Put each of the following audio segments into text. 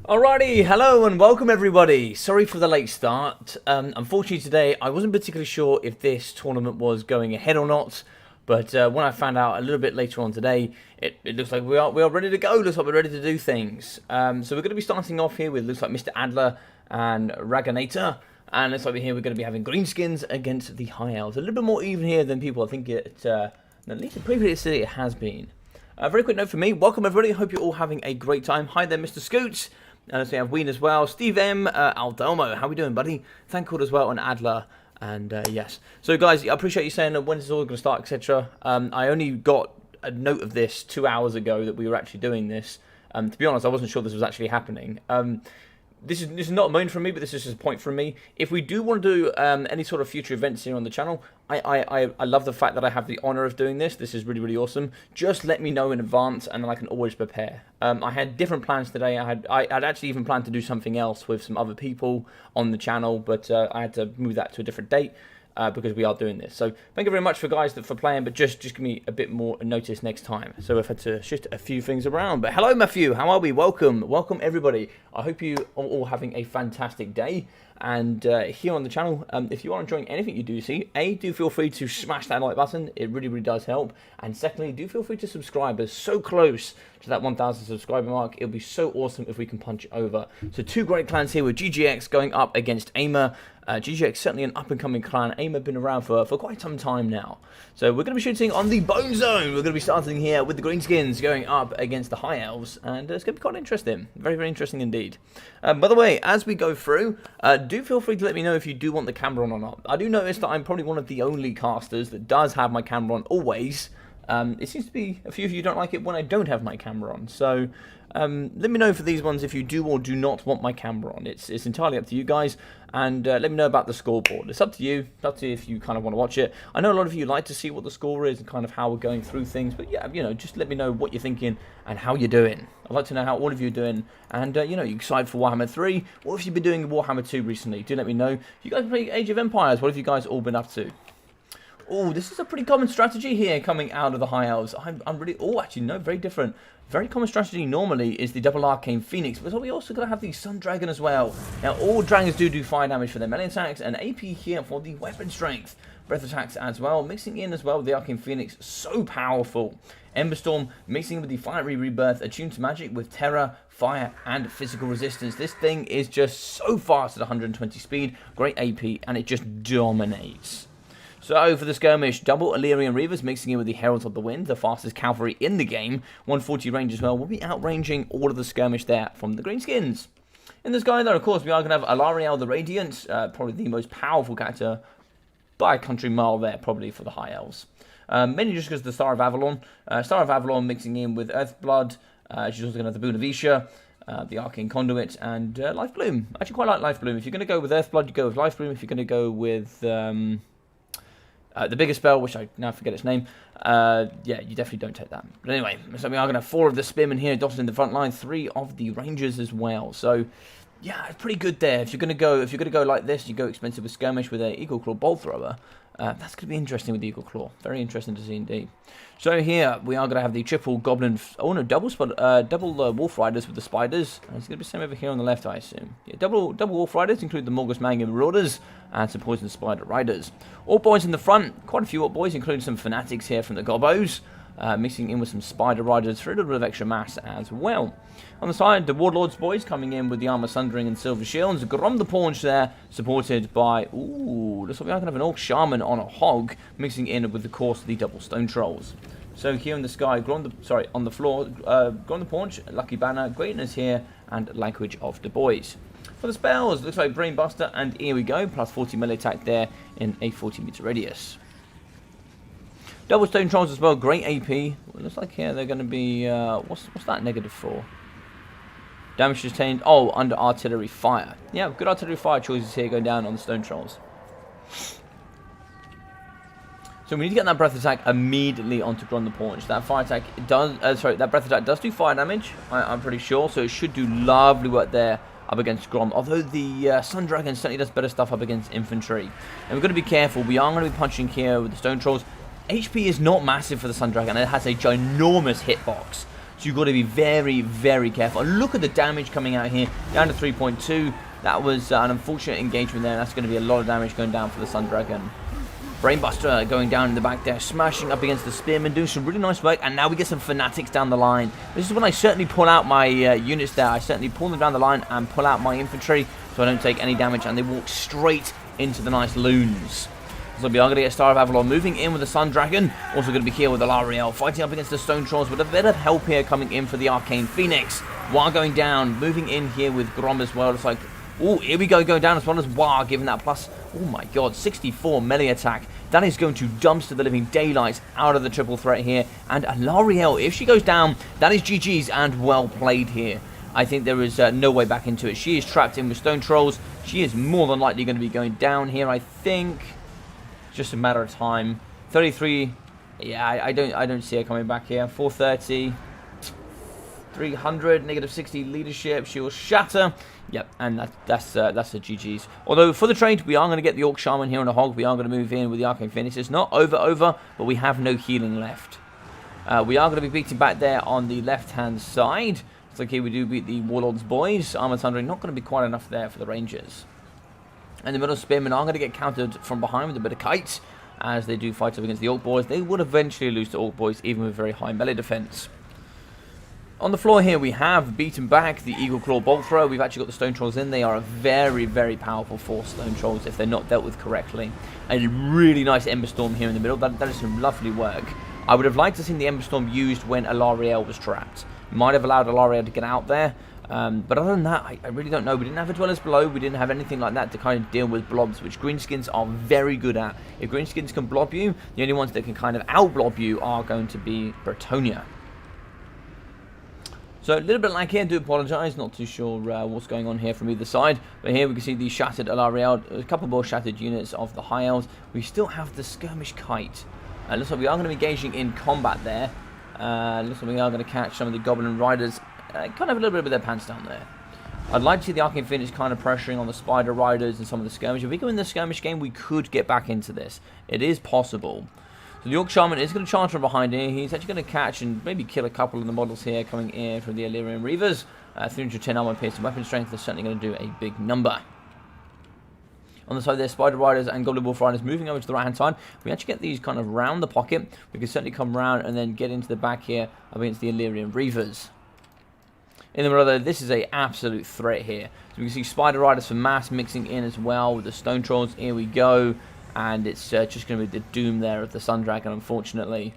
Alrighty, hello and welcome everybody. Sorry for the late start. Unfortunately today I wasn't particularly sure if this tournament was going ahead or not, but when I found out a little bit later on today, it looks like we are ready to go. Looks like we're ready to do things. So we're going to be starting off here with looks like Mr. Adler and Raganator, and looks like we're going to be having Greenskins against the High Elves. A little bit more even here than people I think at least previously it has been. A very quick note for me. Welcome everybody. Hope you're all having a great time. Hi there, Mr. Scoots. So we have Ween as well, Steve M, Aldelmo, how we doing, buddy? Thankful as well, and Adler, and yes. So guys, I appreciate you saying when it's all going to start, etc. I only got a note of this 2 hours ago that we were actually doing this. To be honest, I wasn't sure this was actually happening. This is not a moan from me, but this is just a point from me. If we do want to do any sort of future events here on the channel, I love the fact that I have the honour of doing this. This is really, really awesome. Just let me know in advance, and then I can always prepare. I had different plans today. I'd actually even planned to do something else with some other people on the channel, but I had to move that to a different date. Because we are doing this. So thank you very much for guys for playing, but just give me a bit more notice next time. So I've had to shift a few things around. But hello Matthew, how are we? Welcome everybody. I hope you are all having a fantastic day. And here on the channel, if you are enjoying anything you do see, do feel free to smash that like button. It really, really does help. And secondly, do feel free to subscribe. We're so close to that 1,000 subscriber mark. It'll be so awesome if we can punch it over. So two great clans here with GGX going up against AIMA. GGX certainly an up-and-coming clan. AIMA have been around for quite some time now. So we're going to be shooting on the Bone Zone. We're going to be starting here with the Greenskins going up against the High Elves. And it's going to be quite interesting. Very, very interesting indeed. By the way, as we go through, do feel free to let me know if you do want the camera on or not. I do notice that I'm probably one of the only casters that does have my camera on always. It seems to be a few of you don't like it when I don't have my camera on. So let me know for these ones if you do or do not want my camera on. It's entirely up to you guys. And let me know about the scoreboard. It's up to you. It's up to you if you kind of want to watch it. I know a lot of you like to see what the score is and kind of how we're going through things. But yeah, you know, just let me know what you're thinking and how you're doing. I'd like to know how all of you are doing. And, you know, you excited for Warhammer 3? What have you been doing in Warhammer 2 recently? Do let me know. You guys play Age of Empires. What have you guys all been up to? Oh, this is a pretty common strategy here coming out of the High Elves. I'm really... Oh, actually, no, very different. Very common strategy normally is the double Arcane Phoenix, but we also got to have the Sun Dragon as well. Now, all dragons do fire damage for their melee attacks, and AP here for the weapon strength. Breath attacks as well, mixing in as well with the Arcane Phoenix, so powerful. Emberstorm mixing in with the Fiery Rebirth, attuned to magic with terror, fire, and physical resistance. This thing is just so fast at 120 speed, great AP, and it just dominates. So for the skirmish, double Illyrian Reavers mixing in with the Heralds of the Wind, the fastest cavalry in the game, 140 range as well, will be outranging all of the skirmish there from the Greenskins. In this guy though, of course, we are going to have Alariel the Radiant, probably the most powerful character by a country mile there, probably for the High Elves. Mainly just because of the Star of Avalon. Star of Avalon mixing in with Earthblood, she's also going to have the Boon of Isha, the Arcane Conduit, and Life Bloom. I actually quite like Life Bloom. If you're going to go with Earthblood, you go with Life Bloom. If you're going to go with... the bigger spell, which I now forget its name, yeah, you definitely don't take that. But anyway, so we are going to have 4 of the Spearmen here, dotted in the front line, 3 of the Rangers as well. So, yeah, pretty good there. If you're going to go like this, you go expensive with Skirmish with a Eagle Claw Bolt Thrower. That's going to be interesting with the Eagle Claw. Very interesting to see indeed. So here we are going to have the triple Goblin. Oh no, double Wolf Riders with the Spiders. And it's going to be the same over here on the left, I assume. Yeah, double Wolf Riders include the Morgus Mangum Marauders and some Poison Spider Riders. All boys in the front. Quite a few Orc boys, including some Fanatics here from the Gobbos. Mixing in with some Spider Riders for a little bit of extra mass as well. On the side, the Warlords boys coming in with the Armor Sundering and Silver Shields. Grom the Paunch there, supported by... Ooh, looks like we are going to have an Orc Shaman on a Hog, mixing in with, of course, the double Stone Trolls. So here in the sky, on the floor, Grom the Paunch, Lucky Banner, Greatness here, and Language of the Boys. For the spells, looks like Brainbuster, and here we go, plus 40 melee attack there in a 40 meter radius. Double Stone Trolls as well, great AP. Well, looks like here they're going to be, what's that negative for? Damage sustained, oh, under artillery fire. Yeah, good artillery fire choices here going down on the Stone Trolls. So we need to get that breath attack immediately onto Grom the Paunch. That fire attack does, that breath attack does do fire damage, I'm pretty sure, so it should do lovely work there up against Grom, although the Sun Dragon certainly does better stuff up against infantry. And we've got to be careful, we are going to be punching here with the Stone Trolls. HP is not massive for the Sun Dragon, and it has a ginormous hitbox. So you've got to be very, very careful. And look at the damage coming out here, down to 3.2. That was an unfortunate engagement there, and that's going to be a lot of damage going down for the Sun Dragon. Brainbuster going down in the back there, smashing up against the Spearman, doing some really nice work, and now we get some Fanatics down the line. This is when I certainly pull out my units there. I certainly pull them down the line and pull out my infantry so I don't take any damage, and they walk straight into the nice loons. So we are going to get Star of Avalon moving in with the Sun Dragon, also going to be here with the Lariel, fighting up against the Stone Trolls with a bit of help here coming in for the Arcane Phoenix. War going down, moving in here with Grom as well. It's like, oh, here we go, going down as well as War, giving that plus, oh my god, 64 melee attack. That is going to dumpster the living daylights out of the triple threat here. And Lariel, if she goes down, that is GG's and well played here. I think there is no way back into it. She is trapped in with Stone Trolls. She is more than likely going to be going down here, I think. It's just a matter of time. 33, yeah, I don't see her coming back here. 430. 300, negative 60 leadership. She will shatter. Yep, and that's a GG's. Although for the trade, we are going to get the Orc Shaman here on a hog. We are going to move in with the Arcane Phoenix. It's not over, but we have no healing left. We are going to be beating back there on the left-hand side. It's like here we do beat the Warlord's Boys. Armored Thundering, not going to be quite enough there for the Rangers. And the middle Spearmen are going to get countered from behind with a bit of kite as they do fight up against the Orc Boys. They would eventually lose to Orc Boys, even with very high melee defense. On the floor here, we have beaten back the Eagle Claw Bolt Thrower. We've actually got the Stone Trolls in. They are a very, very powerful force, Stone Trolls, if they're not dealt with correctly. A really nice Ember Storm here in the middle. That is some lovely work. I would have liked to have seen the Ember Storm used when Alariel was trapped. Might have allowed Alariel to get out there. But other than that, I really don't know. We didn't have a Dwellers Below. We didn't have anything like that to kind of deal with blobs, which Greenskins are very good at. If Greenskins can blob you, the only ones that can kind of out-blob you are going to be Bretonnia. So a little bit like here, I do apologise, not too sure what's going on here from either side. But here we can see the shattered Alariel, a couple more shattered units of the High Elves. We still have the Skirmish Kite. Looks like we are going to be engaging in combat there. Looks like we are going to catch some of the Goblin Riders, kind of a little bit with their pants down there. I'd like to see the Arcane Phoenix kind of pressuring on the Spider Riders and some of the Skirmish. If we go in the Skirmish game, we could get back into this. It is possible. So the Orc Shaman is going to charge from behind here. He's actually going to catch and maybe kill a couple of the models here coming in from the Illyrian Reavers. 310 armor, piercing weapon strength is certainly going to do a big number. On the side there, Spider Riders and Goblin Wolf Riders moving over to the right hand side. We actually get these kind of round the pocket. We can certainly come round and then get into the back here against the Illyrian Reavers. In the middle though, this is an absolute threat here. So we can see Spider Riders for mass mixing in as well with the Stone Trolls. Here we go. And it's just going to be the doom there of the Sun Dragon, unfortunately.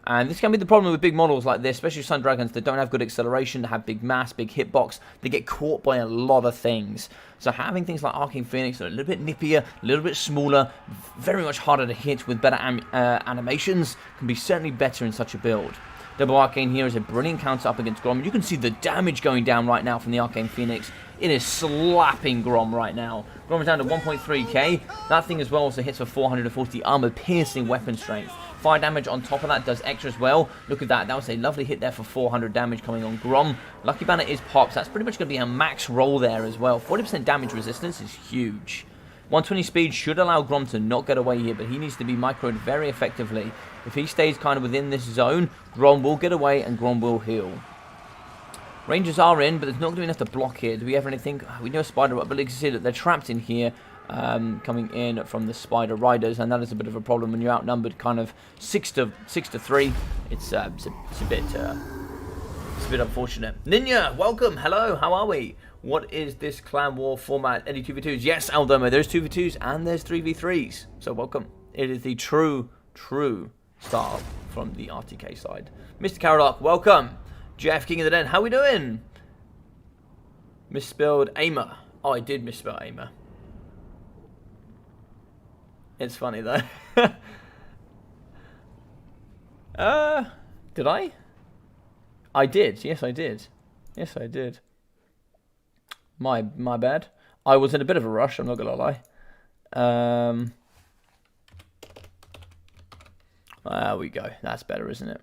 And this can be the problem with big models like this, especially Sun Dragons that don't have good acceleration, that have big mass, big hitbox. They get caught by a lot of things. So having things like Arcane Phoenix that are a little bit nippier, a little bit smaller, very much harder to hit with better animations, can be certainly better in such a build. Double Arcane here is a brilliant counter up against Grom. You can see the damage going down right now from the Arcane Phoenix. It is slapping Grom right now. Grom is down to 1.3k. That thing as well also hits for 440 armor, piercing weapon strength. Fire damage on top of that does extra as well. Look at that. That was a lovely hit there for 400 damage coming on Grom. Lucky Banner is popped. That's pretty much going to be a max roll there as well. 40% damage resistance is huge. 120 speed should allow Grom to not get away here, but he needs to be microed very effectively. If he stays kind of within this zone, Grom will get away and Grom will heal. Rangers are in, but there's not going to be enough to block here. Do we have anything? We know Spider, but you can see that they're trapped in here, coming in from the Spider Riders, and that is a bit of a problem when you're outnumbered, kind of 6 to 3. It's a bit unfortunate. Ninja, welcome. Hello. How are we? What is this clan war format? Any 2v2s? Yes, Aldomo. There's 2v2s and there's 3v3s. So welcome. It is the true style from the RTK side. Mr. Carolock, welcome. Jeff, King of the Den, how we doing? Misspelled AIMA. Oh, I did misspell AIMA. It's funny though. Did I? I did. Yes, I did. Yes, I did. My bad. I was in a bit of a rush, I'm not gonna lie. There we go. That's better, isn't it?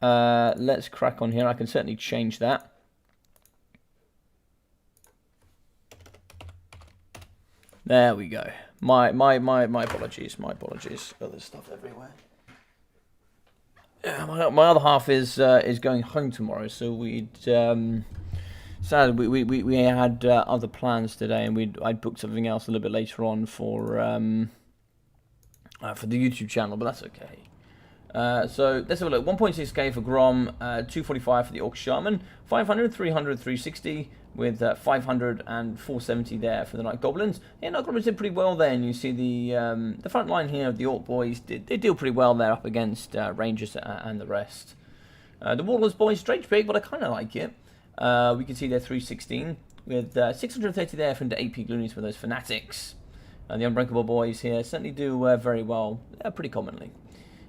Let's crack on here. I can certainly change that. There we go. My apologies. My apologies. Oh, there's stuff everywhere. My other half is going home tomorrow, so sadly we had other plans today, and I'd booked something else a little bit later on for the YouTube channel, but that's okay. So let's have a look. 1.6k for Grom, 245 for the Orc Shaman, 500, 300, 360 with 500 and 470 there for the Night Goblins. Yeah, Night Goblins did pretty well there, and you see the front line here of the Orc boys they deal pretty well there up against Rangers and the rest. The Warlords boys, strange pick, but I kind of like it. We can see they're 316 with 630 there from the AP Gloonies for those Fanatics. The Unbreakable boys here certainly do very well, pretty commonly.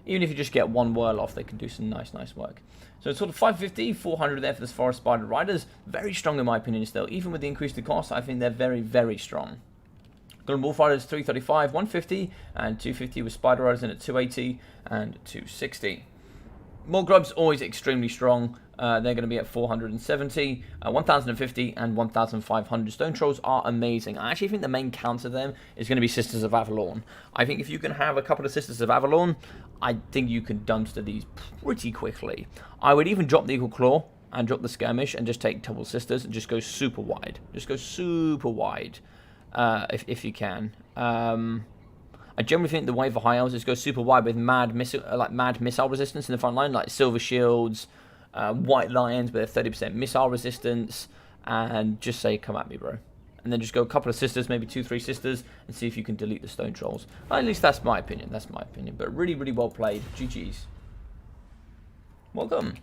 Even if you just get one whirl off, they can do some nice work. So it's sort of 550, 400 there for the Forest Spider Riders. Very strong in my opinion still. Even with the increased cost, I think they're very strong. Golden Wolf Riders 335, 150, and 250 with Spider Riders in at 280 and 260. More Grubs always extremely strong. They're going to be at 470, 1050, and 1500. Stone Trolls are amazing. I actually think the main counter them is going to be Sisters of Avalon. I think if you can have a couple of Sisters of Avalon, I think you can dumpster these pretty quickly. I would even drop the Eagle Claw and drop the Skirmish and just take Double Sisters and just go super wide. Just go super wide if you can. I generally think the way for High Elves is go super wide with mad missile resistance in the front line, like Silver Shields, White Lions with a 30% missile resistance, and just say, come at me, bro. And then just go a couple of Sisters, maybe 2-3 Sisters, and see if you can delete the Stone Trolls. At least that's my opinion, but really well played. GG's. Welcome.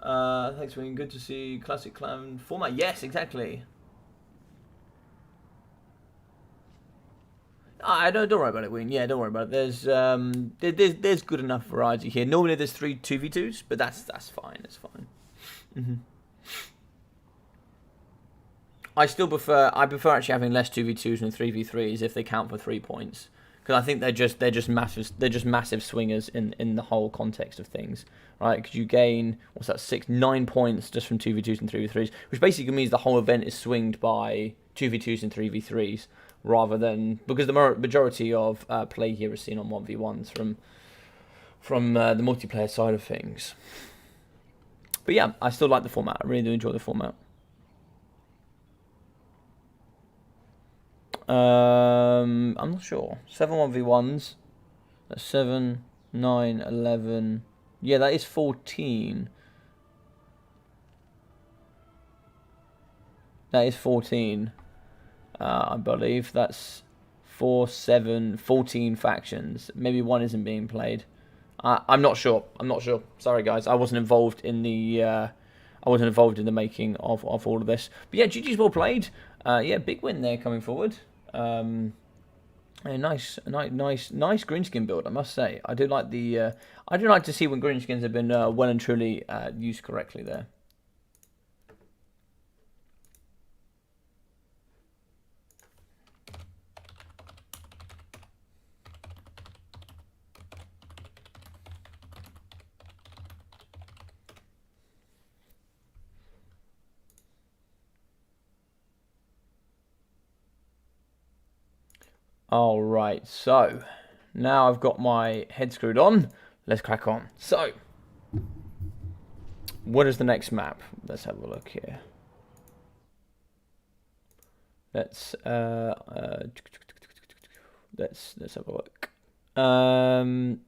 Thanks for being good to see Classic Clan format. Yes, exactly. Don't worry about it, Wayne. Yeah, don't worry about it. There's good enough variety here. Normally there's 3 2v2s, but that's fine. It's fine. I prefer actually having less 2v2s than 3v3s if they count for 3 points, because I think they're just massive swingers in the whole context of things, right? Because you gain 9 points just from 2v2s and 3v3s, which basically means the whole event is swinged by 2v2s and 3v3s. Rather than, because the majority of play here is seen on 1v1s from the multiplayer side of things. But yeah, I still like the format. I really do enjoy the format. I'm not sure. 7 1v1s. That's 7, 9, 11. Yeah, that is 14. That is 14. I believe that's 14 factions. Maybe one isn't being played. I'm not sure. Sorry, guys. I wasn't involved in the making of all of this. But yeah, GG's well played. Yeah, big win there coming forward. A nice greenskin build, I must say. I do like to see when greenskins have been well and truly used correctly there. Alright, so now I've got my head screwed on. Let's crack on. So, what is the next map? Let's have a look here. Let's have a look.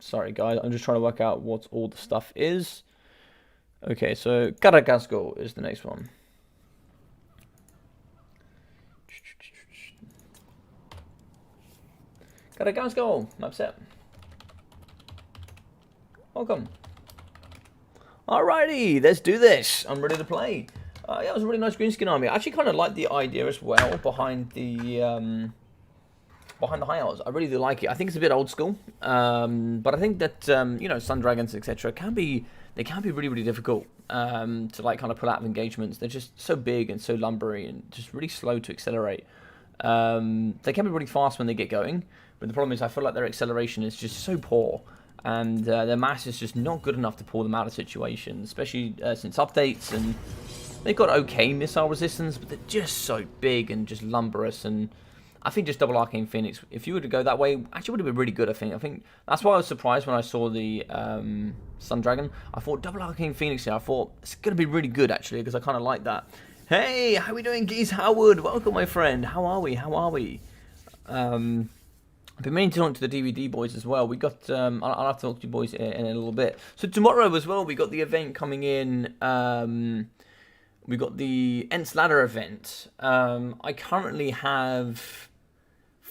Sorry guys, I'm just trying to work out what all the stuff is. Okay, so Carrasco is the next one. Carrasco, I'm upset. Welcome. Alrighty, let's do this. I'm ready to play. Yeah, it was a really nice greenskin army. I actually kind of like the idea as well behind the High Elves. I really do like it. I think it's a bit old school, but I think that you know, Sun Dragons, etc., can be really difficult to like kind of pull out of engagements. They're just so big and so lumbery and just really slow to accelerate. They can be really fast when they get going, but the problem is I feel like their acceleration is just so poor, and their mass is just not good enough to pull them out of situations, especially since updates. And they've got okay missile resistance, but they're just so big and just lumberous, and I think just double Arcane Phoenix, if you were to go that way, actually would have been really good, I think. I think that's why I was surprised when I saw the Sun Dragon. I thought double Arcane Phoenix here, I thought it's going to be really good, actually, because I kind of like that. Hey, how are we doing, Geese Howard? Welcome, my friend. How are we? How are we? I've been meaning to talk to the DVD boys as well. We got, I'll have to talk to you boys in a little bit. So tomorrow as well, we got the event coming in. We got the Ents Ladder event. I currently have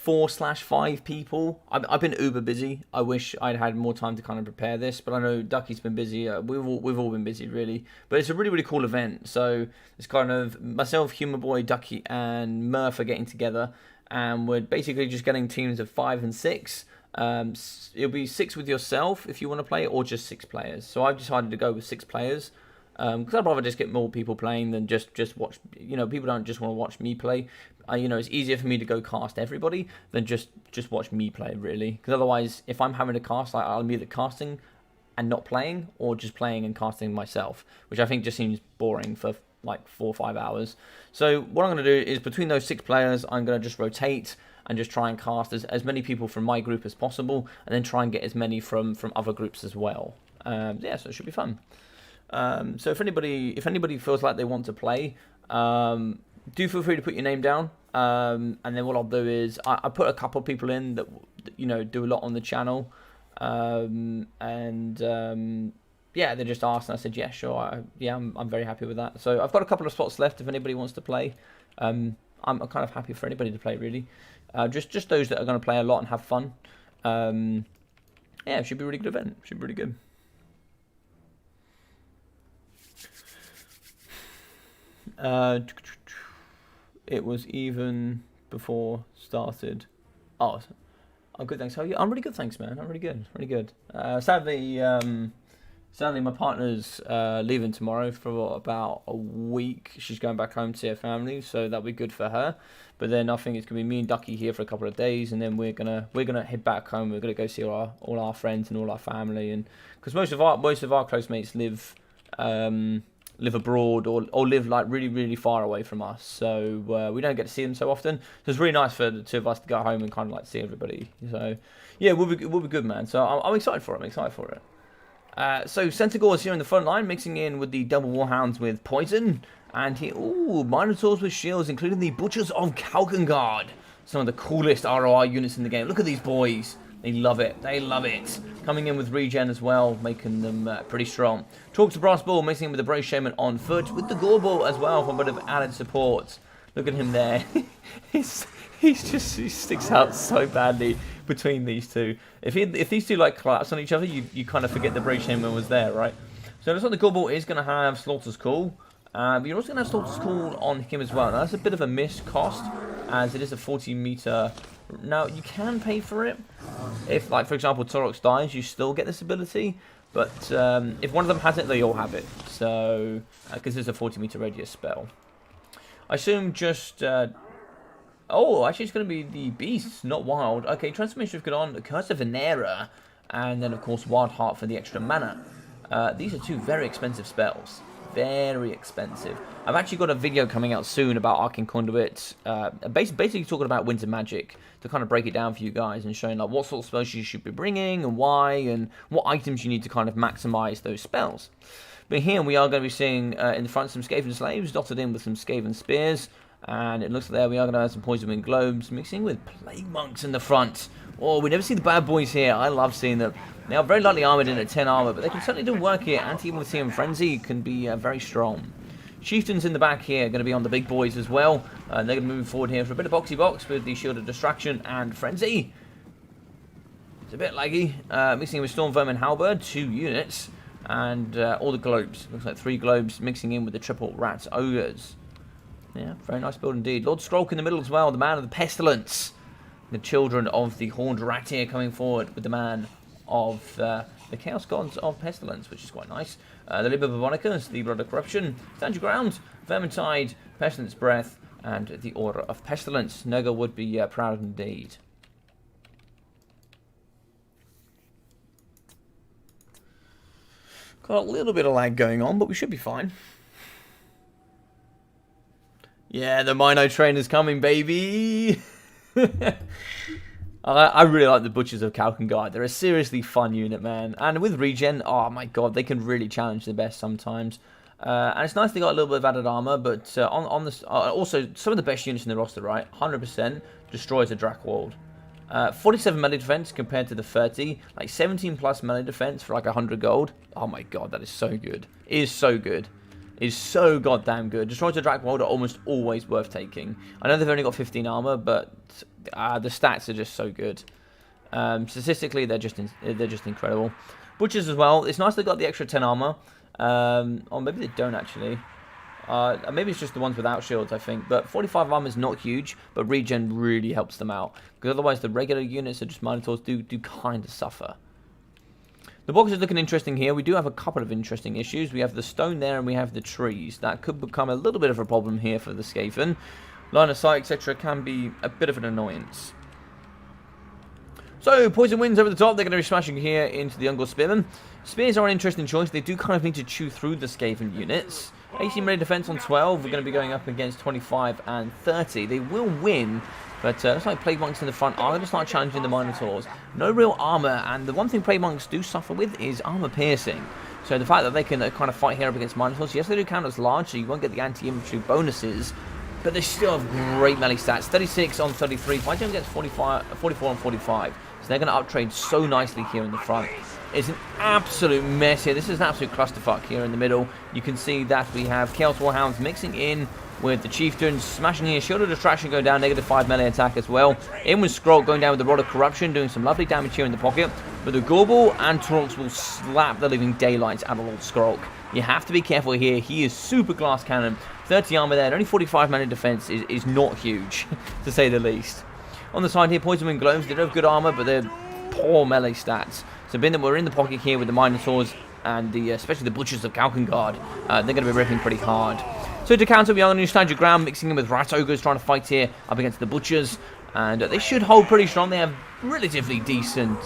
4/5 people. I've been uber busy. I wish I'd had more time to kind of prepare this, but I know Ducky's been busy. We've all been busy, really. But it's a really, really cool event. So it's kind of myself, Humor Boy, Ducky, and Murph are getting together. And we're basically just getting teams of 5 and 6. It'll be 6 with yourself if you want to play, or just 6 players. So I've decided to go with 6 players because I'd rather just get more people playing than just watch. You know, people don't just want to watch me play. You know, it's easier for me to go cast everybody than just watch me play, really. Because otherwise, if I'm having to cast, I'll be either casting and not playing, or just playing and casting myself, which I think just seems boring for like 4 or 5 hours. So what I'm going to do is, between those 6 players, I'm going to just rotate and just try and cast as many people from my group as possible, and then try and get as many from other groups as well. Yeah, so it should be fun. So if anybody feels like they want to play, do feel free to put your name down. And then what I'll do is I put a couple of people in that, you know, do a lot on the channel. Yeah, they just asked, and I said, yeah, sure. I'm very happy with that. So I've got a couple of spots left if anybody wants to play. I'm kind of happy for anybody to play, really. Just those that are going to play a lot and have fun. Yeah, it should be a really good event. Should be really good. It was even before started. Oh, I'm good, thanks. How are you? I'm really good, thanks, man. I'm really good. Really good. Sadly, my partner's leaving tomorrow for about a week. She's going back home to see her family, so that'll be good for her. But then I think it's gonna be me and Ducky here for a couple of days, and then we're gonna head back home. We're gonna go see all our friends and all our family, and because most of our close mates live abroad or live like really, really far away from us, so we don't get to see them so often. So it's really nice for the 2 of us to go home and kind of like see everybody. So yeah, we'll be good, man. So I'm excited for it. I'm excited for it. So Centaur is here in the front line, mixing in with the double Warhounds with poison, and here, Minotaurs with shields, including the Butchers of Kalkengard. Some of the coolest ROI units in the game. Look at these boys. They love it. They love it. Coming in with regen as well, making them pretty strong. Talk to Brass Bull, mixing in with the Brave Shaman on foot, with the Gore Bull as well for a bit of added support. Look at him there. He sticks out so badly between these two. If these two like collapse on each other, you kind of forget the Brave Shaman was there, right? So it looks like the Gore Bull is going to have Slaughter's Call. But you're also going to have Slaughter's Call on him as well. Now that's a bit of a missed cost, as it is a 40-meter. Now you can pay for it. If, like, for example, Torox dies, you still get this ability. But if one of them has it, they all have it. So, because it's a 40-meter radius spell. I assume just... oh, actually it's going to be the Beasts, not Wild. Okay, Transformation of Gadon, Curse of Venera, and then, of course, Wild Heart for the extra mana. These are 2 very expensive spells. Very expensive. I've actually got a video coming out soon about Arcane Conduit, basically talking about Winter Magic, to kind of break it down for you guys and showing like what sort of spells you should be bringing and why, and what items you need to kind of maximize those spells. But here we are going to be seeing in the front some Skaven Slaves dotted in with some Skaven Spears, and it looks like there we are going to have some Poison Wind Globes mixing with Plague Monks in the front. Oh, we never see the bad boys here. I love seeing them. They are very lightly armoured in at 10 armour, but they can certainly do work here. Anti-Immortality and Frenzy can be very strong. Chieftains in the back here are going to be on the big boys as well. They're going to move forward here for a bit of boxy box with the Shield of Distraction and Frenzy. It's a bit laggy. Mixing with Storm Vermin Halberd, 2 units. And all the globes. Looks like 3 globes mixing in with the triple Rats Ogres. Yeah, very nice build indeed. Lord Skrolk in the middle as well, the man of the Pestilence. The children of the Horned Rat here coming forward with the man of the Chaos Gods of Pestilence, which is quite nice. The Liber Barbonicus, the Blood of Corruption, Stand Your Ground, Vermintide, Pestilence Breath, and the Order of Pestilence. Nurgle would be proud indeed. Got a little bit of lag going on, but we should be fine. Yeah, the Mino train is coming, baby! I really like the Butchers of Kalkengard. They're a seriously fun unit, man. And with regen, oh my god, they can really challenge the best sometimes. And it's nice they got a little bit of added armor, but on this, also some of the best units in the roster, right? 100% destroys a Drakwold. 47 melee defense compared to the 30, like 17 plus melee defense for like 100 gold. Oh my god, that is so good. It is so good. It is so goddamn good. Destroys a Drakwold are almost always worth taking. I know they've only got 15 armor, but the stats are just so good. Statistically, they're just incredible. Butchers as well. It's nice they got the extra 10 armor. Or maybe they don't actually. Maybe it's just the ones without shields, I think. But 45 armor is not huge, but regen really helps them out. Because otherwise the regular units that just Minotaurs do kind of suffer. The box is looking interesting here. We do have a couple of interesting issues. We have the stone there and we have the trees. That could become a little bit of a problem here for the Skaven. Line of sight, etc. can be a bit of an annoyance. So, Poison Winds over the top. They're going to be smashing here into the Ungol Spearmen. Spears are an interesting choice. They do kind of need to chew through the Skaven units. 18 melee defense on 12. We're going to be going up against 25 and 30. They will win, but looks like Plague Monks in the front are going to start challenging the Minotaurs. No real armor, and the one thing Plague Monks do suffer with is armor piercing. So the fact that they can kind of fight here up against Minotaurs, yes, they do count as large, so you won't get the anti-infantry bonuses, but they still have great melee stats. 36 on 33, fighting against 44 on 45. So they're going to uptrade so nicely here in the front. It's an absolute mess here. This is an absolute clusterfuck here in the middle. You can see that we have Chaos Warhounds mixing in with the Chieftains, smashing here. Shield of Distraction going down, -5 melee attack as well. In with Skrulk going down with the Rod of Corruption, doing some lovely damage here in the pocket. But the Gorbel and Torox will slap the living daylights out of old Skrulk. You have to be careful here. He is super glass cannon. 30 armor there, and only 45 melee defense is not huge, to say the least. On the side here, Poison Wind Gloams, they don't have good armor, but they're poor melee stats. So being that we're in the pocket here with the Minotaurs and the especially the Butchers of Kalkengard, they're going to be ripping pretty hard. So to counter, we are going to stand your ground, mixing in with Rat Ogres, trying to fight here up against the Butchers. And they should hold pretty strong. They have relatively decent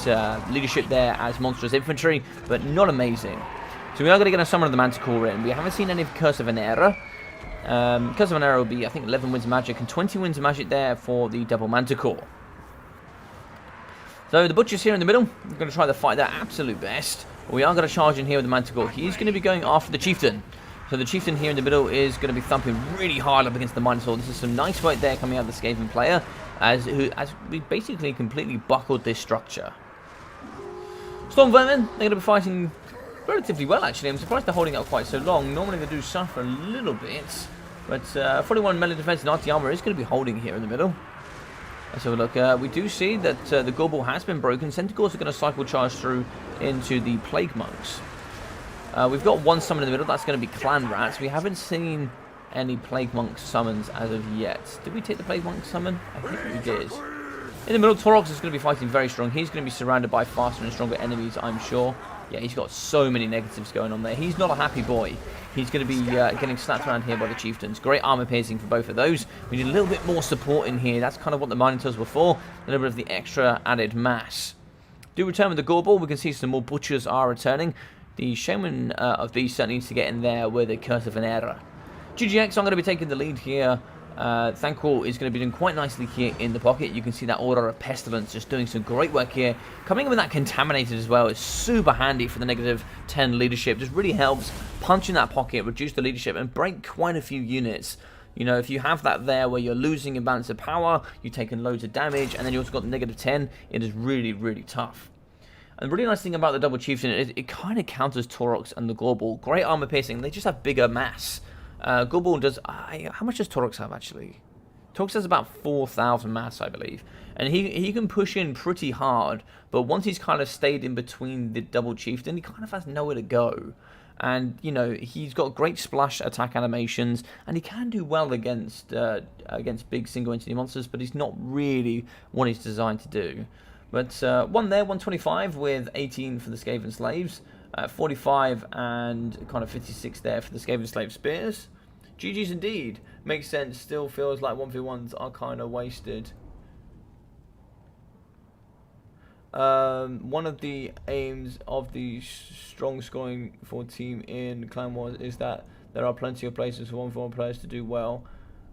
leadership there as monstrous infantry, but not amazing. So we are going to get a Summon of the Manticore in. We haven't seen any of Curse of an Era. Curse of an Era will be, I think, 11 Winds of Magic and 20 Winds of Magic there for the Double Manticore. So the Butchers here in the middle, we're going to try to fight their absolute best. We are going to charge in here with the Manticore. He's going to be going after the Chieftain. So the Chieftain here in the middle is going to be thumping really hard up against the Minotaur. This is some nice work there coming out of the Skaven player, as we basically completely buckled this structure. Storm Vermin, they're going to be fighting relatively well, actually. I'm surprised they're holding out quite so long. Normally they do suffer a little bit, but 41 melee defense and anti-armor is going to be holding here in the middle. Let's have a look. We do see that the Gorbel has been broken. Centaurs are going to cycle charge through into the Plague Monks. We've got one summon in the middle. That's going to be Clan Rats. We haven't seen any Plague Monk summons as of yet. Did we take the Plague Monk summon? I think we did. In the middle, Torox is going to be fighting very strong. He's going to be surrounded by faster and stronger enemies, I'm sure. Yeah, he's got so many negatives going on there. He's not a happy boy. He's going to be getting slapped around here by the Chieftains. Great armor piercing for both of those. We need a little bit more support in here. That's kind of what the Minotaurs were for. A little bit of the extra added mass. Do return with the Gorbel. We can see some more Butchers are returning. The Shaman of Beast certainly needs to get in there with a Curse of an Era. GGX, I'm going to be taking the lead here. Thankful is going to be doing quite nicely here in the pocket. You can see that Order of Pestilence just doing some great work here. Coming in with that Contaminated as well is super handy for the -10 leadership. Just really helps punch in that pocket, reduce the leadership, and break quite a few units. You know, if you have that there where you're losing in balance of power, you're taking loads of damage, and then you also got the -10, it is really, really tough. And the really nice thing about the Double Chieftain is it kind of counters Torox and the Gorbel. Great armor piercing, they just have bigger mass. Gorbel does... how much does Torox have, actually? Torox has about 4,000 mass, I believe. And he can push in pretty hard, but once he's kind of stayed in between the Double Chieftain, he kind of has nowhere to go. And, you know, he's got great splash attack animations, and he can do well against big single entity monsters, but he's not really what he's designed to do. But one there, 125 with 18 for the Skaven Slaves. 45 and kind of 56 there for the Skaven Slave Spears. GG's indeed. Makes sense. Still feels like 1v1s are kind of wasted. One of the aims of the strong scoring for team in Clan Wars is that there are plenty of places for 1v1 players to do well.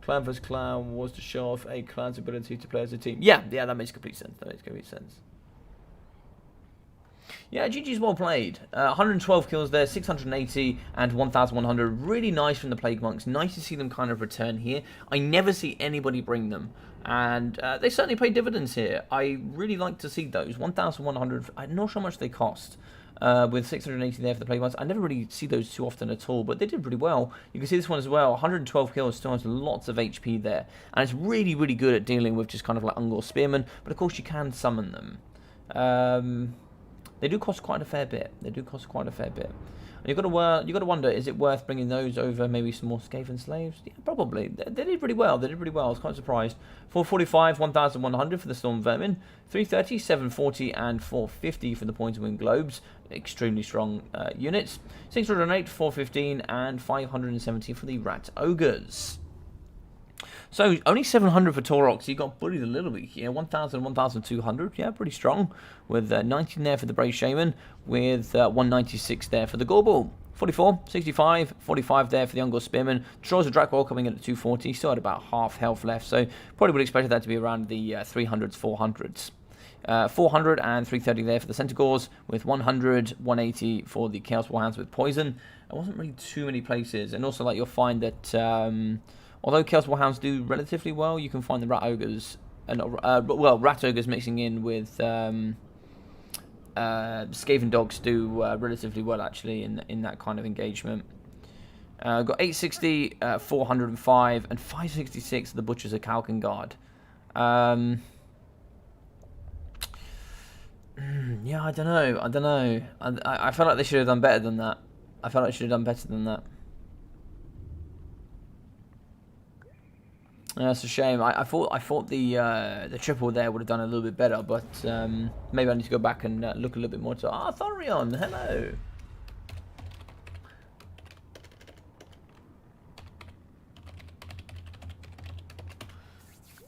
Clan vs clan was to show off a clan's ability to play as a team. Yeah, that makes complete sense. That makes complete sense. Yeah, GG's well played. 112 kills there, 680 and 1,100. Really nice from the Plague Monks. Nice to see them kind of return here. I never see anybody bring them. And they certainly pay dividends here. I really like to see those. 1,100, I'm not sure how much they cost. With 680 there for the Plague Monks. I never really see those too often at all, but they did pretty well. You can see this one as well. 112 kills, still has lots of HP there. And it's really, really good at dealing with just kind of like Ungor Spearmen. But of course you can summon them. They do cost quite a fair bit. And you've got to wonder, is it worth bringing those over maybe some more Skaven slaves? Yeah, probably. They did pretty well. I was quite surprised. 445, 1,100 for the Storm Vermin. 330, 740, and 450 for the Pointed Wing Globes. Extremely strong units. 608, 415, and 570 for the Rat Ogres. So, only 700 for Taurox. You got bullied a little bit here. 1,000, 1,200. Yeah, pretty strong. With 19 there for the Brave Shaman. With 196 there for the Gorbel. 44, 65, 45 there for the Ungor Spearman. Destroys a Drakwall coming in at 240. Still had about half health left. So, probably would have expected that to be around the 300s, 400s. 400 and 330 there for the Centaurs. With 100, 180 for the Chaos Warhounds with Poison. There wasn't really too many places. And also, like, you'll find that... although Chaos Warhounds do relatively well, you can find the Rat Ogres, Rat Ogres mixing in with Skaven Dogs do relatively well actually in that kind of engagement. Got 860, 405, and 566 of the Butchers of Kalkengard. Yeah, I don't know. I feel like they should have done better than that. Yeah, it's a shame. I thought the triple there would have done a little bit better, but maybe I need to go back and look a little bit more. Thorion, hello.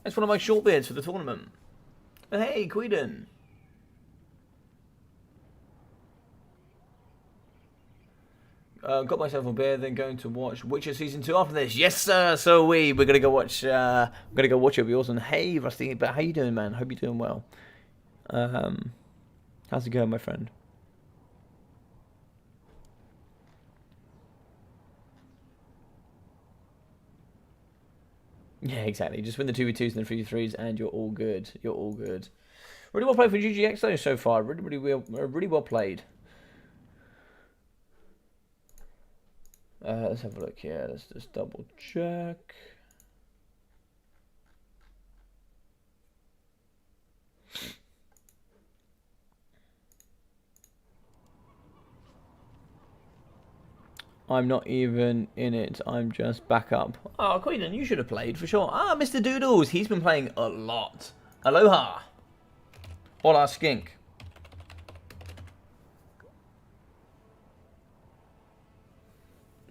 It's one of my short beards for the tournament. But hey, Queden. Got myself a beer, then going to watch Witcher Season 2 after this. Yes, sir, so we're gonna go watch it. It'll be awesome. Hey, Rusty, but how you doing, man? Hope you're doing well. How's it going, my friend? Yeah, exactly. Just win the 2v2s and the 3v3s and you're all good. Really well played for GGX though so far. Really well played. Let's have a look here. Let's just double check. I'm not even in it. I'm just back up. Oh, Queen, you should have played for sure. Ah, Mr. Doodles. He's been playing a lot. Aloha. Hola, skink.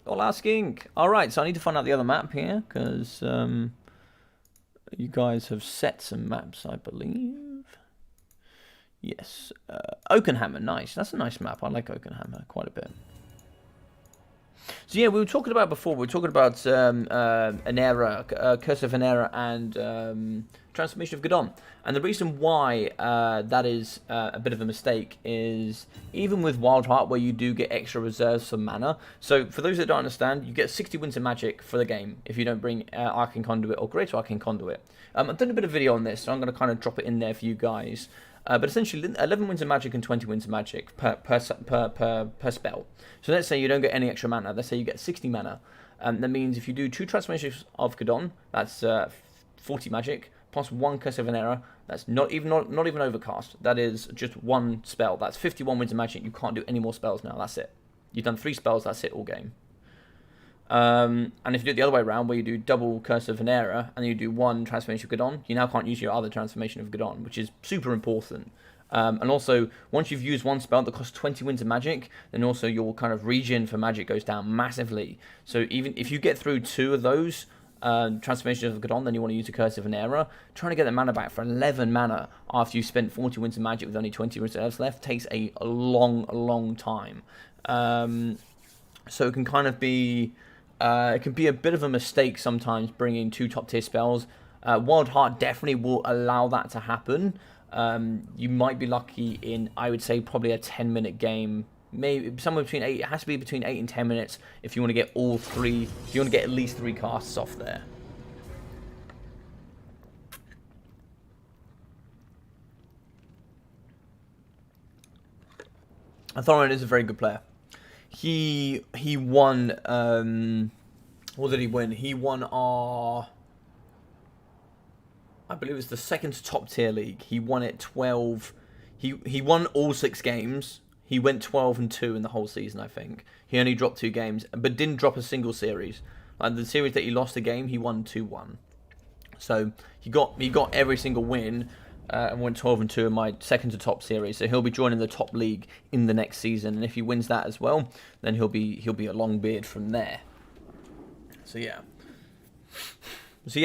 Hola, skink. Alright, so I need to find out the other map here, because you guys have set some maps, I believe. Yes. Oakenhammer, nice. That's a nice map. I like Oakenhammer quite a bit. So yeah, we were talking about before. We were talking about Anera, Curse of Anera, and Transformation of Gadon. And the reason why that is a bit of a mistake is even with Wild Heart, where you do get extra reserves for mana. So for those that don't understand, you get 60 Winter Magic for the game if you don't bring Arcane Conduit or Greater Arcane Conduit. I've done a bit of video on this, so I'm going to kind of drop it in there for you guys. But essentially, 11 Winter Magic and 20 Winter Magic per spell. So let's say you don't get any extra mana. Let's say you get 60 mana. That means if you do 2 Transformations of Gadon, that's 40 Magic, plus 1 Curse of Anera, that's not even Overcast. That is just 1 spell. That's 51 Winter Magic. You can't do any more spells now. That's it. You've done 3 spells. That's it all game. And if you do it the other way around, where you do double Curse of Anera, and you do 1 Transformation of Gadon, you now can't use your other Transformation of Gadon, which is super important. And also, once you've used 1 spell that costs 20 Winter Magic, then also your kind of regen for magic goes down massively. So even if you get through 2 of those Transformations of Gadon, then you want to use a Curse of Anera. Trying to get the mana back for 11 mana after you spent 40 Winter Magic with only 20 reserves left takes a long time. So it can kind of be It can be a bit of a mistake sometimes bringing 2 top tier spells. Wild Heart definitely will allow that to happen. You might be lucky in, I would say, probably a 10-minute game. Maybe somewhere between 8. It has to be between 8 and 10 minutes if you want to get all 3. If you want to get at least 3 casts off there. Thorin is a very good player. He won. What did he win? He won our, I believe it was the 2nd top tier league. He won it 12. He won all 6 games. He went 12-2 in the whole season, I think. He only dropped 2 games, but didn't drop a single series. Like the series that he lost a game, he won 2-1. So he got every single win. And went 12-2 in my 2nd to top series, so he'll be joining the top league in the next season. And if he wins that as well, then he'll be a long beard from there. So yeah,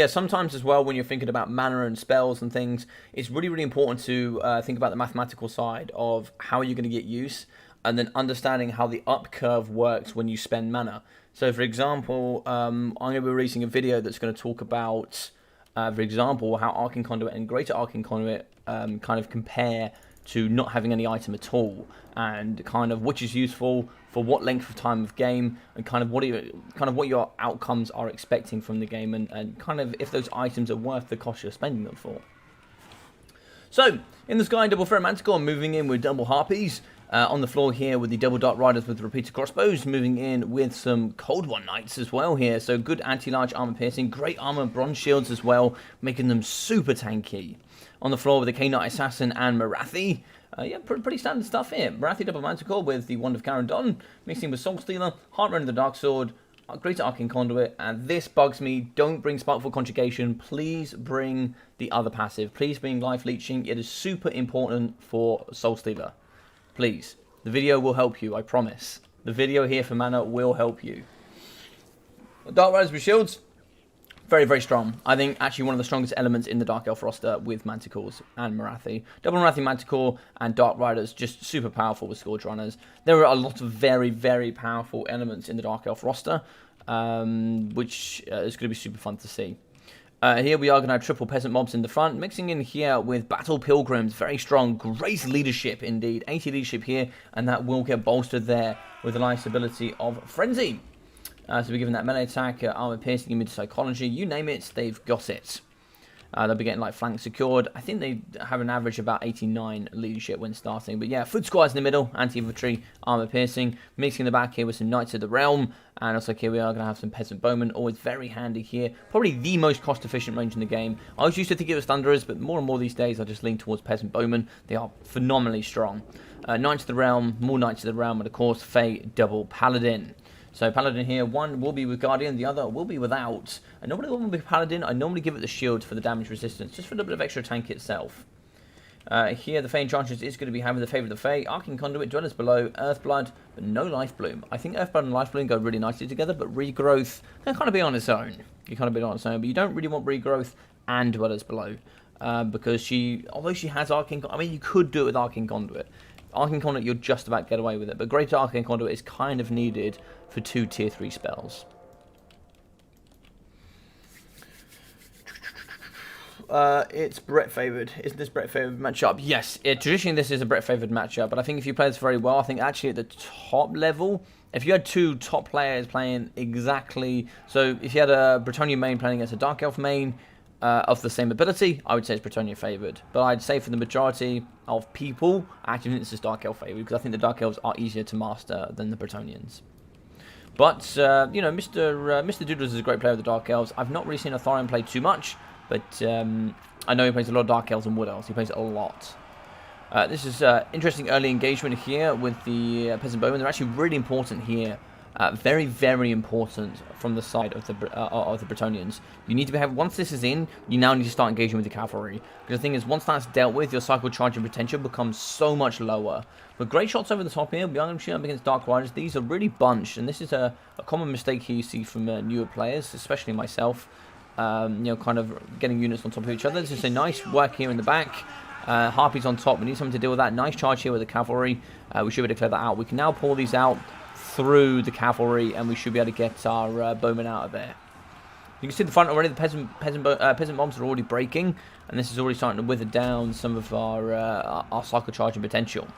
sometimes as well when you're thinking about mana and spells and things, it's really important to think about the mathematical side of how you're going to get use, and then understanding how the up curve works when you spend mana. So for example, I'm going to be releasing a video that's going to talk about. For example, how Arcane Conduit and Greater Arcane Conduit kind of compare to not having any item at all, and kind of which is useful for what length of time of game, and kind of what your outcomes are expecting from the game, and kind of if those items are worth the cost you're spending them for. So in the sky, double Manticore, moving in with double Harpies. On the floor here with the double Dark Riders with repeated crossbows, moving in with some Cold One Knights as well here. So good anti-large armor piercing, great armor, bronze shields as well, making them super tanky. On the floor with the K-Knight Assassin and Marathi. Yeah, pretty standard stuff here. Marathi double Manticore with the Wand of Garandon, mixing with Soul Stealer, Heart Rend of the Dark Sword, Greater Arcane Conduit, and this bugs me. Don't bring Sparkful Conjugation. Please bring the other passive. Please bring Life Leeching. It is super important for Soul Stealer. Please. The video will help you, I promise. The video here for mana will help you. Dark Riders with shields, very strong. I think actually one of the strongest elements in the Dark Elf roster with Manticores and Marathi. Double Marathi Manticore and Dark Riders, just super powerful with Scourge Runners. There are a lot of very powerful elements in the Dark Elf roster, which is going to be super fun to see. Here we are going to have triple peasant mobs in the front, mixing in here with battle pilgrims, very strong, great leadership indeed, 80 leadership here, and that will get bolstered there with the nice ability of frenzy. So we're given that melee attack, armor piercing, immune psychology, you name it, they've got it. They'll be getting like flank secured. I think they have an average about 89 leadership when starting. But yeah, foot squads in the middle, anti-infantry, armor piercing. Mixing the back here with some Knights of the Realm. And also here we are going to have some Peasant Bowmen. Always very handy here. Probably the most cost efficient range in the game. I always used to think it was Thunderers, but more and more these days I just lean towards Peasant Bowmen. They are phenomenally strong. Knights of the Realm, more Knights of the Realm, and of course Fey double Paladin. So Paladin here, one will be with Guardian, the other will be without. I normally want with Paladin, I normally give it the shield for the damage resistance, just for a little bit of extra tank itself. Here the Fey Enchantress is going to be having the Favour of the Fey, Arcane Conduit, Dwellers Below, Earthblood, but no Life Bloom. I think Earthblood and Life Bloom go really nicely together, but Regrowth can kind of be on its own. You kind of be on its own, but you don't really want Regrowth and Dwellers Below. Because although she has Arcane Conduit, I mean you could do it with Arcane Conduit. Arcane Conduit, you'll just about get away with it, but Greater Arcane Conduit is kind of needed for 2 tier 3 spells. It's Brett favoured. Isn't this Brett favoured matchup? Yes, traditionally this is a Brett favoured matchup, but I think if you play this very well, I think actually at the top level, if you had 2 top players playing exactly, so if you had a Bretonnia main playing against a Dark Elf main, of the same ability, I would say it's Bretonnia favoured. But I'd say for the majority of people, I actually think this is Dark Elf favoured, because I think the Dark Elves are easier to master than the Bretonnians. But, you know, Mr. Doodles is a great player with the Dark Elves. I've not really seen Thorin play too much, but I know he plays a lot of Dark Elves and Wood Elves. He plays a lot. This is interesting early engagement here with the Peasant Bowmen. They're actually really important here. Very important from the side of the Bretonnians. You need to have, once this is in, you now need to start engaging with the cavalry. Because the thing is, once that's dealt with, your cycle charge and potential becomes so much lower. But great shots over the top here. Beyond shooting up against Dark Riders, these are really bunched, and this is a common mistake here you see from newer players, especially myself. You know, kind of getting units on top of each other. This is a nice work here in the back. Harpies on top. We need something to deal with that. Nice charge here with the cavalry. We should be able to clear that out. We can now pull these out through the cavalry, and we should be able to get our bowmen out of there. You can see the front already. The peasant bombs are already breaking, and this is already starting to wither down some of our cycle charging potential.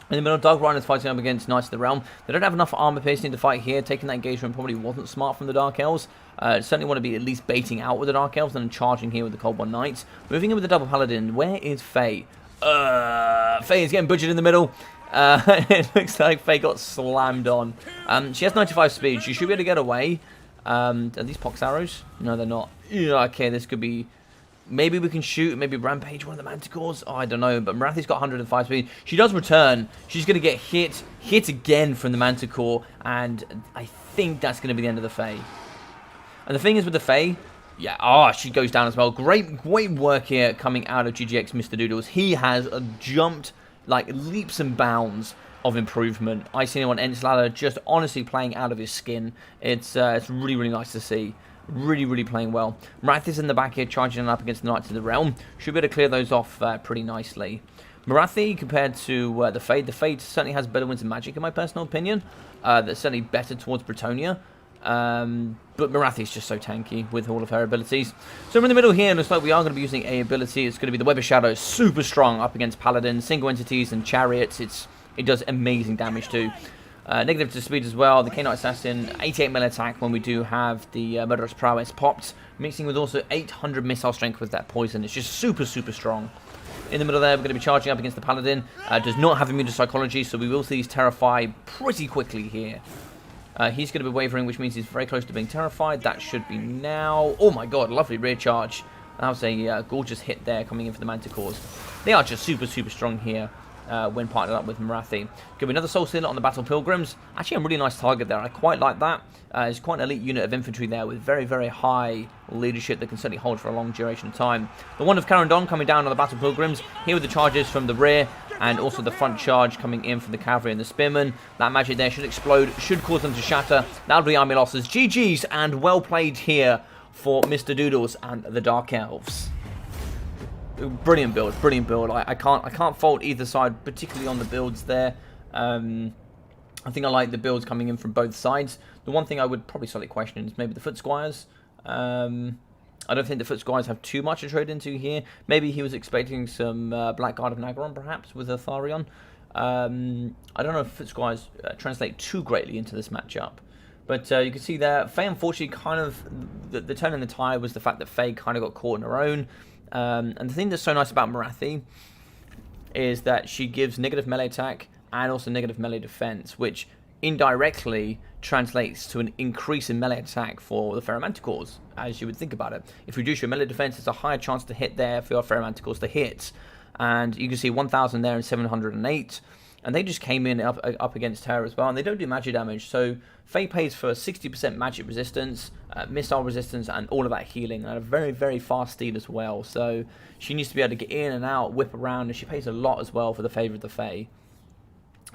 In the middle, Dark Riders fighting up against Knights of the Realm. They don't have enough armor piercing to fight here. Taking that engagement probably wasn't smart from the Dark Elves. Certainly want to be at least baiting out with the Dark Elves and then charging here with the Cold One Knights. Moving in with the Double Paladin. Where is Faye? Faye is getting butchered in the middle. It looks like Faye got slammed on. She has 95 speed. She should be able to get away. Are these pox arrows? No, they're not. Yeah, okay, this could be... Maybe we can shoot, maybe rampage one of the manticores. Oh, I don't know, but Marathi's got 105 speed. She does return. She's going to get hit again from the manticore, and I think that's going to be the end of the Fae. And the thing is with the Fae, yeah, she goes down as well. Great work here coming out of GGX Mr. Doodles. He has jumped like leaps and bounds of improvement. I see him on Ensladder just honestly playing out of his skin. It's really, really nice to see. Really playing well. Marath is in the back here, charging up against the Knights of the Realm. Should be able to clear those off pretty nicely. Marathi, compared to the Fade certainly has better winds of magic, in my personal opinion. That's certainly better towards Bretonnia. But Marathi is just so tanky with all of her abilities. So we're in the middle here, and looks like we are going to be using a ability. It's going to be the Web of Shadows, super strong up against Paladins, single entities, and chariots. It does amazing damage too. Negative to speed as well. The K-Knight Assassin, 88 melee attack when we do have the Murderous Prowess popped. Mixing with also 800 missile strength with that poison. It's just super strong. In the middle there, we're going to be charging up against the Paladin. Does not have immune to psychology, so we will see he's terrified pretty quickly here. He's going to be wavering, which means he's very close to being terrified. That should be now. Oh my god, lovely rear charge. That was a gorgeous hit there coming in for the Manticores. They are just super strong here. When partnered up with Marathi. Give me another Soul Stealer on the Battle Pilgrims. Actually, a really nice target there. I quite like that. It's quite an elite unit of infantry there with very high leadership that can certainly hold for a long duration of time. The Wand of Carandon coming down on the Battle Pilgrims. Here with the charges from the rear and also the front charge coming in from the cavalry and the spearmen. That magic there should explode, should cause them to shatter. That'll be army losses. GG's and well played here for Mr. Doodles and the Dark Elves. Brilliant build. I can't fault either side, particularly on the builds there. I think I like the builds coming in from both sides. The one thing I would probably slightly question is maybe the Foot Squires. I don't think the Foot Squires have too much to trade into here. Maybe he was expecting some Blackguard of Nagaron, perhaps, with Atharion. I don't know if Foot Squires translate too greatly into this matchup. But you can see there, Faye unfortunately kind of... The turn in the tide was the fact that Faye kind of got caught in her own. And the thing that's so nice about Marathi is that she gives negative melee attack and also negative melee defense, which indirectly translates to an increase in melee attack for the Ferromanticores, as you would think about it. If you reduce your melee defense, it's a higher chance to hit there for your Ferromanticores to hit. And you can see 1,000 there and 708. And they just came in up against her as well, and they don't do magic damage. So Faye pays for 60% magic resistance, missile resistance, and all of that healing, and a very fast steed as well. So she needs to be able to get in and out, whip around, and she pays a lot as well for the favour of the Fae.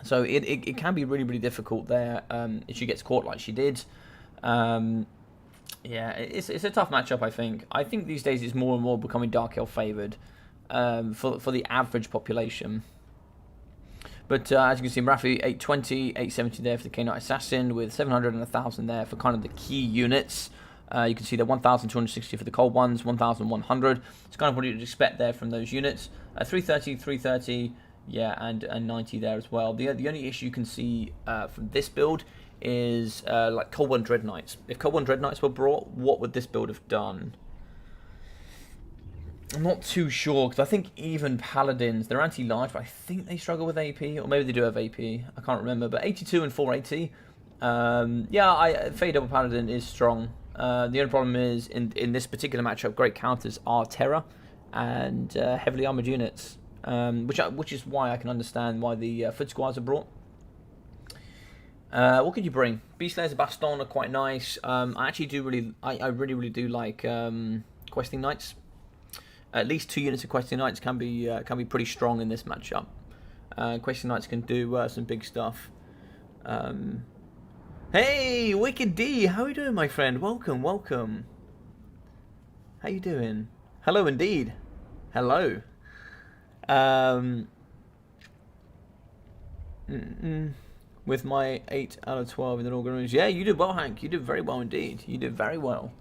So it can be really difficult there if she gets caught like she did. Yeah, it's a tough matchup, I think. I think these days it's more and more becoming Dark Elf favoured for the average population. But as you can see, Marathi 820, 870 there for the K-Knight Assassin, with 700 and 1,000 there for kind of the key units. You can see the 1,260 for the cold ones, 1,100. It's kind of what you'd expect there from those units. 330, yeah, and 90 there as well. The only issue you can see from this build is like Cold One Dread Knights. If Cold One Dread Knights were brought, what would this build have done? I'm not too sure, because I think even Paladins, they're anti-large, but I think they struggle with AP, or maybe they do have AP, I can't remember, but 82 and 480, yeah, Fae Double Paladin is strong. The only problem is, in this particular matchup, great counters are Terror and heavily armoured units, which is why I can understand why the Foot Squires are brought. What could you bring? Beast Slayers of Baston are quite nice. I actually do I really do like Questing Knights. At least 2 units of Questing Knights can be pretty strong in this matchup. Questing Knights can do some big stuff. Hey, Wicked D, how are you doing, my friend? Welcome. How you doing? Hello, indeed. Hello. We with my 8 out of 12 in the organisation. Yeah, you did well, Hank. You did very well indeed. You did very well.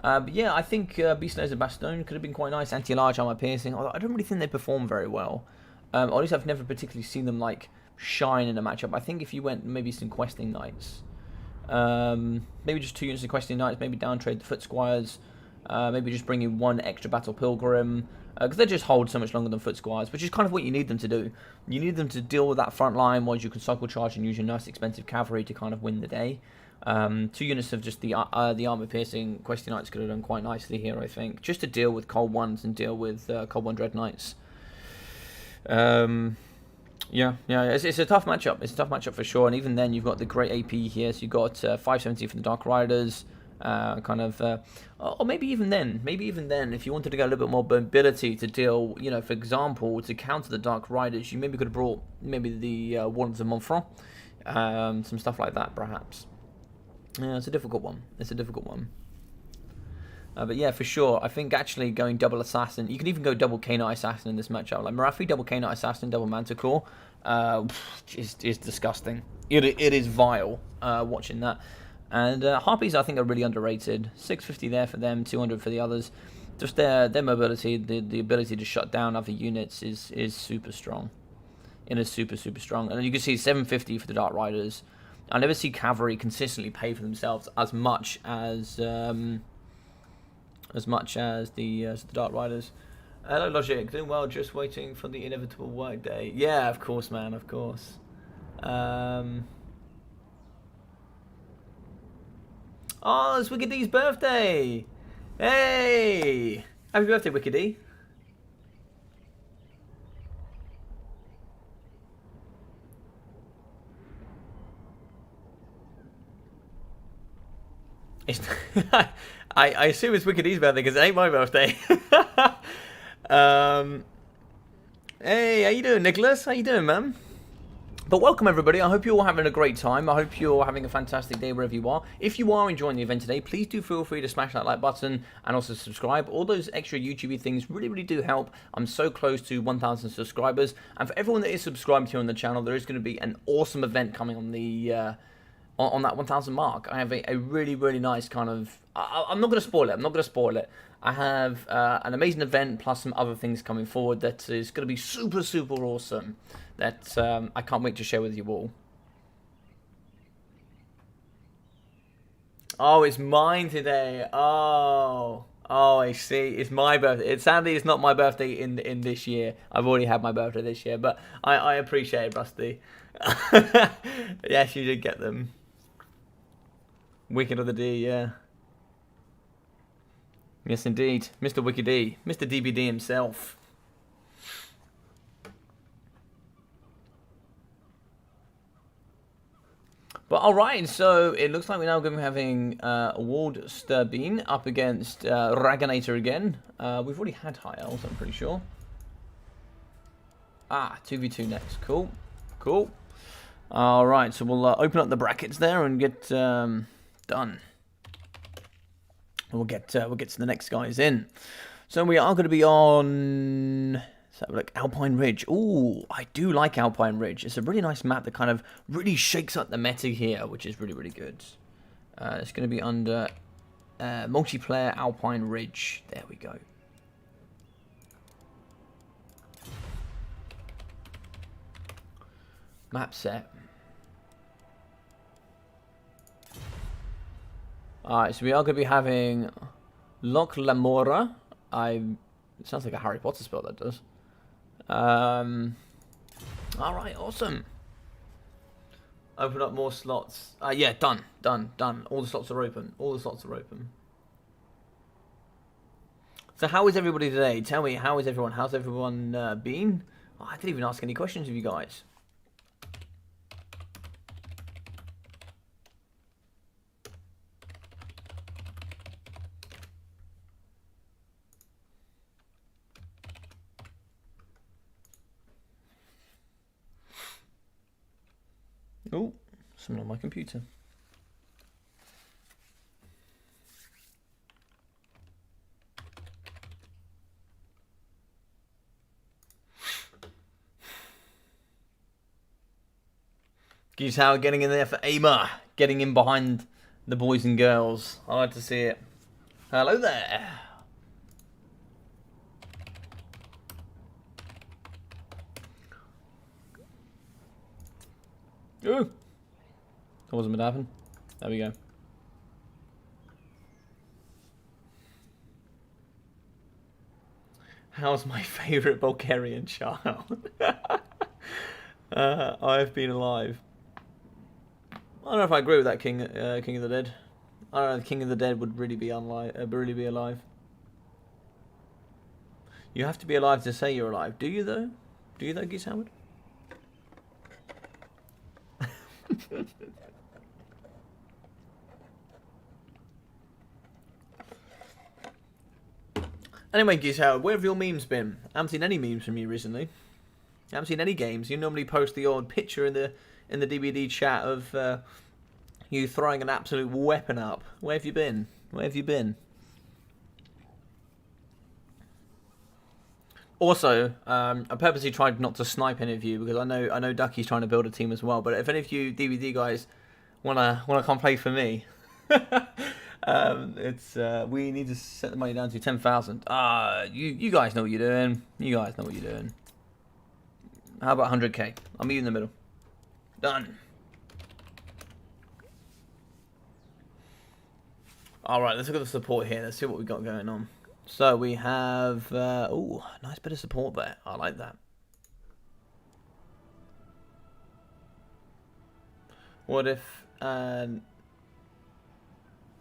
But yeah, I think Beast Layers of Bastion could have been quite nice. Anti-large armor piercing, although I don't really think they perform very well. Or at least I've never particularly seen them like shine in a matchup. I think if you went maybe some questing knights, maybe just 2 units of questing knights, maybe downtrade the foot squires, maybe just bring in 1 extra battle pilgrim, because they just hold so much longer than foot squires, which is kind of what you need them to do. You need them to deal with that front line, while you can cycle charge and use your nice expensive cavalry to kind of win the day. 2 units of just the armor piercing questing knights could have done quite nicely here, I think, just to deal with cold ones and deal with cold one dread knights. Yeah, it's a tough matchup. It's a tough matchup for sure. And even then, you've got the great AP here. So you've got 570 for the Dark Riders. Or maybe even then, if you wanted to get a little bit more ability to deal, you know, for example, to counter the Dark Riders, you maybe could have brought maybe the Wardens of Montfront, some stuff like that, perhaps. Yeah, it's a difficult one. It's a difficult one. But yeah, for sure, I think actually going double Assassin, you can even go double K-Knight Assassin in this matchup. Like Marathi, double K-Knight Assassin, double Manticore, is disgusting. It is vile watching that. And Harpies, I think, are really underrated. 650 there for them, 200 for the others. Just their mobility, the ability to shut down other units is super strong. It is super strong. And you can see 750 for the Dark Riders. I never see cavalry consistently pay for themselves as much as the Dark Riders. Hello, Logic. Doing well, just waiting for the inevitable work day. Yeah, of course, man, of course. Oh, it's Wicked D's birthday! Hey! Happy birthday, Wicked D. It's I assume it's Wicked D's birthday because it ain't my birthday. Hey, how you doing, Nicholas? How you doing, man? But welcome, everybody. I hope you're all having a great time. I hope you're having a fantastic day wherever you are. If you are enjoying the event today, please do feel free to smash that like button and also subscribe. All those extra YouTube things really do help. I'm so close to 1,000 subscribers. And for everyone that is subscribed here on the channel, there is going to be an awesome event coming on the on that 1,000 mark. I have a really nice kind of... I'm not going to spoil it. I have an amazing event plus some other things coming forward that is going to be super awesome. That I can't wait to share with you all. Oh, it's mine today. Oh, I see. It's my birthday. Sadly, it's not my birthday in this year. I've already had my birthday this year, but I appreciate it, Rusty. Yes, you did get them. Wicked of the D, yeah. Yes, indeed. Mr. Wicked D. Mr. DBD himself. But alright, so it looks like we're now going to be having Ward Sturbine up against Raganator again. We've already had High Elves, I'm pretty sure. 2v2 next. Cool. Alright, so we'll open up the brackets there and get done. We'll get to the next guys in. So we are going to be on... Let's have a look. Alpine Ridge. Ooh, I do like Alpine Ridge. It's a really nice map that kind of really shakes up the meta here, which is really good. It's going to be under multiplayer Alpine Ridge. There we go. Map set. Alright, so we are going to be having Loch Lamora. It sounds like a Harry Potter spell, that does. Alright, awesome. Open up more slots. Yeah, done. All the slots are open. So how is everybody today? Tell me, how is everyone? How's everyone been? Oh, I didn't even ask any questions of you guys. Oh, something on my computer. Geese Howard getting in there for AIMA. Getting in behind the boys and girls. I like to see it. Hello there. Ooh. That wasn't meant to happen. There we go. How's my favourite Bulgarian child? I've been alive. I don't know if I agree with that King of the Dead. I don't know if King of the Dead would really be alive. You have to be alive to say you're alive. Do you though? Do you though, Geese Howard? Anyway, Geese Howard, where have your memes been? I haven't seen any memes from you recently. I haven't seen any games. You normally post the odd picture in the DVD chat of you throwing an absolute weapon up. Where have you been? Where have you been? Also, I purposely tried not to snipe any of you because I know Ducky's trying to build a team as well. But if any of you DVD guys wanna come play for me, we need to set the money down to 10,000. You guys know what you're doing. You guys know what you're doing. How about 100k? I'll meet you in the middle. Done. All right, let's look at the support here. Let's see what we got going on. So we have, oh, nice bit of support there. I like that. What if,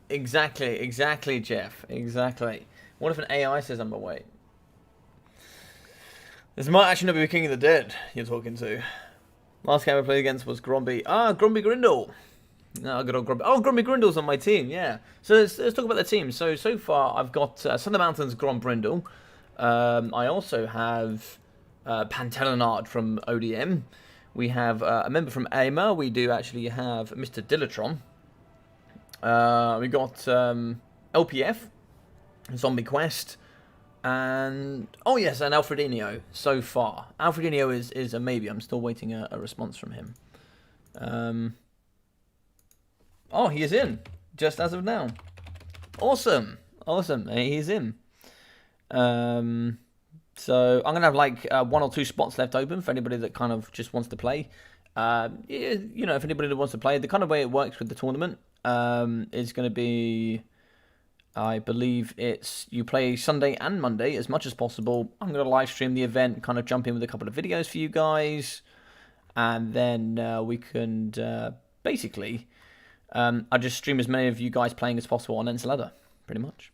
exactly, Jeff. Exactly. What if an AI says I'm away? This might actually not be the King of the Dead you're talking to. Last game I played against was Gromby. Gromby Grindle. No, good old Gromby. Oh, Gromby Grindle's on my team, yeah. So let's talk about the team. So far I've got Southern Mountains Grom Brindle. I also have Pantelenard from ODM. We have a member from AIMA. We do actually have Mr. Dilatron. We got LPF, Zombie Quest, and oh yes, and Alfredinho. So far, Alfredinho is a maybe. I'm still waiting a response from him. Oh, he is in just as of now. Awesome. He's in. So I'm gonna have like 1 or 2 spots left open for anybody that kind of just wants to play. You know, if anybody that wants to play, the kind of way it works with the tournament is going to be, I believe it's you play Sunday and Monday as much as possible. I'm going to live stream the event, kind of jump in with a couple of videos for you guys, and then we can basically I just stream as many of you guys playing as possible on Ensalada, pretty much.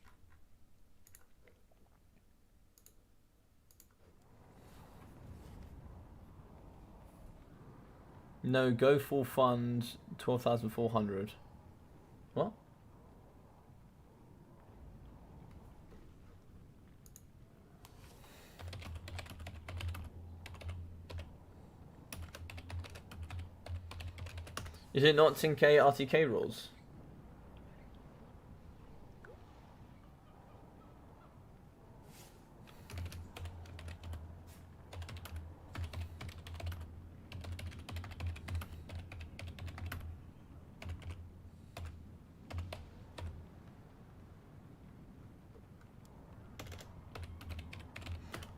No, go full fund, 12,400. What? Is it not 10k RTK rules?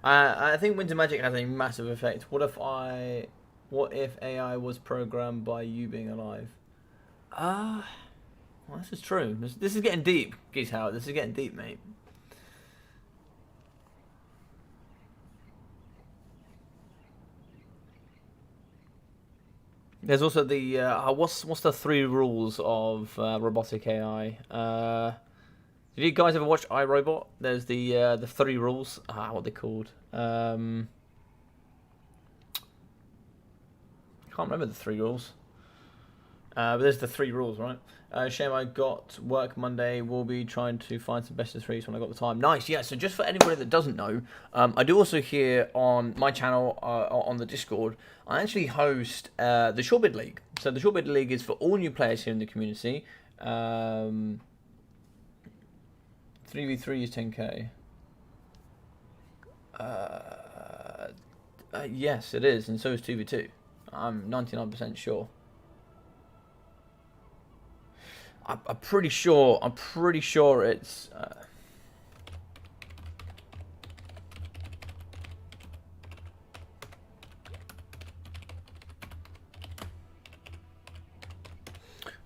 I think Winter Magic has a massive effect. What if AI was programmed by you being alive? Well, this is true. This is getting deep, Geese Howard. This is getting deep, mate. There's also the what's the 3 rules of robotic AI? Did you guys ever watch iRobot? There's the 3 rules. What are they called? I can't remember the 3 rules. But there's the 3 rules, right? Shame I got work Monday. We'll be trying to find some best of 3s when I got the time. Nice, yeah. So just for anybody that doesn't know, I do also here on my channel on the Discord, I actually host the Shorebid League. So the Shorebid League is for all new players here in the community. 3v3 is 10k. Yes, it is, and so is 2v2. I'm 99% sure. I'm pretty sure it's...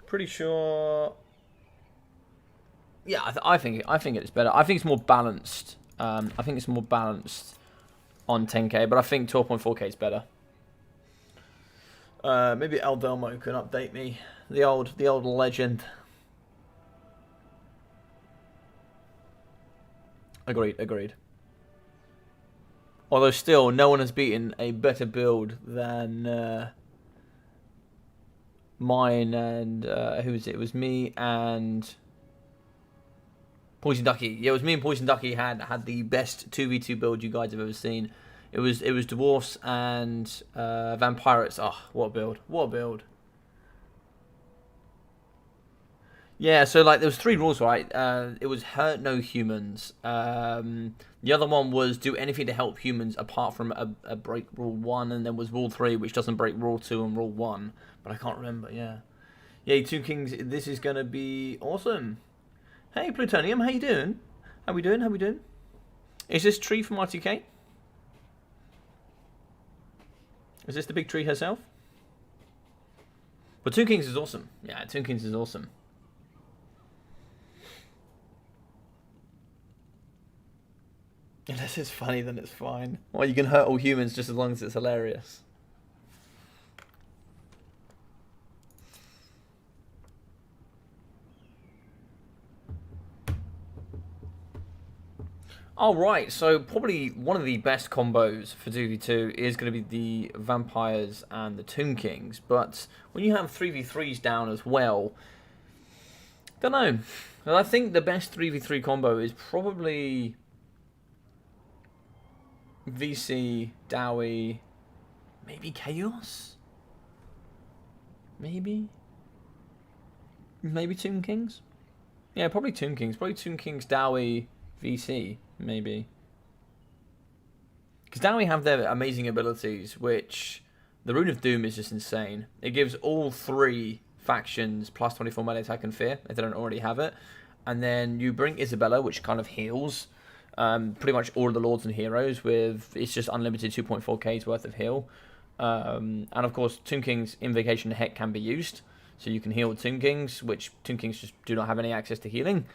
pretty sure... Yeah, I think it's better. I think it's more balanced. I think it's more balanced on 10k, but I think 12.4k is better. Maybe Eldelmo can update me. The old legend. Agreed. Although still, no one has beaten a better build than mine and who was it? It was me and Poison Ducky. Yeah, it was me and Poison Ducky had the best 2v2 build you guys have ever seen. It was dwarfs and vampires. Oh, what a build! What a build! Yeah, so like there was 3 rules, right? It was hurt no humans. The other one was do anything to help humans apart from a break rule 1, and then was rule 3, which doesn't break rule 2 and rule 1. But I can't remember. Yeah. 2 Kings. This is gonna be awesome. Hey, Plutonium, how you doing? How we doing? Is this Tree from RTK? Is this the big tree herself? But 2 Kings is awesome. Yeah, 2 Kings is awesome. Unless it's funny, then it's fine. Well, you can hurt all humans just as long as it's hilarious. Alright, so probably one of the best combos for 2v2 is going to be the Vampires and the Tomb Kings, but when you have 3v3s down as well, don't know. I think the best 3v3 combo is probably VC, Dowie, maybe Chaos? Maybe Tomb Kings? Yeah, probably Tomb Kings. Probably Tomb Kings, Dowie, VC, maybe. Because Dowie have their amazing abilities, which the Rune of Doom is just insane. It gives all 3 factions plus 24 melee attack and fear, if they don't already have it. And then you bring Isabella, which kind of heals pretty much all of the Lords and Heroes with, it's just unlimited 2.4k's worth of heal. And of course, Tomb Kings Invocation Heck can be used. So you can heal Tomb Kings, which Tomb Kings just do not have any access to healing.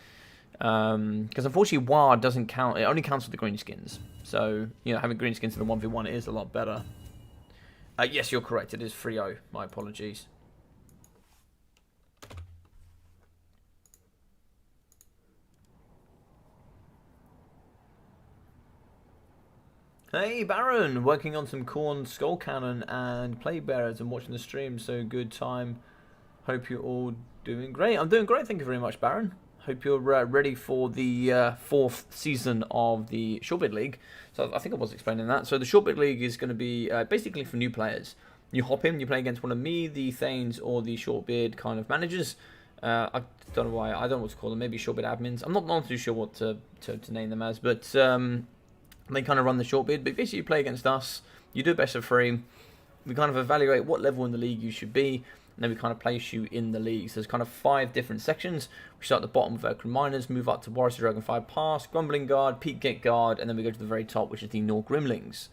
Because unfortunately WAR doesn't count, it only counts with the Greenskins. So, you know, having Greenskins in the 1v1 is a lot better. Yes, you're correct, it is 3-0. My apologies. Hey Baron, working on some Corn Skull Cannon and Plague Bearers and watching the stream, so good time. Hope you're all doing great. I'm doing great, thank you very much, Baron. Hope you're ready for the 4th season of the Shortbeard League. So I think I was explaining that. So the Shortbeard League is going to be basically for new players. You hop in, you play against one of me, the Thanes, or the Shortbeard kind of managers. I don't know why, I don't know what to call them, maybe Shortbeard admins. I'm not too sure what to name them as, but they kind of run the Shortbeard. But basically you play against us, you do a best of 3. We kind of evaluate what level in the league you should be. And then we kind of place you in the league. So there's kind of 5 different sections. We start at the bottom with Urkran Miners, move up to Warriors of Dragon 5 Pass, Grumbling Guard, Peak Gate Guard, and then we go to the very top, which is the Nor Grimlings.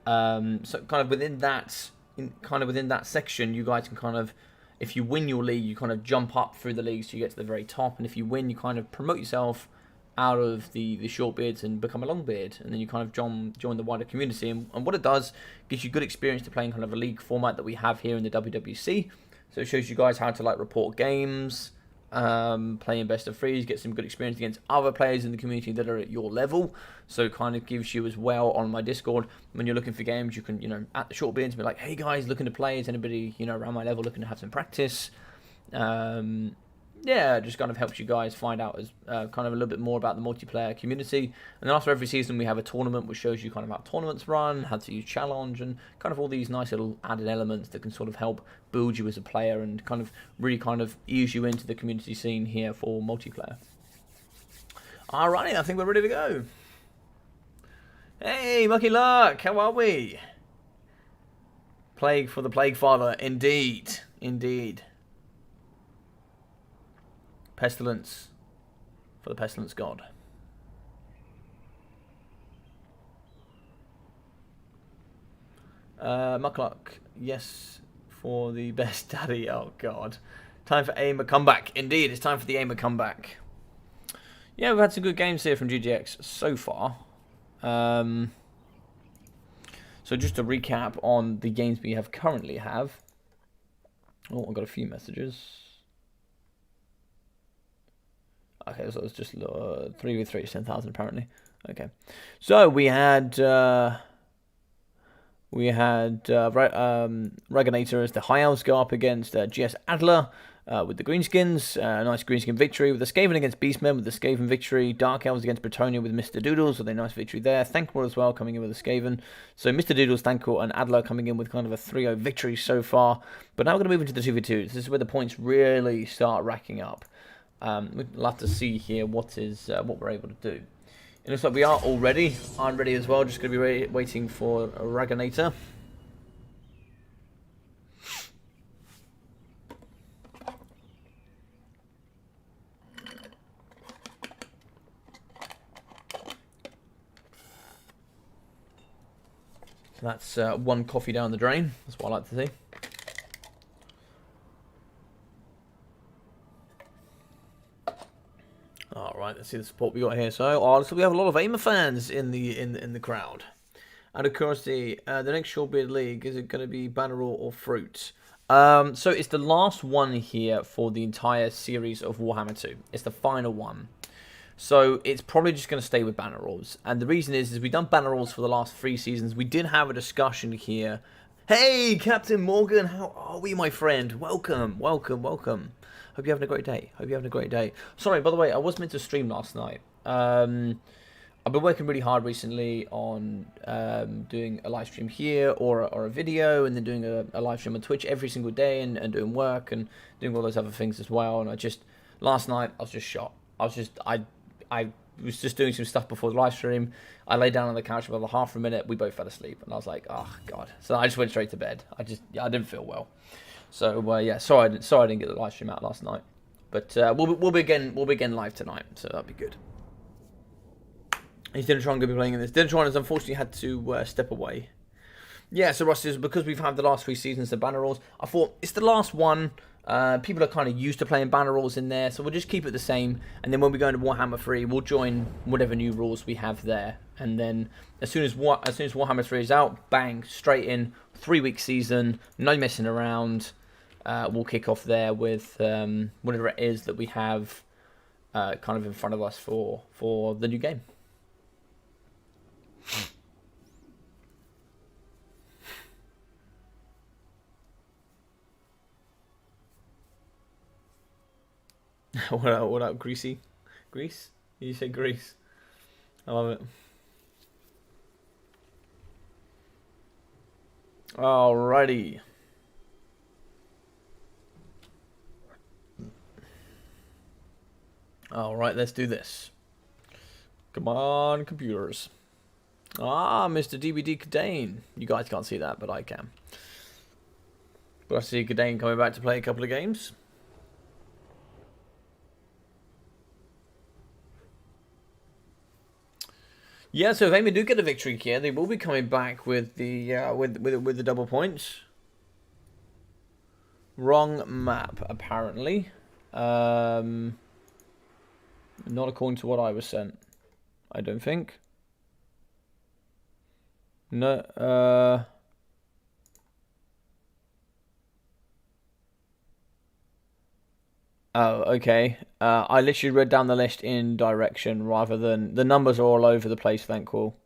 So kind of within that section, you guys can kind of, if you win your league, you kind of jump up through the league so you get to the very top. And if you win, you kind of promote yourself out of the Shortbeards and become a Longbeard, and then you kind of join the wider community. And what it does, gives you good experience to playing kind of a league format that we have here in the WWC. So it shows you guys how to like report games, play in best of 3s, get some good experience against other players in the community that are at your level. So it kind of gives you as well on my Discord, when you're looking for games, you can, you know, at the Shortbeards be like, hey guys, looking to play, is anybody, you know, around my level looking to have some practice? Yeah, it just kind of helps you guys find out as kind of a little bit more about the multiplayer community. And then after every season, we have a tournament which shows you kind of how tournaments run, how to use challenge, and kind of all these nice little added elements that can sort of help build you as a player and kind of really kind of ease you into the community scene here for multiplayer. Alrighty, I think we're ready to go. Hey, Mucky Luck, how are we? Plague for the Plague Father, indeed, indeed. Pestilence for the Pestilence God. Muckluck, yes, for the best daddy. Oh, God. Time for AIMA comeback. Indeed, it's time for the AIMA comeback. Yeah, we've had some good games here from GGX so far. So just to recap on the games we currently have. Oh, I've got a few messages. Okay, so it's just 3v3, 10,000 apparently. Okay. So we had... Raganator as the High Elves go up against GS Adler with the Greenskins. Nice Greenskin victory. With the Skaven against Beastmen with the Skaven victory. Dark Elves against Bretonnia with Mr. Doodles with a nice victory there. Thankful as well coming in with the Skaven. So Mr. Doodles, Thankful, and Adler coming in with kind of a 3-0 victory so far. But now we're going to move into the 2v2s. This is where the points really start racking up. We'll have to see here what we're able to do. It looks like we are all ready. I'm ready as well. Just going to be waiting for a Raganator. So that's one coffee down the drain. That's what I like to see. All right, let's see the support we got here. So we have a lot of AIMA fans in the crowd. And of course, the next Shawbeard League, is it going to be Banner or Fruit? So it's the last one here for the entire series of Warhammer 2. It's the final one. So it's probably just going to stay with Banner Rolls. And the reason is we've done Banner Rolls for the last 3 seasons. We did have a discussion here. Hey, Captain Morgan, how are we, my friend? Welcome, welcome, welcome. Hope you're having a great day. Hope you're having a great day. Sorry, by the way, I was meant to stream last night. I've been working really hard recently on doing a live stream here or a video, and then doing a live stream on Twitch every single day, and doing work and doing all those other things as well. And last night I was just shot. I was just doing some stuff before the live stream. I lay down on the couch for about half a minute. We both fell asleep, and I was like, oh God. So I just went straight to bed. I didn't feel well. So yeah, sorry I didn't get the live stream out last night. But we'll begin live tonight, so that'll be good. He's Dinatron going to be playing in this. Dinatron has unfortunately had to step away. Yeah, so Ross, because we've had the last 3 seasons of Banner Rolls, I thought it's the last one. People are kind of used to playing Banner Rolls in there, so we'll just keep it the same. And then when we go into Warhammer 3, we'll join whatever new rules we have there. And then as soon as Warhammer 3 is out, bang, straight in, 3-week season, no messing around. We'll kick off there with whatever it is that we have kind of in front of us for the new game. What up, Greasy? Grease? You say Grease? I love it. Alrighty. Alright, let's do this. Come on, computers. Ah, Mr. DVD Cadane. You guys can't see that, but I can. But I see Cadane coming back to play a couple of games. Yeah, so if AIMA do get a victory here, they will be coming back with the with the double points. Wrong map, apparently. Not according to what I was sent. I don't think. No. Oh, okay. I literally read down the list in direction rather than... The numbers are all over the place, thankful.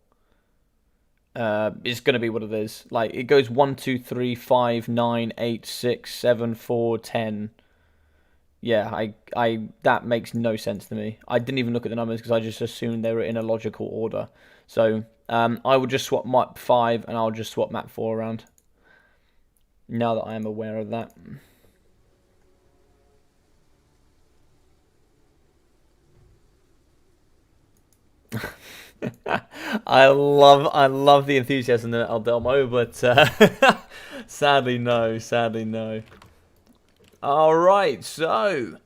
It's going to be what it is. Like, it goes 1, 2, 3, 5, 9, 8, 6, 7, 4, 10. Yeah, that makes no sense to me. I didn't even look at the numbers because I just assumed they were in a logical order. So, I will just swap map 5 and I'll just swap map 4 around. Now that I am aware of that. I love the enthusiasm in Aldelmo, but sadly no. All right, so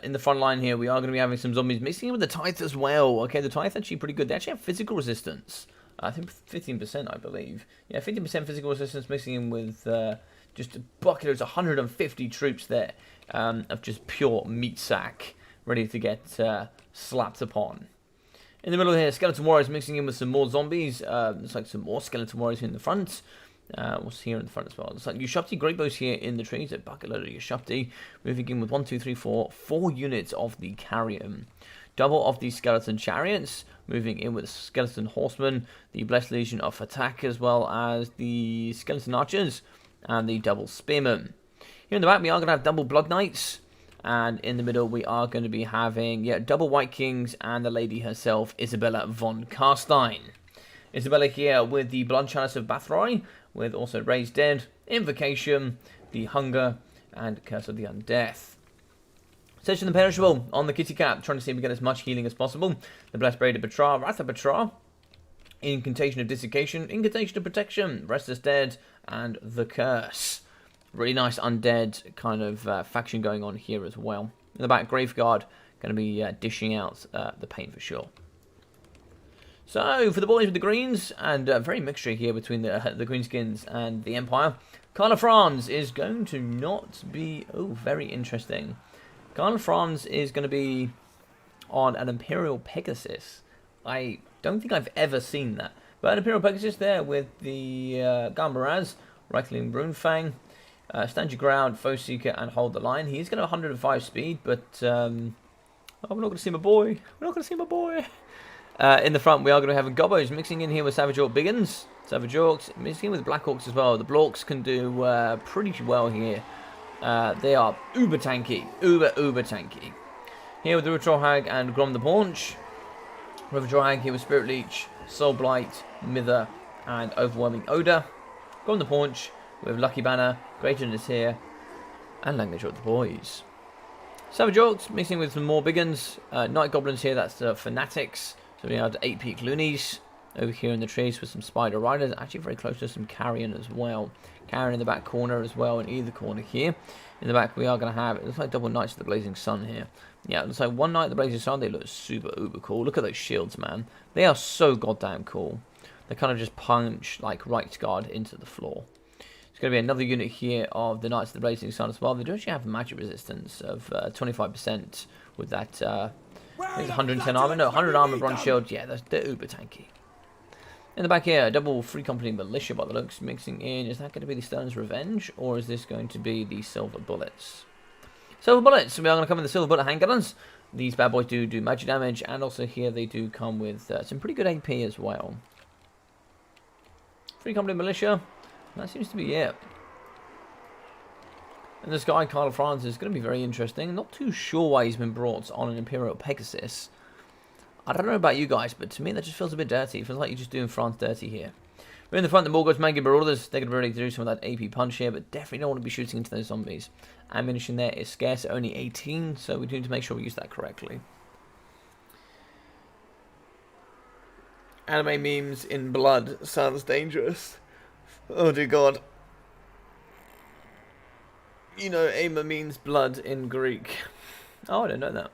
in the front line here, we are going to be having some zombies mixing in with the Tithe as well. Okay, the Tithe actually pretty good. They actually have physical resistance. I think 15%, I believe. Yeah, 15% physical resistance mixing in with just a bucket of 150 troops there of just pure meat sack ready to get slapped upon. In the middle here, Skeleton Warriors mixing in with some more zombies. Looks like some more Skeleton Warriors here in the front. What's here in the front as well? Looks like Ushupti Great Bows here in the trees. A bucket load of Ushupti. Moving in with 1, 2, 3, 4. 4 units of the Carrion. Double of the Skeleton Chariots. Moving in with Skeleton Horsemen. The Blessed Legion of Attack, as well as the Skeleton Archers. And the Double Spearmen. Here in the back, we are going to have double Blood Knights. And in the middle, we are going to be having, double White Kings and the lady herself, Isabella von Carstein. Isabella here with the Blood Chalice of Bathory, with also Raised Dead, Invocation, the Hunger, and Curse of the Undeath. Searching the Perishable on the Kitty Cat, trying to see if we get as much healing as possible. The Blessed Braid of Betra, Wrath of Betra, Incantation of Desiccation, Incantation of Protection, Restless Dead, and the Curse. Really nice undead kind of faction going on here as well. In the back, Graveguard going to be dishing out the paint for sure. So, for the boys with the greens, and very mixture here between the Greenskins and the Empire, Karl of France is going to not be... Oh, very interesting. Karl of France is going to be on an Imperial Pegasus. I don't think I've ever seen that. But an Imperial Pegasus there with the Gambaraz, Reckling Brunefang, Stand Your Ground, Foe Seeker, and Hold the Line. He's going to have 105 speed, but we're not going to see my boy. We're not going to see my boy. In the front, we are going to have Gobbos mixing in here with Savage Orc Biggins. Savage Orcs mixing in with Black Orcs as well. The Blorks can do pretty well here. They are uber tanky. Uber tanky. Here with the Ritrohag and Grom the Paunch. Ritrohag here with Spirit Leech, Soul Blight, Mither, and Overwhelming Odor. Grom the Paunch with Lucky Banner, Greaton is here, and Language of the Boys. Savage Orcs mixing with some more Biggins. Night Goblins here, that's the Fanatics. So we have 8 Peak Loonies over here in the trees with some Spider Riders. Actually very close to some Carrion as well. Carrion in the back corner as well, in either corner here. In the back we are going to have, it looks like double Knights of the Blazing Sun here. Yeah, it looks like one Knight of the Blazing Sun. They look super uber cool. Look at those shields, man. They are so goddamn cool. They kind of just punch like right guard into the floor. It's going to be another unit here of the Knights of the Blazing Sun as well. They do actually have magic resistance of 25% with that... I think it's 110 armor. No, 100 armor, bronze shield. Yeah, they're uber tanky. In the back here, double Free Company Militia by the looks mixing in. Is that going to be the Stern's Revenge, or is this going to be the Silver Bullets? Silver Bullets. So we are going to come with the Silver Bullet handgunners. These bad boys do magic damage, and also here they do come with some pretty good AP as well. Free Company Militia. That seems to be it. And this guy, Karl of France, is going to be very interesting. Not too sure why he's been brought on an Imperial Pegasus. I don't know about you guys, but to me that just feels a bit dirty. It feels like you're just doing France dirty here. We're in the front, the Morgoths, Magi Marauders. They're going to be ready to do some of that AP punch here, but definitely don't want to be shooting into those zombies. Ammunition there is scarce, only 18, so we do need to make sure we use that correctly. Anime memes in blood sounds dangerous. Oh dear God. You know, AIMA means blood in Greek. Oh, I don't know that.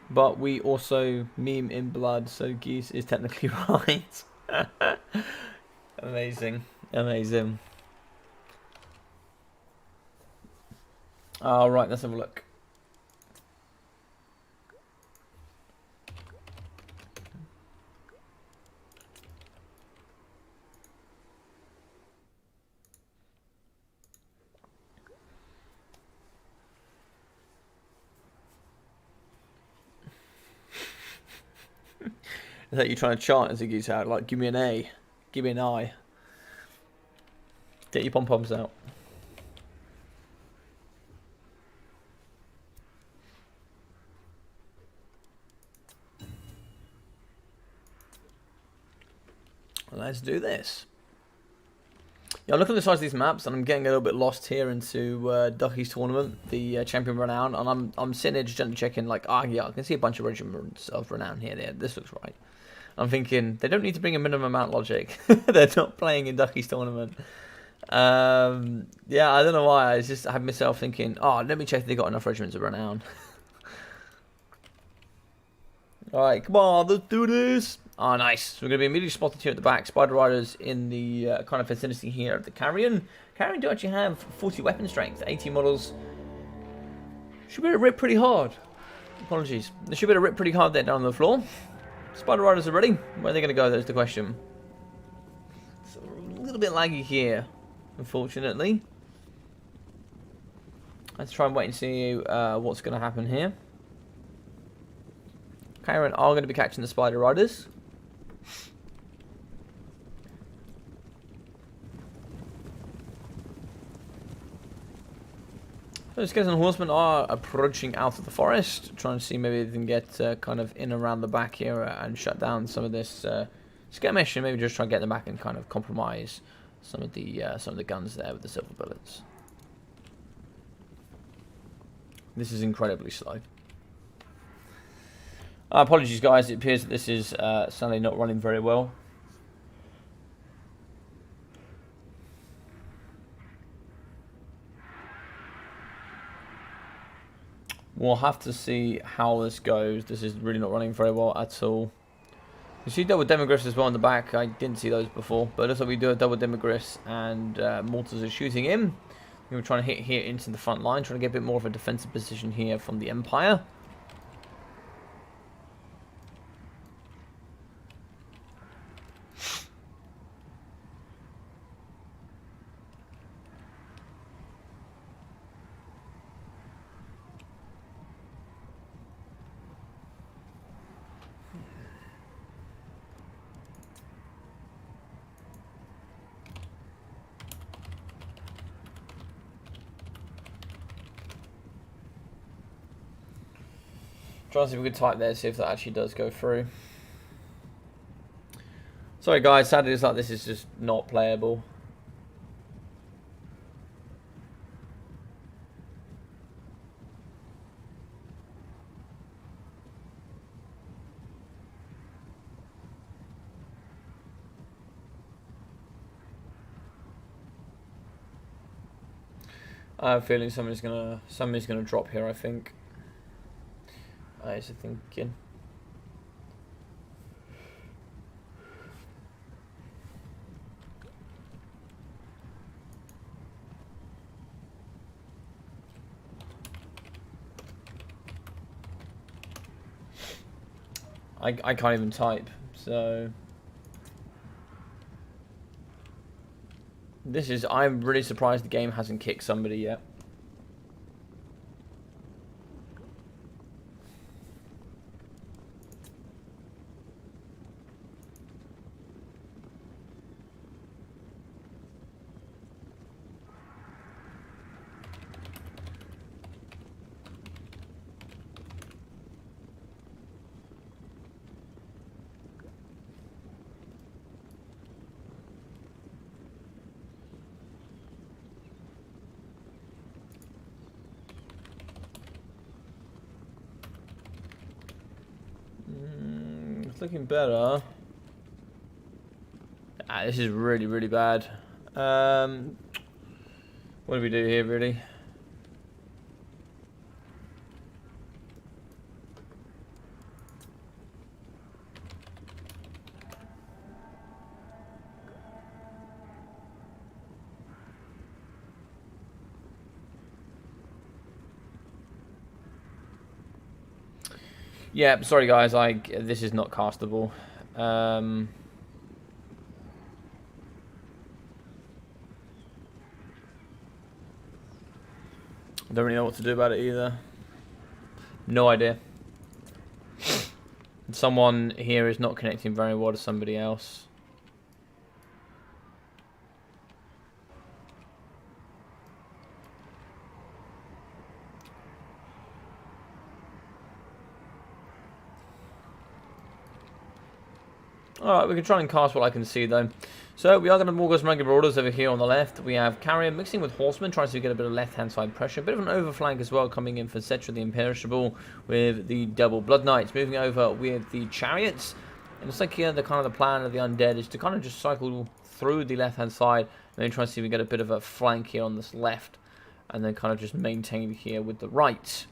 But we also meme in blood, so Geese is technically right. Amazing. Amazing. Alright, let's have a look. Is that you trying to chant as it gets out? Like, give me an A. Give me an I. Get your pom-poms out. Let's do this. Yeah, I'm looking at the size of these maps, and I'm getting a little bit lost here into Ducky's tournament, the Champion Renown, and I'm sitting here just gently checking, like, yeah, I can see a bunch of regiments of Renown here. Yeah, this looks right. I'm thinking, they don't need to bring a minimum amount logic. They're not playing in Ducky's tournament. Yeah, I don't know why. I just had myself thinking, oh, let me check if they got enough regiments to run out. Alright, come on, let's do this. Oh, nice. So we're going to be immediately spotted here at the back. Spider Riders in the kind of vicinity here of the Carrion. Carrion do actually have 40 weapon strength, 80 models. Should be able to rip pretty hard. Apologies. They should be able to rip pretty hard there down on the floor. Spider Riders are ready. Where are they going to go? That's the question. It's a little bit laggy here, unfortunately. Let's try and wait and see what's going to happen here. Carrion are going to be catching the Spider Riders. So Skaven and Horsemen are approaching out of the forest, trying to see maybe they can get kind of in around the back here and shut down some of this skirmish, and maybe just try and get them back and kind of compromise some of the guns there with the silver bullets. This is incredibly slow. Apologies, guys. It appears that this is suddenly not running very well. We'll have to see how this goes. This is really not running very well at all. You see double demogriffs as well in the back. I didn't see those before, but it looks like we do have double demogriffs and mortars are shooting in. We're trying to hit here into the front line, trying to get a bit more of a defensive position here from the Empire. Trying to see if we can type there, see if that actually does go through. Sorry guys, sadly it's like this is just not playable. I have a feeling somebody's gonna drop here, I think. I was thinking. I can't even type, so I'm really surprised the game hasn't kicked somebody yet. It's looking better. This is really, really bad. What do we do here, really? Yeah, sorry guys, this is not castable. Don't really know what to do about it either. No idea. Someone here is not connecting very well to somebody else. Alright, we can try and cast what I can see though. So we are going to Morgos Ranking Marauders over here on the left. We have Carrion mixing with Horsemen, trying to get a bit of left-hand side pressure. A bit of an overflank as well coming in for Cetra the Imperishable with the double Blood Knights. Moving over with the Chariots. And it's like here, the kind of the plan of the undead is to kind of just cycle through the left-hand side, and then try to see if we get a bit of a flank here on this left, and then kind of just maintain here with the right.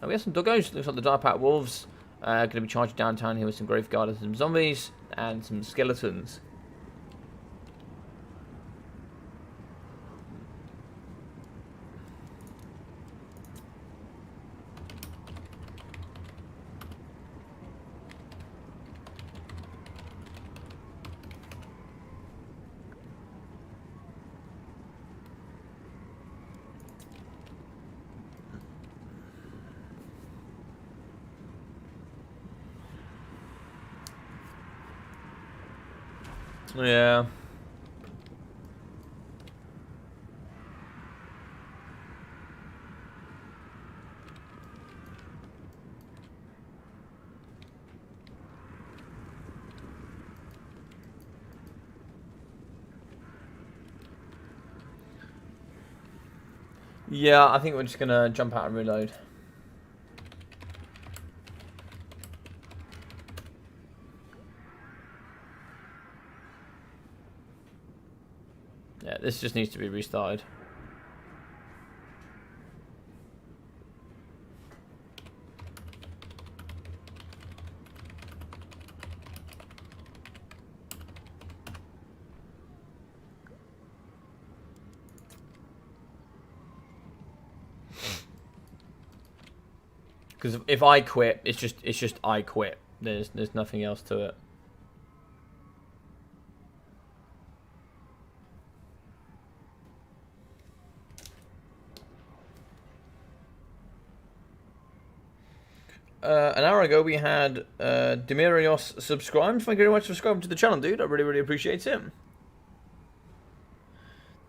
Now we have some doggos. Looks like the Dark Pack Wolves going to be charging downtown here with some Graveguard and some zombies and some skeletons. Yeah. Yeah, I think we're just going to jump out and reload. Yeah, this just needs to be restarted. Because if I quit, it's just I quit. There's nothing else to it. An hour ago we had Demirios subscribed. Thank you very much for subscribing to the channel, dude. I really appreciate it.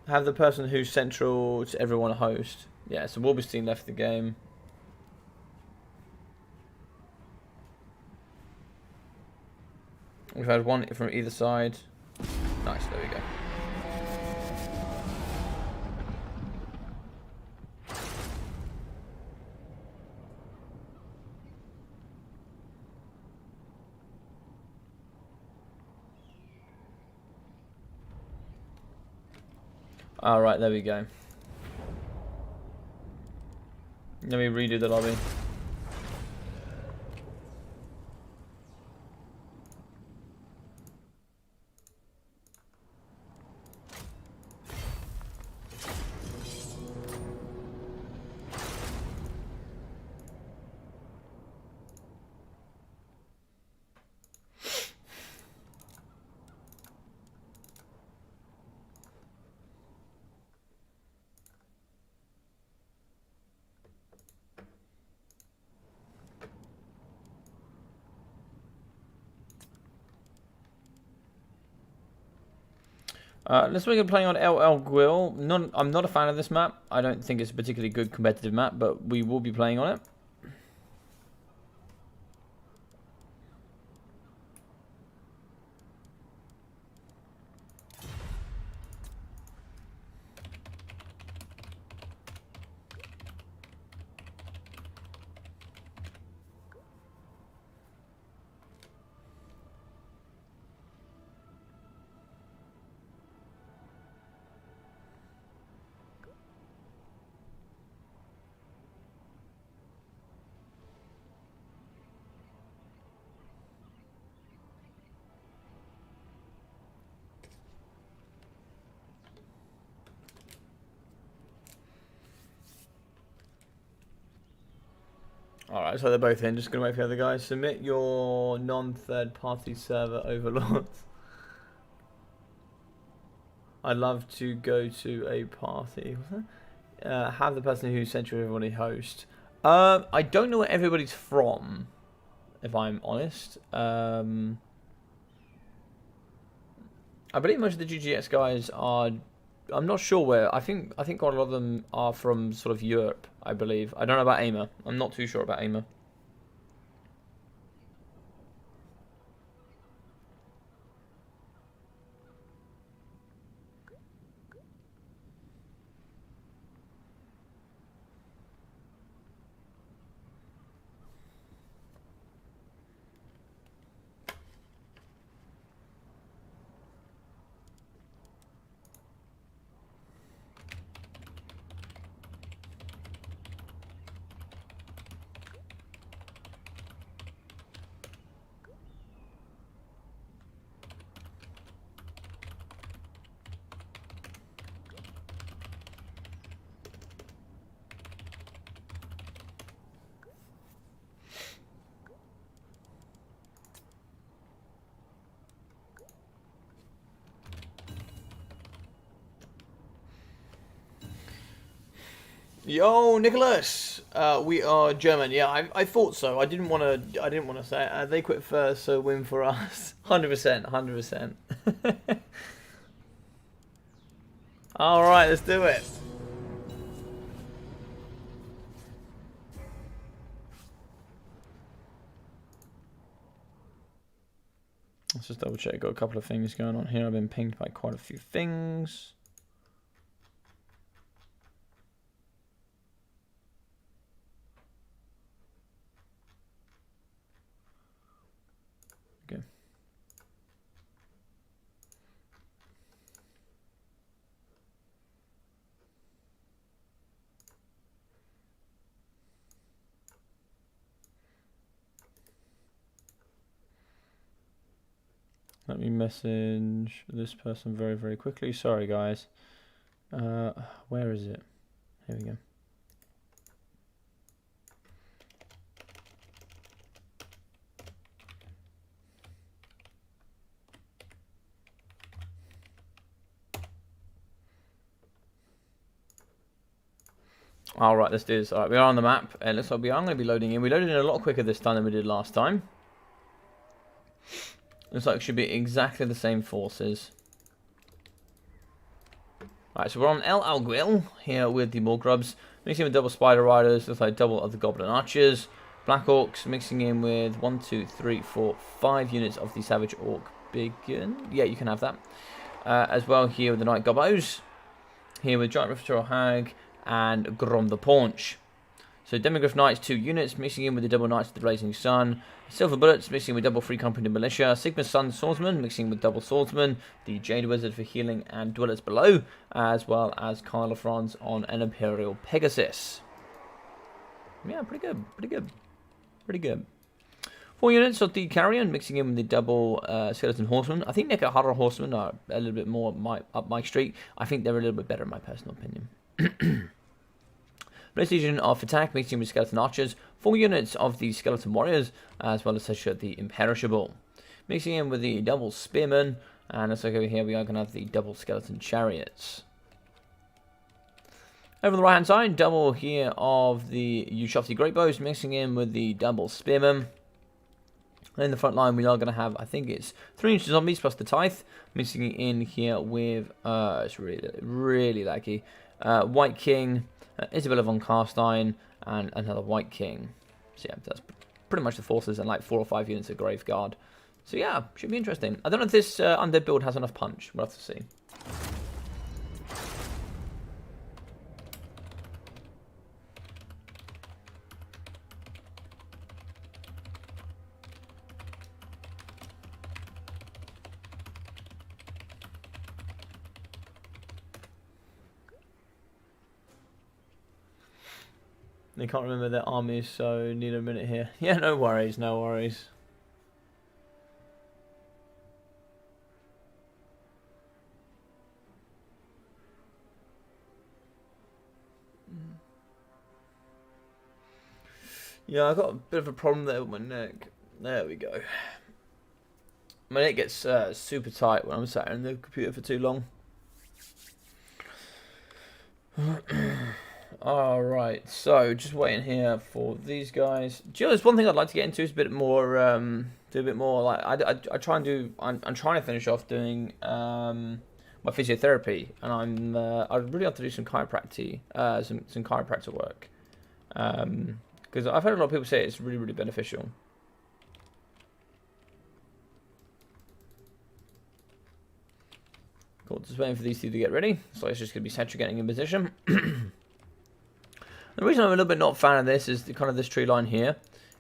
Have the person who's central to everyone a host. Yeah, so Wolverstein left the game. We've had one from either side. Nice, there we go. Alright, there we go. Let me redo the lobby. Let's begin playing on LL Grill. I'm not a fan of this map. I don't think it's a particularly good competitive map, but we will be playing on it. Alright, so they're both in. Just going to wait for the other guys. Submit your non-third-party server overlords. I'd love to go to a party. Have the person who sent you everybody host. I don't know where everybody's from, if I'm honest. I believe most of the GGX guys are... I'm not sure where. I think quite a lot of them are from sort of Europe, I believe. I don't know about AIMA. I'm not too sure about AIMA. Yo, Nicholas. We are German. Yeah, I thought so. I didn't want to say it. They quit first, so win for us. 100%. 100%. All right, let's do it. Let's just double check. Got a couple of things going on here. I've been pinged by quite a few things. Okay. Let me message this person very, very quickly. Sorry, guys. Where is it? Here we go. All right, let's do this. All right, we are on the map. It looks like we are going to be loading in. We loaded in a lot quicker this time than we did last time. Looks like it should be exactly the same forces. Alright, so we're on El Alguil here with the Morgrubs. Mixing with double Spider Riders, looks like double of the Goblin Archers. Black Orcs mixing in with 1, 2, 3, 4, 5 units of the Savage Orc Begin. Yeah, you can have that. As well here with the Night Gobos. Here with Giant Refractorial Hag and Grom the Paunch. So Demigryph Knights, 2 units, mixing in with the double Knights of the Blazing Sun. Silver Bullets, mixing with double Free Company Militia. Sigma Sun Swordsman, mixing with double Swordsman. The Jade Wizard for healing and Dwellers Below. As well as Kylafrons on an Imperial Pegasus. Yeah, pretty good, pretty good, pretty good. 4 units of the Carrion, mixing in with the double Skeleton Horseman. I think Nekahara Horsemen are a little bit more up my street. I think they're a little bit better in my personal opinion. Blitz Legion of Attack, mixing with Skeleton Archers. 4 units of the Skeleton Warriors, as well as the Imperishable. Mixing in with the double Spearmen, and looks like over here we are going to have the double Skeleton Chariots. Over on the right hand side, double here of the Ushofty Greatbows, mixing in with the double Spearmen. And in the front line we are going to have, I think it's 3 inches zombies plus the Tithe, mixing in here with, it's really laggy, White King, Isabella von Carstein, and another White King. So yeah, that's pretty much the forces and like 4 or 5 units of Graveguard. So yeah, should be interesting. I don't know if this undead build has enough punch. We'll have to see. They can't remember their armies, so need a minute here. Yeah, no worries, no worries. Yeah, I got a bit of a problem there with my neck. There we go. My neck gets super tight when I'm sat in the computer for too long. Alright, so just waiting here for these guys. Do you know, there's one thing I'd like to get into is a bit more, do a bit more, like, I try and do, I'm trying to finish off doing my physiotherapy, and I'd really have to do some chiropractic, some chiropractor work. Because I've heard a lot of people say it's really, really beneficial. Cool, just waiting for these two to get ready. So it's just going to be Satchel getting in position. The reason I'm a little bit not a fan of this is kind of this tree line here.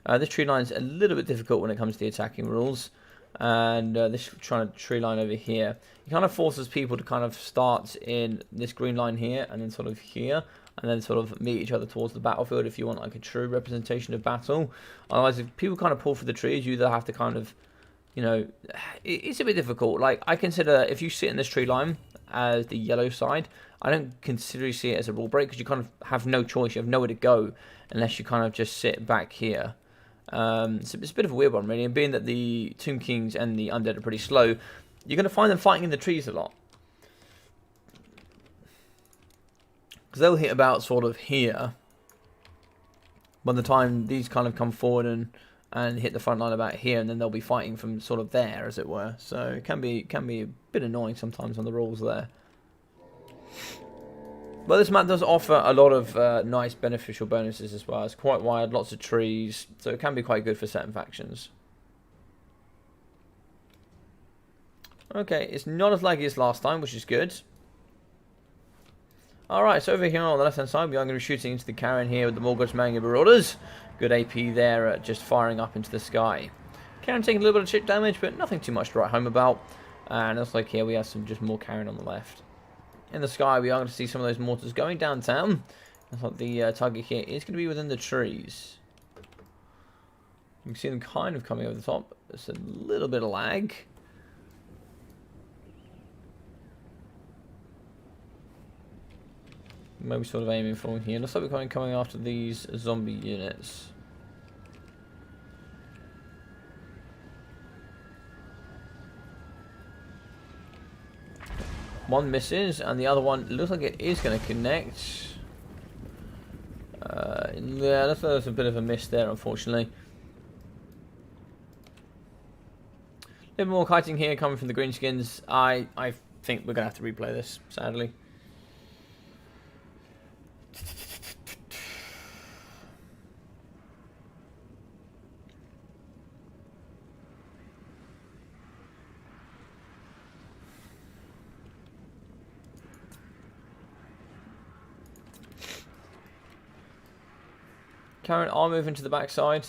This tree line is a little bit difficult when it comes to the attacking rules. And this tree line over here, it kind of forces people to kind of start in this green line here and then sort of here. And then sort of meet each other towards the battlefield if you want like a true representation of battle. Otherwise, if people kind of pull for the trees, you either have to kind of, you know, it's a bit difficult. Like, I consider if you sit in this tree line as the yellow side, I don't consider you see it as a rule break because you kind of have no choice. You have nowhere to go unless you kind of just sit back here. So it's a bit of a weird one, really. And being that the Tomb Kings and the Undead are pretty slow, you're going to find them fighting in the trees a lot. Because they'll hit about sort of here. By the time these kind of come forward and hit the front line about here, and then they'll be fighting from sort of there, as it were. So it can be a bit annoying sometimes on the rules there. But this map does offer a lot of nice beneficial bonuses as well. It's quite wide, lots of trees, so it can be quite good for certain factions. Okay, it's not as laggy as last time, which is good. Alright, so over here on the left hand side, we are going to be shooting into the Karen here with the Morgoth's Marauders. Good AP there, just firing up into the sky. Karen taking a little bit of chip damage, but nothing too much to write home about. And it looks like here we have some just more Karen on the left. In the sky, we are going to see some of those mortars going downtown. Looks like the target here is going to be within the trees. You can see them kind of coming over the top. There's a little bit of lag. Maybe sort of aiming for here. Looks like we're coming after these zombie units. One misses, and the other one looks like it is going to connect. Yeah, looks like there's a bit of a miss there, unfortunately. A little more kiting here coming from the Greenskins. I think we're going to have to replay this, sadly. Karen are moving to the backside.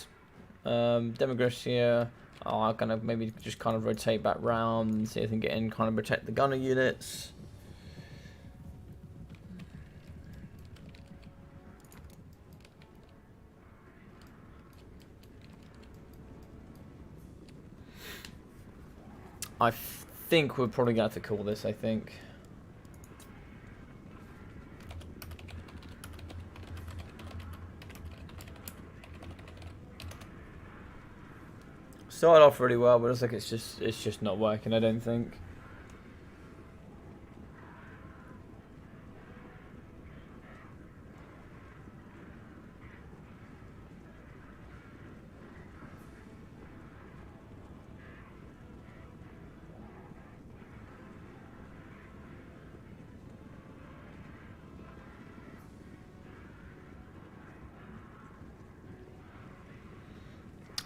Demographics here are going to maybe just kind of rotate back round and see if they can get in, kind of protect the gunner units. I think we're probably going to have to call this, I think. Started off really well, but it looks like it's just not working, I don't think.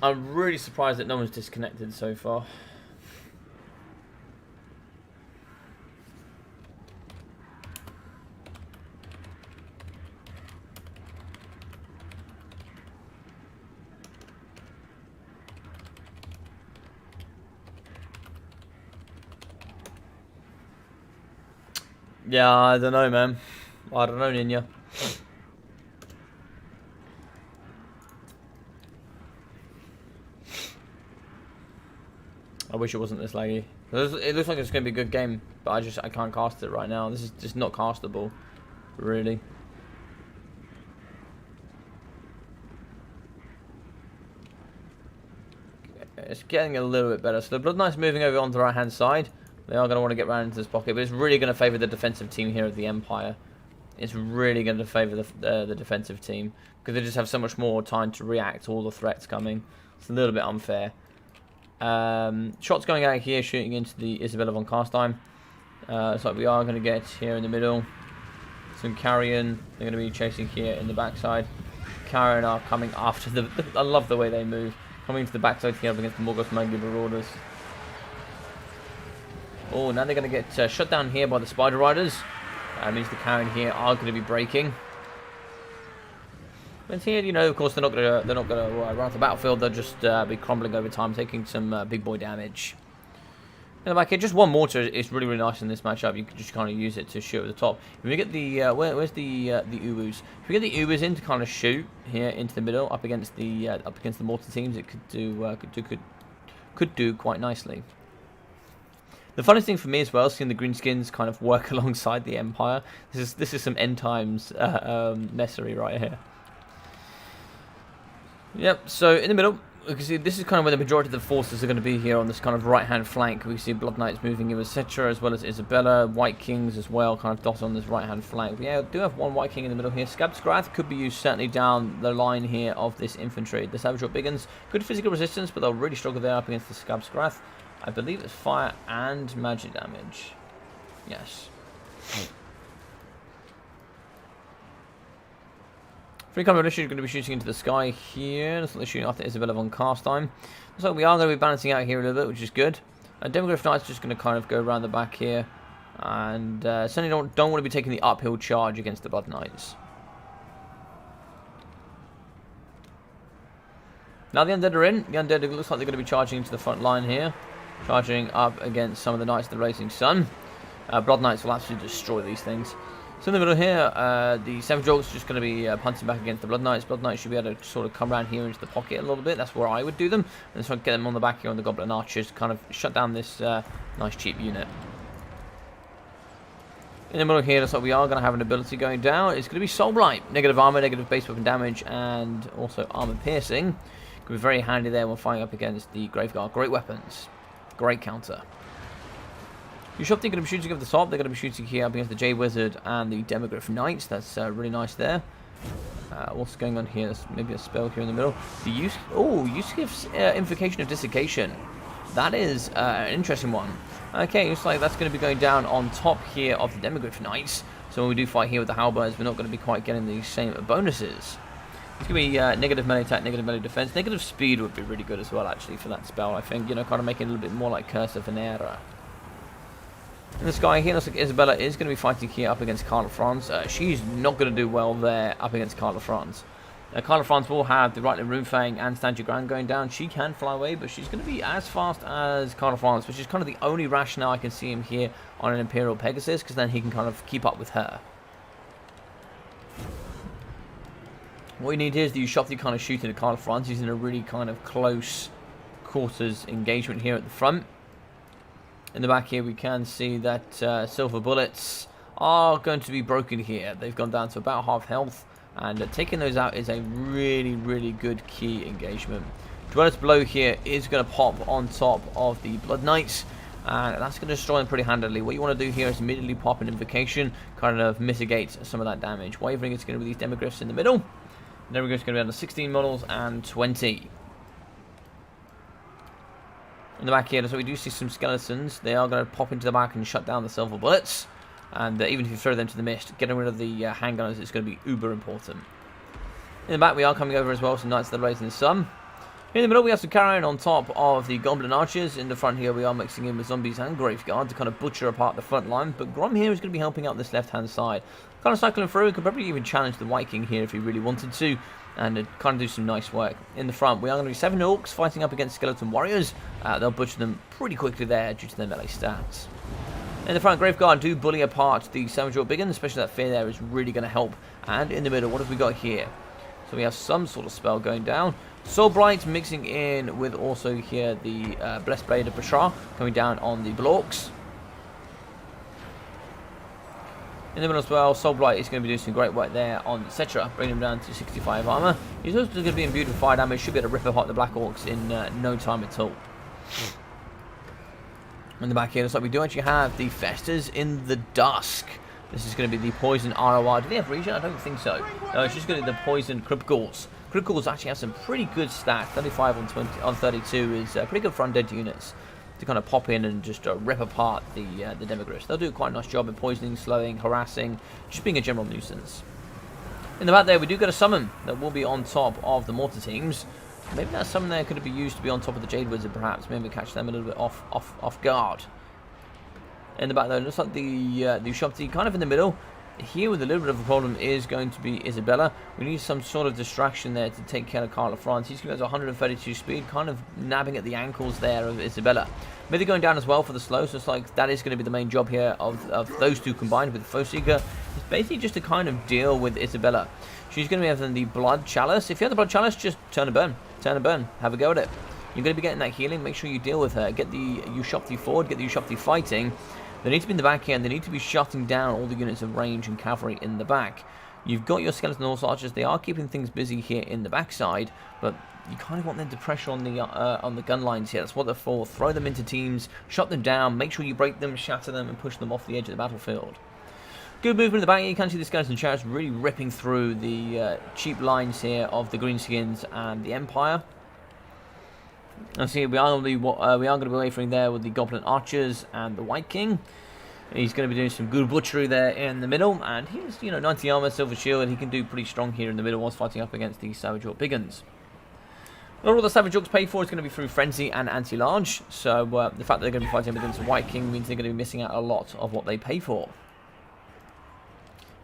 I'm really surprised that no one's disconnected so far. Yeah, I don't know, man. I don't know, Ninja. I wish it wasn't this laggy. It looks like it's going to be a good game, but I can't cast it right now. This is just not castable, really. It's getting a little bit better. So the Blood Knights moving over onto the right hand side. They are going to want to get round into this pocket, but it's really going to favour the defensive team here of the Empire. It's really going to favour the defensive team because they just have so much more time to react to all the threats coming. It's a little bit unfair. Shots going out here, shooting into the Isabella von Karstein. Looks like we are going to get here in the middle. Some Carrion. They're going to be chasing here in the backside. Carrion are coming after the... I love the way they move. Coming to the backside here up against the Morgoth's Marauders. Oh, now they're going to get shut down here by the Spider Riders. That means the Carrion here are going to be breaking. But here, you know, of course, they're not going to run off the battlefield. They'll just be crumbling over time, taking some big boy damage. And back here, just one mortar is really, really nice in this matchup. You can just kind of use it to shoot at the top. If we get the where's the Uwus? If we get the Uwus in to kind of shoot here into the middle, up against the mortar teams, it could do quite nicely. The funniest thing for me as well, seeing the Greenskins kind of work alongside the Empire. This is some end times messery right here. Yep. So in the middle, we can see this is kind of where the majority of the forces are going to be here on this kind of right-hand flank. We see Blood Knights moving in with Citra as well as Isabella, White Kings as well, kind of dotted on this right-hand flank. We do have one White King in the middle here. Scabscrath could be used certainly down the line here of this infantry. The Savage Biggins, good physical resistance, but they'll really struggle there up against the Scabscrath. I believe it's fire and magic damage. Yes. Free combat issue is going to be shooting into the sky here. That's what they're shooting after Isabella von Karstein. So we are going to be balancing out here a little bit, which is good. Demogryph Knight's just going to kind of go around the back here. And certainly don't want to be taking the uphill charge against the Blood Knights. Now the Undead are in. The Undead, it looks like they're going to be charging into the front line here. Charging up against some of the Knights of the Rising Sun. Blood Knights will absolutely destroy these things. So in the middle here, the Savage Orcs just going to be punting back against the Blood Knights. Blood Knights should be able to sort of come around here into the pocket a little bit. That's where I would do them. And so get them on the back here on the Goblin Archers to kind of shut down this nice cheap unit. In the middle here, looks like we are going to have an ability going down. It's going to be Soul Blight. Negative armor, negative base weapon damage, and also armor piercing. Could be very handy there when fighting up against the Graveguard. Great weapons. Great counter. Ushopti are going to be shooting up the top. They're going to be shooting here up against the Jade Wizard and the Demogryph Knights. That's really nice there. What's going on here? There's maybe a spell here in the middle. The use gives Invocation of Desiccation. That is an interesting one. Okay, looks like that's going to be going down on top here of the Demogryph Knights. So when we do fight here with the Halberds, we're not going to be quite getting the same bonuses. It's going to be negative melee attack, negative melee defense. Negative speed would be really good as well, actually, for that spell, I think. You know, kind of making it a little bit more like Curse of Venera. In the sky here, looks like Isabella is going to be fighting here up against Carla Franz. She's not going to do well there up against Carla Franz. Carla Franz will have the Rightling Runefang and Stand Your Ground going down. She can fly away, but she's going to be as fast as Carla Franz, which is kind of the only rationale I can see him here on an Imperial Pegasus, because then he can kind of keep up with her. What you need here is the Ushopti kind of shooting at Carla Franz using a really kind of close quarters engagement here at the front. In the back here, we can see that silver bullets are going to be broken here. They've gone down to about half health, and taking those out is a really, really good key engagement. Dweller's Blow here is going to pop on top of the Blood Knights, and that's going to destroy them pretty handily. What you want to do here is immediately pop an Invocation, kind of mitigate some of that damage. Wavering is going to be these Demogryphs in the middle. Demogryphs going to be under 16 models and 20. In the back here, so we do see some skeletons. They are going to pop into the back and shut down the silver bullets. And even if you throw them to the mist, getting rid of the handgunners is going to be uber important. In the back, we are coming over as well, some Knights of the Rising Sun. In the middle, we have some Carrion on top of the Goblin Archers. In the front here, we are mixing in with Zombies and Graveguard to kind of butcher apart the front line. But Grom here is going to be helping out this left-hand side. Kind of cycling through, could probably even challenge the White King here if he really wanted to. And kind of do some nice work. In the front, we are going to be 7 Orcs fighting up against Skeleton Warriors. They'll butcher them pretty quickly there due to their melee stats. In the front, Graveguard do bully apart the Savage Orc Biggin, especially that fear there is really going to help. And in the middle, what have we got here? So we have some sort of spell going down. Soul Blight mixing in with also here the Blessed Blade of Bashar coming down on the Blorks. In the middle as well, Soul Blight is going to be doing some great work there on Citra, bringing him down to 65 armor. He's also going to be imbued with fire damage, should be able to rip apart the Black Orcs in no time at all. In the back here, looks like we do actually have the Festers in the Dusk. This is going to be the Poison ROR. Do they have regen? I don't think so. No, it's just going to be the Poison Crypt Ghouls. Crypt Ghouls actually have some pretty good stats. 35 on 32 is pretty good for undead units to kind of pop in and just rip apart the Demogryphs. They'll do quite a nice job of poisoning, slowing, harassing, just being a general nuisance. In the back there, we do get a summon that will be on top of the mortar teams. Maybe that summon there could be used to be on top of the Jade Wizard, perhaps. Maybe catch them a little bit off guard. In the back though, it looks like the Ushopti kind of in the middle. Here with a little bit of a problem is going to be Isabella. We need some sort of distraction there to take care of Carla Franz. He's going to have 132 speed, kind of nabbing at the ankles there of Isabella. Maybe going down as well for the slow, so it's like that is going to be the main job here of those two combined with Foe Seeker. It's basically just to kind of deal with Isabella. She's going to be having the Blood Chalice. If you have the Blood Chalice, just turn and burn. Turn and burn. Have a go at it. You're going to be getting that healing. Make sure you deal with her. Get the Ushopti forward. Get the Ushopti fighting. They need to be in the back here, and they need to be shutting down all the units of range and cavalry in the back. You've got your Skeleton Horse Archers. They are keeping things busy here in the backside, but you kind of want them to pressure on the gun lines here. That's what they're for. Throw them into teams, shut them down, make sure you break them, shatter them, and push them off the edge of the battlefield. Good movement in the back. You can see the Skeleton Chariots really ripping through the cheap lines here of the Greenskins and the Empire. And see, we are going to be wavering there with the Goblin Archers and the White King. He's going to be doing some good butchery there in the middle, and he's, 90 armor, silver shield, and he can do pretty strong here in the middle whilst fighting up against the Savage Orc Biggins. Not all the Savage Orcs pay for is going to be through Frenzy and Anti-Large, so the fact that they're going to be fighting against the White King means they're going to be missing out a lot of what they pay for.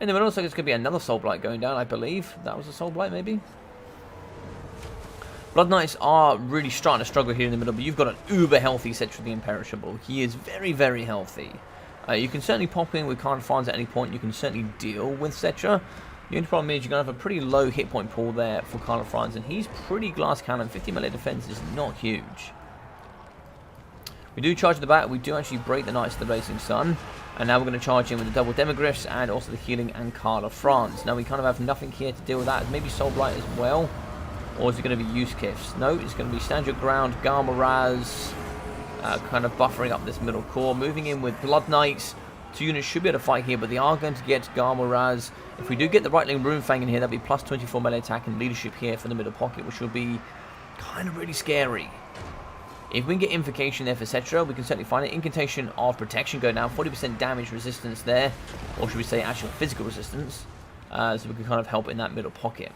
In the middle, looks like it's going to be another Soul Blight going down, I believe. That was a Soul Blight, maybe? Blood Knights are really starting to struggle here in the middle, but you've got an uber healthy Cetera the Imperishable. He is very, very healthy. You can certainly pop in with Card Franz at any point. You can certainly deal with Cetera. The only problem is you're going to have a pretty low hit point pool there for Carl Franz, and he's pretty glass cannon. 50 melee defense is not huge. We do charge at the back. We do actually break the Knights of the Blazing Sun. And now we're going to charge in with the double Demogryphs and also the healing and Carl Franz. Now we kind of have nothing here to deal with that. Maybe Soul Blight as well. Or is it going to be Use Kifs? No, it's going to be Stand Your Ground, Garmaraz, kind of buffering up this middle core. Moving in with Blood Knights. 2 units should be able to fight here, but they are going to get Garmaraz. If we do get the Rightling Runefang in here, that'll be plus 24 melee attack and leadership here for the middle pocket, which will be kind of really scary. If we can get Invocation there for Cetera, we can certainly find it. Incantation of Protection go down, 40% damage resistance there, or should we say actual physical resistance, so we can kind of help in that middle pocket.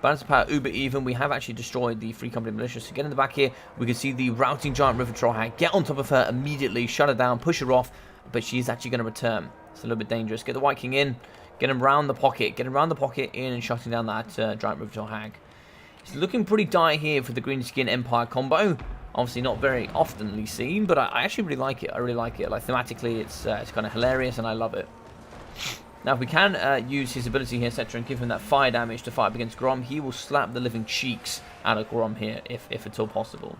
Balance of power uber even. We have actually destroyed the Free Company Militia. So get in the back here. We can see the routing giant River Trollhag. Get on top of her immediately. Shut her down. Push her off. But she's actually going to return. It's a little bit dangerous. Get the White King in. Get him round the pocket. Get him round the pocket in and shutting down that giant River Trollhag. It's looking pretty dire here for the Greenskin Empire combo. Obviously not very oftenly seen, but I actually really like it. I really like it. Like thematically, it's kind of hilarious and I love it. Now, if we can use his ability here, Cetera, and give him that fire damage to fight up against Grom, he will slap the living cheeks out of Grom here, if at all possible.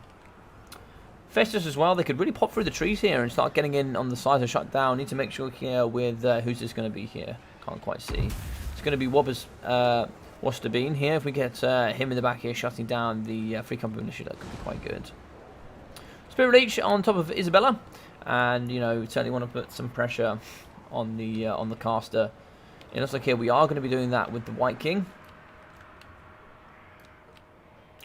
Festus as well, they could really pop through the trees here and start getting in on the side to shut down. Need to make sure here with who's this going to be here. Can't quite see. It's going to be Wobbers Wasterbean here. If we get him in the back here, shutting down the Free Company Initiative, that could be quite good. Spirit Leech on top of Isabella, and we certainly want to put some pressure on the caster. It looks like here we are going to be doing that with the White King.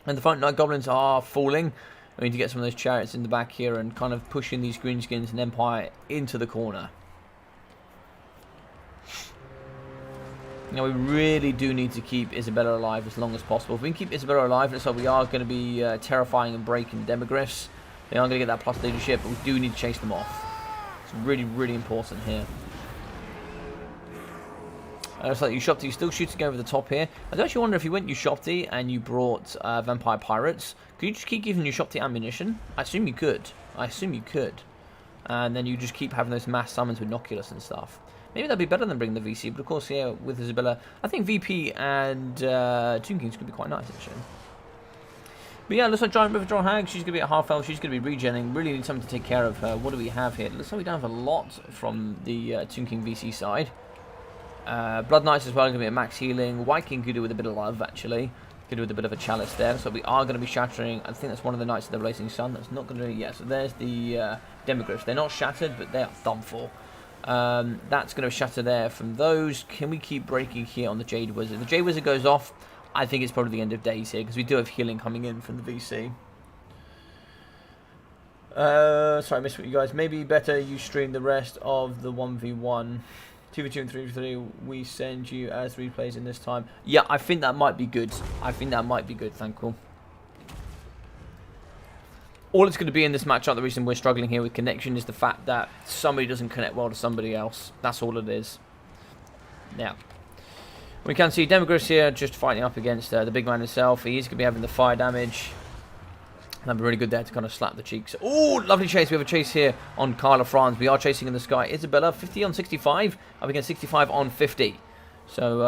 And the front Night Goblins are falling. We need to get some of those chariots in the back here and kind of pushing these Greenskins and Empire into the corner. Now we really do need to keep Isabella alive as long as possible. If we can keep Isabella alive, it looks like we are going to be terrifying and breaking Demogryphs. They are going to get that plus leadership, but we do need to chase them off. It's really, really important here. Looks like Ushopti still shooting over the top here. I do actually wonder if you went Ushopti and you brought Vampire Pirates, could you just keep giving Ushopti ammunition? I assume you could. And then you just keep having those mass summons with Noculus and stuff. Maybe that'd be better than bringing the VC, but of course here with Isabella, I think VP and Tomb Kings could be quite nice actually. But yeah, looks like Giant River Trollhag, she's going to be at half health, she's going to be regenning, really need something to take care of her. What do we have here? Looks like we don't have a lot from the Tomb King VC side. Blood Knights as well, going to be at max healing. White King could do with a bit of love actually. Could do with a bit of a chalice there. So we are going to be shattering. I think that's one of the Knights of the Blazing Sun. That's not going to do it yet. So there's the Demogryphs. They're not shattered, but they are done for. That's going to shatter there from those. Can we keep breaking here on the Jade Wizard? If the Jade Wizard goes off, I think it's probably the end of days here because we do have healing coming in from the VC. Sorry, I missed what you guys. Maybe better you stream the rest of the 1v1. 2v2 and 3v3, we send you as replays in this time. Yeah, I think that might be good. Thankful. All it's going to be in this matchup, the reason we're struggling here with connection is the fact that somebody doesn't connect well to somebody else. That's all it is. Now, we can see Demogryphs here just fighting up against the big man himself. He's going to be having the fire damage. That'd be really good there to kind of slap the cheeks. Oh, lovely chase. We have a chase here on Carla Franz. We are chasing in the sky. Isabella, 50 on 65. Up against 65 on 50. So,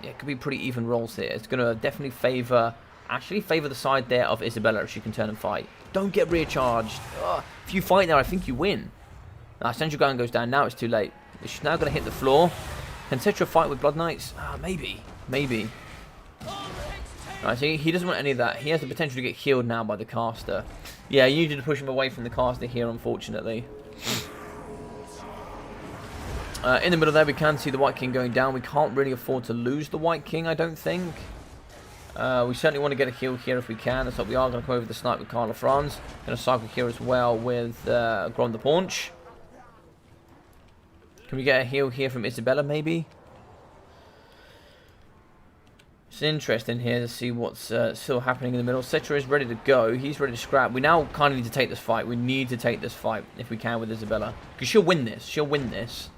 yeah, it could be pretty even rolls here. It's going to definitely favour the side there of Isabella if she can turn and fight. Don't get rear charged. If you fight there, I think you win. Now, Central Gun goes down. Now it's too late. She's now going to hit the floor. Can Cetera fight with Blood Knights? Maybe. Right, so he doesn't want any of that. He has the potential to get healed now by the caster. Yeah, you need to push him away from the caster here, unfortunately. In the middle there, we can see the White King going down. We can't really afford to lose the White King, I don't think. We certainly want to get a heal here if we can. So we are going to come over the snipe with Carla Franz. Going to cycle here as well with Grom the Paunch. Can we get a heal here from Isabella, maybe? It's interesting here to see what's still happening in the middle. Cetra is ready to go. He's ready to scrap. We now kind of need to take this fight. We need to take this fight if we can with Isabella. Because she'll win this. She'll win this.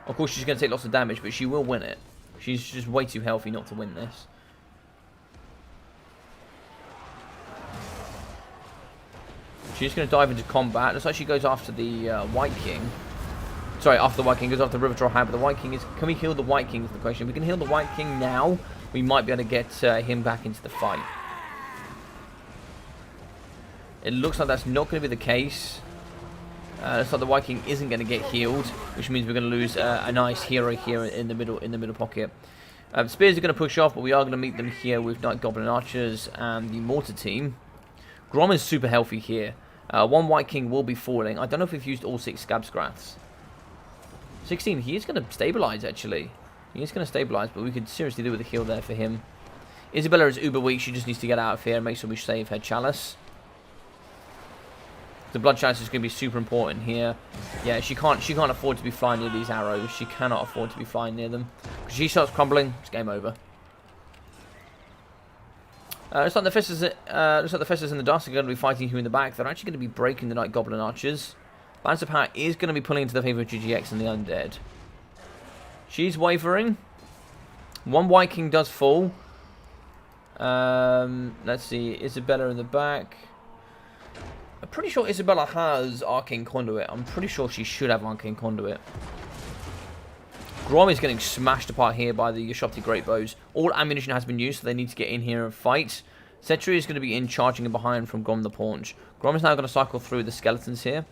Of course, she's going to take lots of damage, but she will win it. She's just way too healthy not to win this. She's going to dive into combat. Looks like she goes after the White King. Sorry, after the White King. Goes after the River Troll Hag, but the White King is... Can we heal the White King is the question. If we can heal the White King now, we might be able to get him back into the fight. It looks like that's not going to be the case. Looks like the White King isn't going to get healed, which means we're going to lose a nice hero here in the middle pocket. Spears are going to push off, but we are going to meet them here with Night Goblin Archers and the Mortar team. Grom is super healthy here. One White King will be falling. I don't know if we've used all 6 Scabscraths. 16, he is going to stabilize, actually. He is going to stabilize, but we could seriously do with a heal there for him. Isabella is uber weak. She just needs to get out of here and make sure we save her Chalice. The Blood Chalice is going to be super important here. Yeah, she can't afford to be flying near these arrows. She cannot afford to be flying near them. Because she starts crumbling, it's game over. Looks like the Festers and the Dust are going to be fighting here in the back. They're actually going to be breaking the Night Goblin Archers. Balance of Power is going to be pulling into the favour of GGX and the Undead. She's wavering. One White King does fall. Let's see. Isabella in the back. I'm pretty sure Isabella has Arcane Conduit. I'm pretty sure she should have Arcane Conduit. Grom is getting smashed apart here by the Yashopti Great Bows. All ammunition has been used, so they need to get in here and fight. Setri is going to be in charging in behind from Grom the Paunch. Grom is now going to cycle through the skeletons here.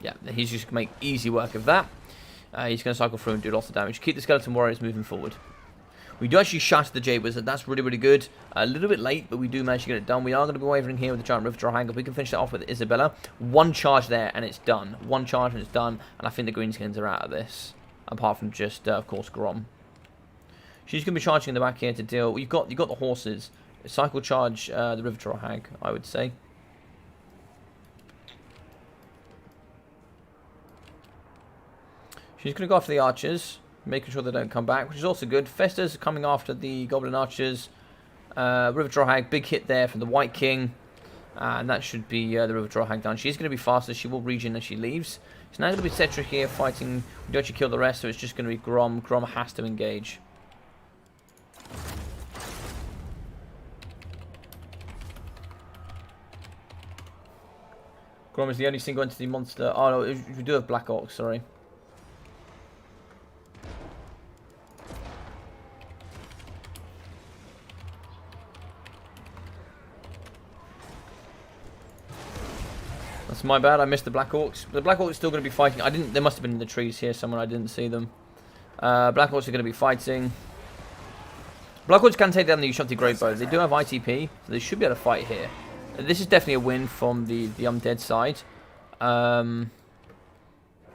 Yeah, he's just going to make easy work of that. He's going to cycle through and do lots of damage. Keep the skeleton warriors moving forward. We do actually shatter the Jade Wizard. That's really, really good. A little bit late, but we do manage to get it done. We are going to be wavering here with the Giant River Troll Hag. If we can finish that off with Isabella. One charge there, and it's done. One charge, and it's done. And I think the Greenskins are out of this. Apart from just, of course, Grom. She's going to be charging in the back here to deal. You've got the horses. Cycle charge the River Troll Hag, I would say. She's going to go after the archers, making sure they don't come back, which is also good. Festa's coming after the Goblin Archers. River Troll Hag, big hit there from the White King. And that should be the River Troll Hag done. She's going to be faster. She will regen as she leaves. It's now going to be Cetra here fighting. We do actually kill the rest, so it's just going to be Grom. Grom has to engage. Grom is the only single entity monster. Oh no, we do have Black Ox, sorry. That's my bad, I missed the Black Orcs. The Black Orcs are still going to be fighting. They must have been in the trees here somewhere, I didn't see them. Black Orcs are going to be fighting. Black Orcs can take down the Yashopti Great Bow. They do have ITP, so they should be able to fight here. This is definitely a win from the Undead side.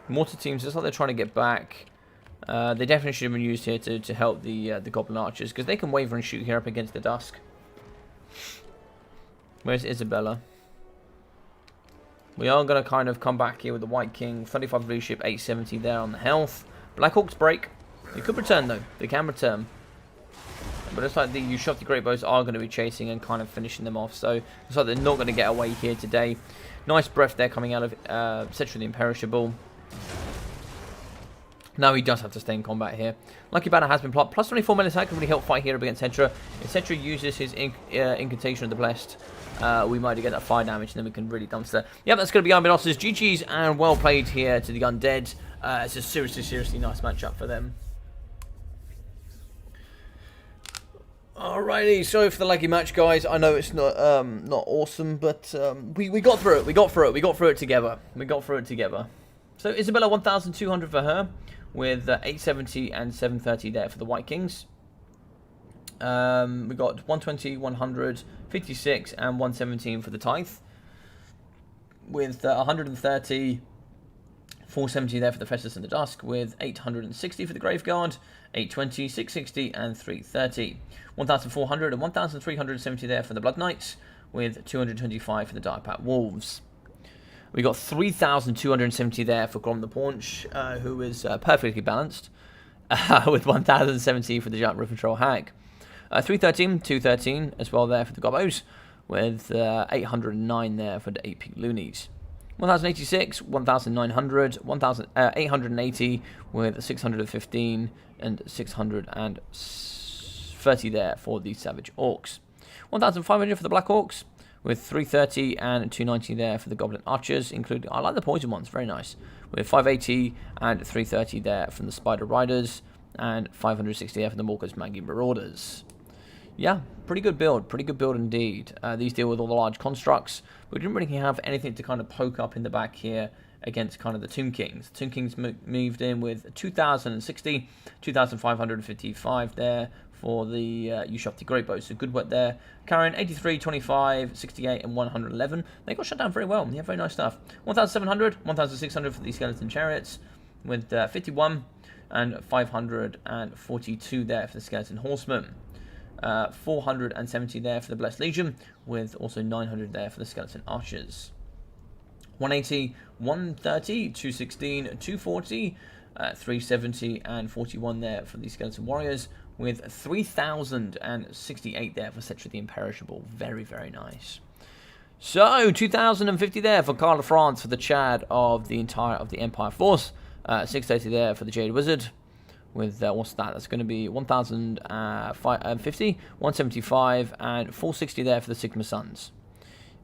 Mortar teams, looks like they're trying to get back. They definitely should have been used here to help the Goblin Archers, because they can waver and shoot here up against the Dusk. Where's Isabella? We are going to kind of come back here with the White King. 35 leadership, 870 there on the health. Black Hawks break. They could return though. They can return. But it's like the Yashopti Great Bows are going to be chasing and kind of finishing them off. So it's like they're not going to get away here today. Nice breath there coming out of Cetra the Imperishable. Now he does have to stay in combat here. Lucky Banner has been plucked. Plus 24 melee attack can really help fight here against Cetra. If Cetra uses his Incantation of the Blessed, we might get that fire damage and then we can really dumpster. Yeah, that's going to be Arminos's GG's and well played here to the Undead. It's a seriously nice matchup for them. Alrighty, sorry for the laggy match, guys. I know it's not awesome, but we got through it. We got through it together. So Isabella 1,200 for her, with 870 and 730 there for the White Kings. We got 120, 100, 56, and 117 for the tithe, with 130, 470 there for the Festus and the Dusk, with 860 for the Graveguard, 820, 660, and 330. 1,400 and 1,370 there for the Blood Knights, with 225 for the Direpack Wolves. We got 3,270 there for Grom the Paunch, who is perfectly balanced, with 1,070 for the Giant Roof Troll Hag. 313, 213 as well there for the Gobbos, with 809 there for the AP Loonies. 1,086, 1,900, 1,880 with 615 and 630 there for the Savage Orcs. 1,500 for the Black Orcs, with 330 and 290 there for the Goblin Archers, including, I like the poison ones, very nice, with 580 and 330 there from the Spider Riders, and 560 there for the Morkers Maggie Marauders. Yeah, pretty good build indeed. These deal with all the large constructs. We didn't really have anything to kind of poke up in the back here against kind of the Tomb Kings. The Tomb Kings moved in with 2,060, 2,555 there for the Ushopti Greatbow, so good work there. Carrying 83, 25, 68, and 111. They got shut down very well. Yeah, very nice stuff. 1,700, 1,600 for the Skeleton Chariots, with 51 and 542 there for the Skeleton Horsemen. 470 there for the Blessed Legion, with also 900 there for the Skeleton Archers. 180, 130, 216, 240, 370, and 41 there for the Skeleton Warriors, with 3,068 there for Cetra the Imperishable. Very, very nice. So, 2,050 there for Carl of France for the Chad of the Empire Force. 680 there for the Jade Wizard. With, what's that? That's going to be 1,050, 175, and 460 there for the Sigma Sons.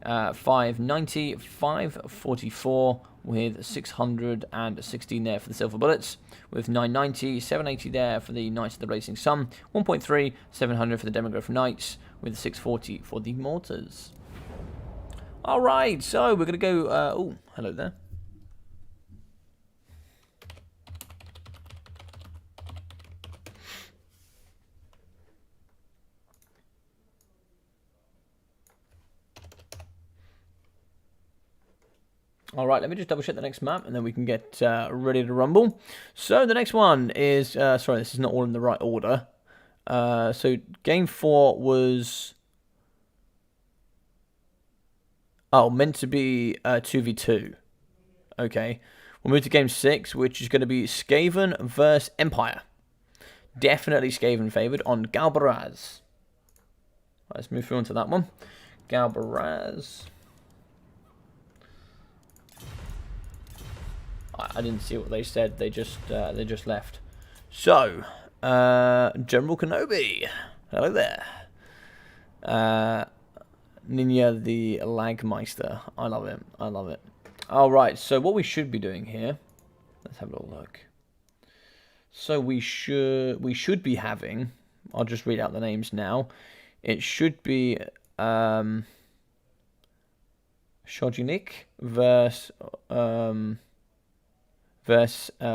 590, 544, with 616 there for the Silver Bullets, with 990, 780 there for the Knights of the Blazing Sun, 1.3, 700 for the Demograph Knights, with 640 for the Mortars. Alright, so we're going to go, oh, hello there. Alright, let me just double check the next map and then we can get ready to rumble. So the next one is, sorry, this is not all in the right order. So game 4 was, meant to be 2v2. Okay, we'll move to game 6, which is going to be Skaven versus Empire. Definitely Skaven favoured on Galbaraz. Let's move through on to that one. Galbaraz. I didn't see what they said. They just left. So, General Kenobi, hello there. Ninja the Lagmeister, I love it. I love it. All right. So what we should be doing here? Let's have a little look. So we should be having. I'll just read out the names now. It should be Shojinik versus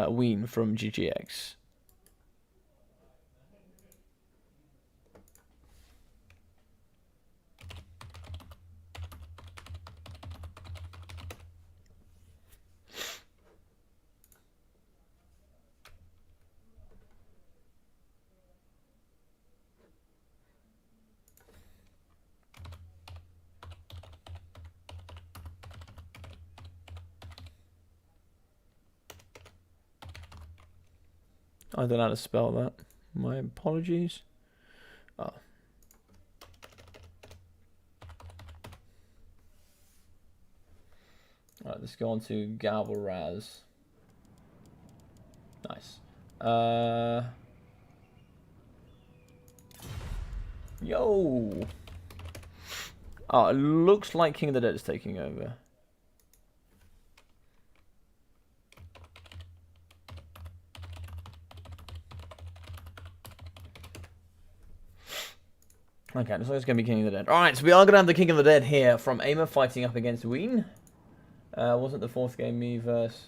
Ween from GGX. I don't know how to spell that. My apologies. Oh. Alright, let's go on to Galvaraz. Nice. Yo! Oh, it looks like King of the Dead is taking over. Okay, looks like it's going to be King of the Dead. Alright, so we are going to have the King of the Dead here from AIMA fighting up against Ween. Wasn't the fourth game me versus...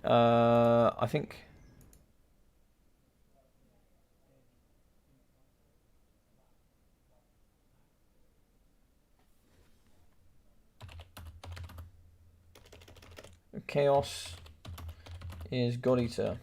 I think. Chaos is God Eater.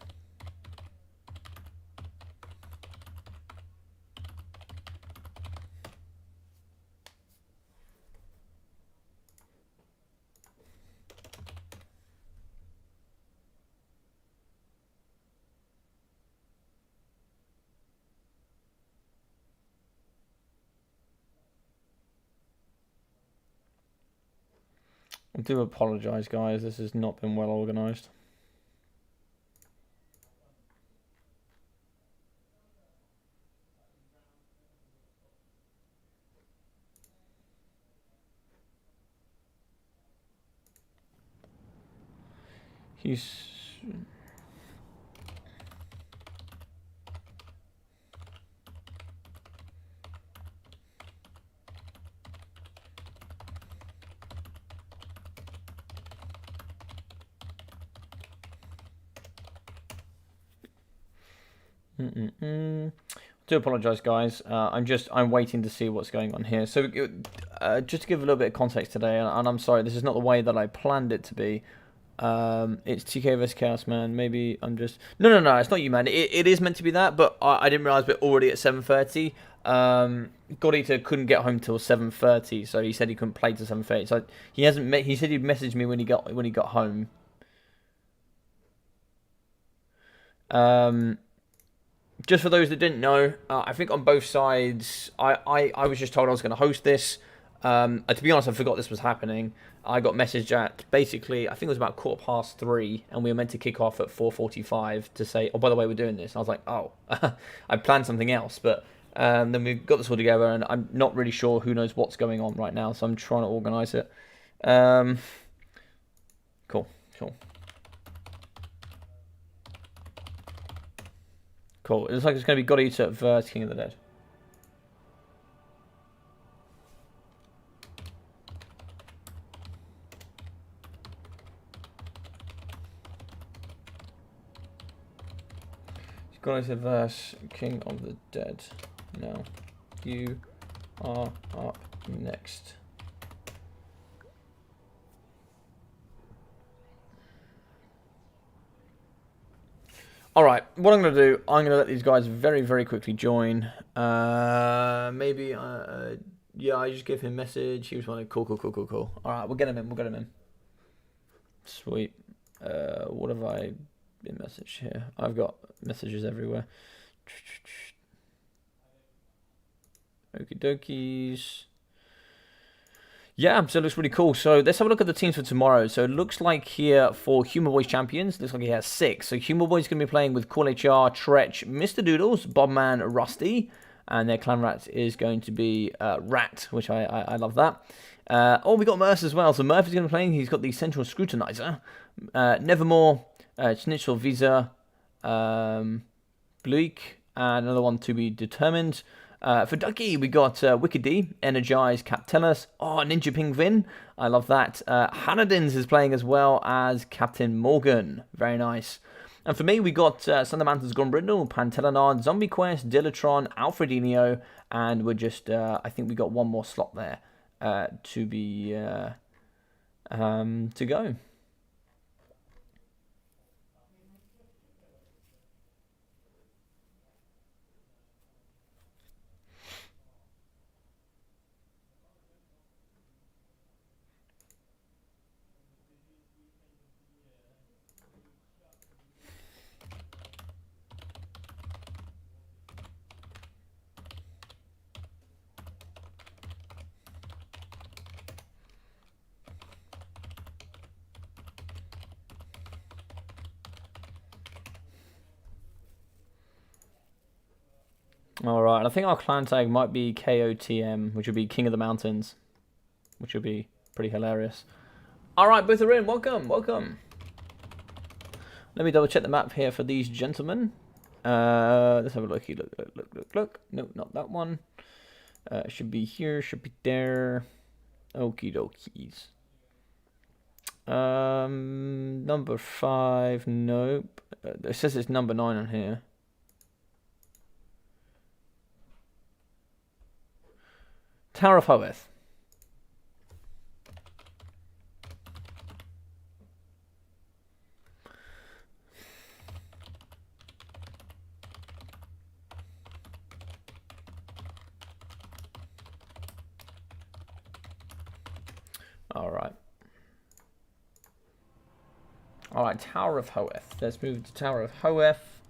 I do apologise, guys. This has not been well organised. He's... Do apologise, guys. I'm waiting to see what's going on here. So, just to give a little bit of context today, and I'm sorry, this is not the way that I planned it to be. It's TK vs Chaos, man. Maybe I'm just... No, it's not you, man. It is meant to be that, but I didn't realise we're already at 7:30. God Eater couldn't get home till 7:30, so he said he couldn't play till 7:30. So he hasn't. He said he'd message me when he got home. Just for those that didn't know, I think on both sides, I was just told I was going to host this. To be honest, I forgot this was happening. I got messaged at basically, I think it was about 3:15, and we were meant to kick off at 4:45 to say, oh, by the way, we're doing this. And I was like, oh, I planned something else. But then we got this all together, and I'm not really sure who knows what's going on right now, so I'm trying to organise it. Cool. Cool. It looks like it's going to be God Eater vs King of the Dead. God Eater vs King of the Dead. Now, you are up next. Alright, what I'm going to do, I'm going to let these guys very, very quickly join. Maybe, yeah, I just gave him a message. He was like, cool. Alright, we'll get him in. Sweet. What have I been messaged here? I've got messages everywhere. Okie dokies. Yeah, so it looks really cool. So let's have a look at the teams for tomorrow. So it looks like here for Humor Boys Champions, looks like he has 6. So Humor Boys going to be playing with Cool HR, Tretch, Mr. Doodles, Bobman, Rusty, and their clan rat is going to be Rat, which I love that. Oh, we got Murph as well. So Murph is going to be playing. He's got the Central Scrutinizer, Nevermore, Schnitzel Visa, Bleak, and another one to be determined. For Ducky, we got Wicked D, Energize, Captellus, Ninja Pingvin, I love that. Hanadins is playing as well as Captain Morgan, very nice. And for me, we got Thunder Mountains, Grombrindle, Pantelanard, Zombie Quest, Dilatron, Alfredinho, and we're just, I think we got one more slot there to be, to go. Alright, I think our clan tag might be KOTM, which would be King of the Mountains, which would be pretty hilarious. Alright, both are in. Welcome. Let me double check the map here for these gentlemen. Let's have a looky. Look. No, not that one. Should be here, should be there. Okie dokies. Number 5, nope. It says it's number 9 on here. Tower of Hoeth. Alright, Tower of Hoeth. Let's move to Tower of Hoeth.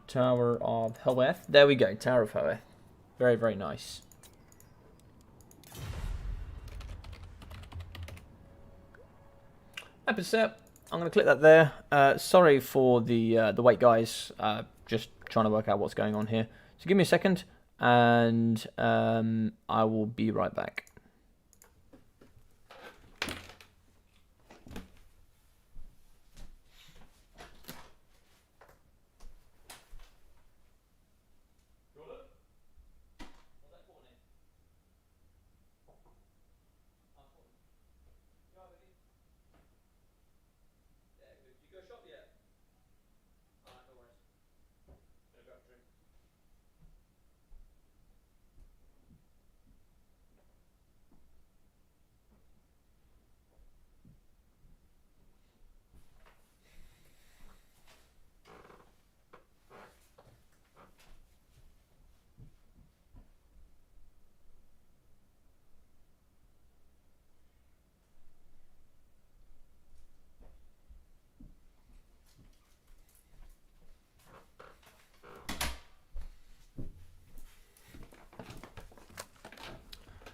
Tower of Hoeth. There we go, Tower of Hoeth. Very, very nice. Episode. I'm going to click that there. Sorry for the wait, guys. Just trying to work out what's going on here. So give me a second, and I will be right back.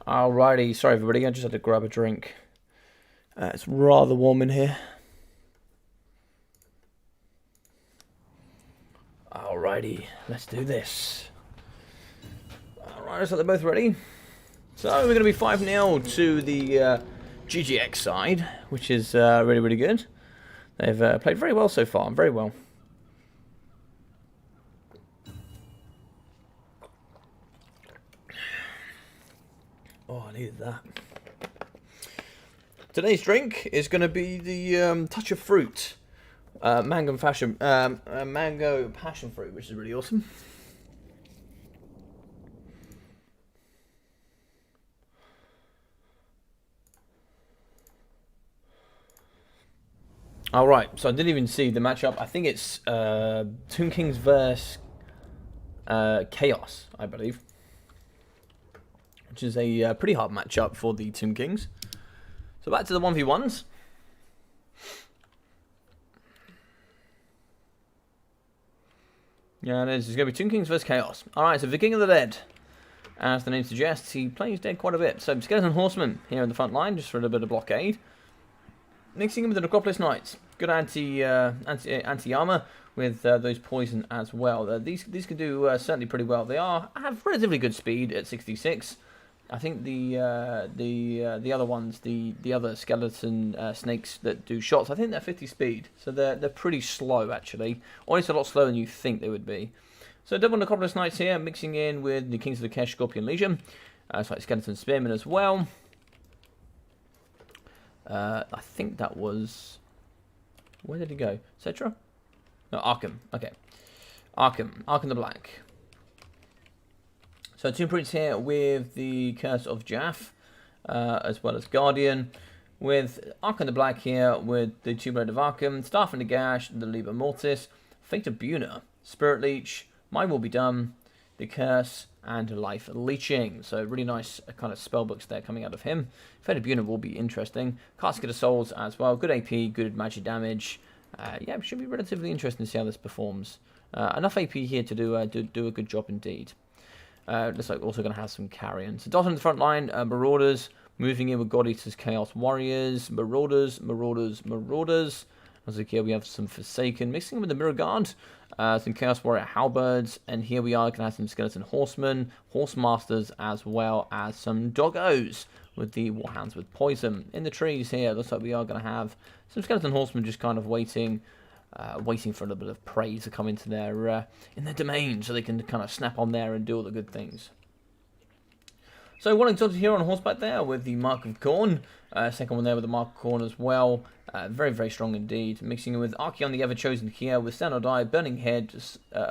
Alrighty, sorry everybody, I just had to grab a drink. It's rather warm in here. Alrighty, let's do this. Alright, so they're both ready. So we're going to be 5-0 to the GGX side, which is really, really good. They've played very well so far, very well. Oh, I needed that. Today's drink is going to be the touch of fruit, mango passion fruit, which is really awesome. All right, so I didn't even see the matchup. I think it's Tomb Kings versus Chaos, I believe. Which is a pretty hard matchup for the Tomb Kings. So back to the 1v1s. Yeah, it is. It's going to be Tomb Kings versus Chaos. Alright, so the King of the Dead. As the name suggests, he plays dead quite a bit. So Skeleton Horsemen here in the front line, just for a little bit of blockade. Mixing in with the Necropolis Knights. Good anti-armor with those poison as well. These can do certainly pretty well. They have relatively good speed at 66. I think the other ones, the other skeleton snakes that do shots, I think they're 50 speed, so they're pretty slow actually, or it's a lot slower than you think they would be. So double Necropolis Knights here, mixing in with the Kings of the Kesh Scorpion Legion, it's like Skeleton Spearmen as well. I think that was, where did he go? Cetra? No, Arkham. Okay, Arkham the Black. So 2 prints here with the Curse of Jaff, as well as Guardian, with Arkham the Black here with the Two Blade of Arkham, Staff and the Gash, the Liber Mortis, Fate of Buna, Spirit Leech, My Will Be Done, the Curse, and Life Leeching. So really nice kind of spellbooks there coming out of him. Fate of Buna will be interesting. Casket of Souls as well, good AP, good magic damage. Yeah, it should be relatively interesting to see how this performs. Enough AP here to do a good job indeed. Looks like also going to have some carrion. So Dot on the front line, Marauders, moving in with God Eaters, Chaos Warriors, Marauders. As like here we have some Forsaken, mixing with the Mirror Guard, some Chaos Warrior Halberds, and here we are going to have some Skeleton Horsemen, Horse Masters, as well as some Doggos with the Warhounds with Poison. In the trees here, looks like we are going to have some Skeleton Horsemen just kind of waiting waiting for a little bit of prey to come into their in their domain, so they can kind of snap on there and do all the good things. So one exalted hero on horseback there with the Mark of Khorne. Second one there with the Mark of Khorne as well. Very, very strong indeed. Mixing in with Archaon the Ever-Chosen here with Stand or Die, Burning Head,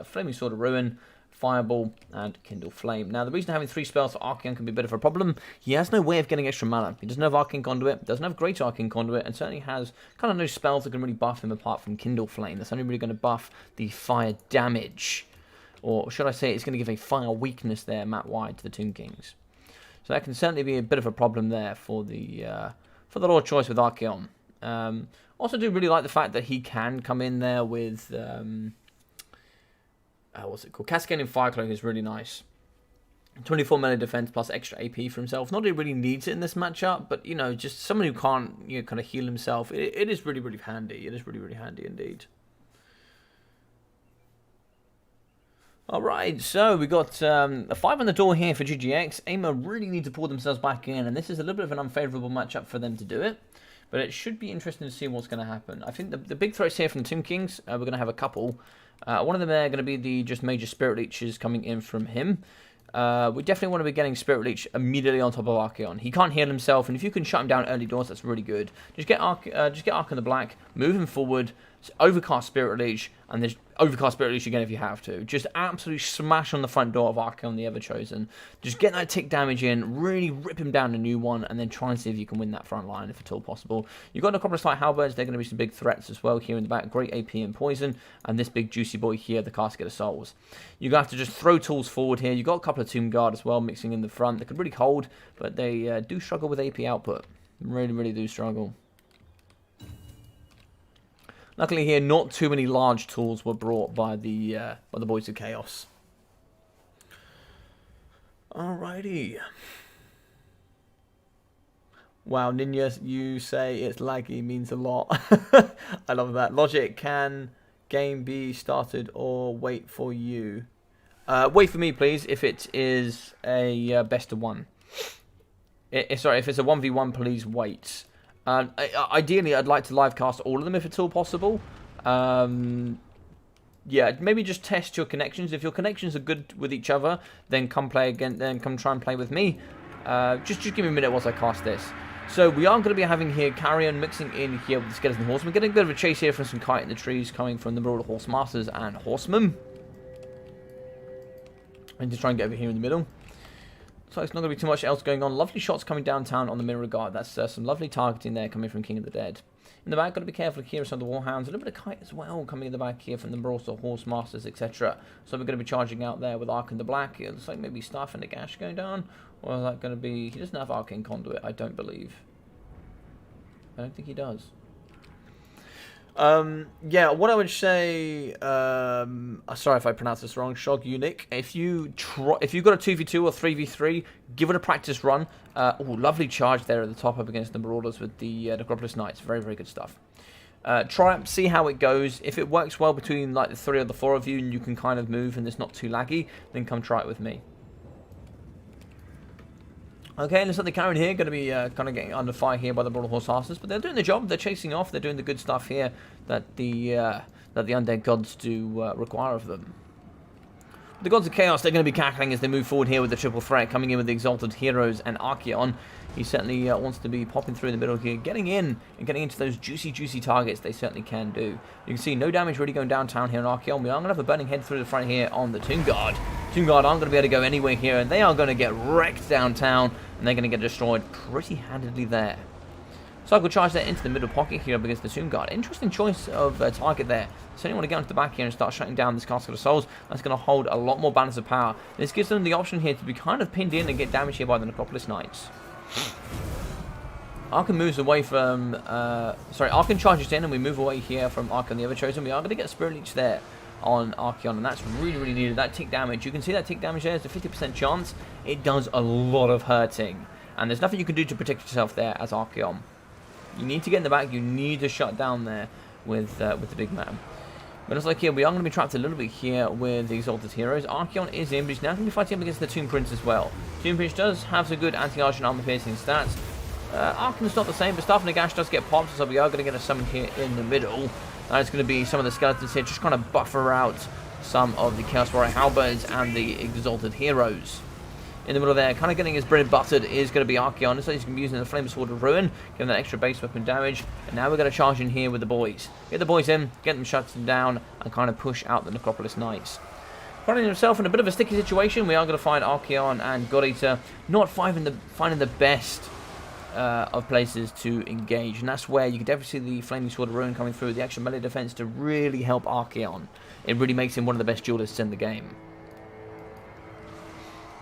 Flaming Sword of Ruin, Fireball, and Kindle Flame. Now, the reason having 3 spells for Archaon can be a bit of a problem, he has no way of getting extra mana. He doesn't have Arcane Conduit, doesn't have Great Arcane Conduit, and certainly has kind of no spells that can really buff him apart from Kindle Flame. That's only really going to buff the fire damage. Or should I say it's going to give a fire weakness there, Matt Wide, to the Tomb Kings. So that can certainly be a bit of a problem there for the Lord Choice with Archaon. Also do really like the fact that he can come in there with what's it called? Cascading Firecloak is really nice. 24 melee defense plus extra AP for himself. Not that he really needs it in this matchup, but you know, just someone who can't kind of heal himself. It is really, really handy. It is really, really handy indeed. Alright, so we got a 5 on the door here for GGX. AIMA really need to pull themselves back in, and this is a little bit of an unfavourable matchup for them to do it. But it should be interesting to see what's going to happen. I think the big threats here from the Tomb Kings, we're going to have a couple. One of them are going to be the just major Spirit Leeches coming in from him. We definitely want to be getting Spirit Leech immediately on top of Archaon. He can't heal himself, and if you can shut him down early doors, that's really good. Just get Archaon the Black, move him forward, overcast Spirit Leech, and then overcast Spirit Leech again if you have to. Just absolutely smash on the front door of Archaon the Ever-Chosen. Just get that tick damage in, really rip him down a new one, and then try and see if you can win that front line if at all possible. You've got a couple of slight halberds, they're going to be some big threats as well here in the back. Great AP and poison, and this big juicy boy here, the Casket of Souls. You're going to have to just throw tools forward here. You've got a couple of Tomb Guard as well mixing in the front. They could really hold, but they do struggle with AP output. Really, really do struggle. Luckily here, not too many large tools were brought by the Boys of Chaos. Alrighty. Wow, Ninja, you say it's laggy means a lot. I love that. Logic, can game be started or wait for you? Wait for me, please, if it is a best of one. Sorry, if it's a 1v1, please wait. Ideally, I'd like to live cast all of them if it's all possible. Yeah, maybe just test your connections. If your connections are good with each other, then come play again. Then come try and play with me. Just give me a minute whilst I cast this. So we are going to be having here Carrion mixing in here with the Skeleton Horseman. Getting a bit of a chase here from some kite in the trees coming from the Broader Horse Masters and Horsemen. And to try and get over here in the middle. So it's not going to be too much else going on. Lovely shots coming downtown on the Mirror Guard. That's some lovely targeting there coming from King of the Dead. In the back, got to be careful here of some of the Warhounds. A little bit of kite as well coming in the back here from the Broader Horse Masters, etc. So we're going to be charging out there with Archaon the Black. It looks like maybe Staff and a Gash going down. Or is that going to be... He doesn't have Arcane Conduit, I don't believe. I don't think he does. Yeah, what I would say, sorry if I pronounce this wrong, Shog Unique, if you've got a 2v2 or 3v3, give it a practice run. Oh, lovely charge there at the top up against the Marauders with the Necropolis Knights. Very, very good stuff. Try it, see how it goes. If it works well between like the 3 or the 4 of you and you can kind of move and it's not too laggy, then come try it with me. Okay, looks like the Carrion here going to be kind of getting under fire here by the Broader Horse Masters, but they're doing the job. They're chasing off. They're doing the good stuff here that the undead gods do require of them. The Gods of Chaos, they're going to be cackling as they move forward here with the triple threat, coming in with the Exalted Heroes and Archaon. He certainly wants to be popping through in the middle here, getting in and getting into those juicy, juicy targets they certainly can do. You can see no damage really going downtown here on Archaon. We are going to have a Burning Head through the front here on the Tomb Guard. Tomb Guard aren't going to be able to go anywhere here, and they are going to get wrecked downtown, and they're going to get destroyed pretty handedly there. Cycle charge there into the middle pocket here up against the Tomb Guard. Interesting choice of target there. So you want to get onto the back here and start shutting down this Casket of Souls. That's going to hold a lot more balance of power. This gives them the option here to be kind of pinned in and get damaged here by the Necropolis Knights. Archaon moves away from... Archaon charges in and we move away here from Archaon the Ever-Chosen. We are going to get Spirit Leech there on Archaon, and that's really, really needed. That tick damage. You can see that tick damage there is a 50% chance. It does a lot of hurting. And there's nothing you can do to protect yourself there as Archaon. You need to get in the back. You need to shut down there with the big man. But it's like here, we are going to be trapped a little bit here with the Exalted Heroes. Archaon is in, but he's now going to be fighting up against the Tomb Prince as well. Tomb Prince does have some good anti-argent armor piercing stats. Arcan's not the same, but Staff Nagash does get popped, so we are going to get a summon here in the middle. It's going to be some of the skeletons here, just kind of buffer out some of the Chaos Warrior Halberds and the Exalted Heroes. In the middle there, kind of getting his bread buttered, is going to be Archaon. So he's going to be using the Flame Sword of Ruin, giving that extra base weapon damage. And now we're going to charge in here with the boys. Get the boys in, get them shut down, and kind of push out the Necropolis Knights. Finding himself in a bit of a sticky situation, we are going to find Archaon and God Eater not finding the best of places to engage. And that's where you can definitely see the Flaming Sword of Ruin coming through, the extra melee defense to really help Archaon. It really makes him one of the best duelists in the game.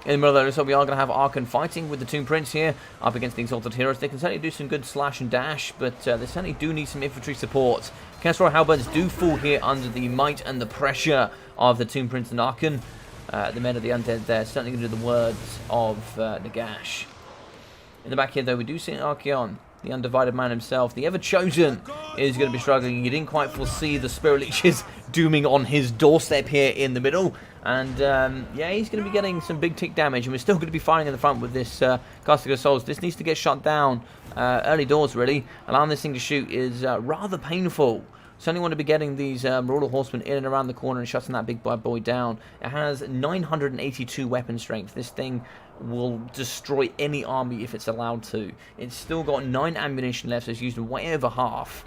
In the middle there, so we are going to have Archon fighting with the Tomb Prince here, up against the Exalted Heroes. They can certainly do some good slash and dash, but they certainly do need some infantry support. Chaos Warrior Halberds do fall here under the might and the pressure of the Tomb Prince and Archon. The men of the Undead there, certainly going to do the words of Nagash. In the back here, though, we do see Archaon, the undivided man himself. The Ever-Chosen is going to be struggling. You didn't quite foresee the Spirit Leeches dooming on his doorstep here in the middle. And, yeah, he's going to be getting some big tick damage. And we're still going to be fighting in the front with this Casting of Souls. This needs to get shut down early doors, really. Allowing this thing to shoot is rather painful. Certainly want to be getting these Marauder Horsemen in and around the corner and shutting that big bad boy down. It has 982 weapon strength. This thing will destroy any army if it's allowed to. It's still got 9 ammunition left, so it's used way over half.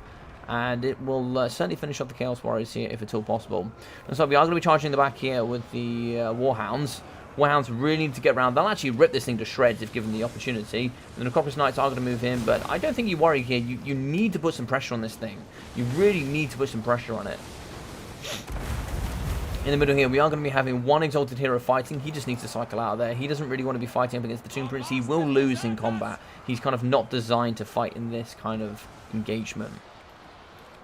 And it will certainly finish off the Chaos Warriors here if at all possible. And so we are going to be charging the back here with the Warhounds. Warhounds really need to get around. They'll actually rip this thing to shreds if given the opportunity. The Necropolis Knights are going to move in, but I don't think you worry here. You need to put some pressure on this thing. You really need to put some pressure on it. In the middle here, we are going to be having one Exalted Hero fighting. He just needs to cycle out of there. He doesn't really want to be fighting up against the Tomb Prince. He will lose in combat. He's kind of not designed to fight in this kind of engagement.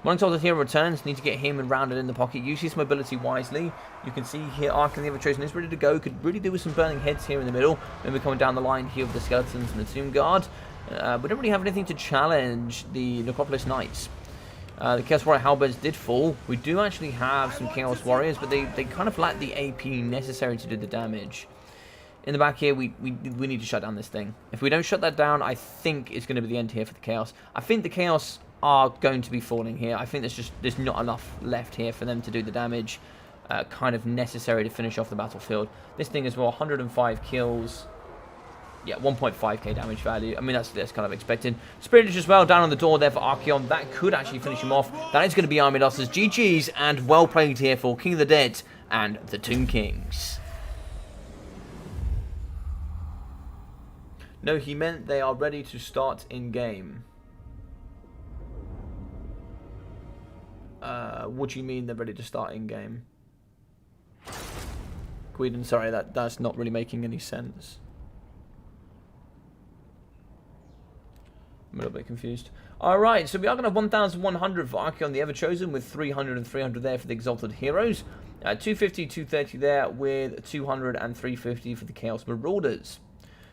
One Exalted Hero returns, need to get him and rounded in the pocket. Use his mobility wisely. You can see here Archon the Ever-Chosen is ready to go. Could really do with some burning heads here in the middle. Then we're coming down the line here with the Skeletons and the Tomb Guard. We don't really have anything to challenge the Necropolis Knights. The Chaos Warrior Halberds did fall. We do actually have some Chaos Warriors, but they kind of lack the AP necessary to do the damage. In the back here, we need to shut down this thing. If we don't shut that down, I think it's going to be the end here for the Chaos. I think the Chaos are going to be falling here. I think there's not enough left here for them to do the damage kind of necessary to finish off the battlefield. This thing as well, 105 kills. Yeah, 1.5k damage value. I mean, that's kind of expected. Spirit as well, down on the door there for Archaon. That could actually finish him off. That is going to be Army losses. GG's, and well played here for King of the Dead and the Tomb Kings. No, he meant they are ready to start in-game. What do you mean they're ready to start in-game? Queden, sorry, that's not really making any sense. I'm a little bit confused. Alright, so we are going to have 1,100 for Archaon the Ever-Chosen with 300 and 300 there for the Exalted Heroes. 250, 230 there with 200 and 350 for the Chaos Marauders.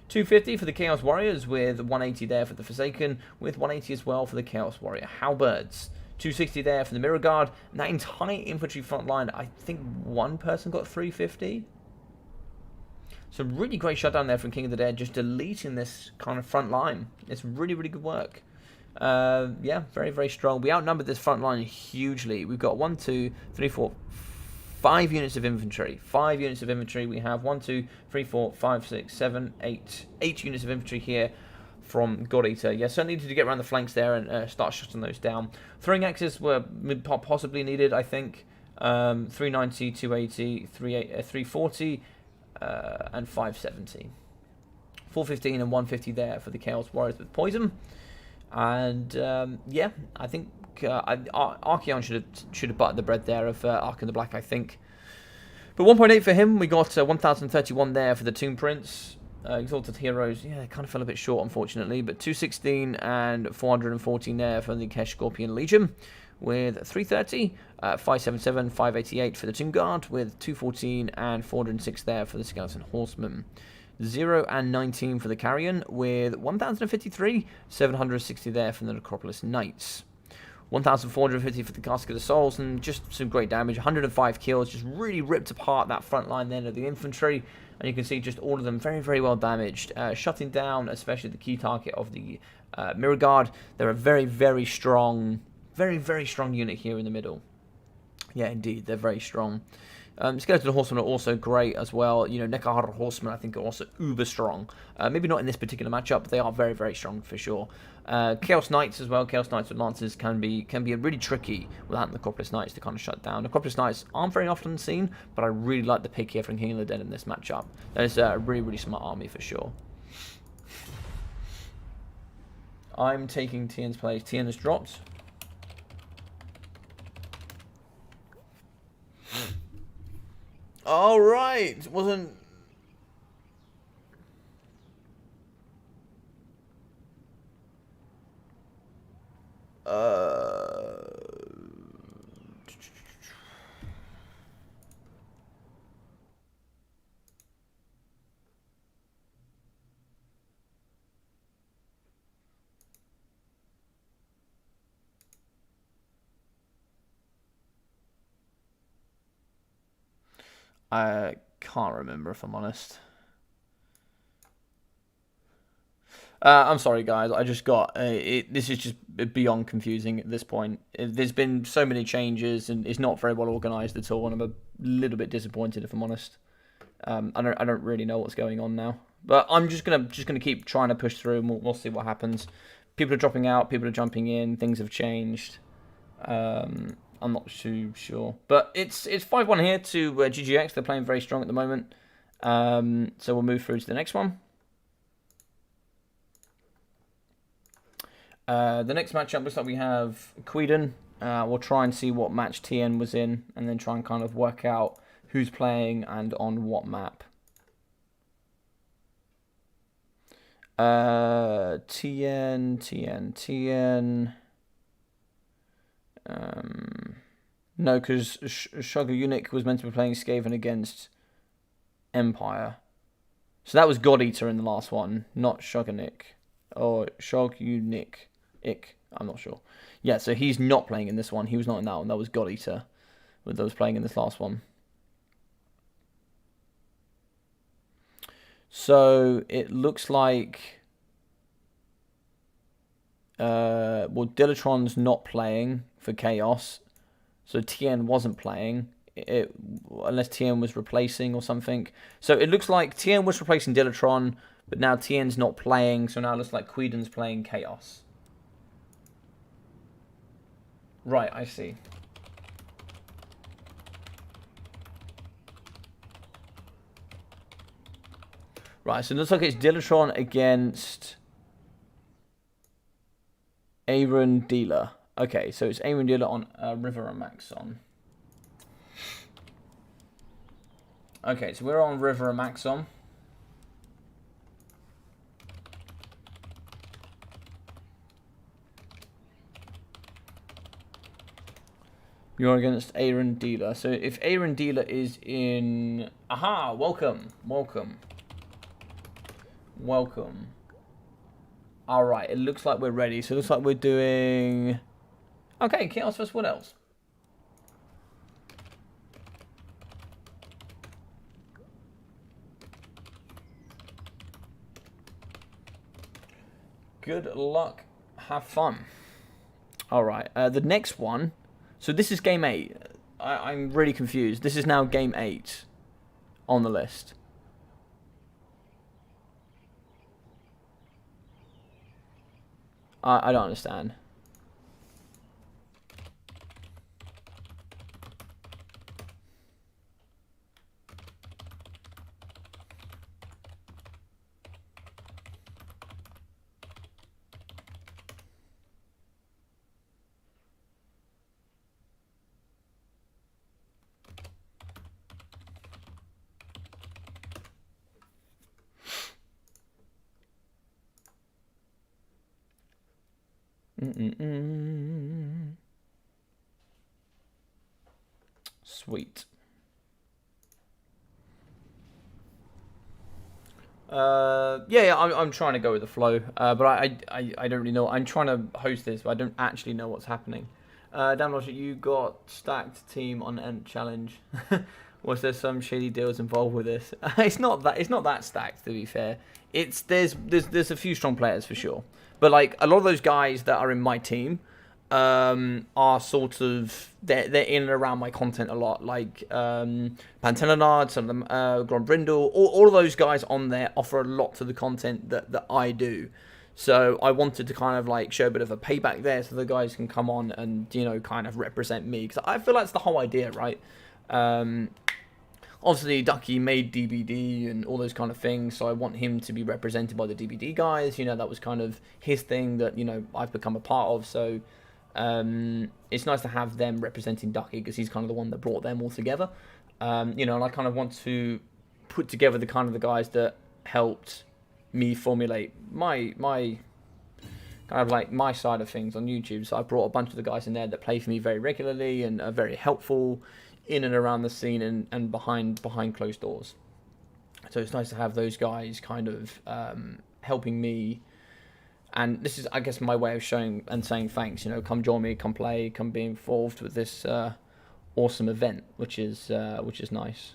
250 for the Chaos Warriors with 180 there for the Forsaken, with 180 as well for the Chaos Warrior Halberds. 260 there for the Mirror Guard. And that entire infantry front line, I think one person got 350. Some really great shutdown there from King of the Dead, just deleting this kind of front line. It's really, really good work. Yeah, very, very strong. We outnumbered this front line hugely. We've got 1, 2, 3, 4, 5 units of infantry. 5 units of infantry. We have 1, 2, 3, 4, 5, 6, 7, 8. 8 units of infantry here from God Eater. Yeah, certainly needed to get around the flanks there and start shutting those down. Throwing axes were possibly needed, I think. 390, 280, 340, and 570. 415 and 150 there for the Chaos Warriors with poison. And yeah, I think Archaon should have buttered the bread there of Archon the Black, I think. But 1.8 for him. We got 1,031 there for the Tomb Prince. Exalted Heroes, yeah, they kind of fell a bit short, unfortunately. But 216 and 414 there for the Kesh Scorpion Legion. With 330, 577, 588 for the Tomb Guard. With 214 and 406 there for the Skeleton Horsemen. 0 and 19 for the Carrion. With 1,053, 760 there for the Necropolis Knights. 1,450 for the Casket of Souls, and just some great damage. 105 kills, just really ripped apart that front line then of the infantry. And you can see just all of them very, very well damaged. Shutting down, especially the key target of the Mirror Guard. They're a very, very strong unit here in the middle. Yeah, indeed, they're very strong. Skeleton Horsemen are also great as well. You know, Nekahara Horsemen, I think, are also uber strong. Maybe not in this particular matchup, but they are very, very strong for sure. Chaos Knights as well. Chaos Knights with Lancers can be really tricky without the Necropolis Knights to kind of shut down. Necropolis Knights aren't very often seen, but I really like the pick here from King of the Dead in this matchup. That is a really, really smart army for sure. I'm taking Tien's place. Tien has dropped. All right, wasn't. I can't remember, if I'm honest. I'm sorry, guys. I just got... this is just beyond confusing at this point. There's been so many changes, and it's not very well organised at all, and I'm a little bit disappointed, if I'm honest. I don't really know what's going on now. But I'm just gonna keep trying to push through, and we'll see what happens. People are dropping out, people are jumping in, things have changed. I'm not too sure. But it's 5-1 here to GGX. They're playing very strong at the moment. So we'll move through to the next one. The next matchup looks like we have Queden. We'll try and see what match Tien was in, and then try and kind of work out who's playing and on what map. Tien. No, because Sugar Eunuch was meant to be playing Skaven against Empire. So that was God Eater in the last one, not Shogunik. Or Shog Eunuch. I'm not sure. Yeah, so he's not playing in this one. He was not in that one. That was God Eater that was playing in this last one. So it looks like... well, Dilatron's not playing for Chaos. So Tien wasn't playing, unless Tien was replacing or something. So it looks like Tien was replacing Dilatron, but now Tien's not playing, so now it looks like Queden's playing Chaos. Right, I see. Right, so it looks like it's Dilatron against Aaron Dealer. Okay, so it's Aaron Dealer on River and Maxon. Okay, so we're on River and Maxon. You're against Aaron Dealer. So if Aaron Dealer is in... Aha! Welcome. Alright, it looks like we're ready. So it looks like we're doing... Okay, Chaos vs. What else? Good luck. Have fun. Alright, the next one... So this is game 8. I'm really confused. This is now game 8 on the list. I don't understand. Sweet. Yeah, I'm trying to go with the flow, but I don't really know. I'm trying to host this, but I don't actually know what's happening. Download, you got stacked team on Ent challenge. Was there some shady deals involved with this? It's not that. It's not that stacked, to be fair. There's a few strong players for sure, but like a lot of those guys that are in my team, are sort of they're in and around my content a lot. Like Pantelanard, some of them, Grombrindle, all of those guys on there offer a lot to the content that I do. So I wanted to kind of like show a bit of a payback there, so the guys can come on and kind of represent me, because I feel that's the whole idea, right? Obviously, Ducky made DBD and all those kind of things, so I want him to be represented by the DBD guys. That was kind of his thing that, I've become a part of, so it's nice to have them representing Ducky, because he's kind of the one that brought them all together. And I kind of want to put together the kind of the guys that helped me formulate my kind of like my side of things on YouTube. So I brought a bunch of the guys in there that play for me very regularly and are very helpful in and around the scene and behind closed doors. So it's nice to have those guys kind of helping me. And this is, I guess, my way of showing and saying thanks. Come join me, come play, come be involved with this awesome event, which is nice.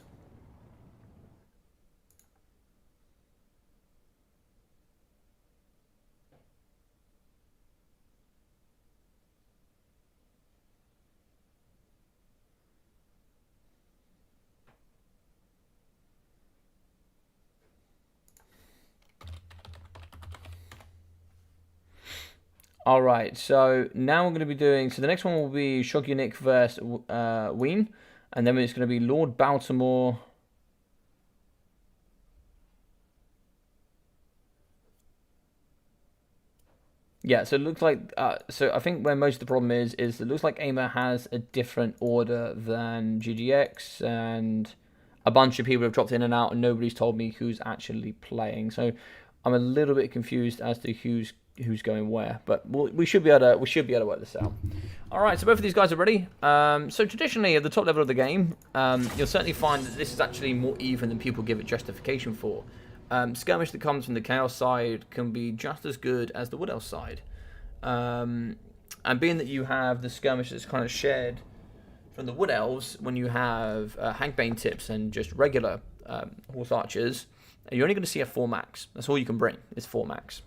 Alright, so now we're going to be doing... So the next one will be Shogunik versus Ween. And then it's going to be Lord Baltimore. Yeah, so it looks like... so I think where most of the problem is it looks like AIMA has a different order than GGX. And a bunch of people have dropped in and out, and nobody's told me who's actually playing. So I'm a little bit confused as to who's going where, but we should be able to work this out. All right, so both of these guys are ready. So traditionally, at the top level of the game, you'll certainly find that this is actually more even than people give it justification for. Skirmish that comes from the Chaos side can be just as good as the Wood Elf side, and being that you have the skirmish that's kind of shared from the Wood Elves, when you have Hagbane tips and just regular horse archers, you're only going to see a 4 max. That's all you can bring is 4 max.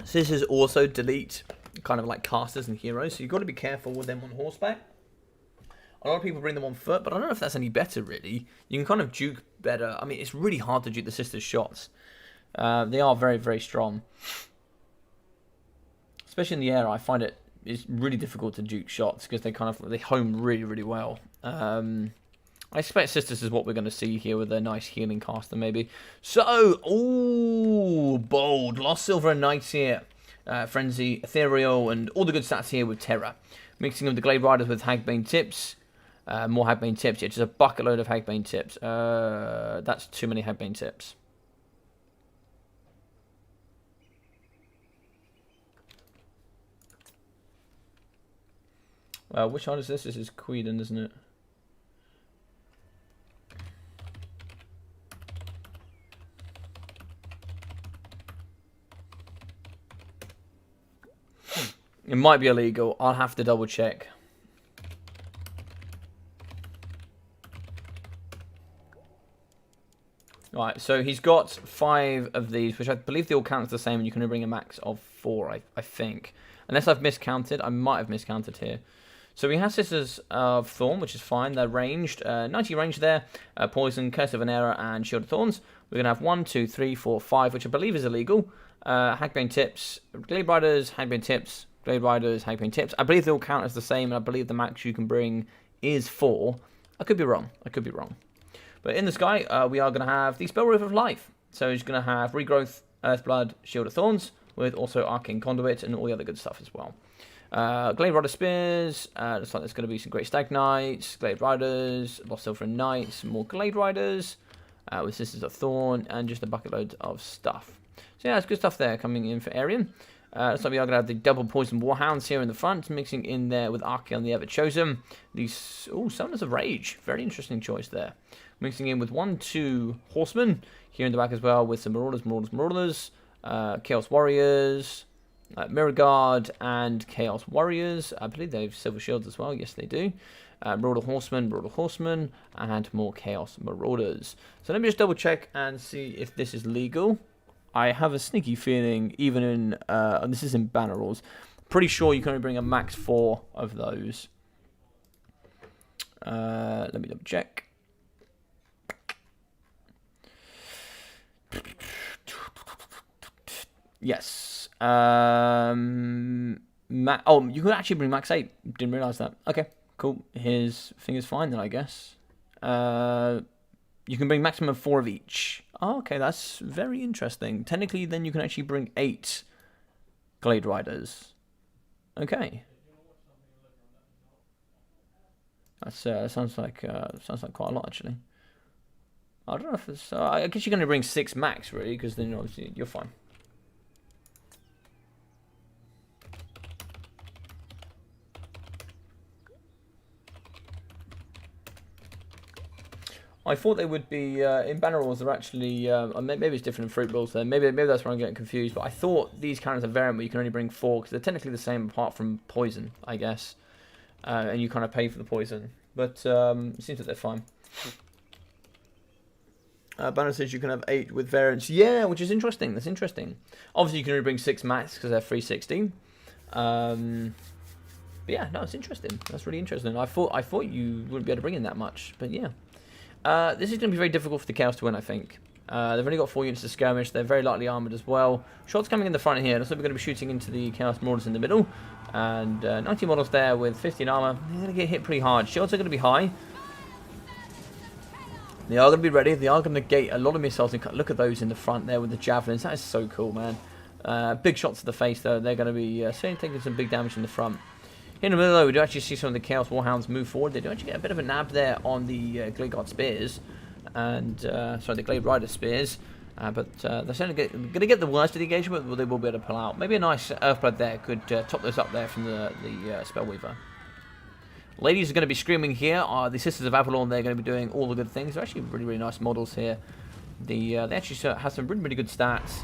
So this is also delete kind of like casters and heroes, so you've got to be careful with them on horseback. A lot of people bring them on foot, but I don't know if that's any better, really. You can kind of juke better. I mean, it's really hard to juke the sisters' shots. They are very, very strong. Especially in the air, I find it's really difficult to juke shots, because they home really, really well. I expect sisters is what we're going to see here with a nice healing caster, maybe. So, ooh, bold. Lost Silver and Knights here. Frenzy, Ethereal, and all the good stats here with Terra. Mixing of the Glade Riders with Hagbane tips. More Hagbane tips. Yeah, just a bucket load of Hagbane tips. That's too many Hagbane tips. Which one is this? This is Queden, isn't it? It might be illegal. I'll have to double check. Right, so he's got 5 of these, which I believe they all count as the same, and you can only bring a max of 4, I think. Unless I've miscounted. I might have miscounted here. So we have Sisters of Thorn, which is fine. They're ranged. 90 range there. Poison, Curse of an Error, and Shield of Thorns. We're going to have 1, 2, 3, 4, 5, which I believe is illegal. Hagbane tips. Glade Riders, Hagbane tips. Glade Riders, Hagbane tips. I believe they all count as the same, and I believe the max you can bring is 4. I could be wrong. But in the sky, we are going to have the Spell River of Life. So he's going to have Regrowth, Earthblood, Shield of Thorns, with also Arcane Conduit and all the other good stuff as well. Glade Rider Spears, looks like there's going to be some Great Stag Knights, Glade Riders, Lost Silver and Knights, more Glade Riders, with Sisters of Thorn, and just a bucket load of stuff. So yeah, it's good stuff there coming in for Arian. Looks like we are going to have the double poison warhounds here in the front, mixing in there with Archeon the Ever Chosen. These, Summoners of Rage, very interesting choice there. Mixing in with 1, 2 horsemen here in the back as well, with some Marauders, Chaos Warriors, Mirror Guard and Chaos Warriors. I believe they have Silver Shields as well. Yes, they do. Marauder Horsemen, and more Chaos Marauders. So let me just double check and see if this is legal. I have a sneaky feeling, even in, and this is in banner rules, pretty sure you can only bring a max 4 of those. Let me double check. Yes. Oh, you can actually bring max 8. Didn't realise that. Okay, cool. His thing is fine then, I guess. You can bring maximum 4 of each. Oh, okay, that's very interesting. Technically, then you can actually bring 8 Glade Riders. Okay. That's sounds like quite a lot actually. I don't know if it's. I guess you're going to bring 6 max really, because then obviously you're fine. I thought they would be in banner rules. They're actually maybe it's different in fruit rules. Then maybe that's where I'm getting confused. But I thought these characters are variant, but you can only bring 4 because they're technically the same apart from poison, I guess. And you kind of pay for the poison, but it seems that they're fine. Banner says you can have 8 with variants. Yeah, which is interesting. That's interesting. Obviously, you can only bring 6 max because they're 360. But yeah, no, it's interesting. That's really interesting. I thought you wouldn't be able to bring in that much, but yeah. This is going to be very difficult for the Chaos to win, I think. They've only got 4 units to skirmish. They're very lightly armoured as well. Shots coming in the front here. Looks like we're going to be shooting into the Chaos Marauders in the middle. And 90 models there with 15 armour. They're going to get hit pretty hard. Shields are going to be high. They are going to be ready. They are going to negate a lot of missiles. And look at those in the front there with the javelins. That is so cool, man. Big shots to the face, though. They're going to be certainly taking some big damage in the front. In the middle, though, we do actually see some of the Chaos Warhounds move forward. They do actually get a bit of a nab there on the Glade Guard Spears. And, sorry, the Glade Rider Spears. But they're certainly going to get the worst of the engagement, but they will be able to pull out. Maybe a nice Earthblood there could top this up there from the Spellweaver. Ladies are going to be screaming here. The Sisters of Avalon, they're going to be doing all the good things. They're actually really, really nice models here. They actually have some really, really good stats.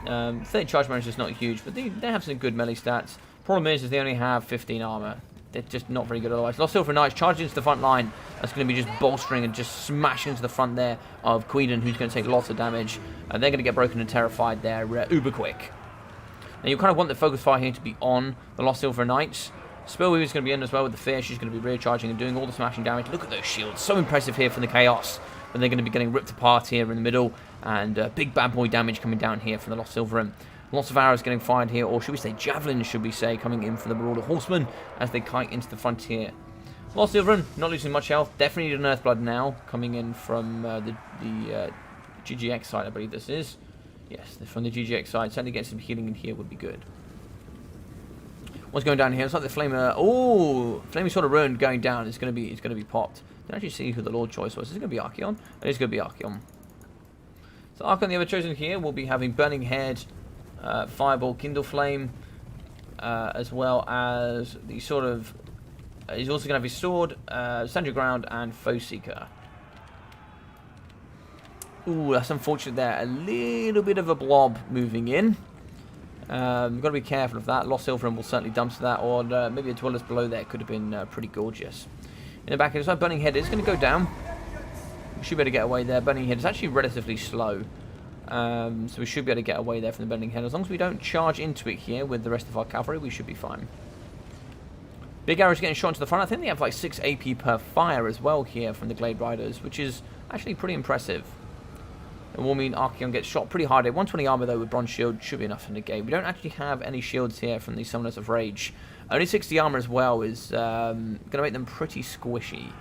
30 charge damage is not huge, but they have some good melee stats. Problem is they only have 15 armor. They're just not very good otherwise. Lost Silver Knights charging into the front line. That's going to be just bolstering and just smashing into the front there of Queden, who's going to take lots of damage. And they're going to get broken and terrified there uber quick. Now you kind of want the focus fire here to be on the Lost Silver Knights. Spellweaver's going to be in as well with the Fear. She's going to be rear charging and doing all the smashing damage. Look at those shields. So impressive here from the Chaos. And they're going to be getting ripped apart here in the middle. And big bad boy damage coming down here from the Lost Silver. Lots of arrows getting fired here, or should we say javelins, should we say, coming in for the Marauder Horsemen as they kite into the frontier. Lost Silver, not losing much health. Definitely need an Earthblood now, coming in from the GGX side, I believe this is. Yes, from the GGX side. Certainly get some healing in here would be good. What's going down here? It's like the Flamer. Oh, Flaming Sword of Ruin going down. It's going to be popped. Didn't actually see who the Lord choice was. Is it going to be Archeon? It is going to be Archeon. So Archeon, the other chosen here, will be having Burning Head, Fireball, Kindle Flame, as well as the sort of. He's also going to have his sword, Stand Your Ground, and Foe Seeker. Ooh, that's unfortunate there. A little bit of a blob moving in. You've got to be careful of that. Lost Silver will certainly dump to that, or maybe the Dwellers below there could have been pretty gorgeous. In the back, it's like Burning Head is going to go down. We should be able to get away there. Burning Head is actually relatively slow. So we should be able to get away there from the Burning Head. As long as we don't charge into it here with the rest of our cavalry, we should be fine. Big arrows getting shot into the front. I think they have like 6 AP per fire as well here from the Glade Riders, which is actually pretty impressive. It will mean Archeon gets shot pretty hard. 120 armor though with Bronze Shield should be enough in the game. We don't actually have any shields here from the Summoners of Rage. Only 60 armor as well is going to make them pretty squishy.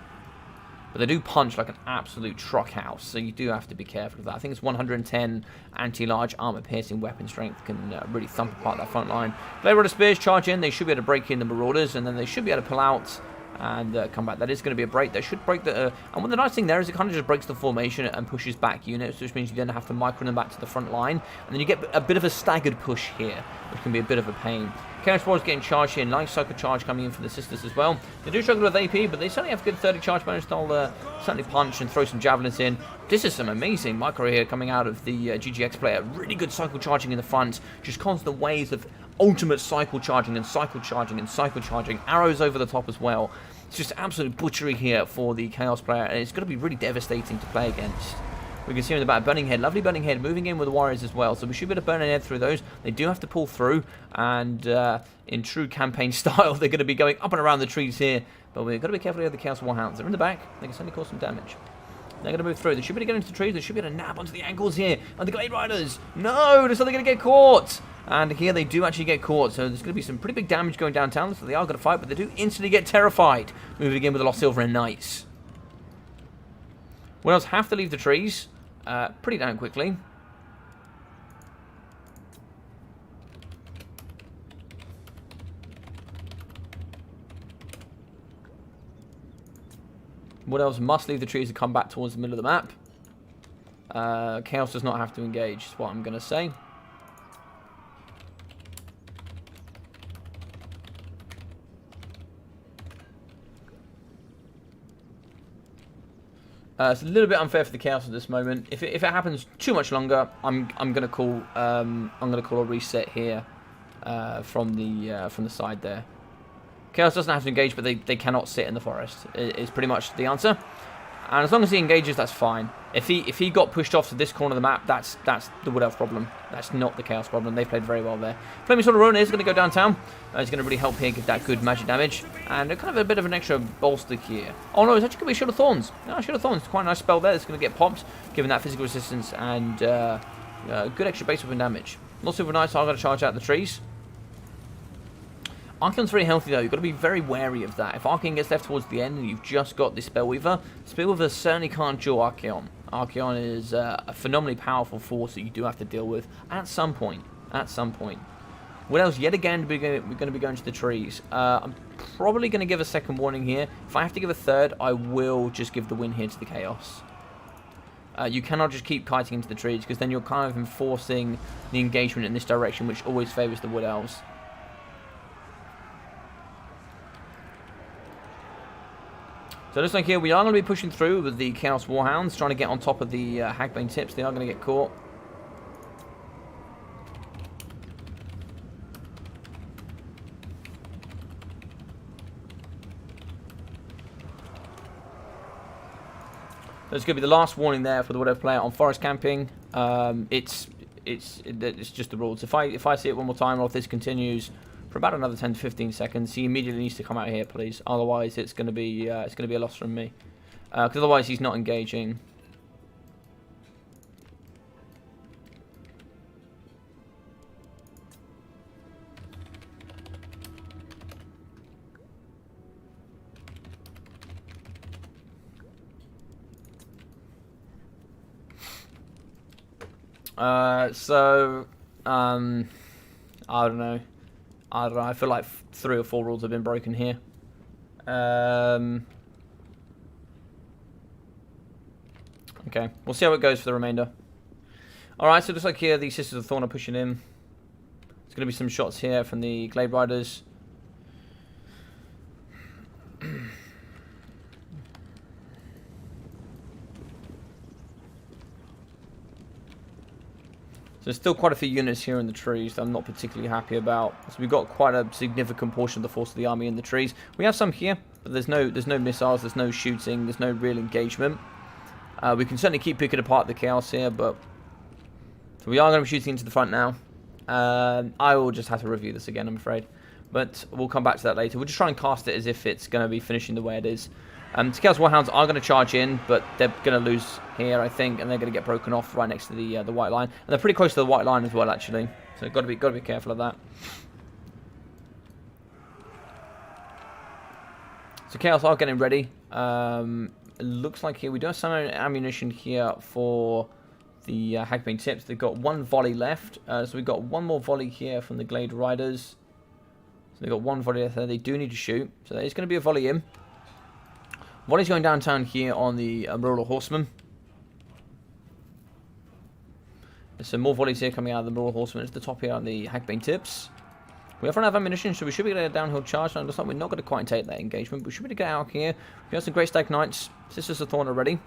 But they do punch like an absolute truck house, so you do have to be careful of that. I think it's 110 anti-large armor-piercing weapon strength can really thump apart that front line. Glade Rider Spears charge in. They should be able to break in the Marauders, and then they should be able to pull out and come back. That is going to be a break. They should break the... and what the nice thing there is it kind of just breaks the formation and pushes back units, which means you then have to micro them back to the front line. And then you get a bit of a staggered push here, which can be a bit of a pain. Chaos Warriors getting charged here. Nice Cycle Charge coming in for the Sisters as well. They do struggle with AP, but they certainly have good 30 charge bonus. They'll certainly punch and throw some javelins in. This is some amazing micro here coming out of the GGX player. Really good cycle charging in the front. Just constant waves of ultimate cycle charging and cycle charging and cycle charging. Arrows over the top as well. It's just absolute butchery here for the Chaos player, and it's going to be really devastating to play against. We can see in the back, Burning Head, lovely Burning Head, moving in with the Warriors as well, so we should be able to Burning Head through those. They do have to pull through, and in true campaign style, they're going to be going up and around the trees here, but we've got to be careful of the Chaos Warhounds. They're in the back, they can certainly cause some damage. They're going to move through. They should be able to get into the trees. They should be able to nab onto the ankles here. And the Glade Riders, no, they're going to get caught. And here they do actually get caught, so there's going to be some pretty big damage going downtown, so they are going to fight, but they do instantly get terrified, moving in with the Lost Silver and Knights. Wood Elves have to leave the trees pretty damn quickly. Wood Elves must leave the trees and come back towards the middle of the map. Chaos does not have to engage, is what I'm going to say. It's a little bit unfair for the Chaos at this moment. If it happens too much longer, I'm gonna call a reset here from the side there. Chaos doesn't have to engage, but they cannot sit in the forest. Is pretty much the answer. And as long as he engages, that's fine. If he got pushed off to this corner of the map, that's the Wood Elf problem. That's not the Chaos problem. They played very well there. Flaming Sword of Ruin is going to go downtown. It's going to really help here, give that good magic damage. And kind of a bit of an extra bolster here. Oh no, it's actually going to be Shield of Thorns. No, Shield of Thorns. Quite a nice spell there. It's going to get popped, giving that physical resistance and good extra base weapon damage. Lost Silver Knights are going to charge out the trees. Archaon's very healthy though, you've got to be very wary of that. If Archaon gets left towards the end and you've just got the Spellweaver certainly can't duel Archaon. Archaon is a phenomenally powerful force that you do have to deal with at some point. What else? Yet again, we're going to be going to the trees. I'm probably going to give a second warning here. If I have to give a third, I will just give the win here to the Chaos. You cannot just keep kiting into the trees, because then you're kind of enforcing the engagement in this direction, which always favours the Wood Elves. So it looks like here we are going to be pushing through with the Chaos Warhounds, trying to get on top of the Hagbane Tips. They are going to get caught. There's going to be the last warning there for the Wood Elf player on forest camping. It's just the rules. If I see it one more time, or if this continues for about another 10 to 15 seconds, he immediately needs to come out here, please. Otherwise, it's going to be a loss from me. Because otherwise, he's not engaging. I don't know. I feel like 3 or 4 rules have been broken here. Okay, we'll see how it goes for the remainder. Alright, so it looks like here the Sisters of Thorn are pushing in. There's going to be some shots here from the Glade Riders. So there's still quite a few units here in the trees that I'm not particularly happy about. So we've got quite a significant portion of the force of the army in the trees. We have some here, but there's no missiles, there's no shooting, there's no real engagement. We can certainly keep picking apart the Chaos here, but so we are going to be shooting into the front now. I will just have to review this again, I'm afraid. But we'll come back to that later. We'll just try and cast it as if it's going to be finishing the way it is. The Chaos Warhounds are going to charge in, but they're going to lose here, I think, and they're going to get broken off right next to the white line. And they're pretty close to the white line as well, actually. So got to be careful of that. So Chaos are getting ready. It looks like here we do have some ammunition here for the Hagbane Tips. They've got 1 volley left, so we've got 1 more volley here from the Glade Riders. So they've got 1 volley left there. They do need to shoot, so there's going to be a volley in. Volley's going downtown here on the Rural Horsemen. There's some more volleys here coming out of the Rural Horsemen. It's the top here on the Hagbane Tips. We have run out of ammunition, so we should be getting a downhill charge. Now, it looks like we're not going to quite take that engagement, but we should be able to get out here. We have some great Stag Knights. Sisters of Thorn are ready.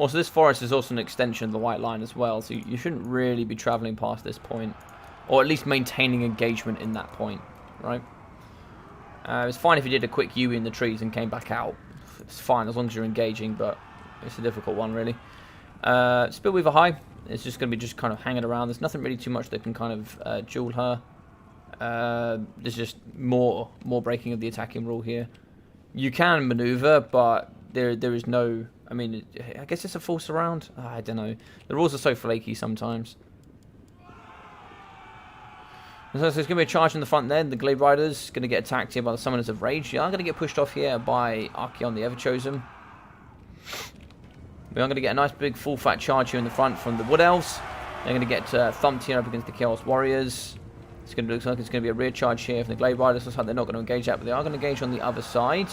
Also, this forest is also an extension of the white line as well, so you shouldn't really be traveling past this point. Or at least maintaining engagement in that point, right? It's fine if you did a quick U in the trees and came back out. It's fine as long as you're engaging, but it's a difficult one, really. Spillweaver High. It's just going to be just kind of hanging around. There's nothing really too much that can kind of duel her. There's just more breaking of the attacking rule here. You can maneuver, but there is no... I mean, I guess it's a force around. I don't know. The rules are so flaky sometimes. So there's going to be a charge in the front then. The Glade Riders going to get attacked here by the Summoners of Rage. They are going to get pushed off here by Archaon the Everchosen. We are going to get a nice big full fat charge here in the front from the Wood Elves. They're going to get thumped here up against the Chaos Warriors. It's going to look like it's going to be a rear charge here from the Glade Riders. Looks like they're not going to engage that, but they are going to engage on the other side.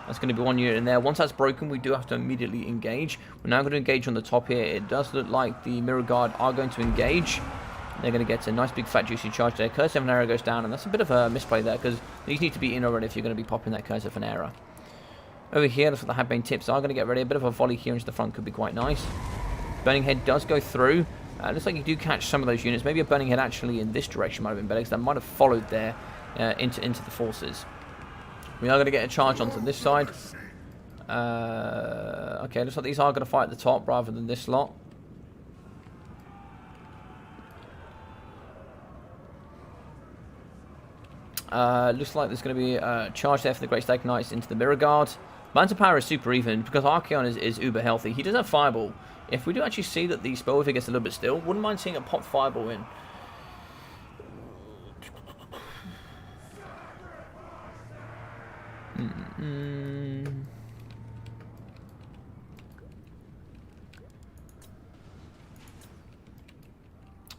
That's going to be one unit in there. Once that's broken, we do have to immediately engage. We're now going to engage on the top here. It does look like the Mirror Guard are going to engage. They're going to get a nice big fat juicy charge there. Curse of an Error goes down, and that's a bit of a misplay there because these need to be in already if you're going to be popping that Curse of an Error. Over here, looks like the Hadbane Tips are going to get ready. A bit of a volley here into the front could be quite nice. Burning Head does go through. Looks like you do catch some of those units. Maybe a Burning Head actually in this direction might have been better because that might have followed there into the forces. We are going to get a charge onto this side. Okay, looks like these are going to fight at the top rather than this lot. Looks like there's going to be a charge there for the Great Stag Knights into the Mirror Guard. Banter power is super even because Archaon is uber healthy. He does have Fireball. If we do actually see that the Spellweaver gets a little bit still, wouldn't mind seeing a pop Fireball in.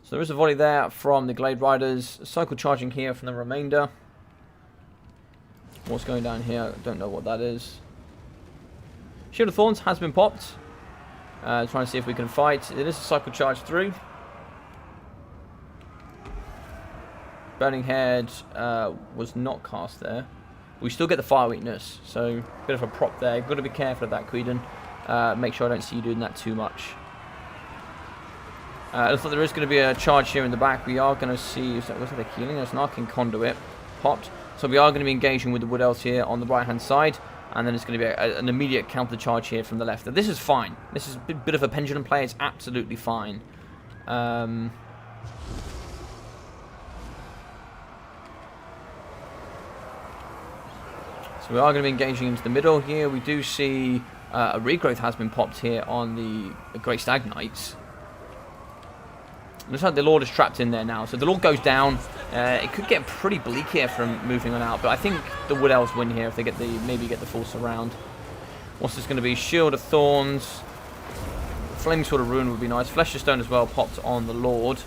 So there is a volley there from the Glade Riders. Cycle charging here from the remainder. What's going down here? I don't know what that is. Shield of Thorns has been popped. Trying to see if we can fight. It is a cycle charge through. Burning Head was not cast there. We still get the fire weakness, so a bit of a prop there. You've got to be careful of that, Queden. Make sure I don't see you doing that too much. Looks like there is going to be a charge here in the back. We are going to see... Was that a healing? There's an Arcane Conduit popped. So we are going to be engaging with the Wood Elves here on the right-hand side. And then it's going to be an immediate counter charge here from the left. Now, this is fine. This is a bit of a pendulum play. It's absolutely fine. So we are going to be engaging into the middle here. We do see a regrowth has been popped here on the Great Stag Knights. Looks like the Lord is trapped in there now. So the Lord goes down. It could get pretty bleak here from moving on out. But I think the Wood Elves win here if they get maybe get the force around. What's this going to be? Shield of Thorns. Flaming Sword of Ruin would be nice. Flesh of Stone as well popped on the Lord.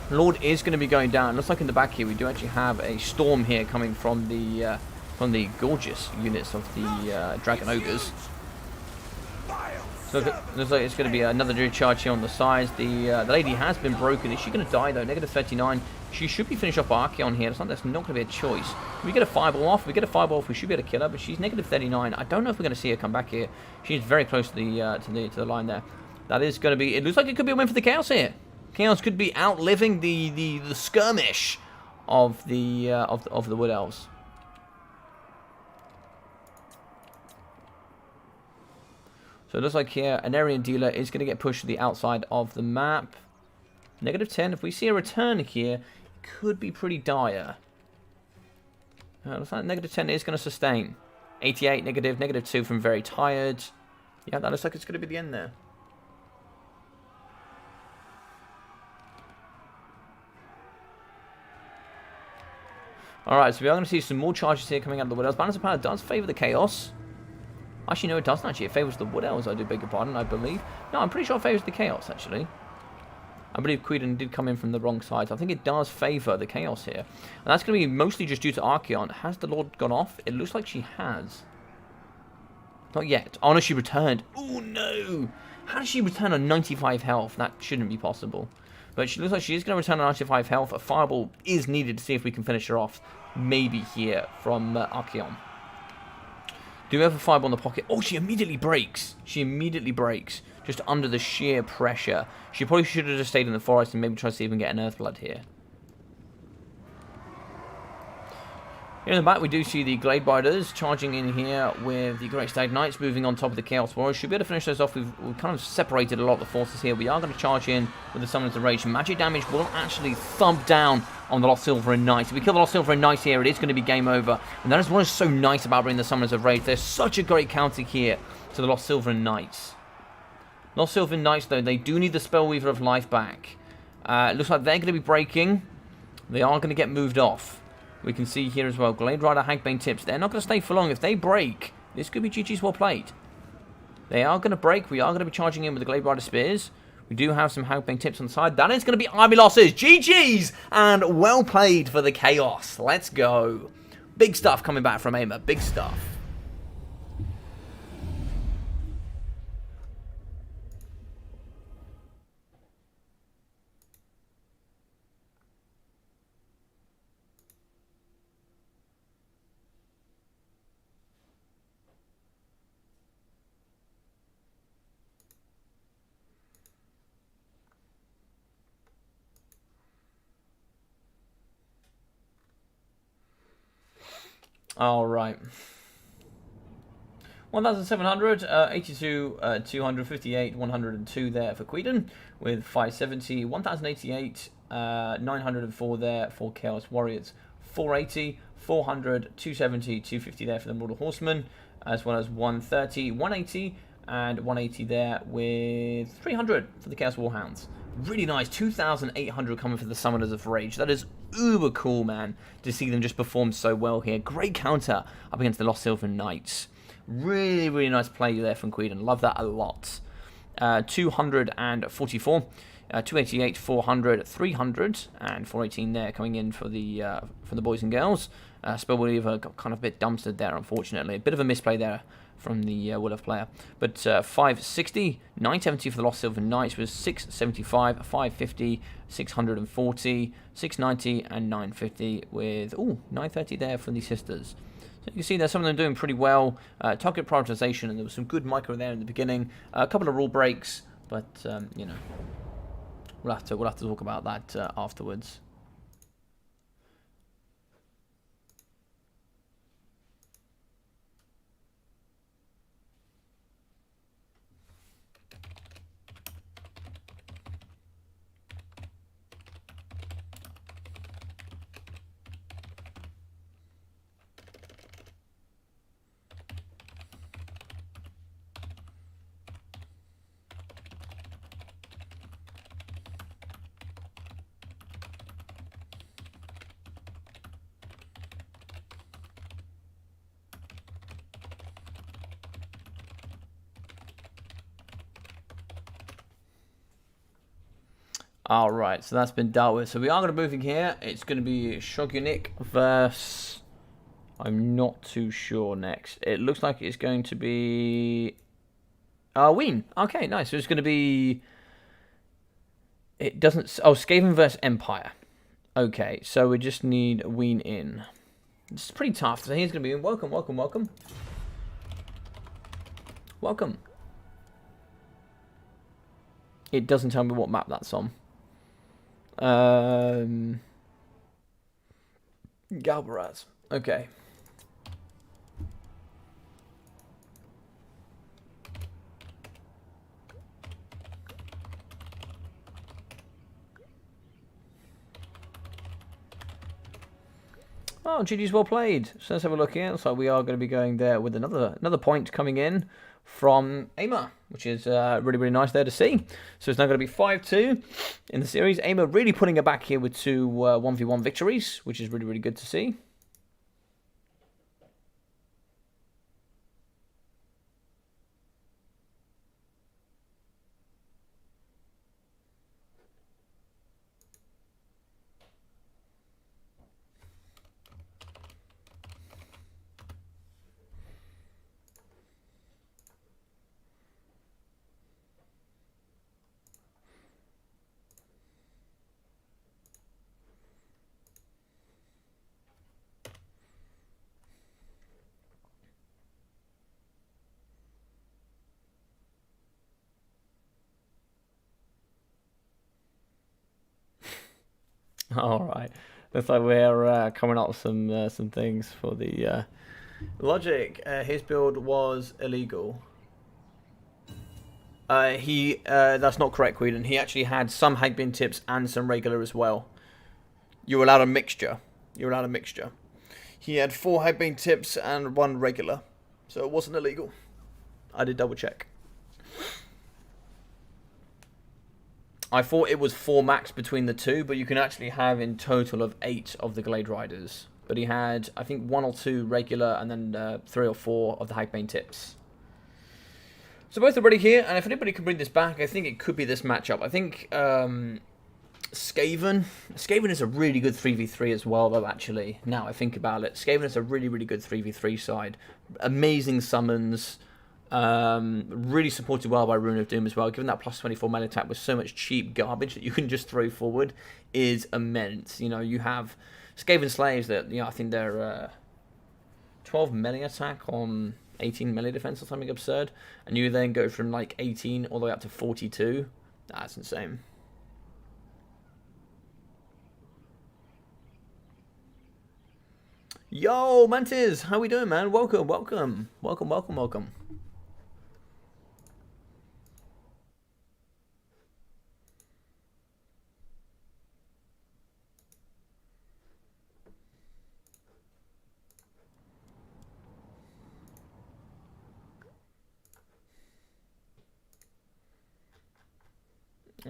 Lord is going to be going down. Looks like in the back here we do actually have a storm here coming from the gorgeous units of the Dragon Ogres. So it looks like it's going to be another charge here on the sides. The lady has been broken. Is she going to die though? Negative 39. She should be finished off Archaon here. It's not, that's not going to be a choice. If we get a fireball off. If we get a fireball off, we should be able to kill her. But she's negative 39. I don't know if we're going to see her come back here. She's very close to the line there. That is going to be. It looks like it could be a win for the Chaos here. Chaos could be outliving the skirmish of the Wood Elves. So it looks like here, an Aryan Dealer is going to get pushed to the outside of the map. Negative 10. If we see a return here, it could be pretty dire. Looks like negative 10 is going to sustain. 88 negative, negative 2 from Very Tired. Yeah, that looks like it's going to be the end there. Alright, so we are going to see some more charges here coming out of the Wood Elves. Balance of Power does favour the Chaos. Actually, no, it doesn't actually. It favours the Wood Elves, I do beg your pardon, I believe. No, I'm pretty sure it favours the Chaos, actually. I believe Queden did come in from the wrong side. So I think it does favour the Chaos here. And that's going to be mostly just due to Archaon. Has the Lord gone off? It looks like she has. Not yet. Oh, no, she returned. Oh, no. How does she return on 95 health? That shouldn't be possible. But she looks like she is going to return on 95 health. A fireball is needed to see if we can finish her off. Maybe here from Archaon. Do we have a fireball in the pocket? Oh, she immediately breaks. She immediately breaks. just under the sheer pressure. She probably should have just stayed in the forest and maybe try to see if we can get an Earthblood here. Here in the back, we do see the Gladebiters charging in here with the Great Stag Knights moving on top of the Chaos Warriors. Should be able to finish those off. We've kind of separated a lot of the forces here. We are going to charge in with the Summoners of Rage. Magic damage will actually thump down on the Lost Silverin Knights. If we kill the Lost Silverin Knights here, it is going to be game over. And that is what is so nice about bringing the Summoners of Rage. There's such a great counter here to the Lost Silverin Knights. Lost Silverin Knights, though, they do need the Spellweaver of Life back. Looks like they're going to be breaking. They are going to get moved off. We can see here as well, Glade Rider, Hagbane Tips. They're not going to stay for long. If they break, this could be GG's well played. They are going to break. We are going to be charging in with the Glade Rider Spears. We do have some Hagbane Tips on the side. That is going to be army losses. GG's! And well played for the Chaos. Let's go. Big stuff coming back from AIMA. Big stuff. All right. 1,700, 82, 258, 102 there for Queden, with 570, 1,088, 904 there for Chaos Warriors, 480, 400, 270, 250 there for the Mortal Horsemen, as well as 130, 180, and 180 there with 300 for the Chaos Warhounds. Really nice, 2,800 coming for the Summoners of Rage. That is uber cool, man, to see them just perform so well here. Great counter up against the Lost Silver Knights. Really, really nice play there from Queden. Love that a lot. 244, 288, 400, 300, and 418 there coming in for the boys and girls. Spellweaver got kind of a bit dumpstered there, unfortunately. A bit of a misplay there from the Will-of player. But 560, 970 for the Lost Silver Knights was 675, 550, 640, 690, and 950 with, 930 there for the Sisters. So you can see there's some of them doing pretty well. Target prioritization, and there was some good micro there in the beginning. A couple of rule breaks, but you know, we'll have to talk about that afterwards. Alright, so that's been dealt with. So we are going to move in here. It's going to be Shogunik versus... I'm not too sure next. It looks like it's going to be... Ween. Okay, nice. So it's going to be... It doesn't... Oh, Skaven versus Empire. Okay, so we just need Ween in. It's pretty tough. So he's going to be in. Welcome, welcome, welcome. Welcome. It doesn't tell me what map that's on. Galbaraz. Okay. Oh, GG's well played. So let's have a look here. So we are going to be going there with another point coming in from AIMA, which is really, really nice there to see. So it's now going to be 5-2 in the series. AIMA really putting it back here with two 1v1 victories, which is really, really good to see. All right. Looks like we're coming up with some things for the logic. His build was illegal. That's not correct, Queen. He actually had some Hagbin tips and some regular as well. You're allowed a mixture. You're allowed a mixture. He had 4 Hagbin tips and 1 regular, so it wasn't illegal. I did double check. I thought it was 4 max between the two, but you can actually have in total of 8 of the Glade Riders. But he had, I think, 1 or 2 regular and then 3 or 4 of the Hagbane tips. So both are ready here, and if anybody can bring this back, I think it could be this matchup. I think Skaven is a really good 3v3 as well, though, actually. Now I think about it. Skaven is a really, really good 3v3 side. Amazing summons. Really supported well by Rune of Doom as well. Given that plus 24 melee attack with so much cheap garbage that you can just throw forward is immense. You know, you have Skaven slaves that, you know, I think they're 12 melee attack on 18 melee defense or something absurd, and you then go from like 18 all the way up to 42. That's insane. Yo, Mantis, how we doing, man? Welcome, welcome, welcome, welcome, welcome.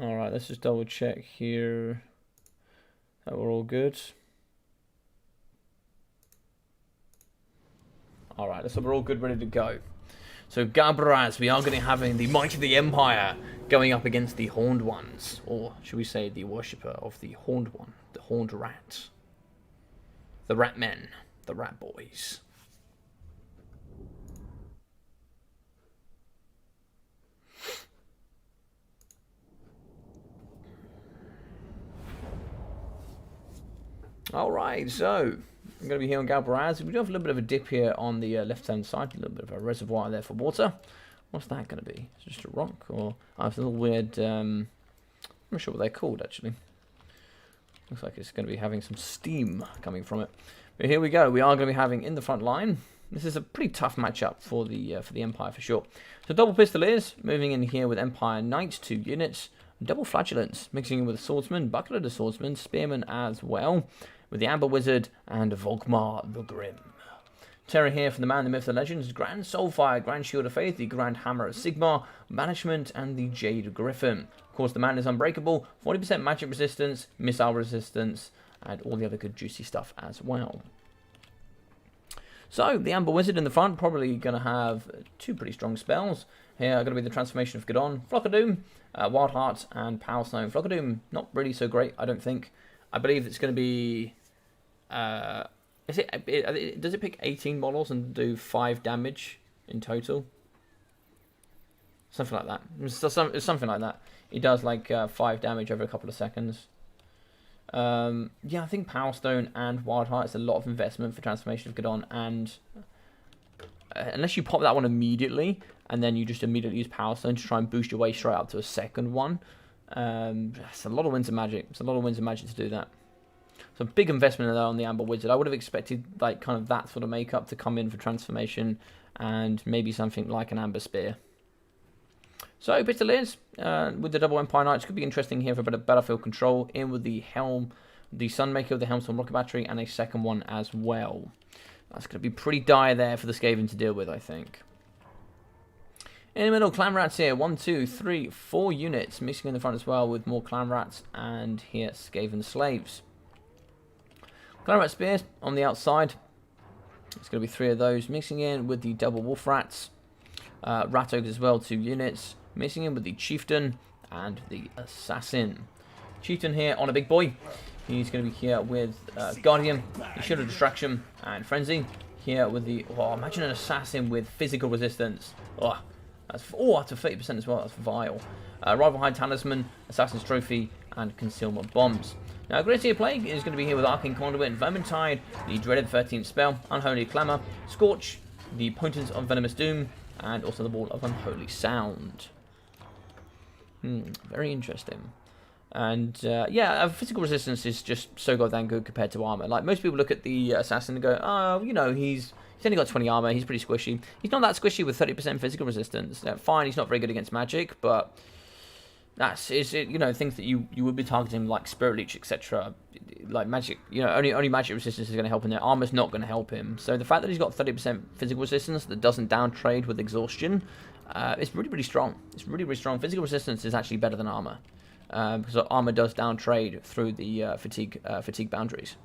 Alright, let's just double check here that we're all good. Alright, so we're all good, ready to go. So Gabraz, we are going to be having the Might of the Empire going up against the Horned Ones. Or should we say the Worshipper of the Horned One, the Horned Rat. The Rat Men, the Rat Boys. Alright, so I'm going to be here on Galbaraz. We do have a little bit of a dip here on the left-hand side, a little bit of a reservoir there for water. What's that going to be? Is it just a rock? Or I have a little weird, I'm not sure what they're called, actually. Looks like it's going to be having some steam coming from it. But here we go. We are going to be having in the front line. This is a pretty tough matchup for the Empire, for sure. So double Pistoliers, moving in here with Empire Knights, 2 units. Double Flagellants, mixing in with Swordsman, Buckler the Swordsman, Spearman as well, with the Amber Wizard and Volkmar the Grim. Terror here for the man, the myth, the legends, Grand Soulfire, Grand Shield of Faith, the Grand Hammer of Sigmar, Banishment, and the Jade Griffin. Of course, the man is unbreakable, 40% magic resistance, missile resistance, and all the other good juicy stuff as well. So, the Amber Wizard in the front, probably going to have 2 pretty strong spells. Here are going to be the Transformation of Gadon, Flock of Doom, Wild Heart, and Power Stone. Flock of Doom, not really so great, I don't think. I believe it's going to be... does it pick 18 models and do 5 damage in total? Something like that. It's something like that. It does like 5 damage over a couple of seconds. Yeah, I think Power Stone and Wild Heart is a lot of investment for Transformation of Gadon, and unless you pop that one immediately and then you just immediately use Power Stone to try and boost your way straight up to a second one, it's a lot of Winds of Magic. It's a lot of Winds of Magic to do that. So big investment there on the Amber Wizard. I would have expected like kind of that sort of makeup to come in for Transformation, and maybe something like an Amber Spear. So Pistoliers with the double Empire Knights could be interesting here for a bit of battlefield control. In with the Helm, the Sunmaker, the Helmstorm Rocket Battery, and a second one as well. That's going to be pretty dire there for the Skaven to deal with, I think. In the middle, Clan Rats here. 1, 2, 3, 4 units. Mixing in the front as well with more Clan Rats, and here Skaven Slaves. Clan Rat Spears on the outside. It's going to be 3 of those. Mixing in with the double Wolf Rats. Rat Ogres as well, 2 units. Mixing in with the Chieftain and the Assassin. Chieftain here on a big boy. He's going to be here with Guardian, the Shield of Distraction, and Frenzy. Here with the... Oh, imagine an Assassin with physical resistance. Oh, that's up to 30% as well. That's vile. Rival High Talisman, Assassin's Trophy, and Concealment Bombs. Now, Gracier Plague is going to be here with Arcane Conduit and Vermintide, the dreaded 13th spell, Unholy Clamour, Scorch, the Potent of Venomous Doom, and also the Wall of Unholy Sound. Very interesting. And yeah, physical resistance is just so goddamn good compared to armor. Like, most people look at the assassin and go, oh, you know, he's only got 20 armor, he's pretty squishy. He's not that squishy with 30% physical resistance. Fine, he's not very good against magic, but you know, things that you would be targeting, like Spirit Leech, etc. Like magic, you know, only magic resistance is going to help him there. Armor's not going to help him. So the fact that he's got 30% physical resistance that doesn't down trade with exhaustion, it's really, really strong. It's really, really strong. Physical resistance is actually better than armor. Because armor does down trade through the fatigue boundaries.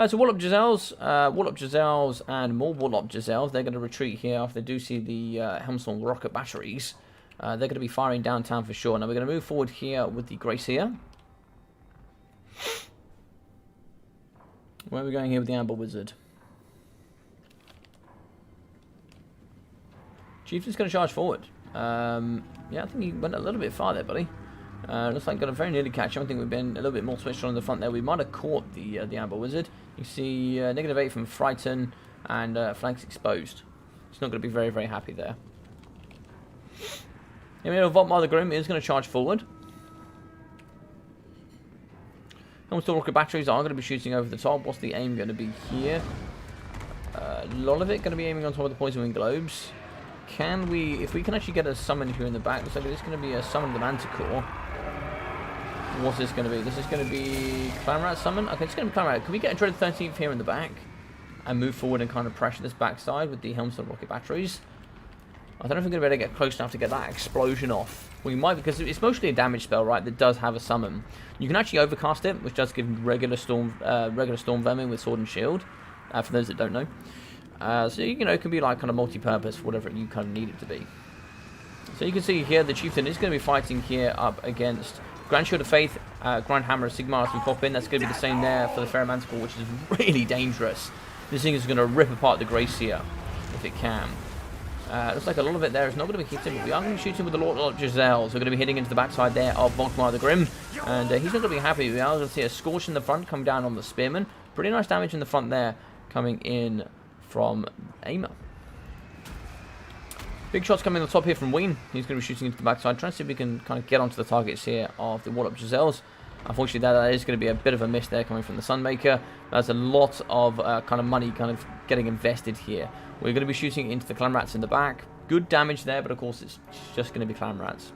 So Warlock Giselles, and more Warlock Giselles. They're going to retreat here after they do see the Helmstorm rocket batteries. They're going to be firing downtown for sure. Now we're going to move forward here with the Gracia. Where are we going here with the Amber Wizard? Chieftain's going to charge forward. Yeah, I think he went a little bit far there, buddy. Looks like got to very nearly catch him. I think we've been a little bit more switched on in the front there. We might have caught the Amber Wizard. You see -8 from Frighten and flanks exposed. He's not going to be very, very happy there. Volkmar the Grim is going to charge forward. Helmstorm rocket batteries are going to be shooting over the top. What's the aim going to be here? A lot of it going to be aiming on top of the Poison Wing Globes. Can we, if we can actually get a summon here in the back, looks like it's going to be a summon of the Manticore. What's this going to be? This is going to be Clanrat summon? Okay, it's going to be Clanrat. Can we get a Dread 13th here in the back? And move forward and kind of pressure this backside with the Helmstorm rocket batteries? I don't know if we're going to be able to get close enough to get that explosion off. We might, because it's mostly a damage spell, right, that does have a summon. You can actually overcast it, which does give regular storm vermin with sword and shield, for those that don't know. So, you know, it can be like kind of multi-purpose, whatever you kind of need it to be. So you can see here, the Chieftain is going to be fighting here up against Grand Shield of Faith, Grand Hammer of Sigmar as we pop in. That's going to be the same there for the Fair Manticore, which is really dangerous. This thing is going to rip apart the Gracia, if it can. Looks like a lot of it there is not going to be hitting, but we are going to be shooting with the Lord Giselle. So we're going to be hitting into the backside there of Volkmar the Grim. And he's not going to be happy. We are going to see a Scorch in the front come down on the Spearman. Pretty nice damage in the front there coming in from AIMA. Big shots coming on the top here from Ween. He's going to be shooting into the backside, trying to see if we can kind of get onto the targets here of the Warlock Giselles. Unfortunately, that is going to be a bit of a miss there coming from the Sunmaker. There's a lot of kind of money kind of getting invested here. We're going to be shooting into the Clanrats in the back. Good damage there, but of course it's just going to be Clanrats.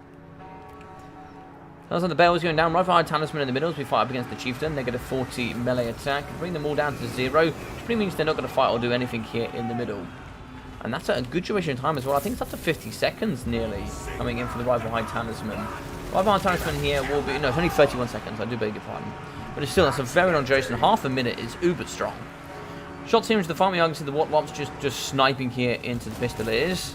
Sounds like the Bell is going down. Right behind Talisman in the middle as we fight up against the Chieftain. They get a 40 melee attack. Bring them all down to 0, which pretty means they're not going to fight or do anything here in the middle. And that's a good duration of time as well. I think it's up to 50 seconds nearly coming in for the right behind Talisman. Right behind Talisman here will be... No, it's only 31 seconds. I do beg your pardon. But it's still, that's a very long duration. Half a minute is uber strong. Shots here into the farm. You can see the Warlocks just sniping here into the Pistoliers.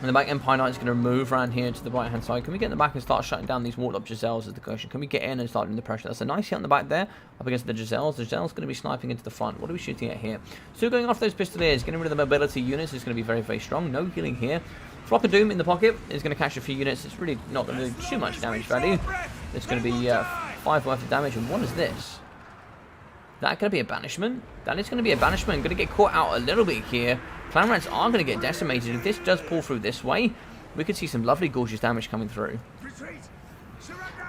And the back Empire Knight is going to move around here to the right hand side. Can we get in the back and start shutting down these Warlock Giselles is the question. Can we get in and start doing the pressure? That's a nice hit on the back there up against the Giselles. The Giselles going to be sniping into the front. What are we shooting at here? Still going off those Pistoliers. Getting rid of the mobility units is going to be very, very strong. No healing here. Flock of Doom in the pocket is going to catch a few units. It's really not going to do too much damage value. It's going to be 5 worth of damage. And what is this? Is that going to be a banishment? That is going to be a banishment. Going to get caught out a little bit here. Clanrats are going to get decimated. If this does pull through this way, we could see some lovely gorgeous damage coming through.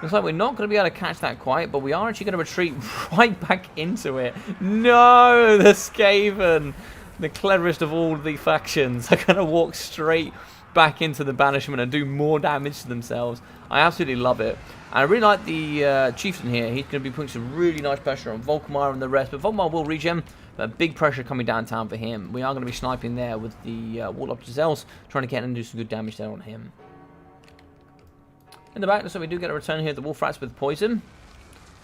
Looks like we're not going to be able to catch that quite, but we are actually going to retreat right back into it. No, the Skaven, the cleverest of all the factions, are going to walk straight back into the banishment and do more damage to themselves. I absolutely love it. And I really like the Chieftain here. He's going to be putting some really nice pressure on Volkmar and the rest, but Volkmar will regen. But big pressure coming downtown for him. We are going to be sniping there with the Warlock Giselles, trying to get in and do some good damage there on him. In the back, so we do get a return here. The Wolf Rats with poison.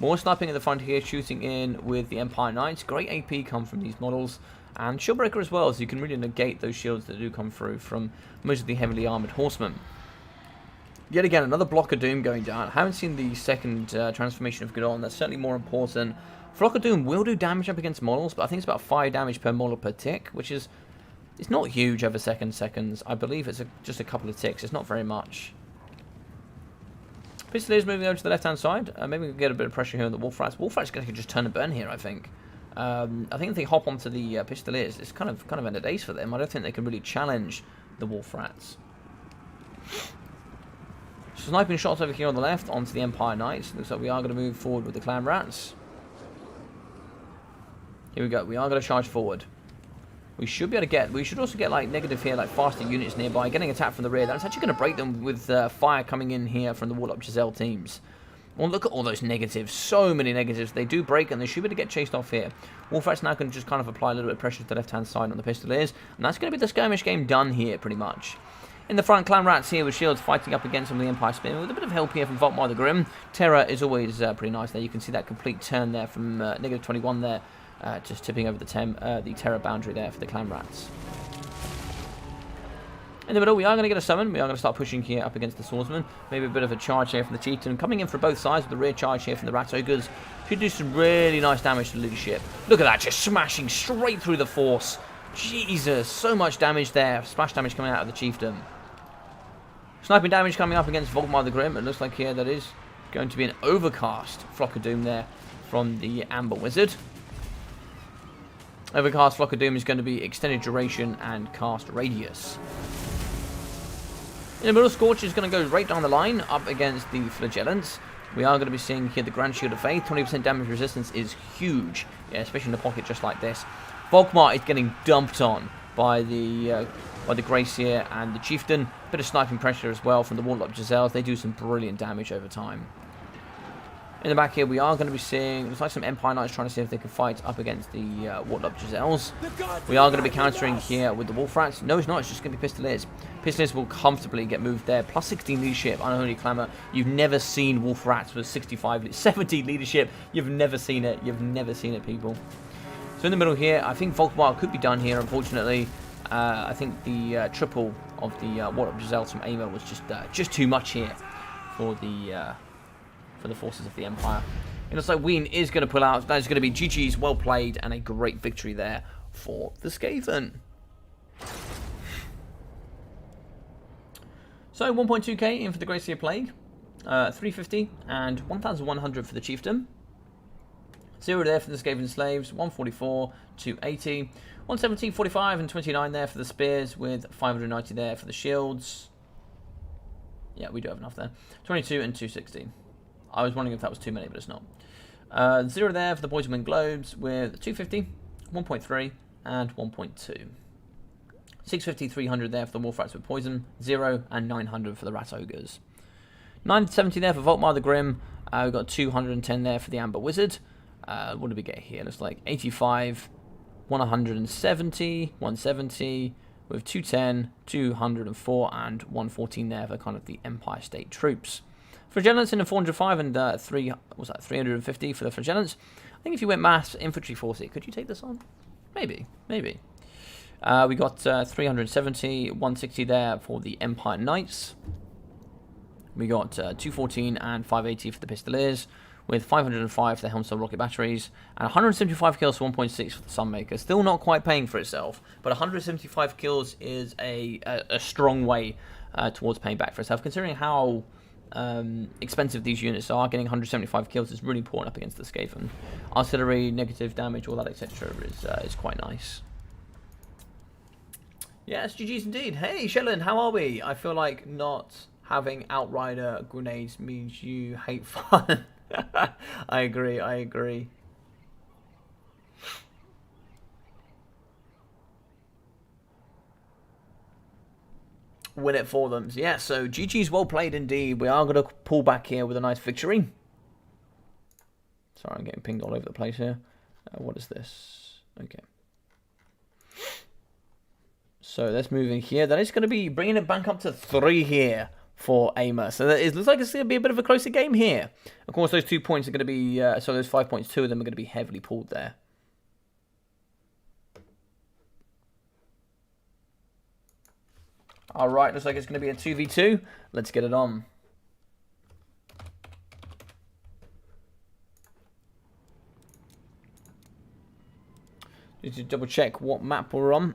More sniping at the front here, shooting in with the Empire Knights. Great AP come from these models. And Shieldbreaker as well, so you can really negate those shields that do come through from most of the heavily armoured horsemen. Yet again, another block of Doom going down. I haven't seen the second transformation of Godon. That's certainly more important. Flock of Doom will do damage up against models, but I think it's about 5 damage per model per tick, which is... It's not huge over seconds. I believe it's just a couple of ticks. It's not very much. Pistoliers moving over to the left-hand side. Maybe we can get a bit of pressure here on the Wolf Rats. Wolf Rats going to just turn and burn here, I think. I think if they hop onto the Pistoliers, it's kind of ended days for them. I don't think they can really challenge the Wolf Rats. sniping shots over here on the left onto the Empire Knights. Looks like we are going to move forward with the Clan Rats. Here we go. We are going to charge forward. We should be able to get... We should also get, like, negative here, like, faster units nearby. Getting attacked from the rear. That's actually going to break them with fire coming in here from the Warlock Giselle teams. Well, look at all those negatives. So many negatives. They do break, and they should be able to get chased off here. Wolf Rat's now going to just kind of apply a little bit of pressure to the left-hand side on the Pistoliers. And that's going to be the skirmish game done here, pretty much. In the front, Clan Rats here with shields fighting up against some of the Empire Spearmen with a bit of help here from Volkmar the Grim. Terror is always pretty nice there. You can see that complete turn there from negative 21 there. Just tipping over the terror boundary there for the Clan Rats. In the middle, we are going to get a summon. We are going to start pushing here up against the Swordsman. Maybe a bit of a charge here from the Chieftain. Coming in from both sides with the rear charge here from the Rat Ogres. Should do some really nice damage to the leadership. Look at that, just smashing straight through the Force. Jesus, so much damage there. Splash damage coming out of the Chieftain. Sniping damage coming up against Volkmar the Grim. It looks like here that is going to be an overcast Flock of Doom there from the Amber Wizard. Overcast Flock of Doom is going to be extended duration and cast radius. In the middle, Scorch is going to go right down the line up against the Flagellants. We are going to be seeing here the Grand Shield of Faith. 20% damage resistance is huge, yeah, especially in the pocket just like this. Volkmar is getting dumped on by the Gracier and the Chieftain. Bit of sniping pressure as well from the Warlock Giselles. They do some brilliant damage over time. In the back here, we are going to be seeing, looks like some Empire Knights trying to see if they can fight up against the Warlock Giselles. We are going to be countering here with the Wolf Rats. No, it's not. It's just going to be Pistoliers. Pistoliers will comfortably get moved there. Plus 16 leadership. Unholy Clamour. You've never seen Wolf Rats with 70 leadership. You've never seen it. You've never seen it, people. So in the middle here, I think Volkmar could be done here, unfortunately. I think the triple of the Warlock Giselles from AIMA was just too much here for the forces of the Empire. It looks like Wien is going to pull out. That is going to be GG's, well played, and a great victory there for the Skaven. So 1.2k in for the Gracier Plague, 350 and 1,100 for the Chieftain. 0 there for the Skaven Slaves, 144, 280, 170, 45 and 29 there for the Spears, with 590 there for the Shields. Yeah, we do have enough there. 22 and 260. I was wondering if that was too many, but it's not. 0 there for the Poisonwind Globes with 250, 1.3, and 1.2. 650, 300 there for the Wolf Rats with Poison, 0, and 900 for the Rat Ogres. 970 there for Volkmar the Grim. We've got 210 there for the Amber Wizard. What did we get here? Looks like 85, 170, 170, with 210, 204, and 114 there for kind of the Empire State troops. Flagellants in the 405 and 350 for the Flagellants. I think if you went mass infantry force it, could you take this on? Maybe. We got 370, 160 there for the Empire Knights. We got 214 and 580 for the Pistoliers, with 505 for the Helmstone rocket batteries, and 175 kills for 1.6 for the Sunmaker. Still not quite paying for itself, but 175 kills is a strong way towards paying back for itself, considering how expensive these units are. Getting 175 kills is really important up against the Skaven. Artillery, negative damage, all that, etc. is quite nice. Yes, GG's indeed. Hey, Shellen, how are we? I feel like not having Outrider grenades means you hate fun. I agree. Win it for them. Yeah, so GG's well played indeed. We are going to pull back here with a nice victory. Sorry, I'm getting pinged all over the place here. What is this? Okay. So let's move in here. That is going to be bringing it back up to 3 here for AIMA. So it looks like it's going to be a bit of a closer game here. Of course, those 2 points are going to be... so those 5 points, 2 of them are going to be heavily pulled there. Alright, looks like it's going to be a 2v2. Let's get it on. Just to double check what map we're on.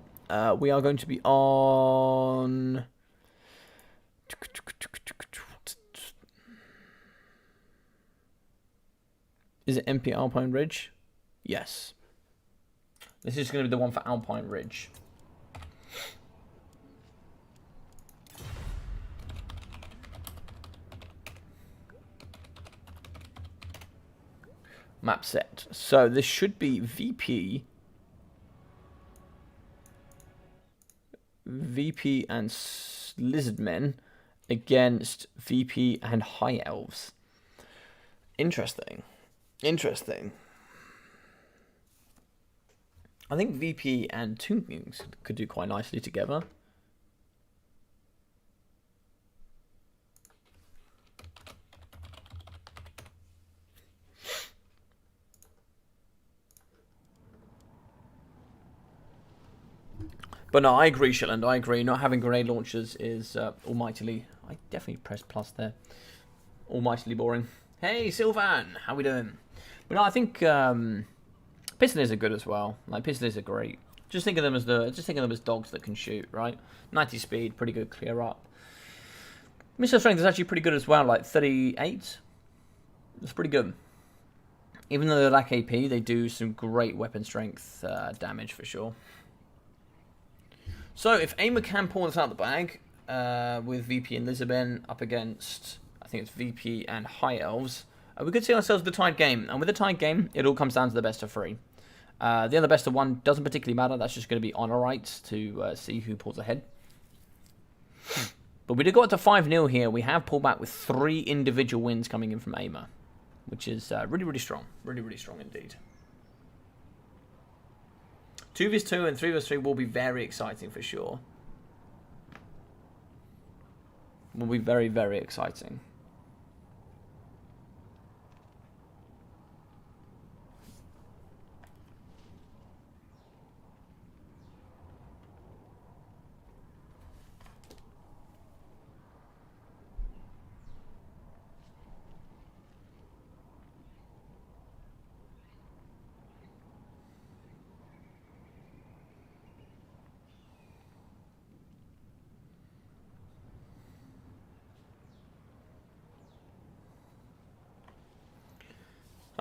We are going to be on... Is it MP Alpine Ridge? Yes. This is going to be the one for Alpine Ridge. map set. So this should be VP and Lizardmen against VP and High Elves. Interesting. Interesting. I think VP and Tomb Kings could do quite nicely together. But no, I agree, Shetland. I agree. Not having grenade launchers is almightily... I definitely pressed plus there. Almightily boring. Hey, Sylvan! How we doing? But no, I think Pistoliers are good as well. Like, Pistoliers are great. Just think of them as dogs that can shoot, right? 90 speed, pretty good clear up. Missile strength is actually pretty good as well, like 38. It's pretty good. Even though they lack AP, they do some great weapon strength damage for sure. So, if AIMA can pull this out of the bag, with VP and Lizardmen up against, I think it's VP and High Elves, we could see ourselves with the tied game. And with the tied game, it all comes down to the best of 3. The other best of 1 doesn't particularly matter. That's just going to be honor rights to see who pulls ahead. But we did go up to 5-0 here. We have pulled back with 3 individual wins coming in from AIMA, which is really, really strong. Really, really strong indeed. 2 vs 2 and 3 vs 3 will be very exciting for sure. Will be very, very exciting.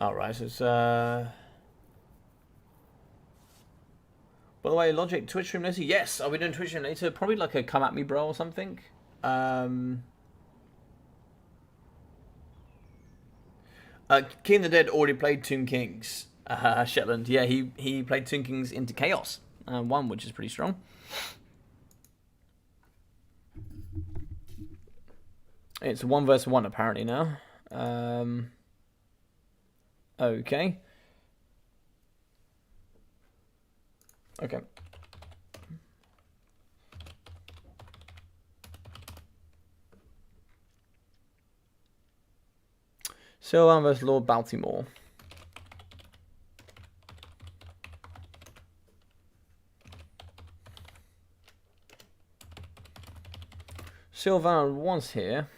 Alright, so it's, by the way, Logic, Twitch stream later? Yes, I'll be doing Twitch stream later. Probably like a come at me bro or something. King the Dead already played Tomb Kings. Shetland, yeah, he played Tomb Kings into Chaos. 1, which is pretty strong. It's 1 vs 1 apparently now. Okay. Okay. Sylvan vs Lord Baltimore. Sylvan was here.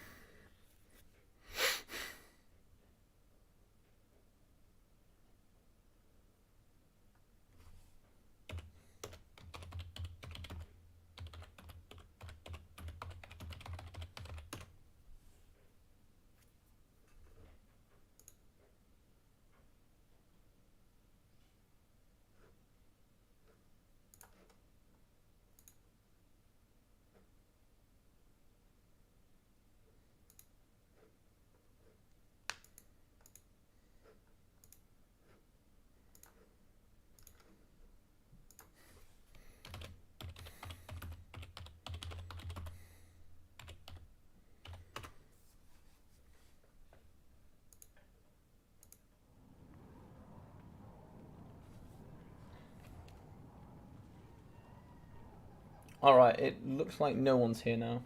Alright, it looks like no one's here now.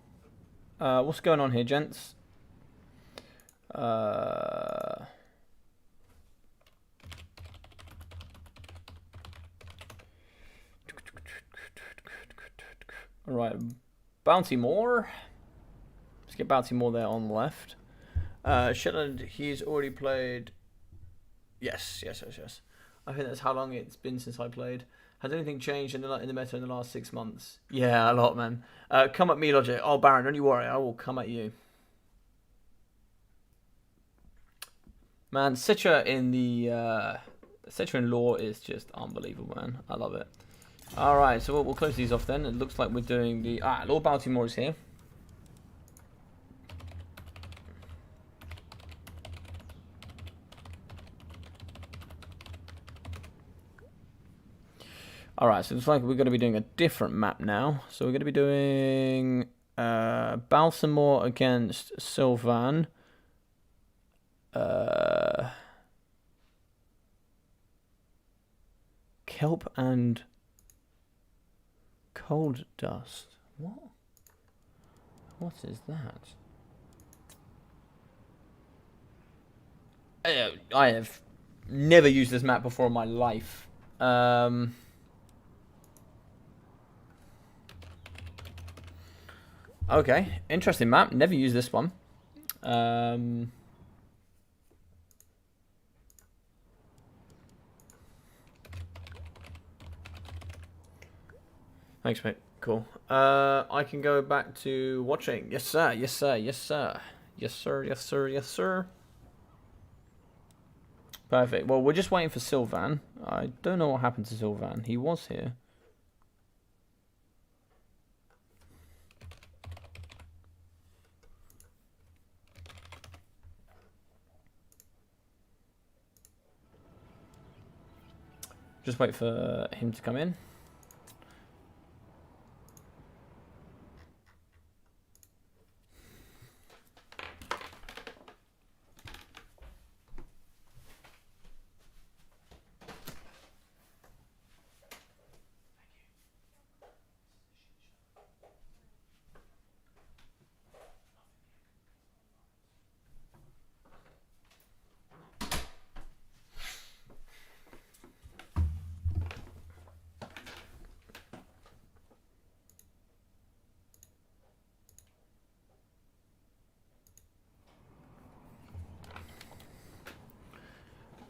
What's going on here, gents? Alright, Bounty Moore. Let's get Bounty Moore there on the left. Shetland, he's already played... Yes. I think that's how long it's been since I played. Has anything changed in the meta in the last 6 months? Yeah, a lot, man. Come at me, Logic. Oh, Baron, don't you worry. I will come at you. Man, Citra in the Citra in lore is just unbelievable, man. I love it. All right, so we'll close these off then. It looks like we're doing the Lord Baltimore is here. Alright, so it looks like we're going to be doing a different map now. So we're going to be doing Balsamore against Sylvan. Kelp and Cold Dust. What? What is that? I have never used this map before in my life. Okay, interesting map. Never used this one. Thanks, mate. Cool. I can go back to watching. Yes, sir. Yes, sir. Yes, sir. Yes, sir. Yes, sir. Yes, sir. Perfect. Well, we're just waiting for Sylvan. I don't know what happened to Sylvan. He was here. Just wait for him to come in.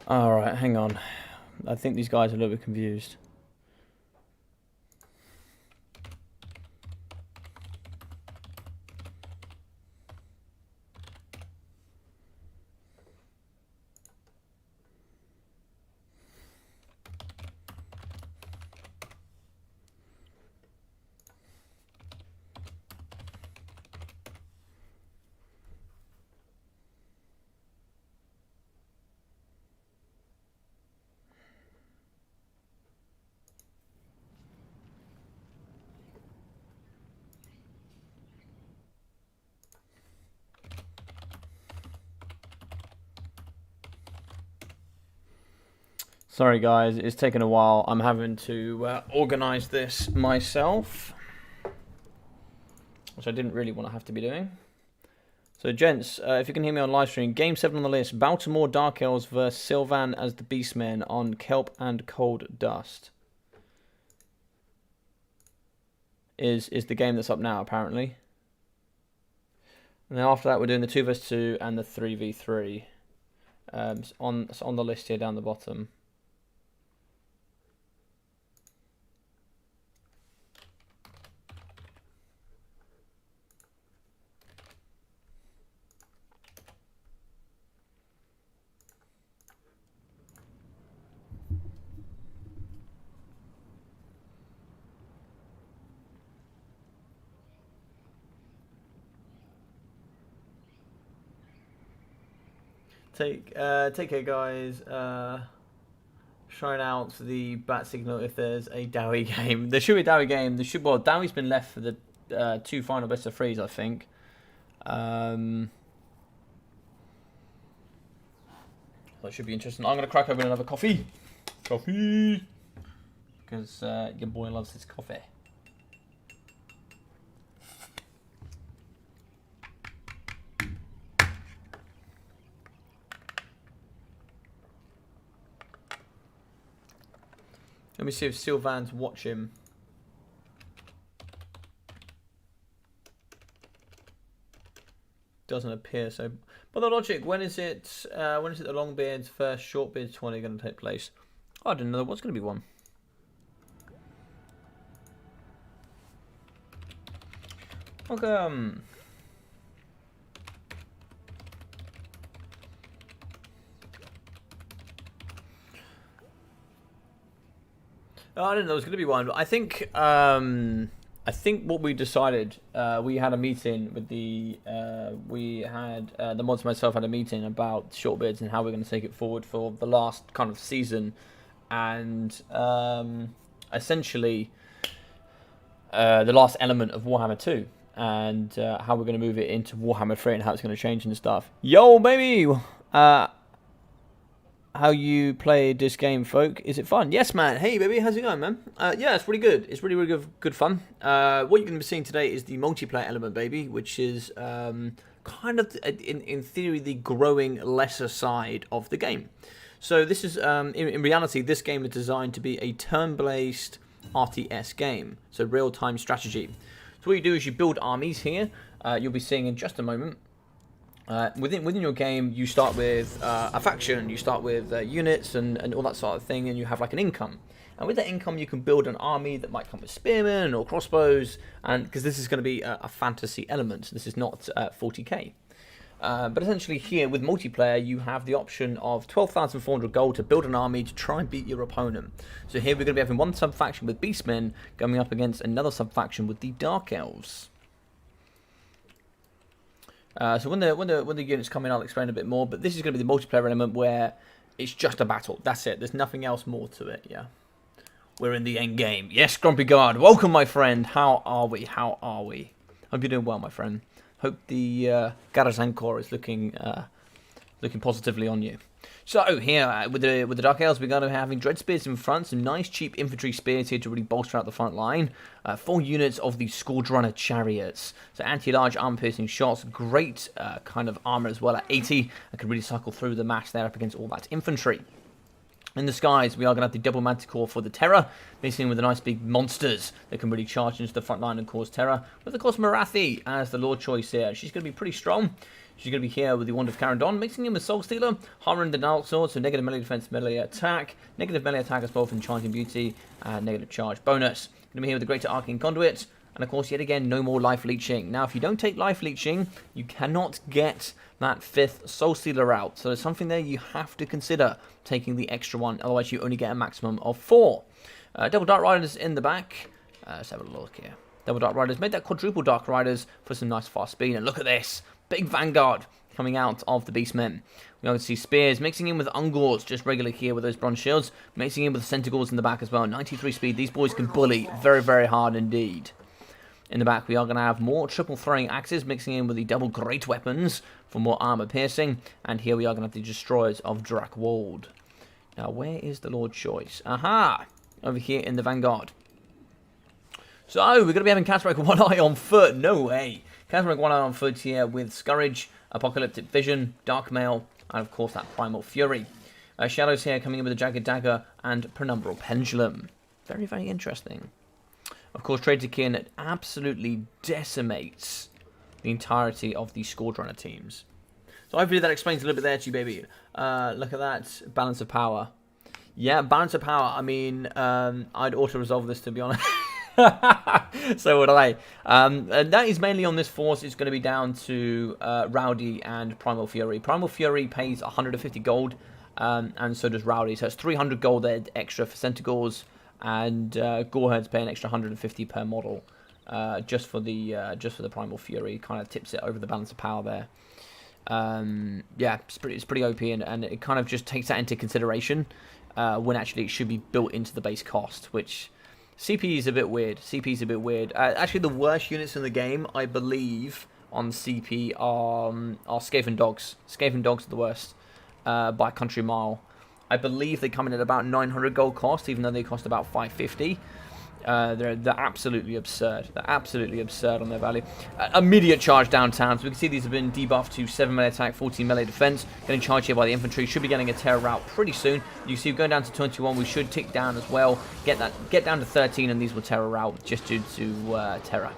Alright, hang on. I think these guys are a little bit confused. Sorry guys, it's taken a while. I'm having to organise this myself, which I didn't really want to have to be doing. So gents, if you can hear me on live stream, Game 7 on the list, Baltimore Dark Elves versus Sylvan as the Beastmen on Kelp and Cold Dust. Is the game that's up now, apparently. And then after that we're doing the 2 vs 2 and the 3v3. It's on the list here down the bottom. Take care, guys. Trying out the bat signal if there's a Dowie game. There should be a Dowie game. Well, Dowie's been left for the 2 final best of 3s, I think. That should be interesting. I'm gonna crack open another coffee, because your boy loves his coffee. Let me see if Sylvan's watching. Doesn't appear so. But the logic, when is it the Longbeard's first Shortbeard tournament going to take place? I didn't know there was going to be one. Okay. Oh, I didn't know there was going to be one, but I think what we decided, we had a meeting with the the mods and myself had a meeting about Shortbeards and how we're going to take it forward for the last kind of season, and essentially the last element of Warhammer 2. And how we're going to move it into Warhammer 3 and how it's going to change and stuff. Yo, baby! How you play this game, folk? Is it fun? Yes, man. Hey, baby, how's it going, man? Yeah, it's pretty good. It's really good fun. What you're going to be seeing today is the multiplayer element, baby, which is kind of, in theory, the growing lesser side of the game. So this is, in reality, this game is designed to be a turn-based RTS game, so real-time strategy. So what you do is you build armies here. You'll be seeing in just a moment. Within your game, you start with a faction. You start with units and all that sort of thing, and you have like an income. And with that income, you can build an army that might come with spearmen or crossbows, and because this is going to be a fantasy element. This is not 40k. But essentially here, with multiplayer, you have the option of 12,400 gold to build an army to try and beat your opponent. So here we're going to be having one sub-faction with Beastmen going up against another sub-faction with the Dark Elves. So when the units come in, I'll explain a bit more, but this is going to be the multiplayer element where it's just a battle. That's it. There's nothing else more to it, yeah. We're in the end game. Yes, Grumpy Guard. Welcome, my friend. How are we? How are we? Hope you're doing well, my friend. Hope the Garazan core is looking positively on you. So here with the Dark Elves, we're going to be having Dread Spears in front, some nice cheap infantry spears here to really bolster out the front line. 4 units of the Scourge Runner chariots, so anti-large armor-piercing shots, great kind of armor as well at 80. I can really cycle through the match there up against all that infantry. In the skies, we are going to have the double manticore for the terror, mixing with the nice big monsters that can really charge into the front line and cause terror. With, of course, Marathi as the Lord choice here. She's going to be pretty strong. She's going to be here with the Wand of Carandon, mixing in with Soul Stealer, Hammer and the Dark Sword, so negative melee defense, melee attack, negative melee attack as well for Enchanting Beauty, and negative charge bonus. Going to be here with the Greater Arcane Conduit, and of course, yet again, no more life leeching. Now, if you don't take life leeching, you cannot get that 5th Soul Stealer out. So there's something there you have to consider taking the extra one, otherwise you only get a maximum of 4. Double Dark Riders in the back. Let's have a look here. Double Dark Riders made that quadruple Dark Riders for some nice fast speed, and look at this. Big Vanguard coming out of the Beastmen. We are going to see Spears mixing in with Ungors, just regular here with those bronze shields, mixing in with Centaurs in the back as well. 93 speed. These boys can bully very, very hard indeed. In the back, we are going to have more triple throwing axes, mixing in with the double great weapons for more armor piercing. And here we are going to have the destroyers of Drakwold. Now, where is the Lord Choice? Aha! Over here in the Vanguard. So, we're going to be having Cataract with one eye on foot. No way. Cataract with one eye on foot here with Scourge, Apocalyptic Vision, Dark Mail, and of course that Primal Fury. Shadows here coming in with a Jagged Dagger and Penumbral Pendulum. Very, very interesting. Of course, Traderkin absolutely decimates the entirety of the Scourge Runner teams. So hopefully that explains a little bit there to you, baby. Look at that. Balance of power. Yeah, balance of power. I mean, I'd auto-resolve this, to be honest. So would I. And that is mainly on this force. It's going to be down to Rowdy and Primal Fury. Primal Fury pays 150 gold, and so does Rowdy. So it's 300 gold extra for Centaurs. And Gorehead's paying an extra 150 per model, just for the Primal Fury. Kind of tips it over the balance of power there. Yeah, it's pretty OP, and it kind of just takes that into consideration when actually it should be built into the base cost, which CP is a bit weird. CP is a bit weird. Actually, the worst units in the game, I believe, on CP are Skaven dogs. Skaven dogs are the worst by a country mile. I believe they come in at about 900 gold cost, even though they cost about 550. They're absolutely absurd. They're absolutely absurd on their value. Immediate charge downtown. So we can see these have been debuffed to 7 melee attack, 14 melee defense. Getting charged here by the infantry. Should be getting a terror out pretty soon. You see, going down to 21. We should tick down as well. Get down to 13, and these will terror out just due to terror.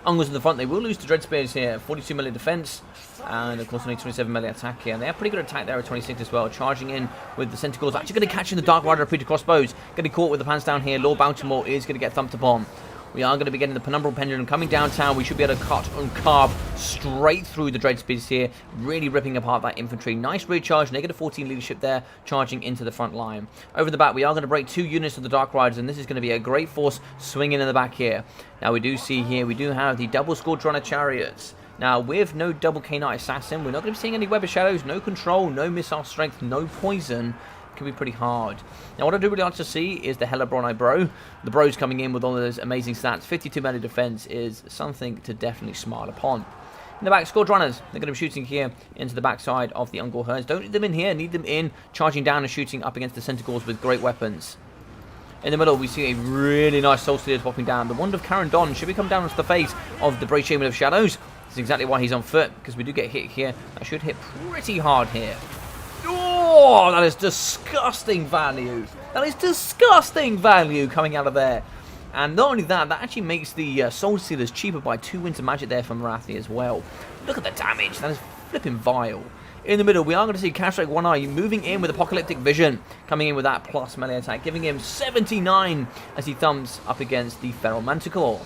Ungers in the front. They will lose to Dread Spears here. 42 melee defense. And of course only 27 melee attack here. And they have pretty good attack there at 26 as well. Charging in with the Centaurs. Actually going to catch in the Dark Rider repeated crossbows. Getting caught with the pants down here. Lord Baltimore is going to get thumped upon. We are going to be getting the Penumbral Pendulum coming downtown. We should be able to cut and carve straight through the Dread Spears here. Really ripping apart that infantry. Nice recharge. Negative 14 leadership there. Charging into the front line. Over the back, we are going to break 2 units of the Dark Riders. And this is going to be a great force swinging in the back here. Now we do see here, we do have the double Scourge Runner chariots. Now, with no double K-Knight Assassin, we're not going to be seeing any Web of Shadows, no control, no missile strength, no poison. could be pretty hard. Now, what I do really like to see is the Hellebron Bro. The Bro's coming in with all of those amazing stats. 52 melee defense is something to definitely smile upon. In the back, Scourge Runners. They're going to be shooting here into the backside of the Ungor herds. Don't need them in here. Need them in, charging down and shooting up against the Centaurs with great weapons. In the middle, we see a really nice Soul Stealer popping down. The Wand of Carandon should be coming down onto the face of the Brave Shaman of Shadows. That's exactly why he's on foot, because we do get hit here. That should hit pretty hard here. Oh, that is disgusting value. That is disgusting value coming out of there. And not only that, that actually makes the Soul Stealers cheaper by 2 Winter Magic there from Marathi as well. Look at the damage. That is flipping vile. In the middle, we are going to see Kashrek One Eye moving in with Apocalyptic Vision, coming in with that plus melee attack, giving him 79 as he thumps up against the Feral Manticore.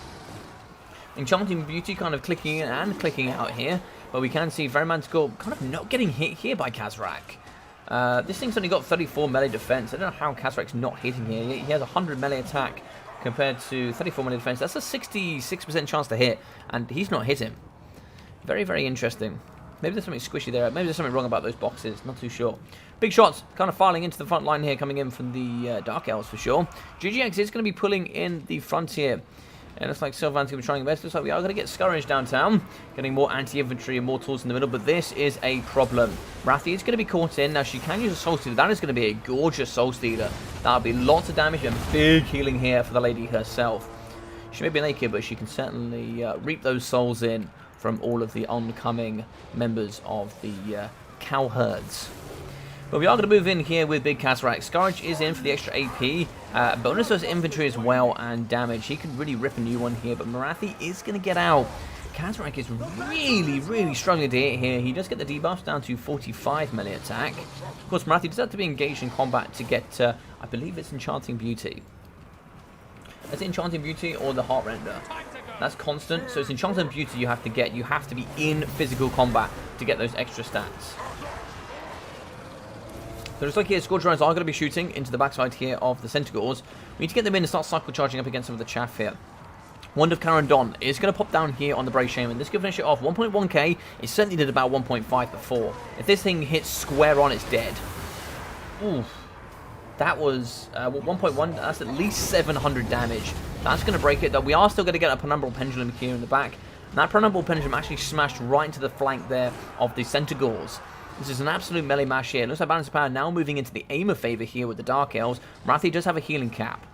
Enchanting Beauty kind of clicking in and clicking out here, but we can see Feral Manticore kind of not getting hit here by Kashrek. This thing's only got 34 melee defense. I don't know how Kasrek's not hitting here. He has 100 melee attack compared to 34 melee defense. That's a 66% chance to hit, and he's not hitting. Very, very interesting. Maybe there's something squishy there. Maybe there's something wrong about those boxes. Not too sure. Big shots kind of filing into the front line here, coming in from the Dark Elves for sure. GGX is going to be pulling in the front here. And it looks like Sylvan's going to be trying best. Looks like we are going to get Scourge downtown. Getting more anti-infantry and more tools in the middle. But this is a problem. Wrathy is going to be caught in. Now, she can use a Soul Stealer. That is going to be a gorgeous Soul Stealer. That'll be lots of damage and big healing here for the lady herself. She may be naked, but she can certainly reap those souls in from all of the oncoming members of the cow herds. But we are going to move in here with Big Kasrak. Scourge is in for the extra AP. Bonus to his inventory as well and damage. He could really rip a new one here, but Marathi is going to get out. Kasrak is really, really struggling to hit here. He does get the debuff down to 45 melee attack. Of course, Marathi does have to be engaged in combat to get, I believe it's Enchanting Beauty. Is it Enchanting Beauty or the Heart Render? That's constant, so it's Enchanting Beauty you have to get. You have to be in physical combat to get those extra stats. So just like here, Scourge Runners are going to be shooting into the backside here of the Centaurs. We need to get them in and start cycle charging up against some of the chaff here. Wand of Carandon is going to pop down here on the Brave Shaman. This could finish it off. 1.1k. It certainly did about 1.5 before. If this thing hits square on, it's dead. Oof. That was 1.1. That's at least 700 damage. That's going to break it. Though we are still going to get a Penumbral Pendulum here in the back. And that Penumbral Pendulum actually smashed right into the flank there of the Centaurs. This is an absolute melee mash here. It looks like Balance of Power now moving into the AIMA favor here with the Dark Elves. Marathi does have a healing cap.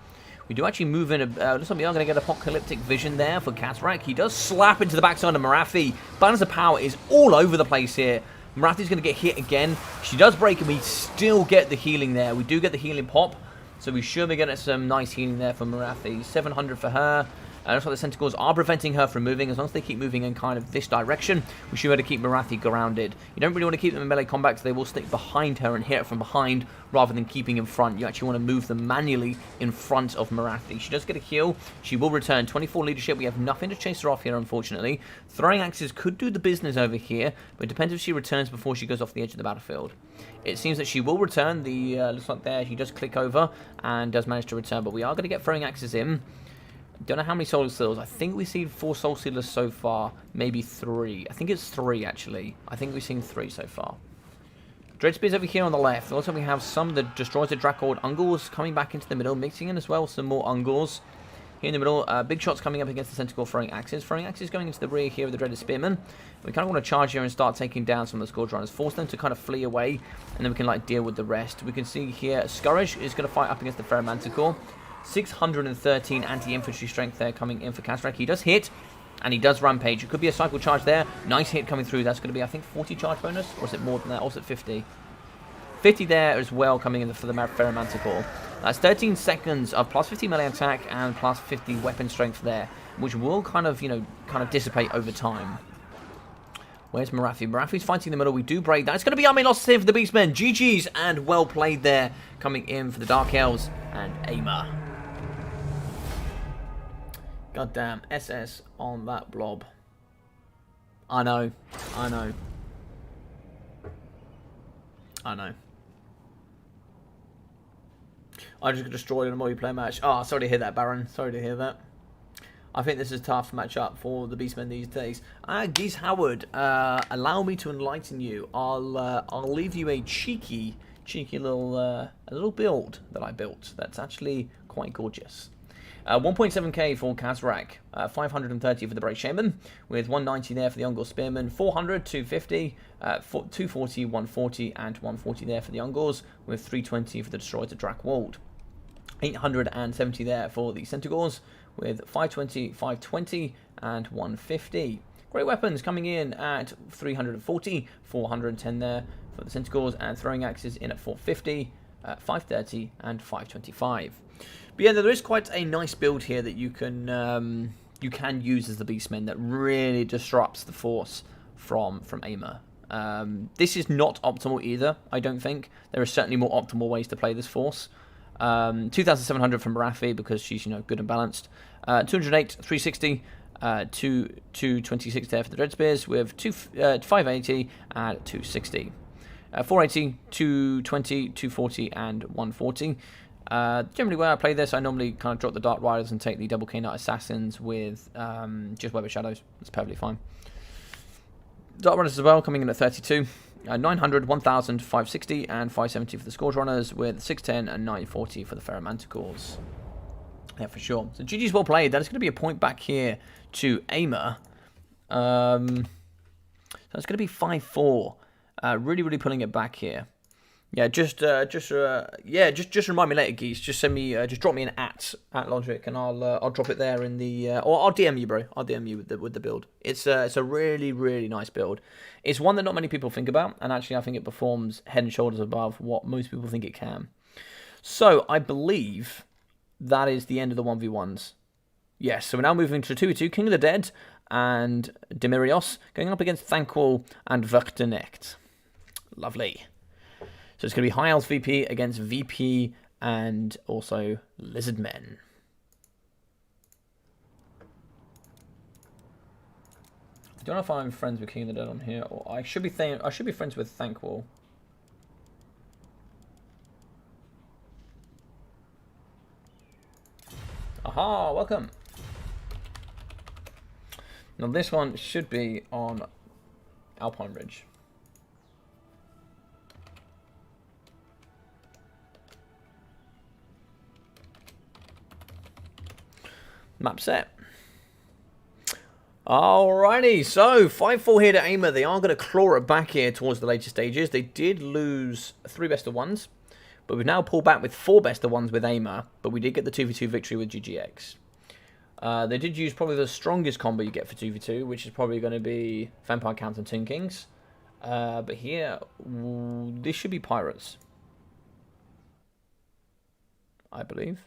We do actually move in. Looks like we are going to get Apocalyptic Vision there for Kasrak. He does slap into the backside of Marathi. Balance of Power is all over the place here. Marathi's going to get hit again. She does break and we still get the healing there. We do get the healing pop. So we should be getting some nice healing there for Marathi. 700 for her. Looks like the Centaurs are preventing her from moving. As long as they keep moving in kind of this direction, we should be able to keep Marathi grounded. You don't really want to keep them in melee combat, so they will stick behind her and hit her from behind rather than keeping in front. You actually want to move them manually in front of Marathi. She does get a heal. She will return. 24 leadership. We have nothing to chase her off here, unfortunately. Throwing axes could do the business over here, but it depends if she returns before she goes off the edge of the battlefield. It seems that she will return. The looks like there she does click over and does manage to return, but we are going to get throwing axes in. Don't know how many Soul Stealers. I think we've seen 4 Soul Stealers so far. Maybe 3. I think it's 3, actually. I think we've seen 3 so far. Dread Spears over here on the left. Also, we have some that destroys the Dracord Ungors coming back into the middle. Mixing in as well some more Ungors. Here in the middle, big shots coming up against the Centaur throwing axes. Throwing axes going into the rear here with the Dreaded Spearmen. We kind of want to charge here and start taking down some of the Scourge Runners. Force them to kind of flee away. And then we can like deal with the rest. We can see here, Scourge is going to fight up against the Feral Manticore. 613 anti-infantry strength there coming in for Kasrak. He does hit, and he does rampage. It could be a cycle charge there. Nice hit coming through. That's going to be, I think, 40 charge bonus, or is it more than that? Or is it 50? 50 there as well coming in for the Feral Manticore. That's 13 seconds of plus 50 melee attack and plus 50 weapon strength there, which will kind of, dissipate over time. Where's Marathi? Marathi's fighting in the middle. We do break that. It's going to be our main losses here for the Beastmen. GG's and well played there coming in for the Dark Elves and AIMA. Goddamn, SS on that blob. I know. I know. I know. I just got destroyed in a multiplayer match. Oh, sorry to hear that, Baron. Sorry to hear that. I think this is a tough matchup for the Beastmen these days. Geese Howard, allow me to enlighten you. I'll leave you a cheeky cheeky little a little build that I built. That's actually quite gorgeous. 1.7k for Kazrak, 530 for the Brave Shaman, with 190 there for the Ungor Spearman, 400, 250, 240, 140, and 140 there for the Ungors, with 320 for the Destroyer to Drakwold. 870 there for the Centaurs, with 520, 520, and 150. Great weapons coming in at 340, 410 there for the Centaurs, and throwing axes in at 450, 530, and 525. But yeah, there is quite a nice build here that you can use as the Beastmen that really disrupts the force from AIMA. This is not optimal either, I don't think. There are certainly more optimal ways to play this force. 2,700 from Marathi because she's, good and balanced. 208, 360, 226 there for the Dread Spears with 580 and 260. 480, 220, 240, and 140. Generally, when I play this, I normally kind of drop the Dark Riders and take the Double K Knight Assassins with just Web of Shadows. That's perfectly fine. Dark Riders as well, coming in at 32. 900, 1,000, 560, and 570 for the Scourge Runners, with 610 and 940 for the Ferromanticores. Yeah, for sure. So GG's well played. That is going to be a point back here to AIMA. So it's going to be 5-4. Really pulling it back here. Yeah, just remind me later, Geese. Just send me, just drop me an at Logic, and I'll drop it there in the, or I'll DM you, bro. I'll DM you with the build. It's a really nice build. It's one that not many people think about, and actually I think it performs head and shoulders above what most people think it can. So I believe that is the end of the 1v1s. Yes, so we're now moving to 2v2, King of the Dead and Demirios going up against Thanquol and Vertenecht. Lovely. So it's going to be High Elves VP against VP and also Lizardmen. I don't know if I'm friends with King of the Dead on here, or I should be friends with Thanquol. Aha, welcome. Now this one should be on Alpine Ridge. Map set. Alrighty, so 5-4 here to AIMA. They are going to claw it back here towards the later stages. They did lose 3 best of 1s, but we've now pulled back with 4 best of 1s with AIMA, but we did get the 2v2 victory with GGX. They did use probably the strongest combo you get for 2v2, which is probably going to be Vampire Counts and Tomb Kings. But here, this should be Pirates, I believe.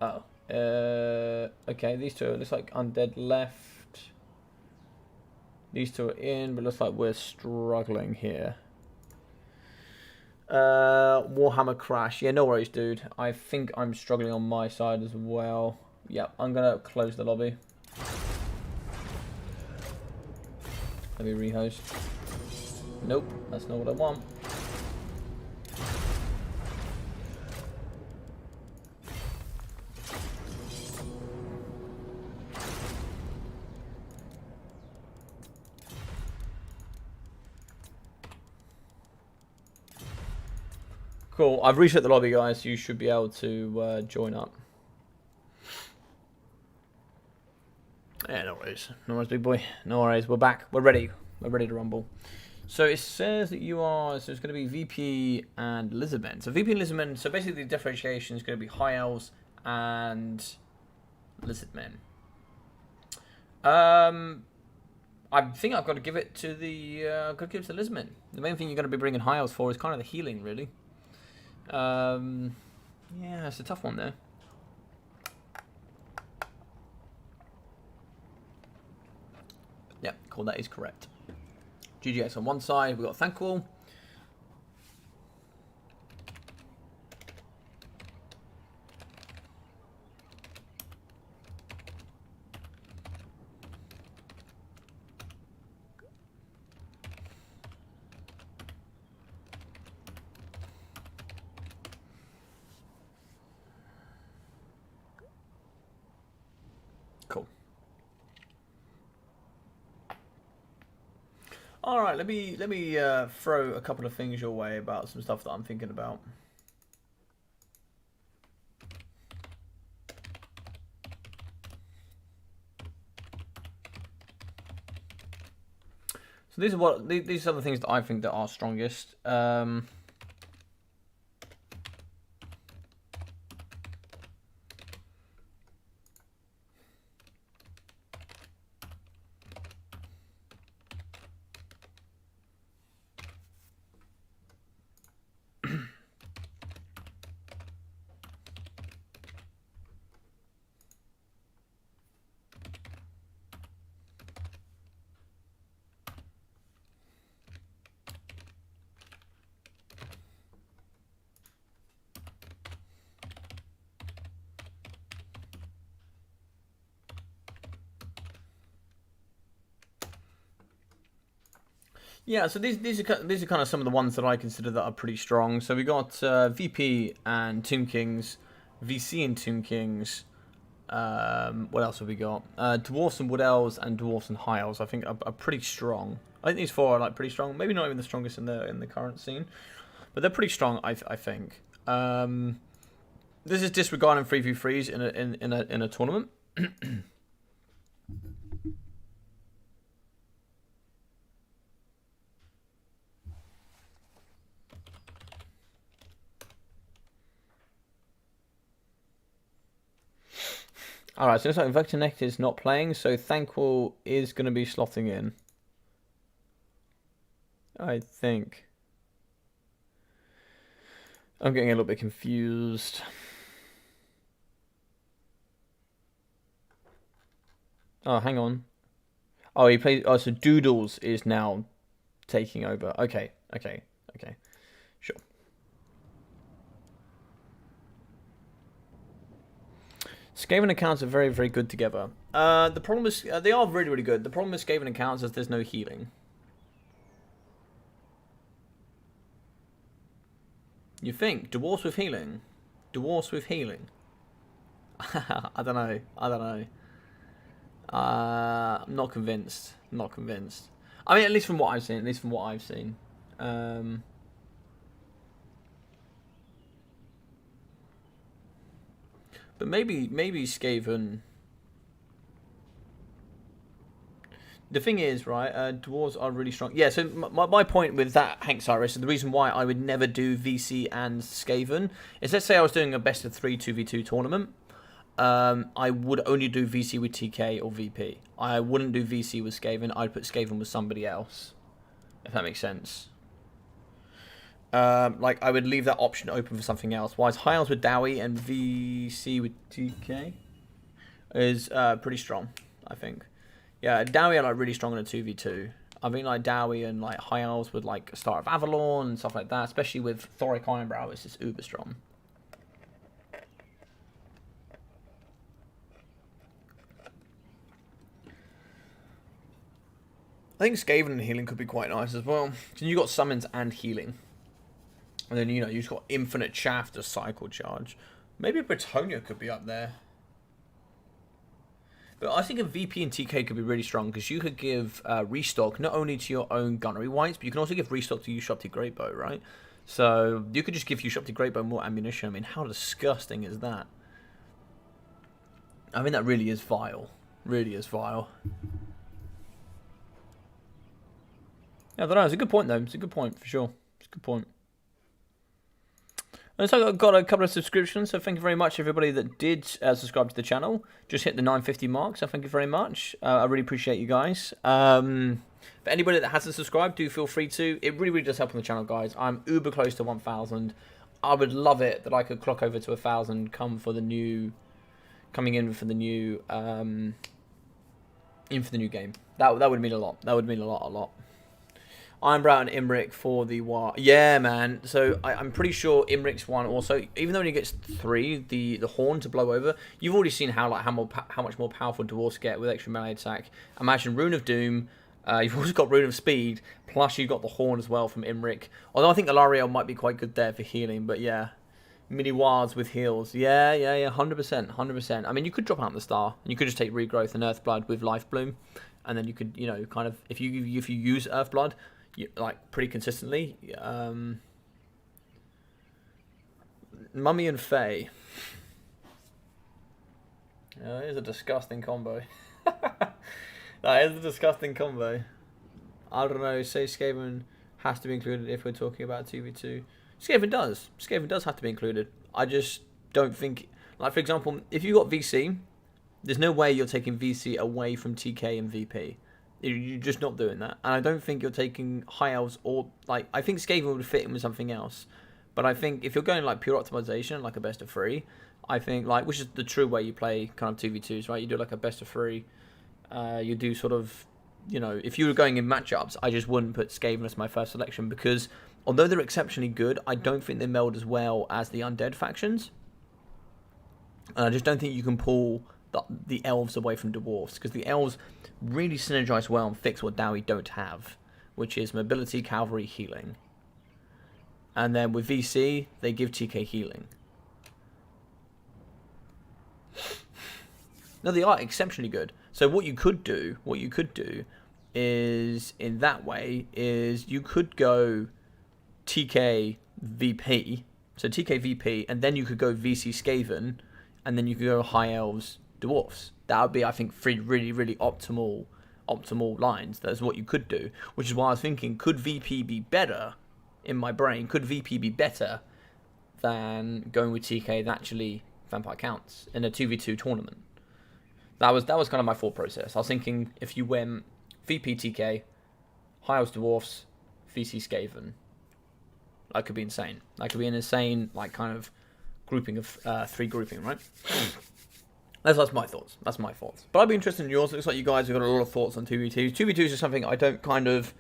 Oh. Okay, these two looks like Undead left. These two are in, but looks like we're struggling here. Warhammer Crash. Yeah, no worries, dude. I think I'm struggling on my side as well. Yep, I'm gonna close the lobby. Let me rehost. Nope, that's not what I want. Cool, I've reset the lobby, guys. You should be able to join up. Yeah, no worries. No worries, big boy. No worries. We're back. We're ready. We're ready to rumble. So it says that you are... So it's going to be VP and Lizardmen. So VP and Lizardmen... So basically the differentiation is going to be High Elves and Lizardmen. I think I've got to give it to the... I've got to give it to Lizardmen. The main thing you're going to be bringing High Elves for is kind of the healing, really. Yeah, it's a tough one there. Yeah, cool, that is correct. GGX on one side, we've got Thanquol. Cool. All right, let me throw a couple of things your way about some stuff that I'm thinking about. So these are the things that I think that are strongest. Yeah, so these are kind of some of the ones that I consider that are pretty strong. So we got VP and Tomb Kings, VC and Tomb Kings. What else have we got? Dwarfs and Wood Elves and Dwarfs and High Elves. I think are pretty strong. I think these four are like pretty strong. Maybe not even the strongest in the current scene, but they're pretty strong. I think. This is disregarding 3v3s in a tournament. Alright, so it looks like Vector Neck is not playing, so Thankful is going to be slotting in. I think. I'm getting a little bit confused. Oh, hang on. Oh, he plays. Oh, so Doodles is now taking over. Okay. Sure. Skaven accounts are very, very good together. The problem is they are really, really good. The problem with Skaven accounts is there's no healing. You think dwarves with healing? Dwarves with healing? I don't know. I'm not convinced. I mean, at least from what I've seen. But maybe Skaven. The thing is, right, dwarves are really strong. Yeah, so my point with that, Hank Cyrus, and the reason why I would never do VC and Skaven is, let's say I was doing a best of 3 2v2 tournament. I would only do VC with TK or VP. I wouldn't do VC with Skaven. I'd put Skaven with somebody else, if that makes sense. Like, I would leave that option open for something else. Whereas High Elves with Dowie and VC with TK is pretty strong, I think. Yeah, Dowie are like really strong in a 2v2. I mean, like Dowie and like High Elves with like Star of Avalon and stuff like that, especially with Thoric Ironbrow, it's just uber strong. I think Skaven and healing could be quite nice as well. So you got summons and healing. And then, you know, you've got infinite chaff to cycle charge. Maybe Bretonnia could be up there. But I think a VP and TK could be really strong, because you could give restock not only to your own gunnery whites, but you can also give restock to Ushopti Greatbow, right? So you could just give Ushopti Greatbow more ammunition. I mean, how disgusting is that? I mean, that really is vile. Really is vile. Yeah, I don't know. It's a good point, though. It's a good point, for sure. It's a good point. And so I've got a couple of subscriptions, so thank you very much, everybody that did subscribe to the channel. Just hit the 950 mark, so thank you very much. I really appreciate you guys. For anybody that hasn't subscribed, do feel free to. It really, really does help on the channel, guys. I'm uber close to 1,000. I would love it that I could clock over to 1,000, coming in for the new game. That would mean a lot. That would mean a lot. Ironbrow and Imric for the war. Yeah, man. So I'm pretty sure Imric's one also. Even though he gets 3, the horn to blow over. You've already seen how much more powerful dwarves get with extra melee attack. Imagine Rune of Doom. You've also got Rune of Speed. Plus you've got the horn as well from Imric. Although I think Ilariel might be quite good there for healing. But yeah, Mini wilds with heals. Yeah, 100%, 100%. I mean, you could drop out the star, and you could just take regrowth and Earthblood with Life Bloom, and then you could, you know, kind of if you use Earthblood, like pretty consistently. Mummy and Fae. That is a disgusting combo. That is a disgusting combo. I don't know. Say Skaven has to be included if we're talking about 2v2. Skaven does. Skaven does have to be included. I just don't think... Like, for example, if you got VC, there's no way you're taking VC away from TK and VP. You're just not doing that. And I don't think you're taking High Elves or... Like, I think Skaven would fit in with something else. But I think if you're going, like, pure optimization, like a best of 3, I think, like, which is the true way you play kind of 2v2s, right? You do, like, a best of 3. You do sort of... You know, if you were going in matchups, I just wouldn't put Skaven as my first selection because although they're exceptionally good, I don't think they meld as well as the undead factions. And I just don't think you can pull the elves away from dwarves because the elves really synergize well and fix what Dowie don't have, which is mobility, cavalry, healing. And then with VC, they give TK healing. No, they are exceptionally good. So what you could do is, in that way, is you could go TK VP, so TK VP, and then you could go VC Skaven, and then you could go High Elves Dwarfs. That would be, I think, 3 really, really optimal lines. That's what you could do, which is why I was thinking, could VP be better, in my brain, could VP be better than going with TK that actually Vampire counts in a 2v2 tournament? That was kind of my thought process. I was thinking if you went VP TK, High Elves Dwarfs, VC Skaven, that could be insane. That could be an insane like kind of grouping of 3 grouping, right? That's my thoughts. That's my thoughts. But I'd be interested in yours. It looks like you guys have got a lot of thoughts on 2v2s. 2v2s is something I don't kind of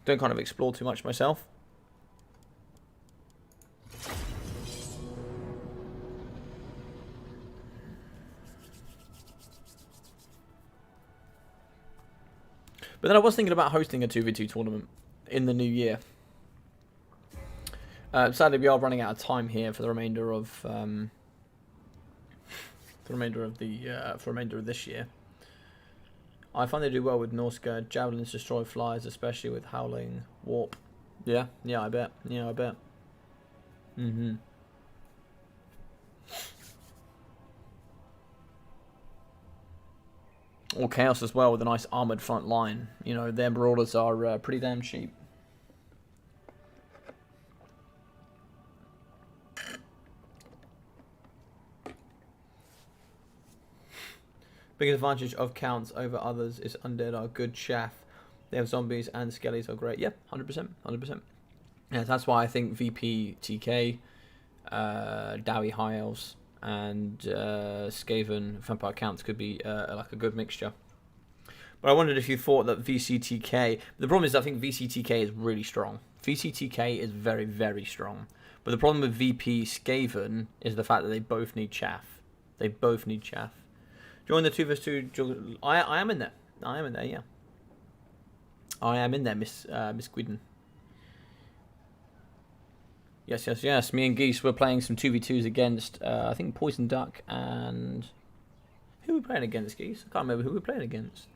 explore too much myself. But then I was thinking about hosting a 2v2 tournament in the new year. Sadly, we are running out of time here for the remainder of this year. I find they do well with Norska. Javelins destroy flies, especially with Howling Warp. Yeah, I bet. Or Chaos as well with a nice armoured front line. You know, their Marauders are pretty damn cheap. Biggest advantage of counts over others is undead are good chaff. They have zombies and skellies are great. Yep, 100%. Yeah, that's why I think VP TK, Dowie High Elves, and Skaven Vampire counts could be like a good mixture. But I wondered if you thought that VCTK... The problem is I think VCTK is really strong. VCTK is very, very strong. But the problem with VP Skaven is the fact that they both need chaff. Join the 2vs2... I am in there. Yeah. I am in there, Miss Gwydden. Yes. Me and Geese were playing some 2v2s against, I think, Poison Duck and... Who were we playing against, Geese? I can't remember who we were playing against.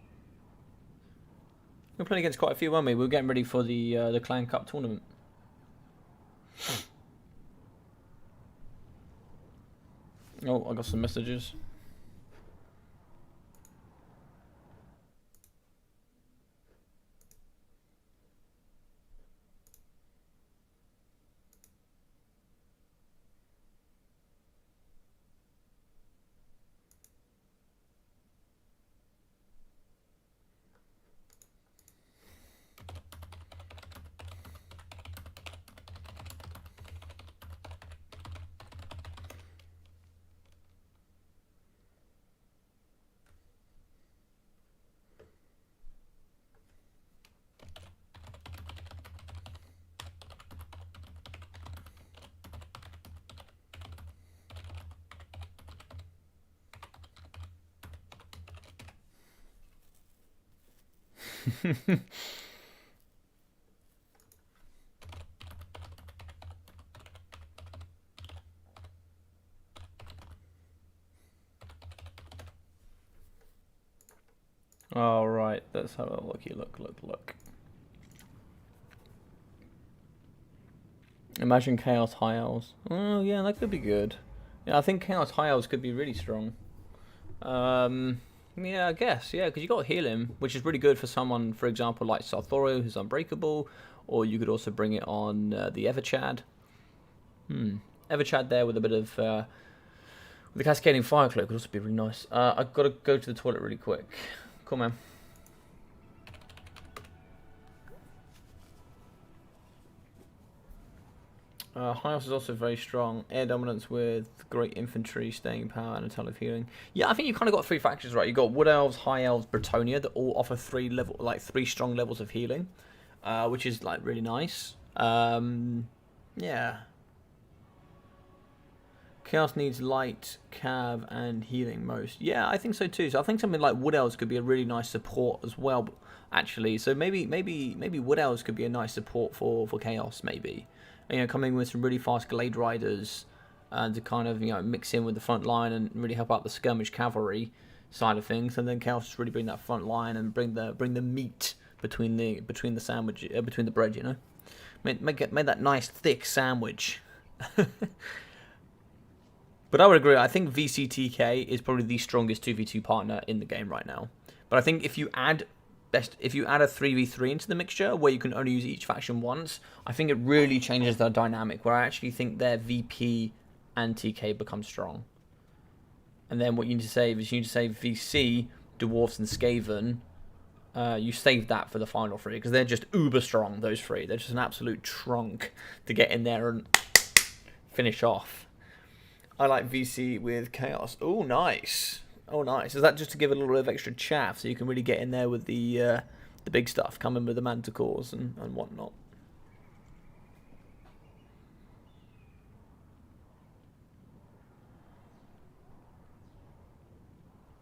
We were playing against quite a few, weren't we? We were getting ready for the Clan Cup tournament. Oh, I got some messages. Oh, right. Let's have a looky. Look. Imagine Chaos High Elves. Oh, yeah, that could be good. Yeah, I think Chaos High Elves could be really strong. Yeah, I guess. Yeah, because you got healing, which is really good for someone, for example, like Sarthorio, who's unbreakable. Or you could also bring it on the Everchad. Everchad there with a bit of... with the Cascading Fire Cloak would also be really nice. I've got to go to the toilet really quick. Cool, man. High Elves is also very strong. Air dominance with great infantry, staying power, and a ton of healing. Yeah, I think you kind of got three factions right. You got Wood Elves, High Elves, Bretonnia that all offer three strong levels of healing, which is like really nice. Yeah. Chaos needs light, cav, and healing most. Yeah, I think so too. So I think something like Wood Elves could be a really nice support as well, actually. So maybe Wood Elves could be a nice support for Chaos, maybe. You know, coming with some really fast Glade Riders and to kind of, you know, mix in with the front line and really help out the skirmish cavalry side of things, and then Chaos just really bring that front line and bring the meat between the sandwich between the bread, you know, make that nice thick sandwich. But I would agree. I think VCTK is probably the strongest 2v2 partner in the game right now. But I think if you add a 3v3 into the mixture where you can only use each faction once, I think it really changes the dynamic, where I actually think their VP and TK become strong. And then what you need to save is you need to save VC, Dwarfs, and Skaven. You save that for the final three because they're just uber strong, those three. They're just an absolute trunk to get in there and finish off. I like VC with Chaos. Oh, nice. Oh, nice. Is that just to give it a little bit of extra chaff so you can really get in there with the big stuff, coming with the Manticores and whatnot?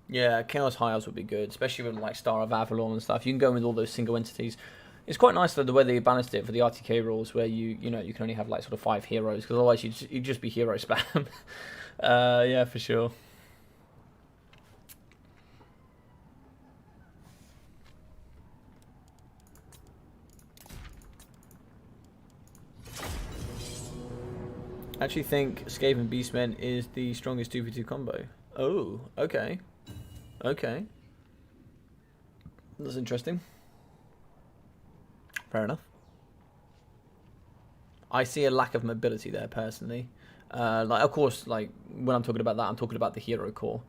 Yeah, Chaos High Elves would be good, especially with like Star of Avalon and stuff. You can go in with all those single entities. It's quite nice though the way they balanced it for the RTK rules, where you can only have like sort of 5 heroes, because otherwise you'd just be hero spam. Yeah, for sure. I actually think Skaven Beastmen is the strongest 2v2 combo. Oh, okay. Okay. That's interesting. Fair enough. I see a lack of mobility there, personally. Like, of course, like, when I'm talking about that, I'm talking about the hero core.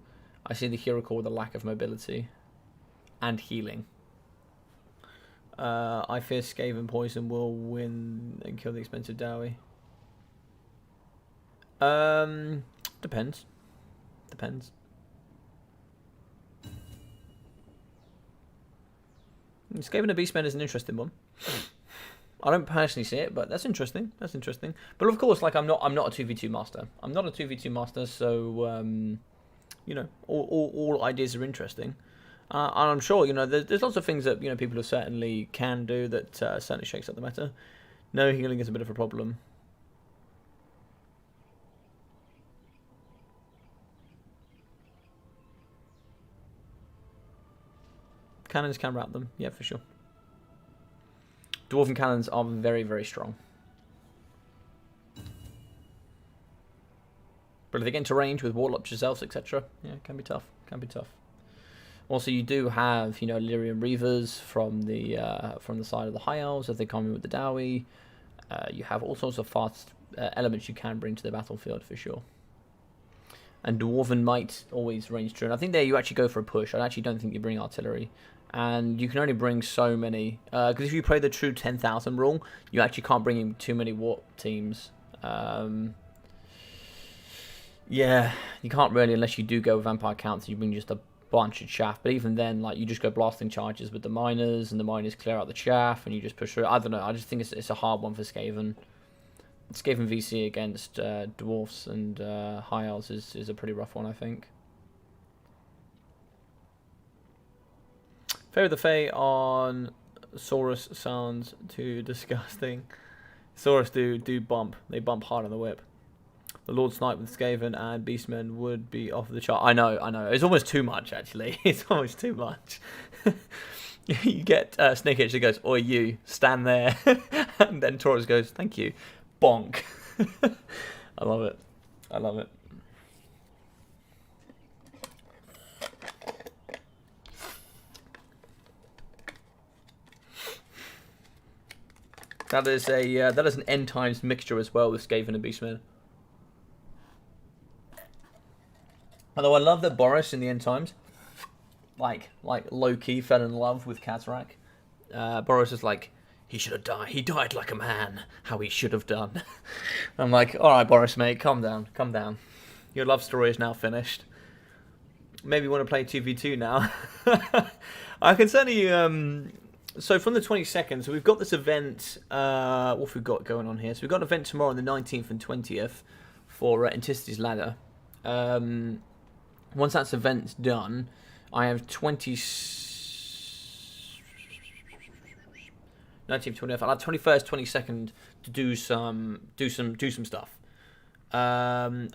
I see the hero core with a lack of mobility. And healing. I fear Skaven Poison will win and kill the expensive Dowie. Depends. Depends. Skaven and Beastmen is an interesting one. I don't personally see it, but that's interesting. That's interesting. But of course, like I'm not a 2v2 master. I'm not a 2v2 master, so you know, all ideas are interesting. And I'm sure, you know, there's lots of things that, you know, people certainly can do that certainly shakes up the meta. No healing is a bit of a problem. Cannons can wrap them, yeah, for sure. Dwarven cannons are very, very strong. But if they get into range with warlocks, elves, etc., yeah, it can be tough. Can be tough. Also, you do have, you know, Lyrian Reavers from the side of the High Elves if they come in with the Dowie. You have all sorts of fast elements you can bring to the battlefield for sure. And Dwarven might always range true. And I think there you actually go for a push. I actually don't think you bring artillery. And you can only bring so many. Because if you play the true 10,000 rule, you actually can't bring in too many warp teams. Yeah, you can't really unless you do go with Vampire Counts. You bring just a bunch of chaff. But even then, like, you just go blasting charges with the miners. And the miners clear out the chaff. And you just push through. I don't know. I just think it's a hard one for Skaven. Skaven VC against Dwarfs and High Elves is a pretty rough one, I think. Fair of the Fae on Saurus sounds too disgusting. Saurus do bump. They bump hard on the whip. The Lord Snipe with Skaven and Beastmen would be off the chart. I know. It's almost too much, actually. It's almost too much. You get Snake Edge that goes, "Oi, you, stand there." And then Taurus goes, "Thank you." Bonk. I love it. I love it. That is an end times mixture as well with Skaven and Beastmen. Although I love that Boris in the end times, like low key fell in love with Kazrak. Boris is like, he should have died. He died like a man. How he should have done. I'm like, all right, Boris, mate, calm down, calm down. Your love story is now finished. Maybe you want to play 2v2 now. I can certainly. So from the 22nd, so we've got this event, what have we got going on here? So we've got an event tomorrow on the 19th and 20th for Anticity's Ladder. Once that event's done, I have 19th, 20th, I'll have 21st, 22nd to do some stuff. Then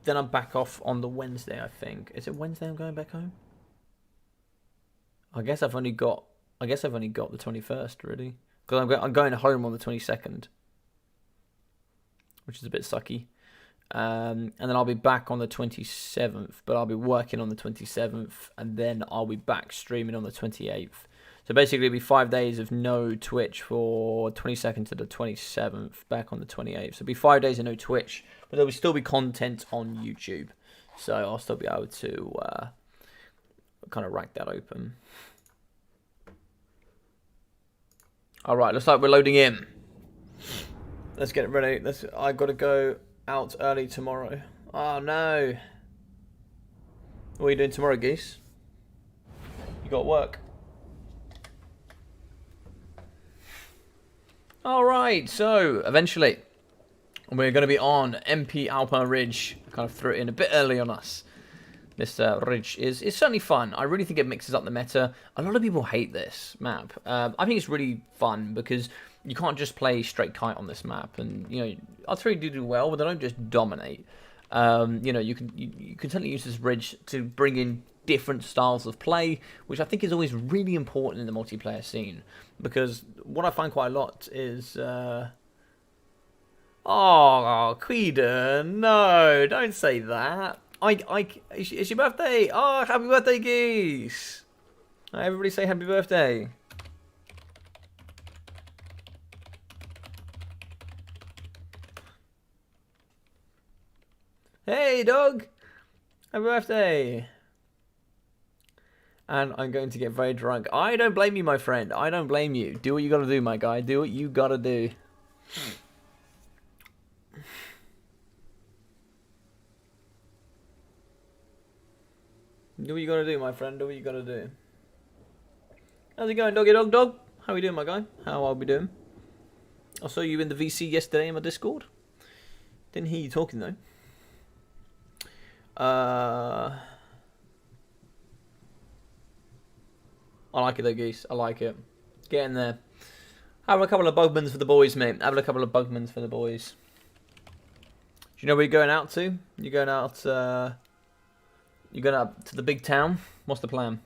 I'm back off on the Wednesday, I think. Is it Wednesday I'm going back home? I guess I've only got the 21st, really, because I'm going home on the 22nd, which is a bit sucky. And then I'll be back on the 27th, but I'll be working on the 27th, and then I'll be back streaming on the 28th. So basically, it'll be 5 days of no Twitch for 22nd to the 27th, back on the 28th. So it'll be 5 days of no Twitch, but there will still be content on YouTube. So I'll still be able to kind of rack that open. All right, looks like we're loading in. Let's get ready. I got to go out early tomorrow. Oh no! What are you doing tomorrow, Geese? You got work. All right, so eventually we're going to be on MP Alpine Ridge. I kind of threw it in a bit early on us. This ridge is certainly fun. I really think it mixes up the meta. A lot of people hate this map. I think it's really fun because you can't just play straight kite on this map, and you know, Artillery do well, but they don't just dominate. You know, you can certainly use this ridge to bring in different styles of play, which I think is always really important in the multiplayer scene. Because what I find quite a lot is, oh, Queden, no, don't say that. It's your birthday. Oh, happy birthday, Geese. Everybody say happy birthday. Hey, dog. Happy birthday. And I'm going to get very drunk. I don't blame you, my friend. I don't blame you. Do what you gotta do, my guy. Do what you gotta do. Do what you gotta do, my friend. Do what you gotta do. How's it going, doggy dog? How are we doing, my guy? How are we doing? I saw you in the VC yesterday in my Discord. Didn't hear you talking, though. I like it, though, Geese. I like it. Get in there. Have a couple of bugmans for the boys, mate. Have a couple of bugmans for the boys. Do you know where you're going out to? You're going out... You're going up to the big town? What's the plan?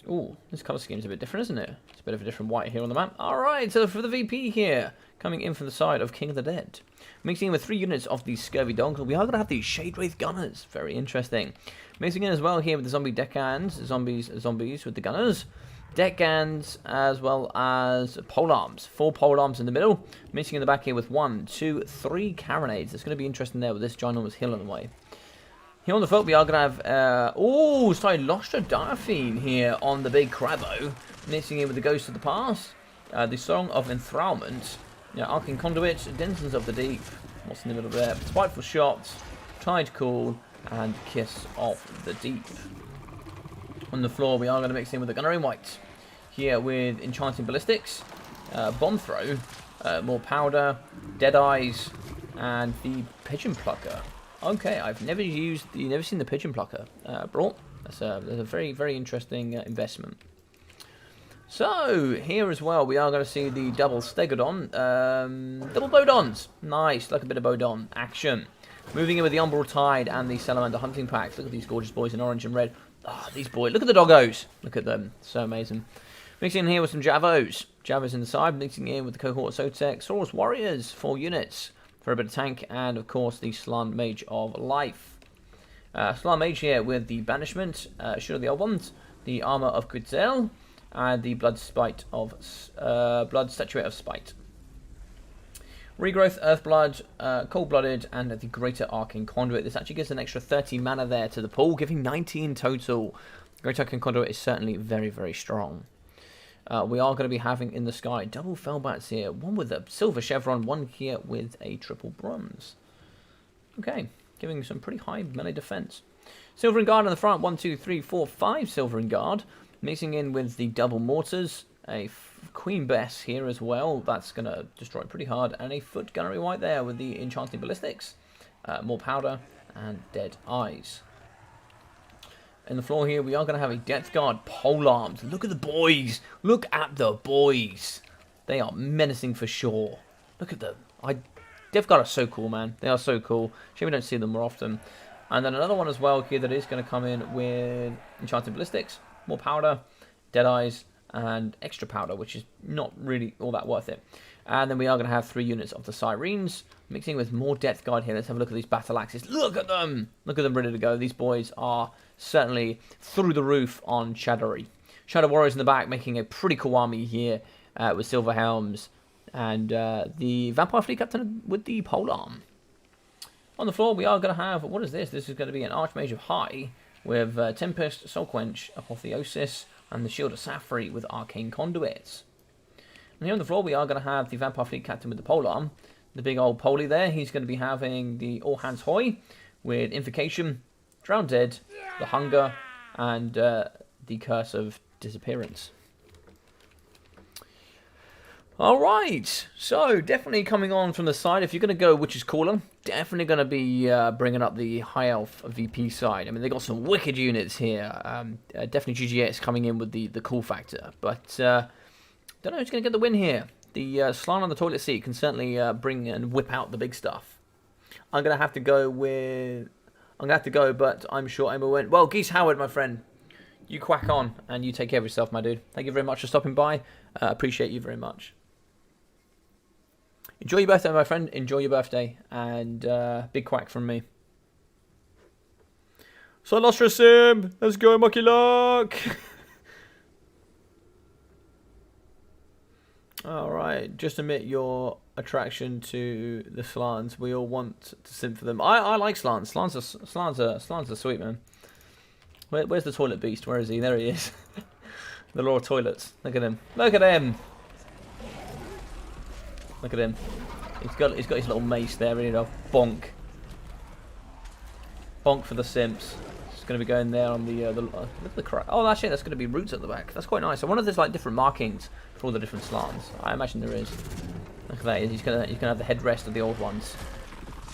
Ooh, this colour scheme's a bit different, isn't it? It's a bit of a different white here on the map. Alright, so for the VP here, coming in from the side of King of the Dead. Mixing in with 3 units of these Scurvy Dogs, we are going to have these Shade Wraith Gunners. Very interesting. Mixing in as well here with the Zombie Deckhands, zombies with the Gunners. Deckhands as well as Polearms. 4 Polearms in the middle. Mixing in the back here with 1, 2, 3 Carronades. It's going to be interesting there with this ginormous hill on the way. Here on the foot, we are going to have, Lostra Darfine here on the big Crabbo, mixing in with the Ghost of the Past, the Song of Enthrallment, Arcane Conduit, Denizens of the Deep, what's in the middle there, Spiteful Shot, Tide Call, and Kiss of the Deep. On the floor, we are going to mix in with the Gunner in White, here with Enchanting Ballistics, Bomb Throw, more Powder, Dead Eyes, and the Pigeon Plucker. Okay, I've never seen the Pigeon Plucker brought. That's a very, very interesting investment. So, here as well, we are going to see the double Stegodon. Double Bodons. Nice, like a bit of Bodon action. Moving in with the Umbral Tide and the Salamander Hunting Packs. Look at these gorgeous boys in orange and red. Ah, these boys. Look at the doggos. Look at them. So amazing. Mixing in here with some Javos. Javos in the side. Mixing in with the Cohort Sotek. Saurus Warriors. 4 units for a bit of tank. And, of course, the Slann Mage of Life. Slann Mage here with the Banishment. Shield of the Old Ones. The Armor of Quitzel. And the Blood Statuette of Spite. Regrowth, Earthblood, Cold-Blooded, and the Greater Arcane Conduit. This actually gives an extra 30 mana there to the pool, giving 19 total. Greater Arcane Conduit is certainly very, very strong. We are going to be having in the sky double Fellbats here. One with a silver chevron, one here with a triple bronze. Okay, giving some pretty high melee defense. Silver and Guard on the front, 1, 2, 3, 4, 5 Silver and Guard. Mixing in with the double mortars, a Queen Bess here as well. That's going to destroy pretty hard. And a Foot Gunnery White there with the Enchanting Ballistics. More powder and Dead Eyes. In the floor here, we are going to have a Death Guard polearmed. Look at the boys. Look at the boys. They are menacing for sure. Look at them. Death Guard are so cool, man. They are so cool. Shame we don't see them more often. And then another one as well here that is going to come in with Enchanting Ballistics. More powder, Dead Eyes, and extra powder, which is not really all that worth it. And then we are going to have 3 units of the Sirens, mixing with more Death Guard here. Let's have a look at these Battle Axes. Look at them! Look at them ready to go. These boys are certainly through the roof on Shadowry. Shadow Warriors in the back, making a pretty cool army here with Silver Helms. And the Vampire Fleet Captain with the Polearm. On the floor, we are going to have, what is this? This is going to be an Archmage of High, with Tempest, Soul Quench, Apotheosis, and the Shield of Safri with Arcane Conduits. And here on the floor, we are going to have the Vampire Fleet Captain with the Polearm. The big old Poley there. He's going to be having the All Hands Hoy with Invocation, Drown Dead, the Hunger, and the Curse of Disappearance. Alright, so definitely coming on from the side. If you're going to go which is cooler, definitely going to be bringing up the High Elf VP side. I mean, they got some wicked units here. Definitely GGX coming in with the cool factor. But, don't know who's going to get the win here. The Slann on the toilet seat can certainly bring and whip out the big stuff. I'm going to have to go with... I'm going to have to go, but I'm sure AIMA went. Well, Geese Howard, my friend, you quack on and you take care of yourself, my dude. Thank you very much for stopping by. Appreciate you very much. Enjoy your birthday, my friend. Enjoy your birthday. And big quack from me. Silostra Sim! Let's go, Mucky Luck! Alright, just admit your attraction to the Slans. We all want to sim for them. I like Slans. Slans are sweet, man. Where's the toilet beast? Where is he? There he is. The Lord of Toilets. Look at him. Look at him! Look at him. He's got his little mace there, you know. Bonk. Bonk for the simps. It's going to be going there on the look at the crap. Oh, actually, that's going to be roots at the back. That's quite nice. I wonder if there's like different markings for all the different Slans. I imagine there is. Look at that. He's gonna have the headrest of the old ones,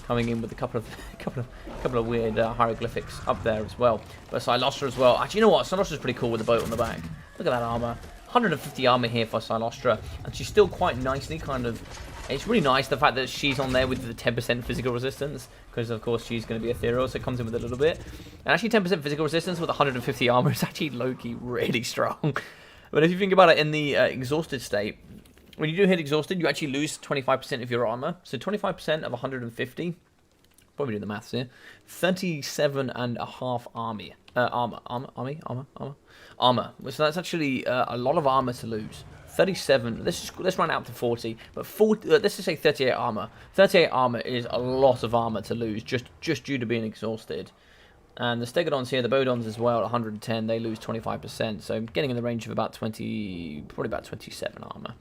coming in with a couple of weird hieroglyphics up there as well. But Silostra as well. Actually, you know what? Silostra's pretty cool with the boat on the back. Look at that armor. 150 armor here for Silostra, and she's still quite nicely kind of... It's really nice the fact that she's on there with the 10% physical resistance, because of course she's going to be ethereal, so it comes in with a little bit. And actually 10% physical resistance with 150 armor is actually low-key really strong. But if you think about it in the exhausted state, when you do hit exhausted, you actually lose 25% of your armor. So 25% of 150, probably doing the maths here, 37.5 armor. So that's actually a lot of armor to lose. 37. Let's run out to 40. But 40. Let's just say 38 armor. 38 armor is a lot of armor to lose just due to being exhausted. And the Stegodons here, the Bodons as well, at 110, they lose 25%. So getting in the range of about 20, probably about 27 armor.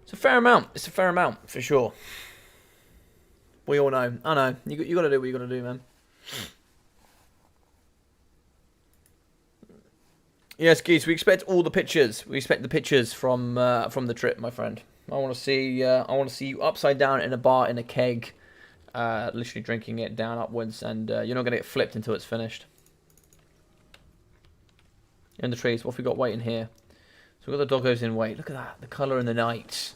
It's a fair amount. It's a fair amount for sure. We all know. I know. You got to do what you got to do, man. Yes, Geese. We expect all the pictures. We expect the pictures from the trip, my friend. I want to see you upside down in a bar in a keg, literally drinking it down upwards, and you're not gonna get flipped until it's finished. In the trees. What have we got waiting here? So we've got the doggos in wait. Look at that. The colour in the night.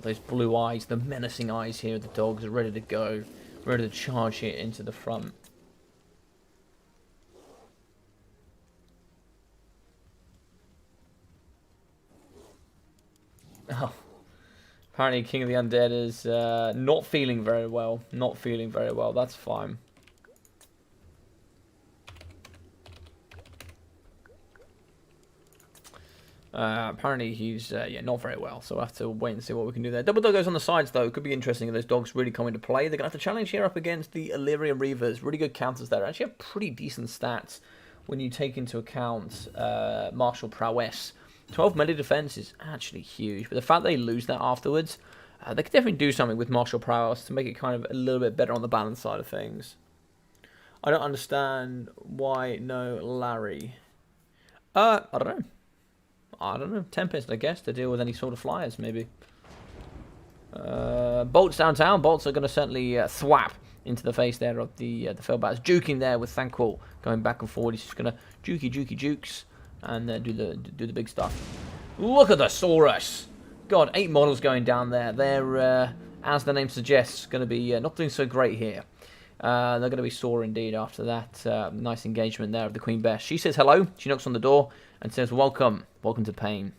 Those blue eyes, the menacing eyes here. The dogs are ready to go. Ready to charge here into the front. Oh. Apparently King of the Undead is not feeling very well. Not feeling very well. That's fine. Apparently he's yeah, not very well, so we'll have to wait and see what we can do there. Double doggos on the sides, though. It could be interesting if those dogs really come into play. They're going to have to challenge here up against the Illyrian Reavers. Really good counters there. Actually have pretty decent stats when you take into account martial prowess. 12 melee defense is actually huge, but the fact they lose that afterwards, they could definitely do something with martial prowess to make it kind of a little bit better on the balance side of things. I don't understand why no Larry. I don't know. Tempest, I guess, to deal with any sort of flyers, maybe. Bolts downtown. Bolts are going to certainly thwap into the face there of the Fellbats. Juking there with Thankful going back and forward. He's just going to jukes and do the big stuff. Look at the Saurus. God, 8 models going down there. They're, as the name suggests, going to be not doing so great here. They're going to be sore indeed after that nice engagement there of the Queen Bess. She says hello. She knocks on the door and says, welcome to pain.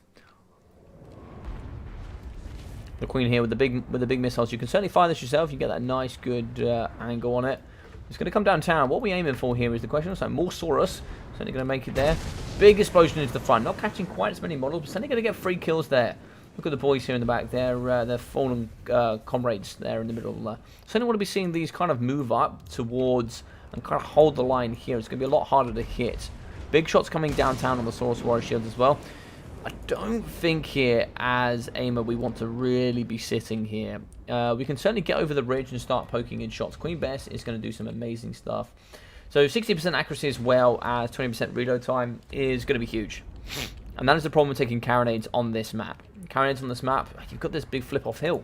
The Queen here with the big missiles. You can certainly fire this yourself. You get that nice, good angle on it. It's going to come downtown. What are we aiming for here is the question. So more Saurus. Certainly going to make it there. Big explosion into the front. Not catching quite as many models, but certainly going to get 3 kills there. Look at the boys here in the back. They're fallen comrades there in the middle. Certainly want to be seeing these kind of move up towards and kind of hold the line here. It's going to be a lot harder to hit. Big shots coming downtown on the Saurus Warrior Shields as well. I don't think here as AIMA we want to really be sitting here. We can certainly get over the ridge and start poking in shots. Queen Bess is going to do some amazing stuff. So 60% accuracy as well as 20% reload time is going to be huge. And that is the problem with taking carronades on this map. Carronades on this map, you've got this big flip-off hill.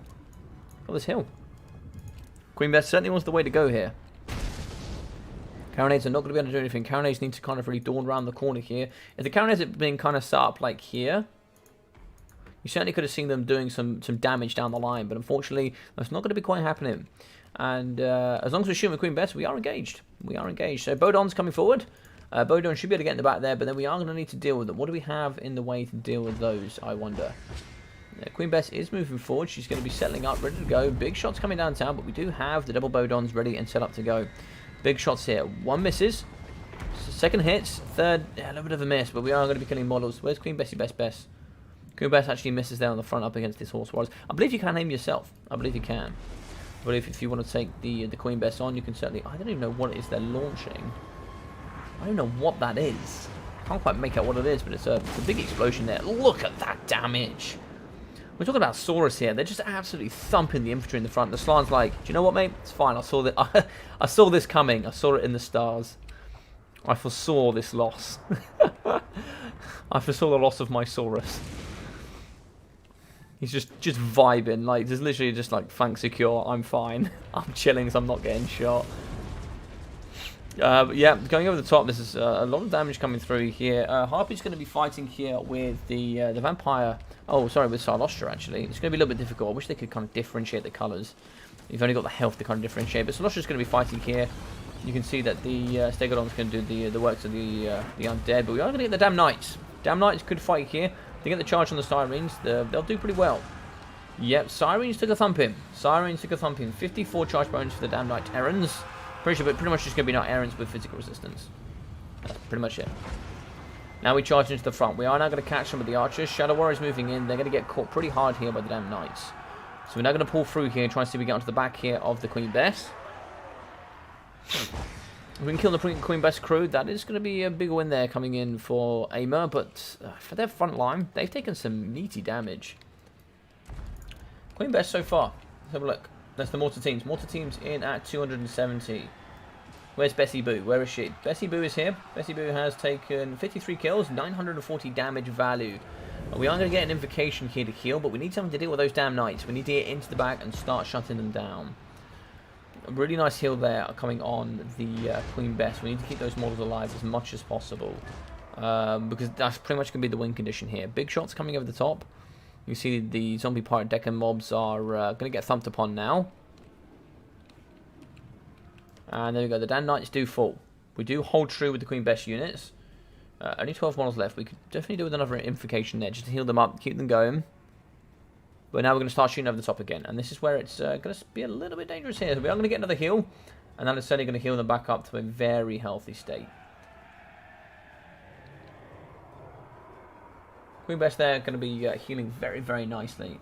Got this hill. Queen Bess certainly wants the way to go here. Carronades are not going to be able to do anything. Carronades need to kind of really dawn around the corner here. If the carronades had been kind of set up like here, you certainly could have seen them doing some damage down the line. But unfortunately, that's not going to be quite happening. And as long as we're shooting with Queen Bess, we are engaged. We are engaged. So Bodon's coming forward. Bodon should be able to get in the back there, but then we are going to need to deal with them. What do we have in the way to deal with those, I wonder? Queen Bess is moving forward. She's going to be settling up, ready to go. Big shots coming downtown, but we do have the double Bodons ready and set up to go. Big shots here. 1 misses. Second hits. Third, yeah, a little bit of a miss, but we are going to be killing models. Where's Queen Bessie Bess? Queen Bess actually misses there on the front up against this Horse Warriors. I believe you can aim yourself. I believe you can. I believe if you want to take the Queen Bess on, you can certainly... I don't even know what it is they're launching. I don't know what that is. I can't quite make out what it is, but it's a big explosion there. Look at that damage. We're talking about Saurus here. They're just absolutely thumping the infantry in the front. The Slan's like, do you know what, mate? It's fine. I saw that. I saw this coming. I saw it in the stars. I foresaw this loss. I foresaw the loss of my Saurus. He's just vibing. Like, there's literally just like, thanks, secure. I'm fine. I'm chilling, so I'm not getting shot. But yeah, going over the top, this is a lot of damage coming through here. Harpy's going to be fighting here with the vampire. Oh, sorry, with Sarlostra, actually. It's going to be a little bit difficult. I wish they could kind of differentiate the colours. You've only got the health to kind of differentiate. But Sarlostra's going to be fighting here. You can see that the Stegodon's going to do the works of the undead. But we are going to get the Damn Knights. Damn Knights could fight here. They get the charge on the Sirens. They'll do pretty well. Yep, Sirens took a thumping. 54 charge bonus for the Damn Knight Terrans. Pretty much just going to be not errands with physical resistance. That's pretty much it. Now we charge into the front. We are now going to catch some of the archers. Shadow Warriors moving in. They're going to get caught pretty hard here by the Damn Knights. So we're now going to pull through here and try and see if we get onto the back here of the Queen Bess. If we can kill the Queen Bess crew, that is going to be a big win there coming in for AIMA. But for their front line, they've taken some meaty damage. Queen Bess so far. Let's have a look. That's the Mortar Teams. Mortar Teams in at 270. Where's Bessie Boo? Where is she? Bessie Boo is here. Bessie Boo has taken 53 kills, 940 damage value. We are going to get an invocation here to heal, but we need something to deal with those Damn Knights. We need to get into the back and start shutting them down. A really nice heal there coming on the Queen Bess. We need to keep those models alive as much as possible. because that's pretty much going to be the win condition here. Big shots coming over the top. You see the zombie pirate decker mobs are going to get thumped upon now. And there we go. The Dan Knights do fall. We do hold true with the Queen Bess units. Only 12 models left. We could definitely do with another invocation there just to heal them up, keep them going. But now we're going to start shooting over the top again. And this is where it's going to be a little bit dangerous here. So we are going to get another heal. And that is certainly going to heal them back up to a very healthy state. Queen Bess there going to be healing very, very nicely.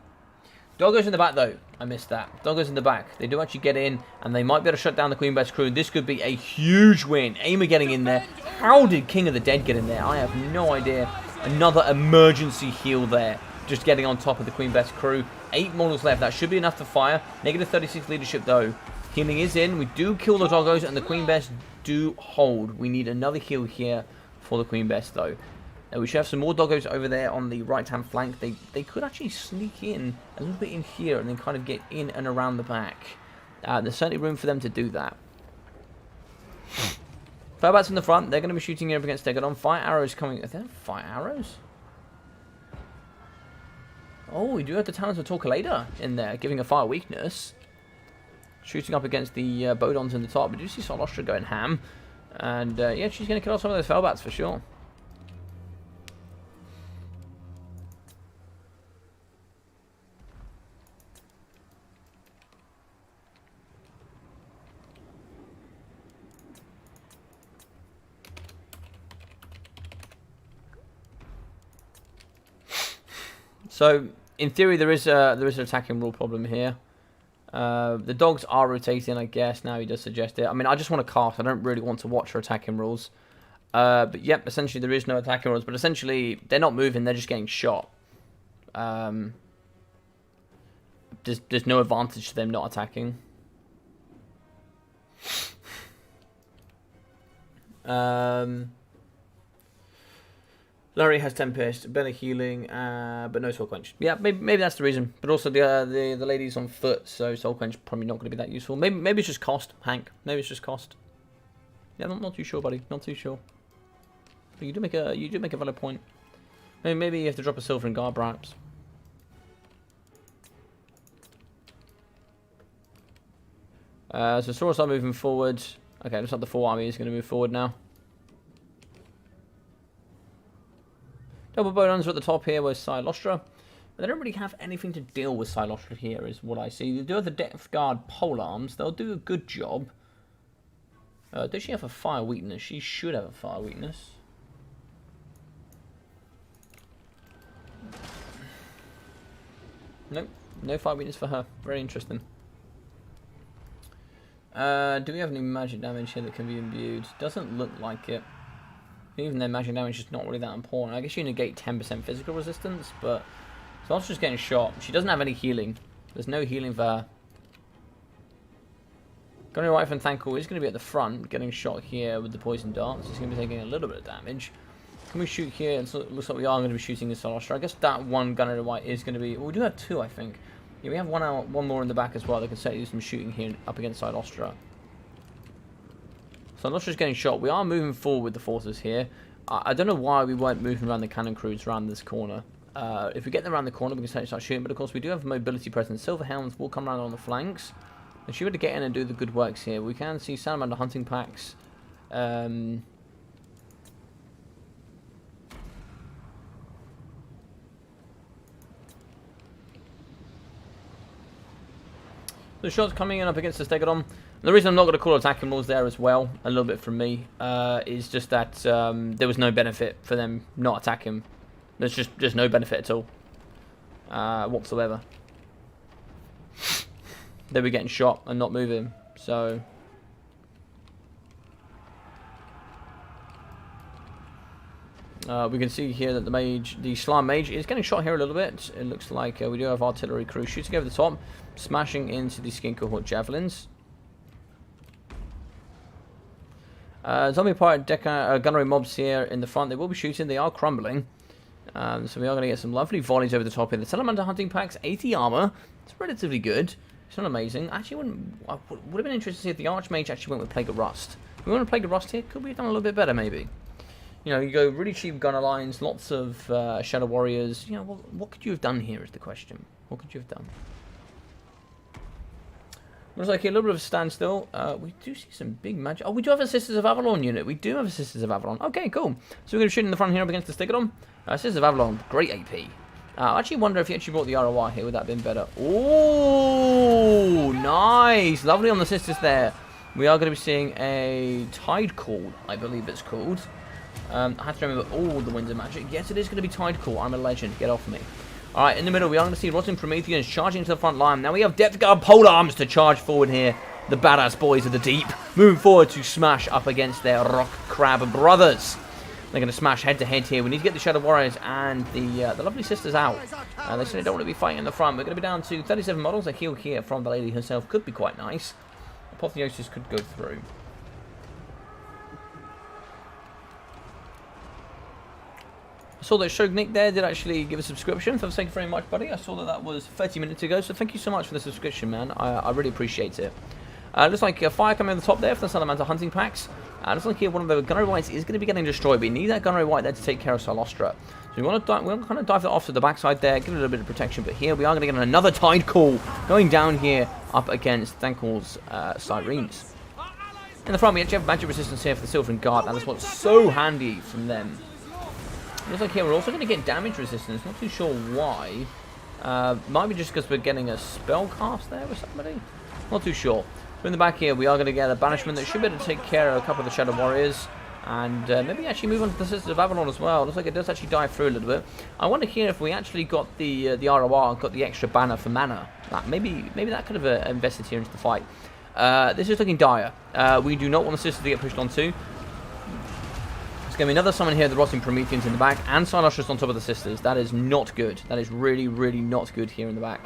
Doggos in the back, though. I missed that. Doggos in the back. They do actually get in, and they might be able to shut down the Queen Bess crew. This could be a huge win. AIMA getting in there. How did King of the Dead get in there? I have no idea. Another emergency heal there. Just getting on top of the Queen Bess crew. 8 models left. That should be enough to fire. Negative 36 leadership, though. Healing is in. We do kill the Doggos, and the Queen Bess do hold. We need another heal here for the Queen Bess, though. We should have some more Doggos over there on the right-hand flank. They could actually sneak in a little bit in here and then kind of get in and around the back. There's certainly room for them to do that. Firebats in the front. They're going to be shooting here up against Stegodon. Fire arrows coming. Are there fire arrows? Oh, we do have the talents of Torquelator in there, giving a fire weakness. Shooting up against the Bodons in the top. We do see Solostra going ham. And yeah, she's going to kill off some of those Felbats for sure. So, in theory, there is an attacking rule problem here. The dogs are rotating, I guess. Now he does suggest it. I mean, I just want to cast. I don't really want to watch for attacking rules. But, yep, essentially there is no attacking rules. But essentially, they're not moving. They're just getting shot. There's no advantage to them not attacking. Larry has Tempest, better healing, but no Soul Quench. Yeah, maybe that's the reason. But also the lady's on foot, so Soul Quench probably not going to be that useful. Maybe it's just cost, Hank. Maybe it's just cost. Yeah, I'm not too sure, buddy. Not too sure. But you do make a valid point. Maybe you have to drop a silver in guard, perhaps. So Saurus are moving forward. Okay, looks like the full army is going to move forward now. Double Bodons are at the top here with Silostra. But they don't really have anything to deal with Silostra here, is what I see. They do have the Depth Guard polearms. They'll do a good job. Does she have a fire weakness? She should have a fire weakness. Nope, no fire weakness for her. Very interesting. Do we have any magic damage here that can be imbued? Doesn't look like it. Even though magic damage is not really that important. I guess you negate 10% physical resistance, but Solostra's just getting shot. She doesn't have any healing. There's no healing for her. Gunnery Wife and Thankle is going to be at the front, getting shot here with the poison darts. He's going to be taking a little bit of damage. Can we shoot here? It looks like we are going to be shooting the Solostra. I guess that one Gunnery Wife is going to be... Well, we do have 2, I think. Yeah, we have one more in the back as well. They can certainly do some shooting here up against Silostra. Silostra's getting shot. We are moving forward with the forces here. I don't know why we weren't moving around the cannon crews around this corner. If we get them around the corner, we can certainly start shooting. But of course, we do have mobility presence. Silver Hounds will come around on the flanks. They should be able to get in and do the good works here. We can see Salamander hunting packs. The shots coming in up against the Stegodon. The reason I'm not going to call attacking rules there as well, a little bit from me, is just that there was no benefit for them not attacking. There's just no benefit at all, whatsoever. They were getting shot and not moving, so... we can see here that the Slime Mage is getting shot here a little bit. It looks like we do have artillery crew shooting over the top, smashing into the Skin Cohort Javelins. Zombie Pirate Gunnery mobs here in the front. They will be shooting. They are crumbling. So we are going to get some lovely volleys over the top here. The Salamander hunting packs, 80 armor. It's relatively good. It's not amazing. Actually, would have been interesting to see if the Archmage actually went with Plague of Rust. If we want to Plague of Rust here, could we have done a little bit better maybe? You know, you go really cheap gunner lines, lots of Shadow Warriors. You know, what could you have done here is the question. What could you have done? Looks like a little bit of a standstill. We do see some big magic. Oh, we do have a Sisters of Avalon unit. We do have a Sisters of Avalon. Okay, cool. So we're going to shoot in the front here up against the Stigadon. Sisters of Avalon, great AP. I actually wonder if he actually brought the ROI here. Would that have been better? Oh, nice. Lovely on the Sisters there. We are going to be seeing a Tide Call, I believe it's called. I have to remember all the winds of magic. Yes, it is going to be Tide Call. I'm a legend. Get off me. Alright, in the middle, we are going to see Rotten Prometheans charging to the front line. Now we have Depth Guard Polearms to charge forward here. The badass boys of the deep. Moving forward to smash up against their Rock Crab brothers. They're going to smash head-to-head here. We need to get the Shadow Warriors and the lovely Sisters out. They certainly don't want to be fighting in the front. We're going to be down to 37 models. A heal here from the lady herself could be quite nice. Apotheosis could go through. I saw that Shognik there did actually give a subscription. So thank you very much, buddy. I saw that was 30 minutes ago. So thank you so much for the subscription, man. I really appreciate it. Looks like a fire coming on the top there for the Salamander hunting packs. Looks like here one of the Gunnery Whites is going to be getting destroyed. We need that Gunnery White there to take care of Silostra. So we want to kind of dive that off to the backside there, give it a little bit of protection. But here we are going to get another Tide Call going down here up against Thankal's Sirens. In the front, we actually have magic resistance here for the Silver and Guard, and that's what's so handy from them. Looks like here we're also going to get damage resistance. Not too sure why. Might be just because we're getting a spell cast there with somebody. Not too sure. But in the back here, we are going to get a banishment that should be able to take care of a couple of the Shadow Warriors. And maybe actually move on to the Sisters of Avalon as well. Looks like it does actually dive through a little bit. I wonder here if we actually got the ROR and got the extra banner for mana. Maybe that could have invested here into the fight. This is looking dire. We do not want the Sisters to get pushed on too. There's going to be another summon here, the Rotting Prometheans in the back, and Silostra's on top of the Sisters. That is not good. That is really, really not good here in the back.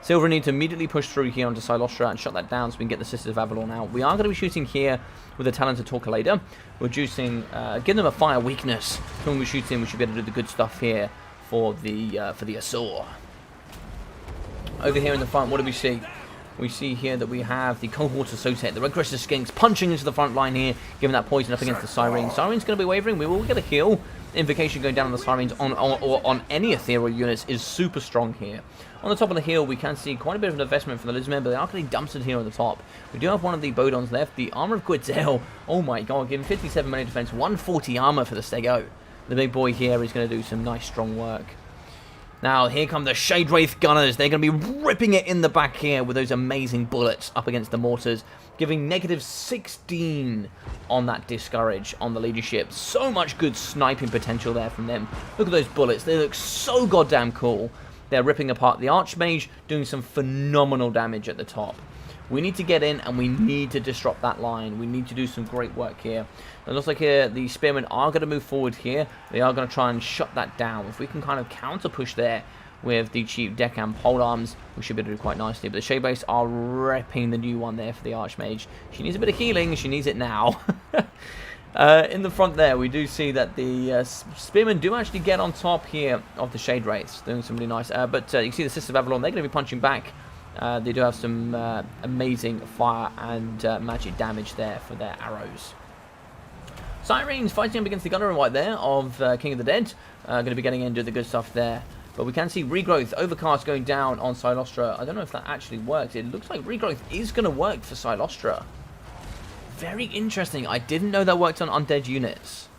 Silver need to immediately push through here onto Silostra and shut that down so we can get the Sisters of Avalon out. We are going to be shooting here with the Talented Torculator, reducing, giving them a fire weakness. So when we shoot in, we should be able to do the good stuff here for the Asur. Over here in the front, what do we see? We see here that we have the Cold Water Sotet, the Red Crested Skinks punching into the front line here, giving that poison up against the Sirens. Sirens going to be wavering. We will get a heal. Invocation going down on the Sirens on any ethereal units is super strong here. On the top of the hill, we can see quite a bit of an investment from the Lizardmen, but they are getting dumpstered here on the top. We do have one of the Bodons left, the Armor of Quetzal. Oh my god, giving 57 melee defense, 140 armor for the Stego. The big boy here is going to do some nice strong work. Now, here come the Shade Wraith Gunners. They're going to be ripping it in the back here with those amazing bullets up against the mortars, giving -16 on that Discourage on the leadership. So much good sniping potential there from them. Look at those bullets. They look so goddamn cool. They're ripping apart the Archmage, doing some phenomenal damage at the top. We need to get in and we need to disrupt that line. We need to do some great work here. It looks like here the Spearmen are going to move forward here. They are going to try and shut that down. If we can kind of counter push there with the cheap Deckhand Polearms, we should be able to do quite nicely. But the Shade Base are repping the new one there for the Archmage. She needs a bit of healing. She needs it now. In the front there, we do see that the Spearmen do actually get on top here of the Shade Wraiths, doing some really nice. But you can see the Sisters of Avalon, they're going to be punching back. They do have some amazing fire and magic damage there for their arrows. Sirens fighting up against the Gunner and White there of King of the Dead. Going to be getting in, do the good stuff there. But we can see Regrowth, Overcast going down on Silostra. I don't know if that actually works. It looks like Regrowth is going to work for Silostra. Very interesting. I didn't know that worked on undead units.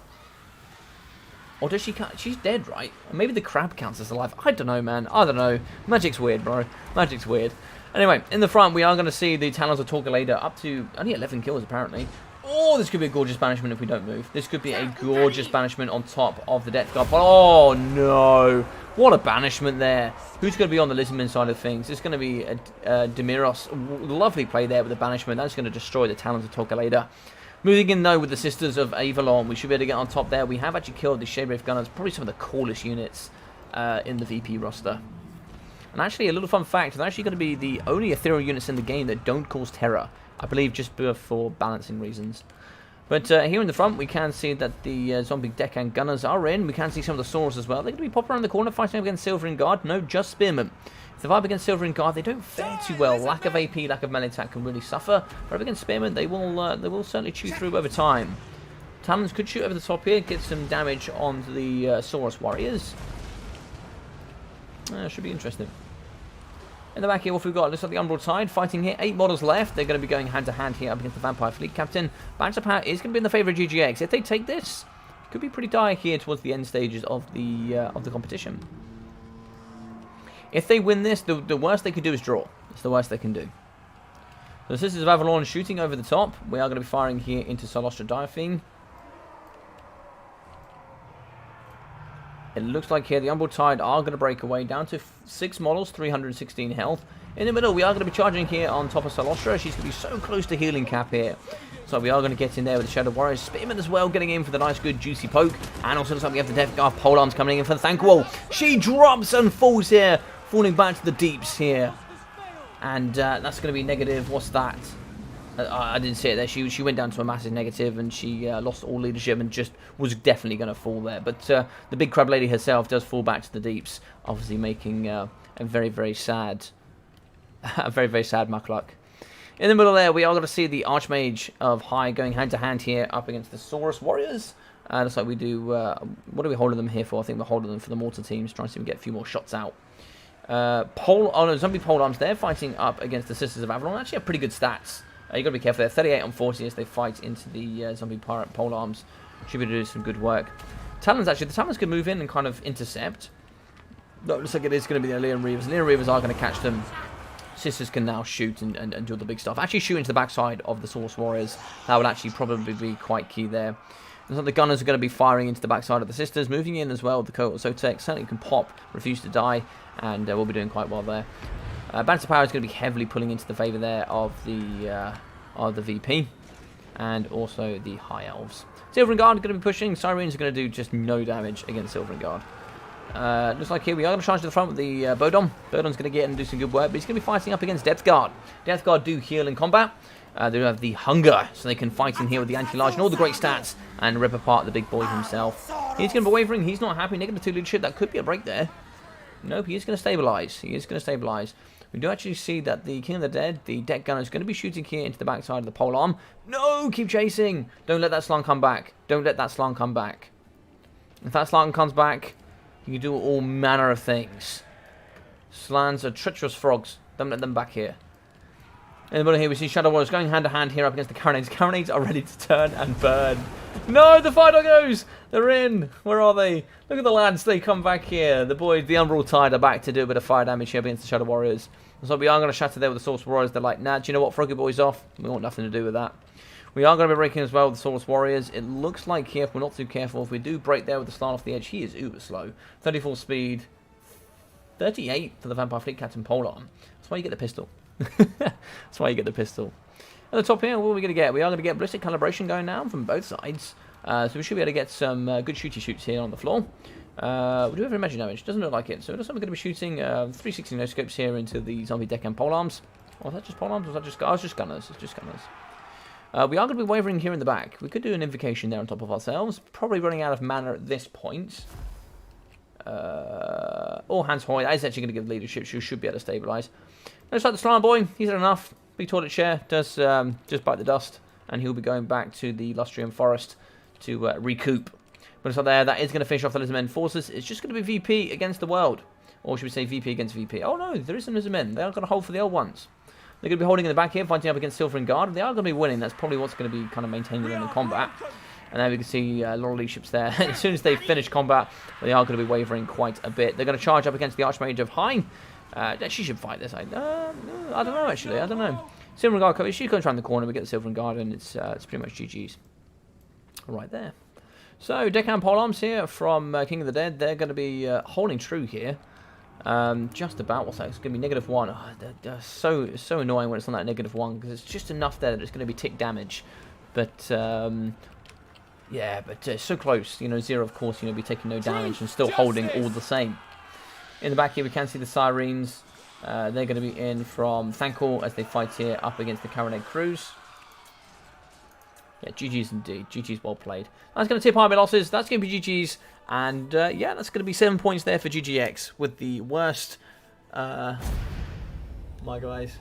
Or does she count? She's dead, right? Or maybe the crab counts as alive. I don't know, man. I don't know. Magic's weird, bro. Magic's weird. Anyway, in the front, we are going to see the Talons of Torculator up to only 11 kills, apparently. Oh, this could be a gorgeous banishment if we don't move. This could be a gorgeous banishment on top of the Death Guard. Oh, no. What a banishment there. Who's going to be on the Lizardman side of things? It's going to be Demiros. Lovely play there with the banishment. That's going to destroy the Talons of Torculator. Moving in, though, with the Sisters of Avalon, we should be able to get on top there. We have actually killed the Shade Wraith Gunners, probably some of the coolest units in the VP roster. And actually, a little fun fact, they're actually going to be the only ethereal units in the game that don't cause terror. I believe just for balancing reasons. But here in the front, we can see that the Zombie Deckhand Gunners are in. We can see some of the Saws as well. They're going to be popping around the corner, fighting against Silver and Guard. No, just Spearmen. If they fight against Silver and Guard, they don't fare too well. Lack of AP, lack of melee attack can really suffer. But against Spearmen, they will certainly chew through over time. Talons could shoot over the top here, get some damage onto the Saurus warriors. Should be interesting. In the back here, what we've got, looks like the Umbral Tide fighting here. 8 models left. They're going to be going hand to hand here up against the Vampire Fleet Captain. Balance of power is going to be in the favour of GGX. If they take this, it could be pretty dire here towards the end stages of the competition. If they win this, the worst they could do is draw. It's the worst they can do. So the Sisters of Avalon shooting over the top. We are going to be firing here into Solostra Diaphene. It looks like here the Umbral Tide are going to break away down to 6 models, 316 health. In the middle, we are going to be charging here on top of Solostra. She's going to be so close to healing cap here. So we are going to get in there with the Shadow Warriors. Spearman as well, getting in for the nice, good, juicy poke. And also looks like we have the Death Guard polearms coming in for the Thankwall. She drops and falls here, falling back to the deeps here. And that's going to be negative. What's that? I didn't see it there. She went down to a massive negative, and she lost all leadership and just was definitely going to fall there. But the big crab lady herself does fall back to the deeps, obviously making a very, very sad, Muckluck. In the middle there, we are going to see the Archmage of High going hand to hand here up against the Saurus Warriors. Looks like we do. What are we holding them here for? I think we're holding them for the mortar teams, trying to see if we can get a few more shots out. Zombie polearms there fighting up against the Sisters of Avalon. Actually have pretty good stats. You've got to be careful there. 38 on 40 as they fight into the zombie pirate polearms. Should be doing some good work. Talons, actually, the Talons can move in and kind of intercept. No, it looks like it is going to be the Leon Reavers. Leon Reavers are going to catch them. Sisters can now shoot and do the big stuff. Actually shoot into the backside of the Source Warriors. That would actually probably be quite key there. Looks like the Gunners are going to be firing into the backside of the Sisters. Moving in as well. The Coat Zotek certainly can pop, refuse to die, and we'll be doing quite well there. Balance of Power is going to be heavily pulling into the favour there of the VP and also the High Elves. Silver Guard are going to be pushing. Sirens are going to do just no damage against Silver Guard. Looks like here we are going to charge to the front with the Bodon. Bodon's going to get in and do some good work, but he's going to be fighting up against Death Guard. Death Guard do heal in combat. They do have the hunger, so they can fight in here with the anti-large and all the great stats and rip apart the big boy himself. He's going to be wavering. He's not happy. Negative 2 leadership. That could be a break there. Nope, he is going to stabilise. He is going to stabilise. We do actually see that the King of the Dead, the Deck Gunner, is going to be shooting here into the backside of the polearm. No! Keep chasing! Don't let that Slan come back. Don't let that Slan come back. If that Slan comes back, you can do all manner of things. Slans are treacherous frogs. Don't let them back here. In the middle here, we see Shadow Warriors going hand to hand here up against the Carronades. Carronades are ready to turn and burn. No, the Fire Doggos! They're in. Where are they? Look at the lads. They come back here. The boys, the Umbral Tide, are back to do a bit of fire damage here against the Shadow Warriors. So we are going to shatter there with the Source Warriors. They're like, nah, do you know what? Froggy Boy's off. We want nothing to do with that. We are going to be breaking as well with the Source Warriors. It looks like here, if we're not too careful, if we do break there with the Slant off the edge, he is uber slow. 34 speed. 38 for the Vampire Fleet Captain Polearm. That's why you get the pistol. That's why you get the pistol. At the top here, what are we going to get? We are going to get ballistic calibration going now from both sides. So we should be able to get some good shooty shoots here on the floor. We do have imaginary damage. Doesn't look like it. So it looks like we're going to be shooting 360 no scopes here into the zombie deckhand polearms. Oh, was that just polearms? Was that just? Oh, it's just gunners. It's just gunners. We are going to be wavering here in the back. We could do an invocation there on top of ourselves. Probably running out of mana at this point. Or Hans Hoy. That is actually going to give leadership. She should be able to stabilise. Looks like the Slime Boy. He's had enough. Big toilet chair does just bite the dust. And he'll be going back to the Lustrium Forest to recoup. But it's not there. That is going to finish off the Lizardmen forces. It's just going to be VP against the world. Or should we say VP against VP? Oh no, there is some Lizardmen. They are going to hold for the old ones. They're going to be holding in the back here, fighting up against Silver and Guard. They are going to be winning. That's probably what's going to be kind of maintaining them in combat. And there we can see a lot of leaderships there. As soon as they finish combat, they are going to be wavering quite a bit. They're going to charge up against the Archmage of High. She should fight this. I don't know, actually. I don't know. Silver and Guard cover. She comes around the corner. We get the Silver and Guard, and it's pretty much GG's. Right there. So, Deckhand Polearms here from King of the Dead. They're going to be holding true here. Just about. What's that? It's going to be -1. Oh, they're so annoying when it's on that -1 because it's just enough there that it's going to be tick damage. But yeah, but so close. You know, 0 of course. You know, be taking no damage and still holding all the same. In the back here, we can see the Sirens. They're going to be in from Thankor as they fight here up against the Carronade crews. Yeah, GG's indeed. GG's well played. That's going to tip Army losses. That's going to be GG's. And yeah, that's going to be 7 points there for GGX with the worst. My guys.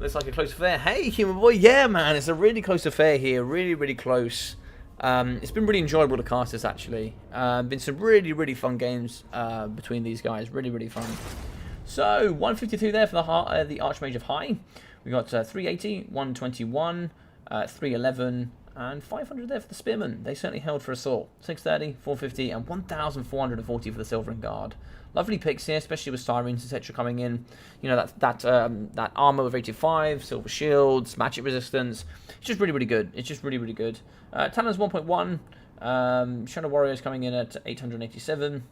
Looks like a close affair. Hey, human boy. Yeah, man. It's a really close affair here. Really, really close. It's been really enjoyable to cast this, actually. Been some really, really fun games between these guys. Really, really fun. So, 152 there for the Archmage of High. We got 380, 121, 311, and 500 there for the Spearman. They certainly held for assault. 630, 450, and 1,440 for the Silvering Guard. Lovely picks here, especially with Sirens, etc. coming in. You know, that armor with 85, silver shields, magic resistance. It's just really, really good. It's just really, really good. Talon's 1.1. Shadow Warriors coming in at 887,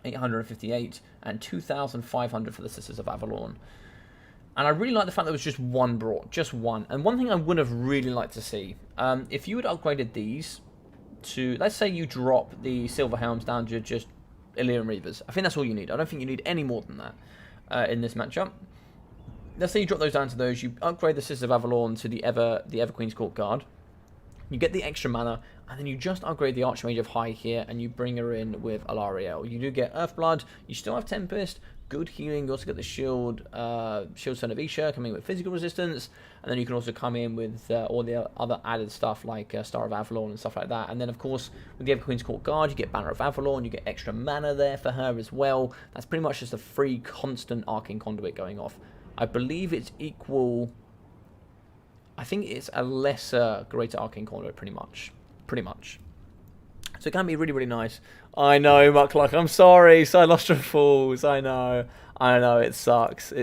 858, and 2,500 for the Sisters of Avalon. And I really like the fact that it was just one brought, just one. And one thing I would have really liked to see, if you had upgraded these to, let's say you drop the Silver Helms down to just Illyrian Reavers. I think that's all you need. I don't think you need any more than that in this matchup. Let's say you drop those down to those. You upgrade the Sisters of Avalon to the Ever Queen's Court Guard. You get the extra mana, and then you just upgrade the Archmage of High here, and you bring her in with Alariel. You do get Earthblood. You still have Tempest. Good healing. You also get the Shield Son of Isha coming with physical resistance, and then you can also come in with all the other added stuff like Star of Avalon and stuff like that. And then, of course, with the Ever Queen's Court Guard, you get Banner of Avalon. You get extra mana there for her as well. That's pretty much just a free, constant Arcane Conduit going off. I believe it's equal. I think it's a lesser Greater Arcane Conduit, pretty much. So it can be really, really nice. I know, Muckluck. I'm sorry. Silostrum Falls. I know. It sucks.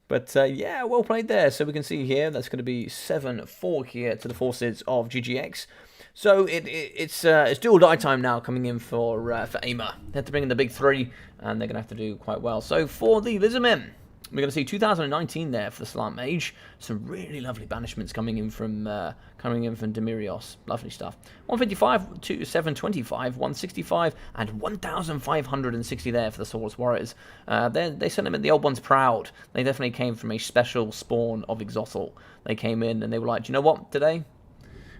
But yeah, well played there. So we can see here that's going to be 7-4 here to the forces of GGX. So it's do or die time now coming in for AIMA. They have to bring in the big three, and they're going to have to do quite well. So for the Lizardmen, we're going to see 2019 there for the Slant Mage. Some really lovely banishments coming in from Demirios. Lovely stuff. 155 to 725, 165, and 1,560 there for the Swords Warriors. They sent them in the old ones proud. They definitely came from a special spawn of Exothal. They came in and they were like, do you know what? Today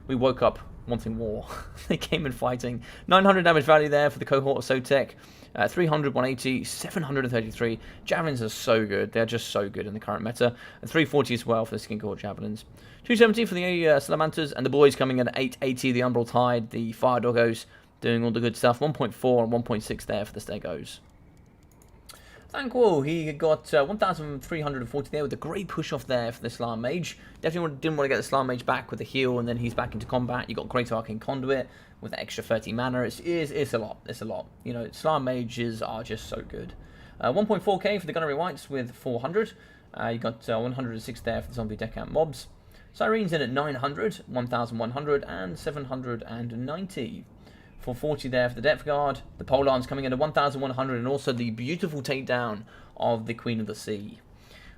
we woke up wanting war. They came in fighting. 900 damage value there for the cohort of Sotek. 300, 180, 733. Javelins are so good. They're just so good in the current meta. And 340 as well for the Skin Cohort Javelins. 270 for the Salamanders. And the boys coming in at 880. The Umbral Tide, the Fire Doggos, doing all the good stuff. 1.4 and 1.6 there for the Stegos. Thankful, he got 1,340 there with a great push off there for the Slam Mage. Definitely didn't want to get the Slam Mage back with a heal, and then he's back into combat. You got Great Arcane Conduit with the extra 30 mana. It's a lot. It's a lot. You know, Slam Mages are just so good. 1.4k for the Gunnery Whites with 400. You got 106 there for the Zombie Deckhand Mobs. Sirens in at 900, 1,100, and 790. 440 there for the Depth Guard. The Polearms coming in at 1,100, and also the beautiful takedown of the Queen of the Sea.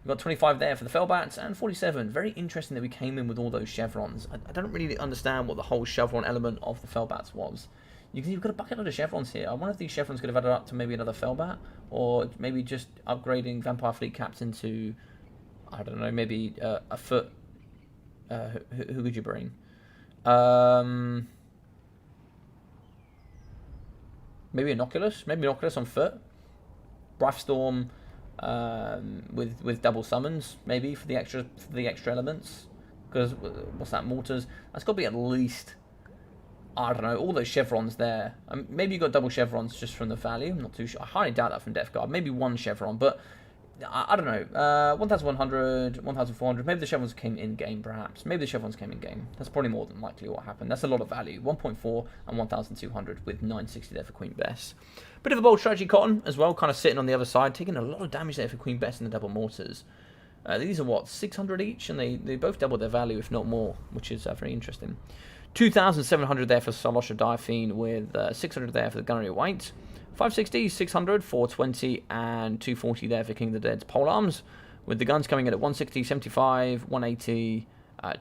We've got 25 there for the Fellbats, and 47. Very interesting that we came in with all those chevrons. I don't really understand what the whole chevron element of the Fellbats was. You've got a bucket load of chevrons here. I wonder if these chevrons could have added up to maybe another Fellbat, or maybe just upgrading Vampire Fleet Captain to, I don't know, maybe a foot. Who could you bring? Maybe Inoculus. Maybe Inoculus on foot. Brightstorm with double summons, maybe for the extra elements. Because what's that? Mortars. That's got to be at least, I don't know, all those chevrons there. Maybe you got double chevrons just from the value. I'm not too sure. I highly doubt that from Death Guard. Maybe one chevron, but I don't know. 1,100, 1,400. Maybe the chevrons came in game, perhaps. Maybe the chevrons came in game. That's probably more than likely what happened. That's a lot of value. 1.4 and 1,200 with 960 there for Queen Bess. Bit of a bold strategy, Cotton, as well, kind of sitting on the other side, taking a lot of damage there for Queen Bess and the double mortars. These are what, 600 each, and they both double their value, if not more, which is very interesting. 2,700 there for Salosha Diaphine with 600 there for the Gunnery White. 560, 600, 420, and 240 there for King of the Dead's Polearms, with the guns coming in at 160, 75, 180,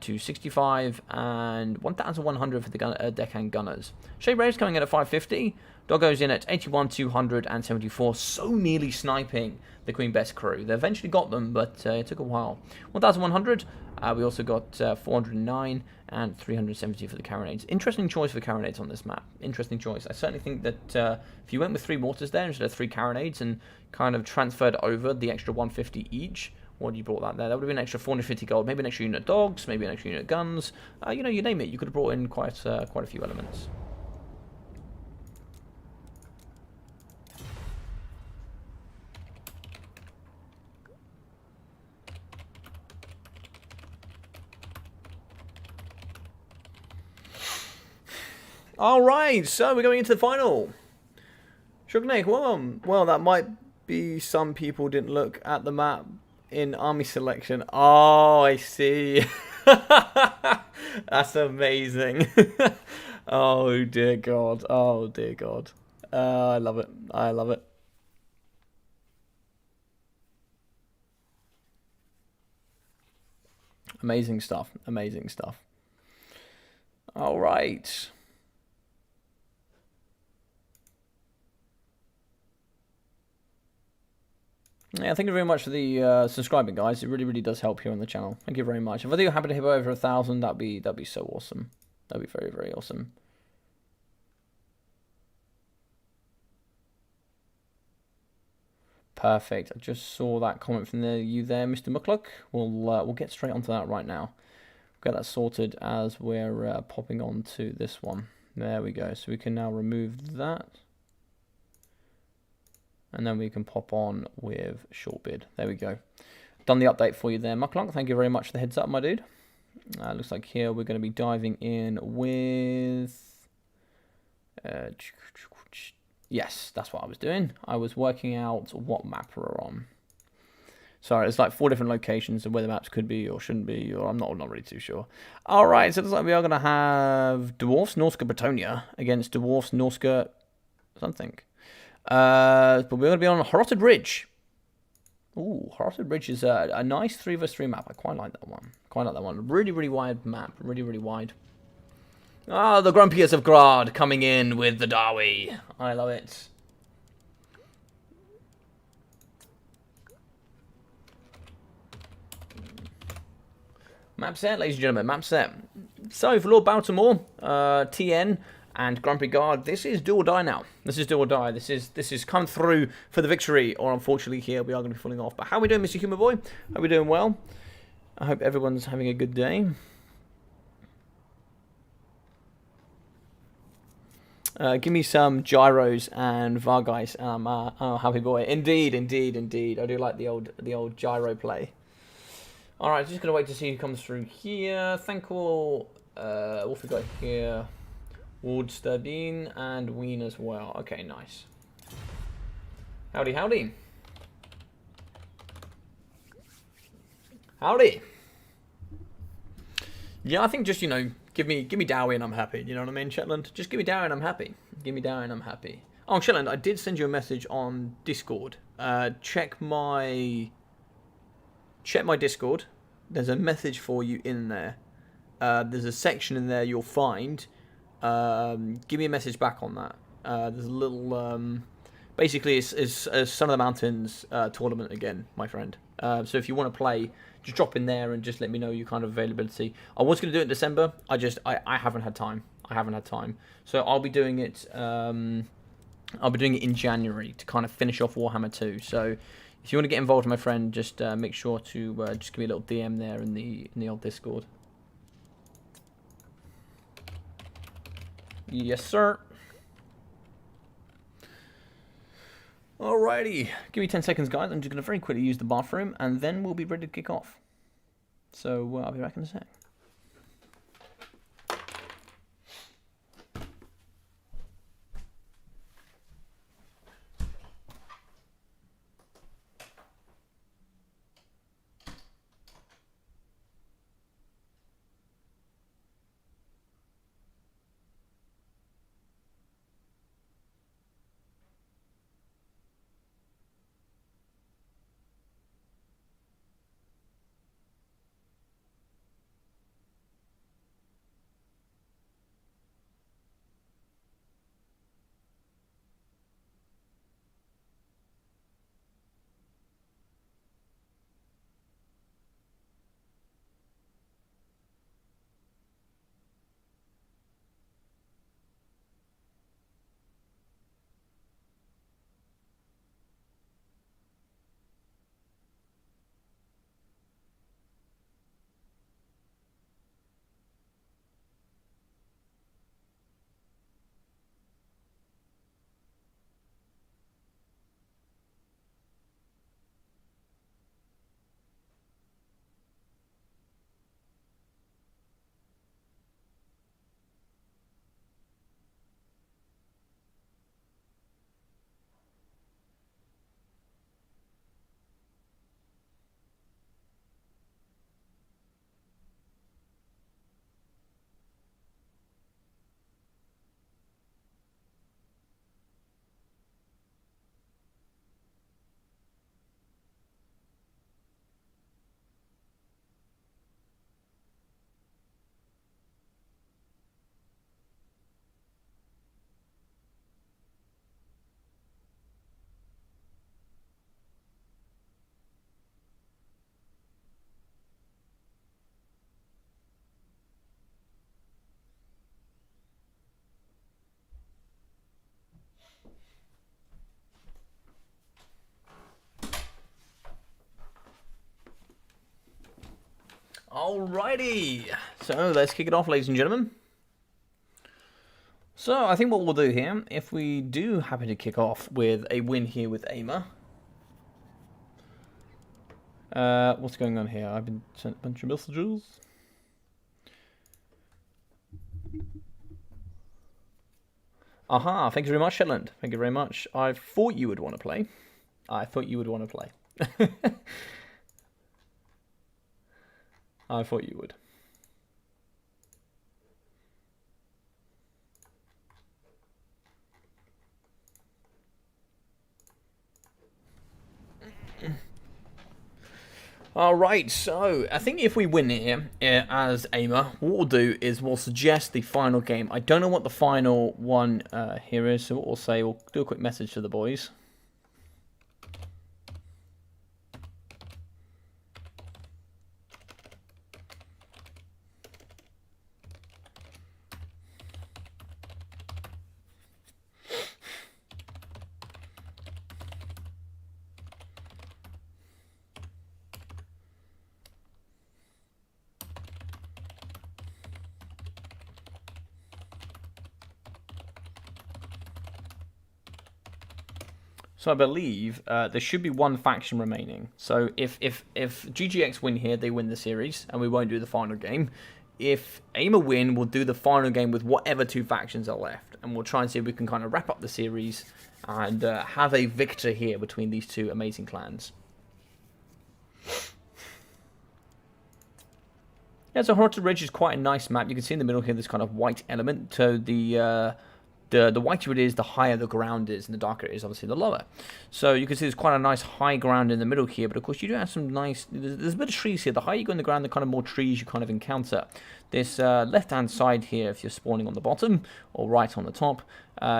265, and 1,100 for the Deckhand Gunners. Shade Raves coming in at 550, Doggos in at 81, 200, and 74, so nearly sniping the Queen Bess crew. They eventually got them, but it took a while. 1,100, we also got 409, and 370 for the Carronades. Interesting choice for Carronades on this map. Interesting choice. I certainly think that if you went with 3 mortars there instead of 3 Carronades and kind of transferred over the extra 150 each, What you brought that there? That would have been an extra 450 gold. Maybe an extra unit of dogs. Maybe an extra unit of guns. You know, you name it. You could have brought in quite a few elements. Alright, so we're going into the final. Shugnake, well, that might be some people didn't look at the map in army selection. Oh, I see. That's amazing. Oh, dear God. Oh, dear God. I love it. I love it. Amazing stuff. Amazing stuff. All right. Yeah, thank you very much for the subscribing, guys. It really, really does help here on the channel. Thank you very much. If I do happen to hit over 1,000, that'd be so awesome. That'd be very, very awesome. Perfect. I just saw that comment from you there, Mr. Muckluck. We'll get straight onto that right now. Get that sorted as we're popping on to this one. There we go. So we can now remove that. And then we can pop on with Shortbeard. There we go. Done the update for you there, Muckluck. Thank you very much for the heads up, my dude. Looks like here we're going to be diving in with... yes, that's what I was doing. I was working out what map we're on. Sorry, it's like 4 different locations of where the maps could be or shouldn't be, or I'm not really too sure. Alright, so it looks like we are going to have Dwarfs Norska Bretonnia against Dwarfs Norska something. But we're going to be on Horotted Ridge. Ooh, Horotted Ridge is a nice 3 vs 3 map. I quite like that one. Quite like that one. Really, really wide map. Really, really wide. Ah, the Grumpiest of Grad coming in with the Darwy. I love it. Map set, ladies and gentlemen. Map set. So, for Lord Baltimore, TN... and Grumpy Guard, this is do or die now. This is do or die. This is come through for the victory, or unfortunately here we are going to be falling off. But how are we doing, Mr. Human Boy? Are we doing well? I hope everyone's having a good day. Give me some gyros and Vargeis. Oh, happy boy. Indeed, indeed, indeed. I do like the old gyro play. All right, just gonna wait to see who comes through here. Thankful. What have we got here? Woodsterdine and Ween as well. Okay, nice. Howdy, howdy. Howdy. Yeah, I think just, you know, give me Dowie and I'm happy. You know what I mean, Shetland? Just give me Dowie and I'm happy. Give me Dowie and I'm happy. Oh, Shetland, I did send you a message on Discord. Check my Discord. There's a message for you in there. There's a section in there you'll find. Give me a message back on that. There's a little, basically it's Son of the Mountains tournament again, my friend. So if you want to play, just drop in there and just let me know your kind of availability. I was going to do it in December. I haven't had time. So I'll be doing it. I'll be doing it in January to kind of finish off Warhammer 2. So if you want to get involved, my friend, just make sure to just give me a little DM there in the old Discord. Yes, sir. Alrighty. Give me 10 seconds, guys. I'm just going to very quickly use the bathroom, and then we'll be ready to kick off. So I'll be back in a sec. Alrighty, so let's kick it off, ladies and gentlemen. So I think what we'll do here, if we do happen to kick off with a win here with AIMA. What's going on here? I've been sent a bunch of messages. Aha, thank you very much, Shetland. Thank you very much. I thought you would want to play. I thought you would want to play. I thought you would. Alright, so I think if we win here as AIMA, what we'll do is we'll suggest the final game. I don't know what the final one here is, so what we'll say, we'll do a quick message to the boys. So I believe there should be one faction remaining. So if GGX win here, they win the series, and we won't do the final game. If AIMA win, we'll do the final game with whatever two factions are left, and we'll try and see if we can kind of wrap up the series and have a victor here between these two amazing clans. Yeah, so Haunted Ridge is quite a nice map. You can see in the middle here this kind of white element. So the whiter it is, the higher the ground is, and the darker it is, obviously, the lower. So you can see there's quite a nice high ground in the middle here, but of course you do have some nice, there's a bit of trees here. The higher you go in the ground, the kind of more trees you kind of encounter. This left-hand side here, if you're spawning on the bottom, or right on the top,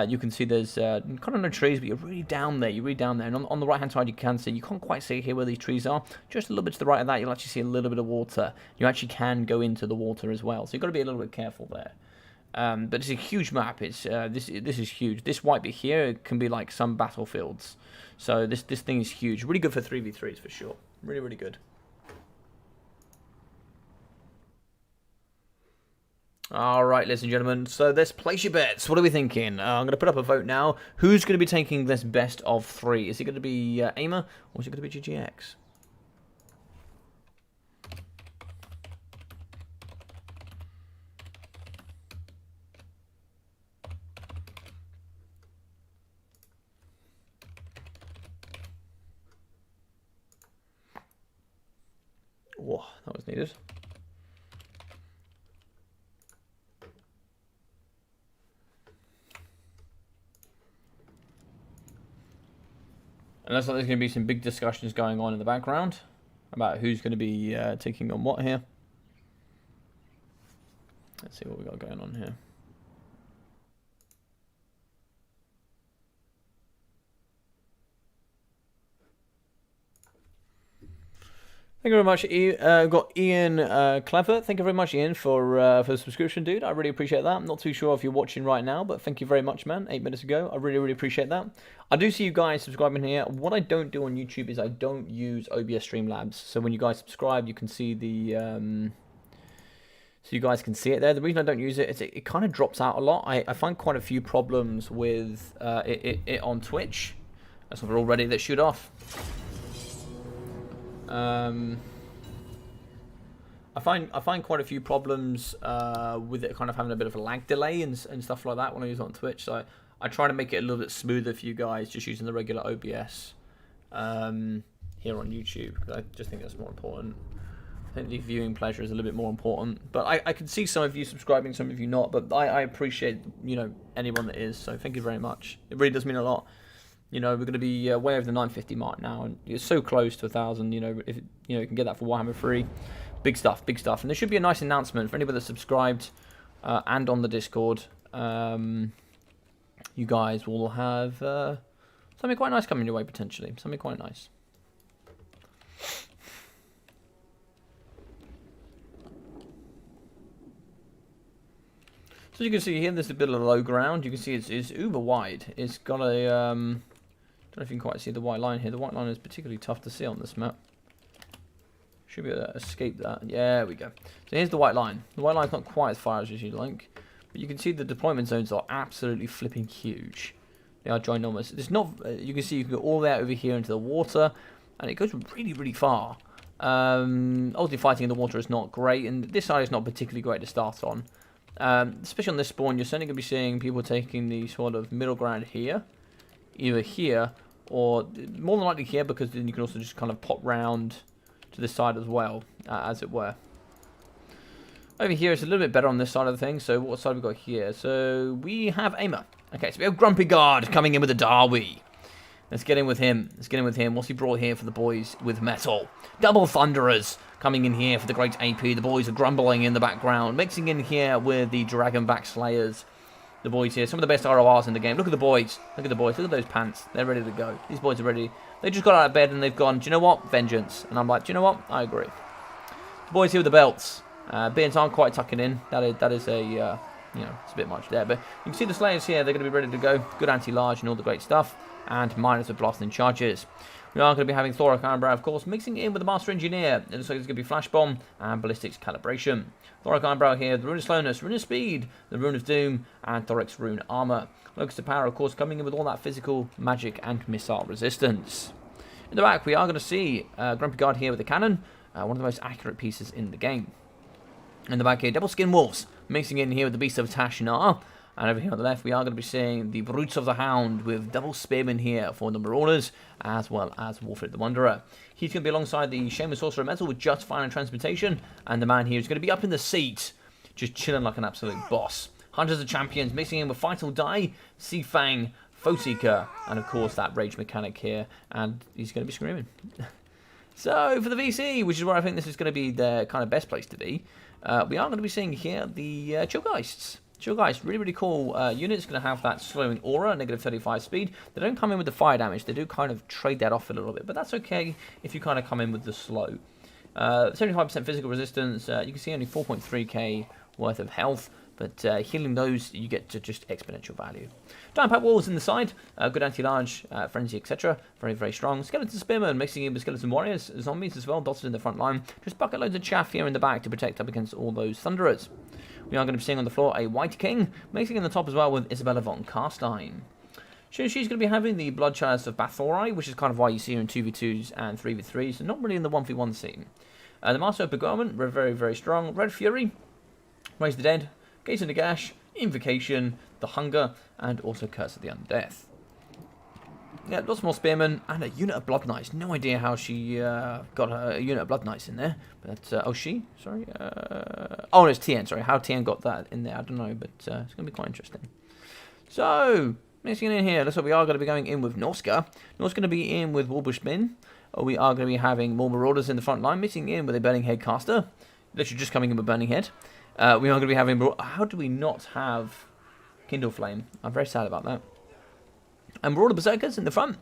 you can see there's kind of no trees, but you're really down there, and on the right-hand side you can see, you can't quite see here where these trees are, just a little bit to the right of that, you'll actually see a little bit of water. You actually can go into the water as well, so you've got to be a little bit careful there. But it's a huge map. It's this is huge. This white bit here can be like some battlefields. So this thing is huge. Really good for 3v3s for sure. Really, really good. All right, ladies and gentlemen. So let's place your bets. What are we thinking? I'm going to put up a vote now. Who's going to be taking this best of 3? Is it going to be AIMA or is it going to be GGX? Whoa, that was needed. And looks like there's going to be some big discussions going on in the background about who's going to be taking on what here. Let's see what we got going on here. Thank you very much, Ian. We've got Ian Clever. Thank you very much, Ian, for the subscription, dude. I really appreciate that. I'm not too sure if you're watching right now, but thank you very much, man. 8 minutes ago. I really, really appreciate that. I do see you guys subscribing here. What I don't do on YouTube is I don't use OBS Streamlabs. So when you guys subscribe, you can see the... so you guys can see it there. The reason I don't use it is it kind of drops out a lot. I find quite a few problems with it on Twitch. That's why we're all ready. Let's shoot off. I find quite a few problems with it kind of having a bit of a lag delay and stuff like that when I use it on Twitch. So I try to make it a little bit smoother for you guys just using the regular OBS here on YouTube, because I just think that's more important. I think the viewing pleasure is a little bit more important. But I can see some of you subscribing, some of you not. But I appreciate, you know, anyone that is. So thank you very much. It really does mean a lot. You know, we're going to be way over the 950 mark now, and it's so close to 1,000. You know, if you can get that for Warhammer 3, big stuff, big stuff. And there should be a nice announcement for anybody that's subscribed and on the Discord. You guys will have something quite nice coming your way potentially. Something quite nice. So you can see here, there's a bit of low ground. You can see it's uber wide. It's got a don't know if you can quite see the white line here. The white line is particularly tough to see on this map. Should be able to escape that. Yeah, there we go. So here's the white line. The white line's not quite as far as you'd like, but you can see the deployment zones are absolutely flipping huge. They are ginormous. It's not. You can see you can go all the way out over here into the water, and it goes really, really far. Obviously, fighting in the water is not great, and this side is not particularly great to start on. Especially on this spawn, you're certainly going to be seeing people taking the sort of middle ground here, either here or more than likely here, because then you can also just kind of pop round to this side as well, as it were. Over here it's a little bit better on this side of the thing. So what side have we got here? So we have AIMA. Okay, so we have Grumpy Guard coming in with a Darby. Let's get in with him. Let's get in with him. What's he brought here for the boys with metal? Double Thunderers coming in here for the great AP. The boys are grumbling in the background. Mixing in here with the Dragonback Slayers. The boys here. Some of the best RORs in the game. Look at the boys. Look at the boys. Look at those pants. They're ready to go. These boys are ready. They just got out of bed and they've gone, do you know what? Vengeance. And I'm like, do you know what? I agree. The boys here with the belts. Beards aren't quite tucking in. That is a, you know, it's a bit much there. But you can see the Slayers here. They're going to be ready to go. Good anti-large and all the great stuff. And minus of blasting charges. We are going to be having Thoric Ironbrow, of course, mixing in with the Master Engineer. It looks like it's going to be Flash Bomb and Ballistics Calibration. Thoric Ironbrow here, the Rune of Slowness, Rune of Speed, the Rune of Doom, and Thoric's Rune Armor. Locus of Power, of course, coming in with all that physical, magic, and missile resistance. In the back, we are going to see Grumpy Guard here with the cannon, one of the most accurate pieces in the game. In the back here, Double Skin Wolves, mixing in here with the Beast of Tashnar. And over here on the left, we are going to be seeing the Brutes of the Hound with double Spearmen here for the Marauders, as well as Warfare the Wanderer. He's going to be alongside the Shaman Sorcerer Metal with Just Fire and Transportation, and the man here is going to be up in the seat, just chilling like an absolute boss. Hunters of Champions, mixing in with Fight or Die, Sea Fang, Foe Seeker, and of course that Rage Mechanic here, and he's going to be screaming. So, for the VC, which is where I think this is going to be the kind of best place to be, we are going to be seeing here the Chillgeists. Chillgeist, really, really cool units. Going to have that slowing aura, negative 35 speed. They don't come in with the fire damage. They do kind of trade that off a little bit, but that's okay if you kind of come in with the slow. 75% physical resistance. You can see only 4.3k worth of health, but healing those, you get to just exponential value. Giant Pack Walls in the side. Good anti-large, frenzy, etc. Very, very strong. Skeleton Spearmen, mixing in with Skeleton Warriors. Zombies as well, dotted in the front line. Just bucket loads of chaff here in the back to protect up against all those Thunderers. We are going to be seeing on the floor a White King, mixing in the top as well with Isabella von Karstein. She's going to be having the Blood Chalice of Bathorai, which is kind of why you see her in 2v2s and 3v3s, and not really in the 1v1 scene. The Master of Beguilement, very, very strong. Red Fury, Raise the Dead, Gates of Nagash, Invocation, The Hunger, and also Curse of the Undeath. Yeah, lots more Spearmen, and a unit of Blood Knights. No idea how she got a unit of Blood Knights in there. But, oh, she? Sorry. Oh, it's Tien, sorry. How Tien got that in there, I don't know, but it's going to be quite interesting. So, mixing in here, looks like we are going to be going in with Norska. Norska's going to be in with Warbushmin. We are going to be having more Marauders in the front line, mixing in with a Burning Head caster. Literally just coming in with Burning Head. We are going to be having... How do we not have Kindle Flame? I'm very sad about that. And Marauder Berserkers in the front.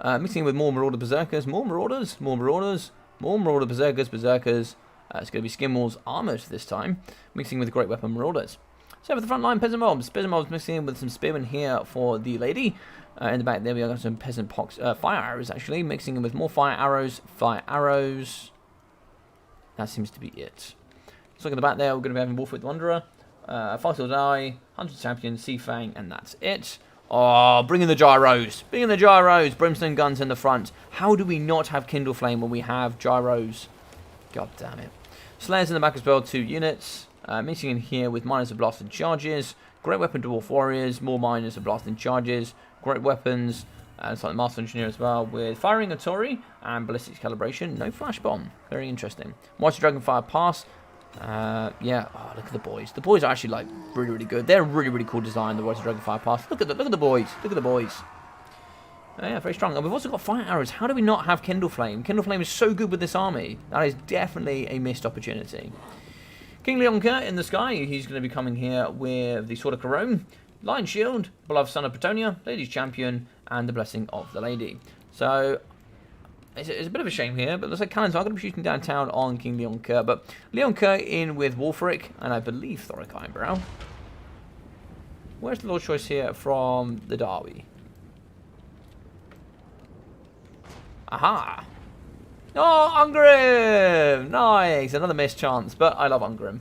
Mixing with more Marauder Berserkers, more Marauders, more Marauders, more Marauder Berserkers, Berserkers. It's going to be Skinwalls Armoured this time. Mixing with Great Weapon Marauders. So for the front line, Peasant Mobs. Peasant Mobs mixing in with some Spearmen here for the lady. In the back there we got some Peasant Pox, Fire Arrows actually. Mixing in with more Fire Arrows, Fire Arrows. That seems to be it. So look at the back there, we're going to be having Warfare the Wanderer. Fight or Die, Hunter Champion, Sea Fang, and that's it. Oh, bring in the gyros. Bring in the gyros. Brimstone guns in the front. How do we not have Kindle Flame when we have gyros? God damn it. Slayers in the back as well, 2 units. Mixing in here with miners of blasting charges. Great Weapon Dwarf Warriors. More miners of blasting charges. Great Weapons. It's like the Master Engineer as well. With Firing Artillery and Ballistics Calibration. No Flash Bomb. Very interesting. Mighty Dragonfire Pass. Yeah, oh, look at the boys. The boys are actually like really, really good. They're a really, really cool design, the Mighty Dragonfire Pass. Look at the boys. Look at the boys. Yeah, very strong. And we've also got Fire Arrows. How do we not have Kindle Flame? Kindle Flame is so good with this army. That is definitely a missed opportunity. King Leonka in the sky. He's going to be coming here with the Sword of Corone, Lion Shield, Beloved Son of Bretonnia, Lady's Champion, and the Blessing of the Lady. So it's a bit of a shame here, but looks like cannons are going to be shooting downtown on King Leonka. But Leonka in with Wolfric, and I believe Thoric Ironbrow. Where's the Lord Choice here from the Derby? Aha! Oh, Ungrim! Nice! Another missed chance, but I love Ungrim.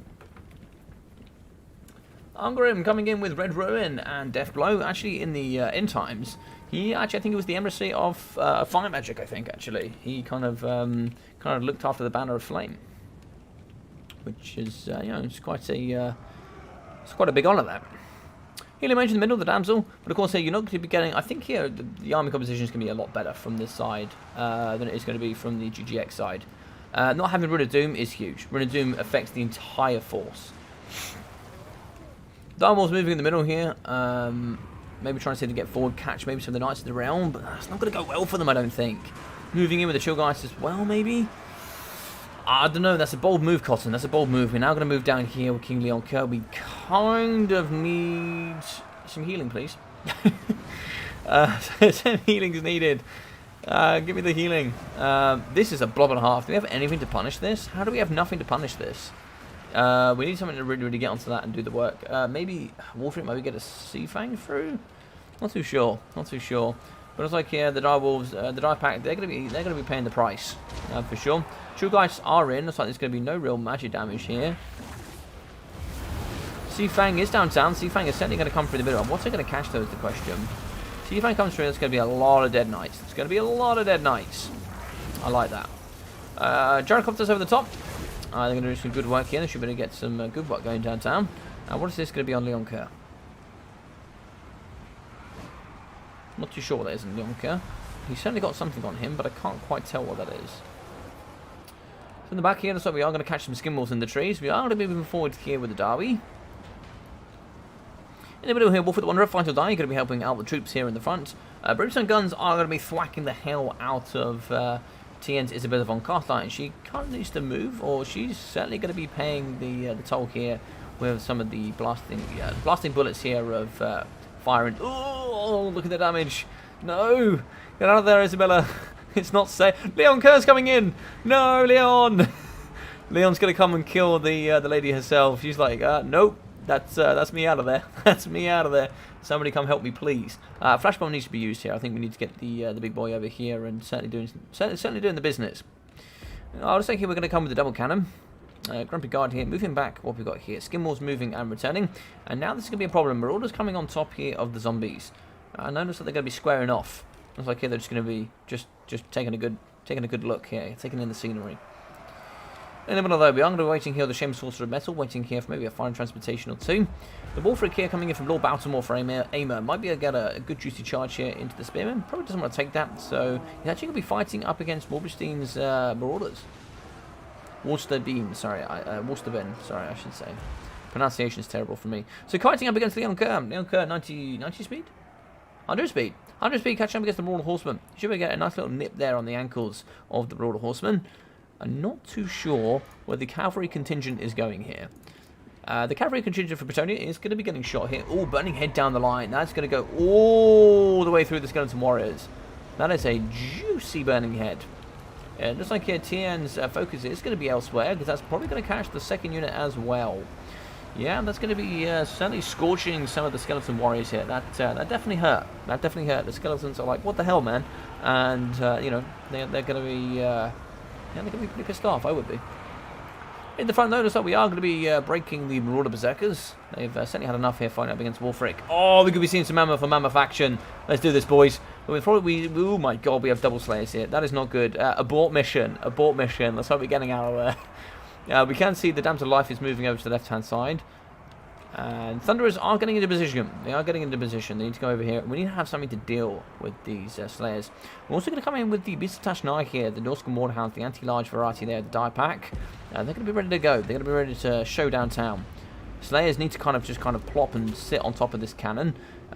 Ungrim coming in with Red Ruin and Death Blow. Actually, in the end times, he actually, I think it was the emissary of Fire Magic, I think, actually. He kind of looked after the Banner of Flame. Which is, you know, it's quite a big honour, that. Healing mage in the middle, the damsel, but of course here you're not going to be getting, I think here the army composition is going to be a lot better from this side than it is going to be from the GGX side. Not having Rune of Doom is huge. Rune of Doom affects the entire force. Direwolves moving in the middle here, maybe trying to see to get forward, catch maybe some of the Knights of the Realm, but that's not going to go well for them, I don't think. Moving in with the Chill Guys as well, maybe? I don't know, that's a bold move, Cotton, that's a bold move. We're now going to move down here with King Leon Kerr. We kind of need some healing, please. Some healing is needed. Give me the healing. This is a blob and a half. Do we have anything to punish this? How do we have nothing to punish this? We need something to really get onto that and do the work. Maybe Wolfric, maybe get a Sea Fang through? Not too sure, not too sure. But it's like here, the Direwolves, the Dire Pack, they're gonna be paying the price for sure. True Guys are in. Looks like there's gonna be no real magic damage here. Sea Fang is downtown. Sea Fang is certainly gonna come through the middle. What's it gonna catch though is the question. Sea Fang comes through. There's gonna be a lot of dead knights. There's gonna be a lot of dead knights. I like that. Gyrocopters over the top. They're gonna do some good work here. They should be able to get some good work going downtown. What is this gonna be on Leon Kerr? Not too sure what that is in Leon Kerr. He's certainly got something on him, but I can't quite tell what that is. So in the back here, looks like we are going to catch some Skinwolves in the trees. We are going to be moving forward here with the Derby. In the middle here, Wolf with the Wanderer, fight or die. You're going to be helping out the troops here in the front. Brimstone guns are going to be thwacking the hell out of TN's Isabella von Carthline. She kind of needs to move, or she's certainly going to be paying the toll here with some of the blasting bullets here of fire. And oh, look at the damage! No, get out of there, Isabella. It's not safe. Leon Kerr's coming in. No, Leon. Leon's gonna come and kill the lady herself. She's like, nope. That's me out of there. That's me out of there. Somebody come help me, please. Flash bomb needs to be used here. I think we need to get the big boy over here and certainly doing the business. I was thinking we're gonna come with the double cannon. Grumpy Guard here, moving back. What we've got here, Skinwalls moving and returning, and now this is gonna be a problem. Marauders coming on top here of the zombies. I notice that they're gonna be squaring off. Looks like here they're just gonna be just taking a good look here, taking in the scenery. In the middle though, we are going to be waiting here, the Shameless Sorcerer of Metal, waiting here for maybe a fire transportation or two. The Wolfric here coming in from Lord Baltimore for AIMA. Might be able to get a good juicy charge here into the Spearman. Probably doesn't want to take that, so he's actually going to be fighting up against Wolfenstein's Marauders. Wolsterbeam, sorry, Wolsterben, sorry, I should say. Pronunciation is terrible for me. So fighting up against Leon Kerr. Leon Kerr, 90 speed? 100 speed. 100 speed catching up against the Marauders Horseman. Should be able to get a nice little nip there on the ankles of the Marauders Horseman. I'm not too sure where the cavalry contingent is going here. The cavalry contingent for Bretonnia is going to be getting shot here. Oh, burning head down the line. That's going to go all the way through the Skeleton Warriors. That is a juicy burning head. Just like here, TN's focus is going to be elsewhere, because that's probably going to catch the second unit as well. Yeah, that's going to be certainly scorching some of the Skeleton Warriors here. That definitely hurt. That definitely hurt. The Skeletons are like, what the hell, man? And, you know, they're going to be... yeah, they're going to be pretty pissed off, I would be. In the front, notice that we are going to be breaking the Marauder Berserkers. They've certainly had enough here fighting up against Wolfric. Oh, we could be seeing some mammoth for mammoth action. Let's do this, boys. Oh my god, we have double slayers here. That is not good. Abort mission. Abort mission. Let's hope we're getting out of there. We can see the Damsel Life is moving over to the left-hand side. And Thunderers are getting into position. They are getting into position. They need to go over here. We need to have something to deal with these Slayers. We're also going to come in with the Beastmen Knight here, the Norscan Wardhounds, the anti-large variety there, the Die Pack. They're going to be ready to go. They're going to be ready to show downtown. Slayers need to just plop and sit on top of this cannon.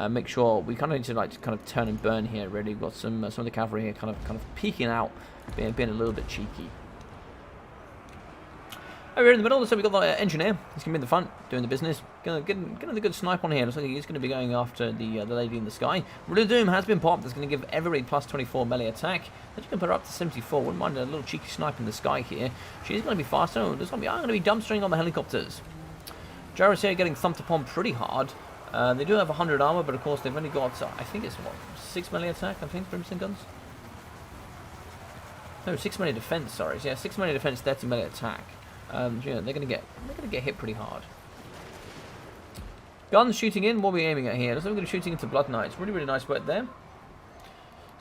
Make sure we kind of need to kind of turn and burn here. Really, we've got some of the cavalry here kind of peeking out, being a little bit cheeky. Over here in the middle, so we've got the engineer. He's going to be in the front, doing the business. Getting a good snipe on here. Looks like he's going to be going after the lady in the sky. Rune of Doom has been popped. That's going to give everybody plus 24 melee attack. Then you can put her up to 74. Wouldn't mind a little cheeky snipe in the sky here. She's going to be faster. I'm going to be dumpstering on the helicopters. Jarrus here getting thumped upon pretty hard. They do have 100 armor, but of course they've only got, I think it's what, 6 melee attack, I think, Brimstone guns? No, 6 melee defense. Sorry, yeah, 6 melee defense, 30 melee attack. You know, they're gonna get hit pretty hard. Guns shooting in. What are we aiming at here? Looks like we're going to be shooting into Blood Knights. Really, really nice work there.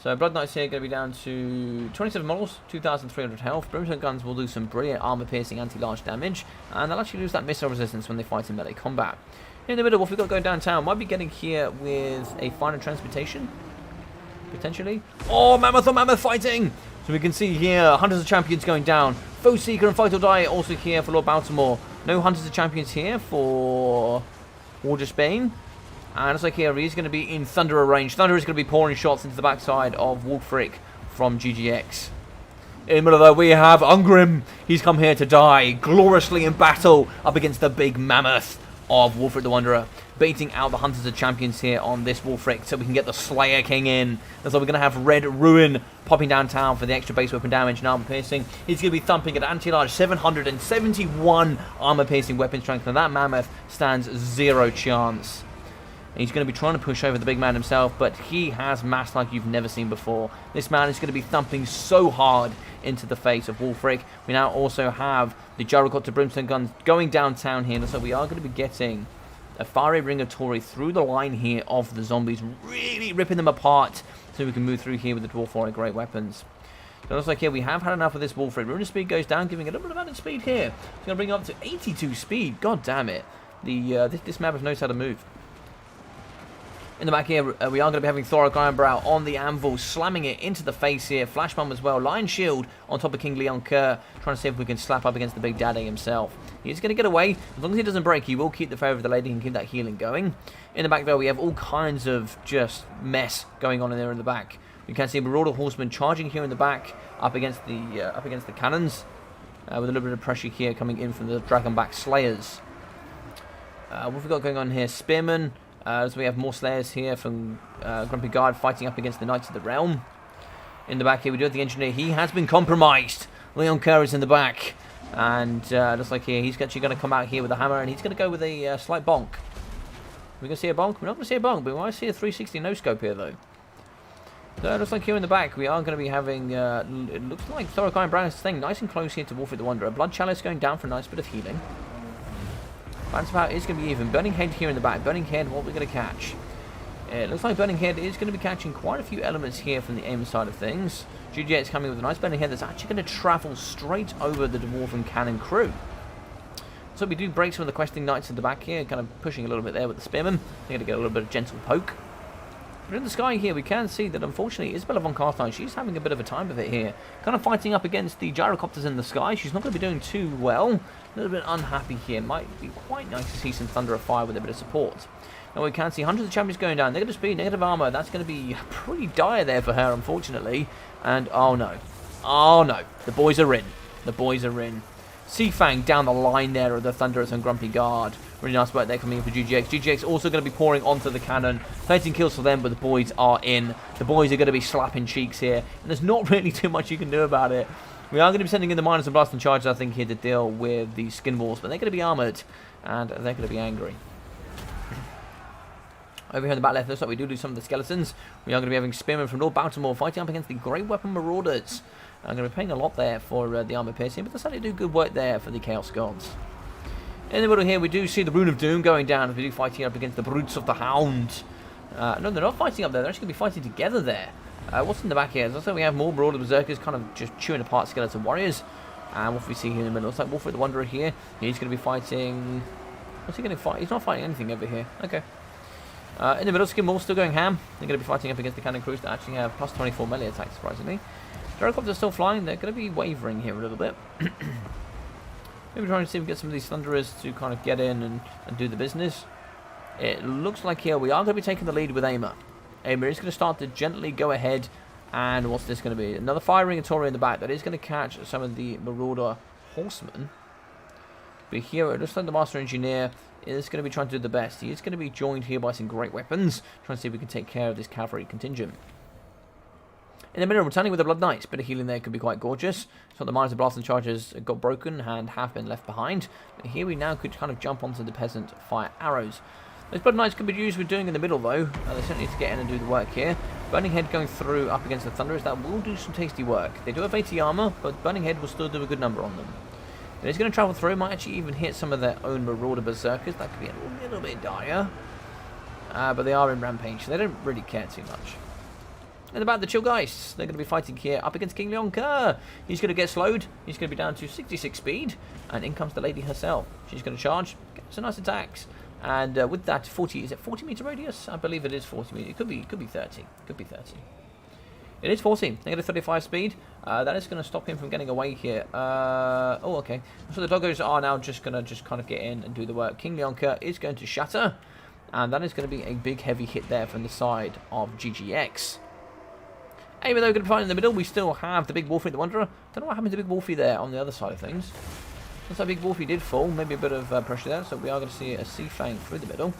So Blood Knights here going to be down to 27 models, 2,300 health. Brimstone guns will do some brilliant armor-piercing anti-large damage, and they'll actually lose that missile resistance when they fight in melee combat. In the middle, what we've got going downtown, might be getting here with a final transportation, potentially. Oh, Mammoth on Mammoth fighting! So we can see here, Hunters of Champions going down. Foe Seeker and Fight or Die also here for Lord Baltimore. No Hunters of Champions here for Warder Bane. And it's like here, he's going to be in Thunderer range. Thunderer is going to be pouring shots into the backside of Wulfric from GGX. In the middle, though, we have Ungrim. He's come here to die gloriously in battle up against the big mammoth of Wulfric the Wanderer. Baiting out the Hunters of Champions here on this Wulfric so we can get the Slayer King in. And so we're going to have Red Ruin popping downtown for the extra base weapon damage and armor piercing. He's going to be thumping at anti-large 771 armor piercing weapon strength. And that mammoth stands 0 chance. And he's going to be trying to push over the big man himself, but he has mass like you've never seen before. This man is going to be thumping so hard into the face of Wulfric. We now also have the Gyrocopter Brimstone guns going downtown here, so we are going to be getting a fiery ring of Tory through the line here of the zombies, really ripping them apart so we can move through here with the Dwarf Warrior great weapons. So it looks like here we have had enough of this Wulfric. Rune speed goes down, giving it a little bit of added speed here. It's going to bring it up to 82 speed. God damn it. This mammoth knows how to move. In the back here, we are going to be having Thoric Ironbrow on the anvil, slamming it into the face here. Flash Bomb as well. Lion Shield on top of King Leon Kerr, trying to see if we can slap up against the Big Daddy himself. He's going to get away. As long as he doesn't break, he will keep the favour of the lady and keep that healing going. In the back, though, we have all kinds of just mess going on in there in the back. You can see Marauder Horsemen charging here in the back up against the cannons, with a little bit of pressure here coming in from the Dragonback Slayers. What have we got going on here? Spearmen. So we have more Slayers here from Grumpy Guard fighting up against the Knights of the Realm. In the back here we do have the Engineer. He has been compromised. Leon Kerr is in the back. And looks like here he's actually going to come out here with a hammer, and he's going to go with a slight bonk. We're going to see a bonk? We're not going to see a bonk, but we might see a 360 no-scope here though. So it looks like here in the back we are going to be having, it looks like Thoric Ironbrow is staying nice and close here to Wulfric the Wanderer. Blood Chalice going down for a nice bit of healing. Balance of Power is going to be even. Burning Head here in the back. Burning Head, what we're going to catch? It looks like Burning Head is going to be catching quite a few elements here from the AIMA side of things. GGX is coming with a nice Burning Head that's actually going to travel straight over the Dwarven Cannon crew. So we do break some of the Questing Knights in the back here, kind of pushing a little bit there with the Spearmen. They're going to get a little bit of gentle poke. But in the sky here, we can see that unfortunately Isabella von Carstein, she's having a bit of a time of it here. Kind of fighting up against the gyrocopters in the sky. She's not going to be doing too well. A little bit unhappy here. Might be quite nice to see some Thunder of Fire with a bit of support. Now we can see hundreds of champions going down. Negative speed, negative armor. That's going to be pretty dire there for her, unfortunately. And oh no. Oh no. The boys are in. The boys are in. Seafang down the line there of the Thunderers and Grumpy Guard. Really nice work there coming in for GGX. GGX also going to be pouring onto the cannon. 13 kills for them, but the boys are in. The boys are going to be slapping cheeks here. And there's not really too much you can do about it. We are going to be sending in the miners and blasting charges, I think, here to deal with the skin walls. But they're going to be armoured. And they're going to be angry. Over here in the back left, looks like we do some of the skeletons. We are going to be having Spearmen from Lord Baltimore fighting up against the Great Weapon Marauders. I'm going to be paying a lot there for the armor piercing, but they certainly do good work there for the Chaos Gods. In the middle here, we do see the Rune of Doom going down as we do fighting up against the Brutes of the Hound. No, they're not fighting up there. They're actually going to be fighting together there. What's in the back here? As I said, we have more Marauder Berserkers kind of just chewing apart Skeleton Warriors. And what we see here in the middle, looks like Wulfric the Wanderer here. He's going to be fighting... What's he going to fight? He's not fighting anything over here. Okay. In the middle, Skinwall still going ham. They're going to be fighting up against the Cannon Crews that actually have plus 24 melee attacks, surprisingly. Gyrocopters are still flying. They're going to be wavering here a little bit. Maybe trying to see if we can get some of these Thunderers to kind of get in and do the business. It looks like here we are going to be taking the lead with AIMA. AIMA is going to start to gently go ahead. And what's this going to be? Another firing Tory in the back. That is going to catch some of the Marauder Horsemen. But here it looks like the Master Engineer is going to be trying to do the best. He is going to be joined here by some great weapons. Trying to see if we can take care of this cavalry contingent. In the middle, returning with the Blood Knights. Bit of healing there could be quite gorgeous. So the miners and blasting charges got broken and have been left behind. But here we now could kind of jump onto the peasant fire arrows. Those Blood Knights could be used with doing in the middle though. They certainly need to get in and do the work here. Burning Head going through up against the Thunderers, that will do some tasty work. They do have 80 armor, but Burning Head will still do a good number on them. And it's going to travel through, might actually even hit some of their own Marauder Berserkers. That could be a little bit dire. But they are in Rampage, so they don't really care too much. And about the Chillgeists, they're going to be fighting here up against King Leonka. He's going to get slowed. He's going to be down to 66 speed. And in comes the lady herself. She's going to charge, get some nice attacks. And with that 40, is it 40 meter radius? I believe it is 40 meter. It could be 30. Could be 30. It is 40. Negative 35 speed. That is going to stop him from getting away here. Oh, okay. So the doggos are now just going to kind of get in and do the work. King Leonka is going to shatter. And that is going to be a big heavy hit there from the side of GGX. Even though we're going to be fighting in the middle, we still have the big Wolfie the Wanderer. Don't know what happened to Big Wolfie there on the other side of things. Looks like Big Wolfie did fall. Maybe a bit of pressure there. So we are going to see a Sea Fang through the middle.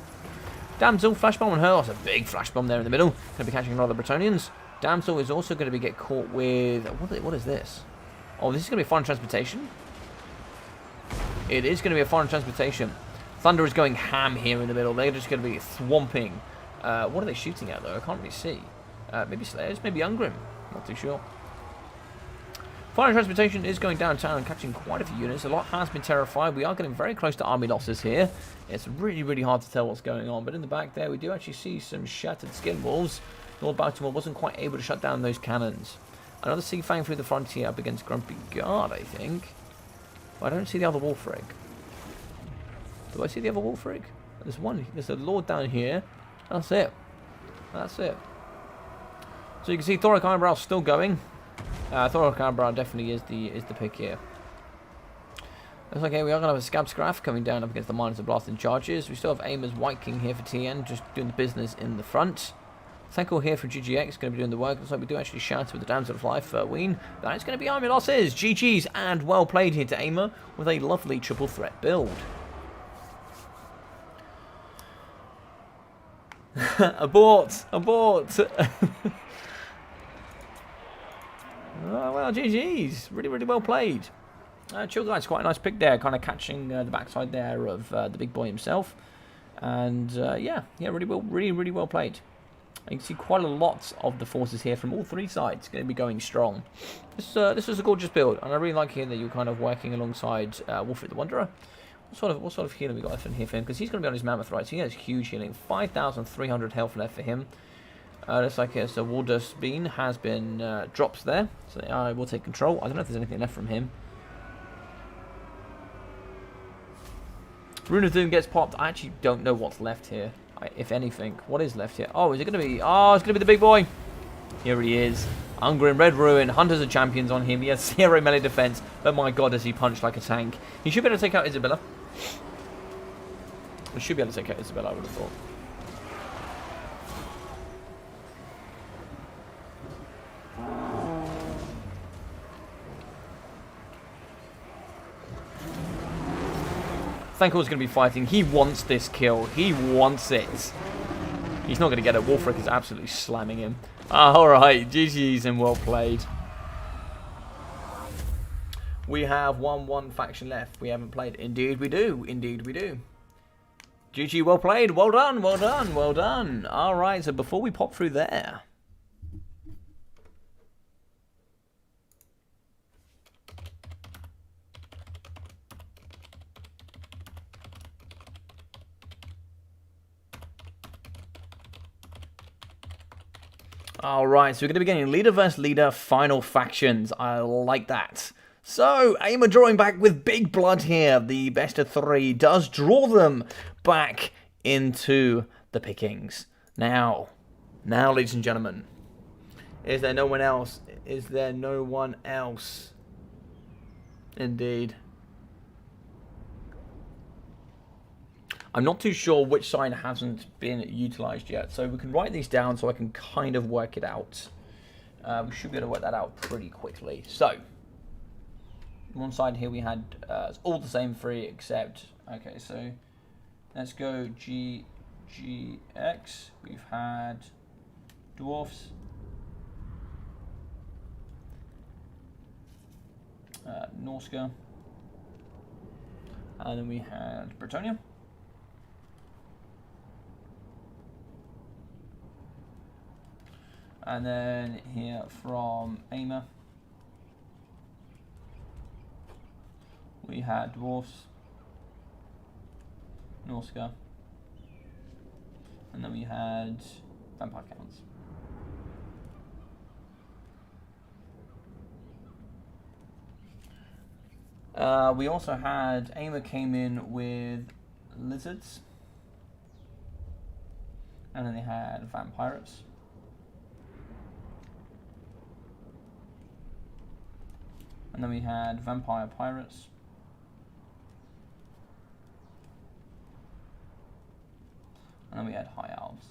Damsel, flashbomb on her. That's a big flashbomb there in the middle. Going to be catching a lot of the Bretonnians. Damsel is also going to get caught with... What is this? Oh, this is going to be foreign transportation. It is going to be a foreign transportation. Thunder is going ham here in the middle. They're just going to be swamping. What are they shooting at, though? I can't really see. Maybe Slayers, maybe Ungrim. Not too sure. Foreign transportation is going downtown and catching quite a few units. A lot has been terrified. We are getting very close to army losses here. It's really, really hard to tell what's going on. But in the back there, we do actually see some shattered skin wolves. Lord Baltimore wasn't quite able to shut down those cannons. Another Sea Fang through the frontier up against Grumpy Guard, I think. But I don't see the other wolf rig. Do I see the other wolf rig? There's one. There's a Lord down here. That's it. That's it. So you can see Thoric Eyebrow still going. Thoric Eyebrow definitely is the pick here. Looks like, okay, we are going to have a Scab Scraff coming down up against the Miners of Blasting Charges. We still have AIMA's White King here for TN, just doing the business in the front. Thankful here for GGX, going to be doing the work. Looks like we do actually shout with the Damsel of Life, Ween. That is going to be army losses. GG's and well played here to AIMA with a lovely triple threat build. Abort! Abort! Oh, well, GG's. Really, really well played. Chillguy's quite a nice pick there, kind of catching the backside there of the big boy himself. And yeah, really well played. You can see quite a lot of the forces here from all three sides going to be going strong. This is a gorgeous build, and I really like here that you're kind of working alongside Wolfric the Wanderer. What sort of healing we got left in here for him? Because he's going to be on his Mammoth, right? So he has huge healing. 5,300 health left for him. Looks like so Wardust Bean has been dropped there. So I will take control. I don't know if there's anything left from him. Rune of Doom gets popped. I actually don't know what's left here. If anything. What is left here? Oh, is it going to be... Oh, it's going to be the big boy. Here he is. Ungrim, Red Ruin, Hunters of Champions on him. He has 0 melee defense. But my god, does he punch like a tank. He should be able to take out Isabella. We should be able to take out Isabella, I would have thought. Thanko's going to be fighting. He wants this kill. He wants it. He's not going to get it. Wolfric is absolutely slamming him. Alright, GG's and well played. We have one faction left. We haven't played. Indeed we do. Indeed we do. GG, well played. Well done, well done, well done. Alright, so before we pop through there... Alright, so we're going to be getting leader versus leader final factions. I like that. So, AIMA drawing back with big blood here. The best of 3 does draw them back into the pickings. Now, ladies and gentlemen, is there no one else? Is there no one else? Indeed. I'm not too sure which side hasn't been utilised yet, so we can write these down so I can kind of work it out. We should be able to work that out pretty quickly. So, one side here we had it's all the same 3 except, okay, so let's go GGX. We've had Dwarfs, Norska, and then we had Bretonnia. And then here from AIMA, we had Dwarfs, Norska, and then we had Vampire Counts. We also had, AIMA came in with Lizards, and then they had Vampires. And then we had Vampire Pirates. And then we had High Elves.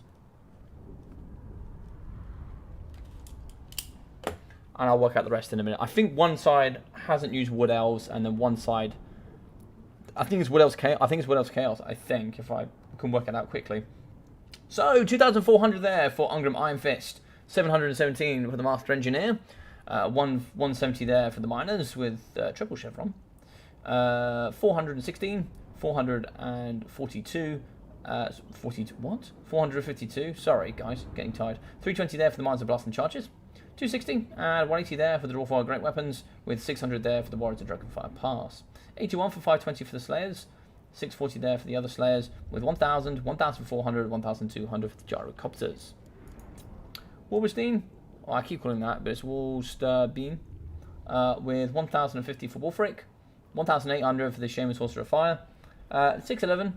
And I'll work out the rest in a minute. I think one side hasn't used Wood Elves, and then one side, I think it's Wood Elves Chaos. I think, if I can work it out quickly. So 2,400 there for Ungram Iron Fist, 717 for the Master Engineer, 170 there for the Miners with triple chevron, 416, 442. 452. Sorry, guys, getting tired. 320 there for the Mines of Blast and Charges. 260 and 180 there for the Dwarf Great Weapons, with 600 there for the Warriors of Dragonfire Pass. 81 for 520 for the Slayers. 640 there for the other Slayers, with 1,000, 1,400, 1,200 for the Gyrocopters. Wolverstein, I keep calling that, but it's Wolsterbeam, with 1,050 for Wolfric. 1,800 for the Shaman Sorcerer of Fire. 611.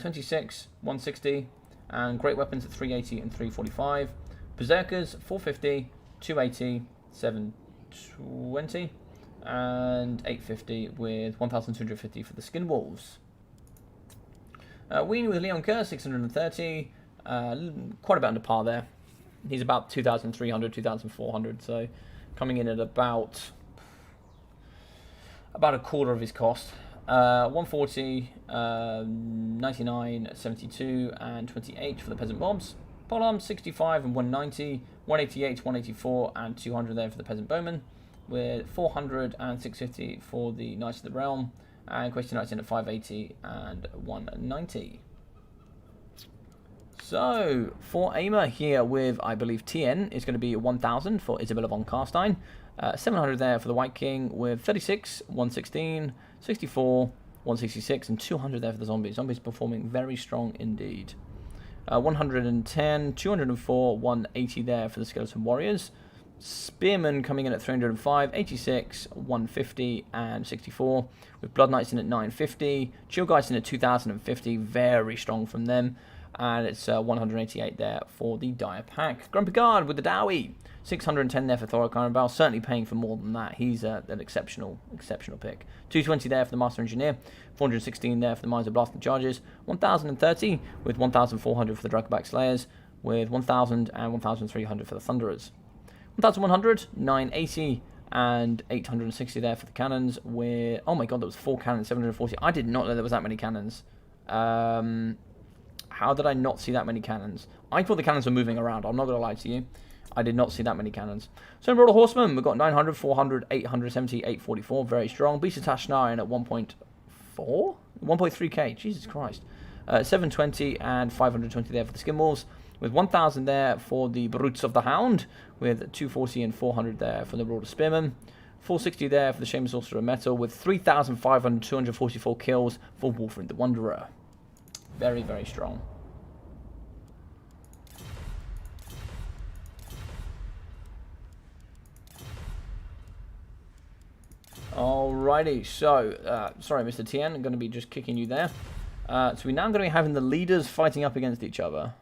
26, 160, and Great Weapons at 380 and 345. Berserkers, 450, 280, 720, and 850 with 1,250 for the Skin Wolves. Ween with Leon Kerr, 630, quite a bit under par there. He's about 2,300, 2,400, so coming in at about a quarter of his cost. 140, 99, 72, and 28 for the Peasant Mobs. Polearms, 65 and 190, 188, 184, and 200 there for the Peasant Bowmen, with 400 and 650 for the Knights of the Realm, and Question Knights in at 580 and 190. So, for AIMA here with, I believe, TN, is going to be 1,000 for Isabella von Carstein. 700 there for the White King, with 36, 116, 64, 166, and 200 there for the Zombies. Zombies performing very strong indeed. 110, 204, 180 there for the Skeleton Warriors. Spearmen coming in at 305, 86, 150, and 64. With Blood Knights in at 950. Shield Guys in at 2,050, very strong from them. And it's 188 there for the Dire Pack. Grumpy Guard with the Dowie. 610 there for Thorok Ironbow, certainly paying for more than that. He's an exceptional pick. 220 there for the Master Engineer, 416 there for the Mines of Blast and Charges, 1,030 with 1,400 for the Dragonback Slayers, with 1,000 and 1,300 for the Thunderers. 1,100, 980, and 860 there for the Cannons, with, oh my god, there was 4 cannons, 740. I did not know there was that many cannons. How did I not see that many cannons? I thought the cannons were moving around, I'm not going to lie to you. I did not see that many cannons. So in Broader Horsemen, we've got 900, 400, 870, 844. Very strong. Beast of Tashnine at 1.4? 1.3k. Jesus Christ. 720 and 520 there for the Skin Wolves. With 1,000 there for the Brutes of the Hound. With 240 and 400 there for the Broader Spearmen. 460 there for the Shaman Sorcerer of Metal. With 3,500, 244 kills for Wolfrin the Wanderer. Very, very strong. Alrighty, so, sorry Mr. TN, I'm going to be just kicking you there. So we're now going to be having the leaders fighting up against each other.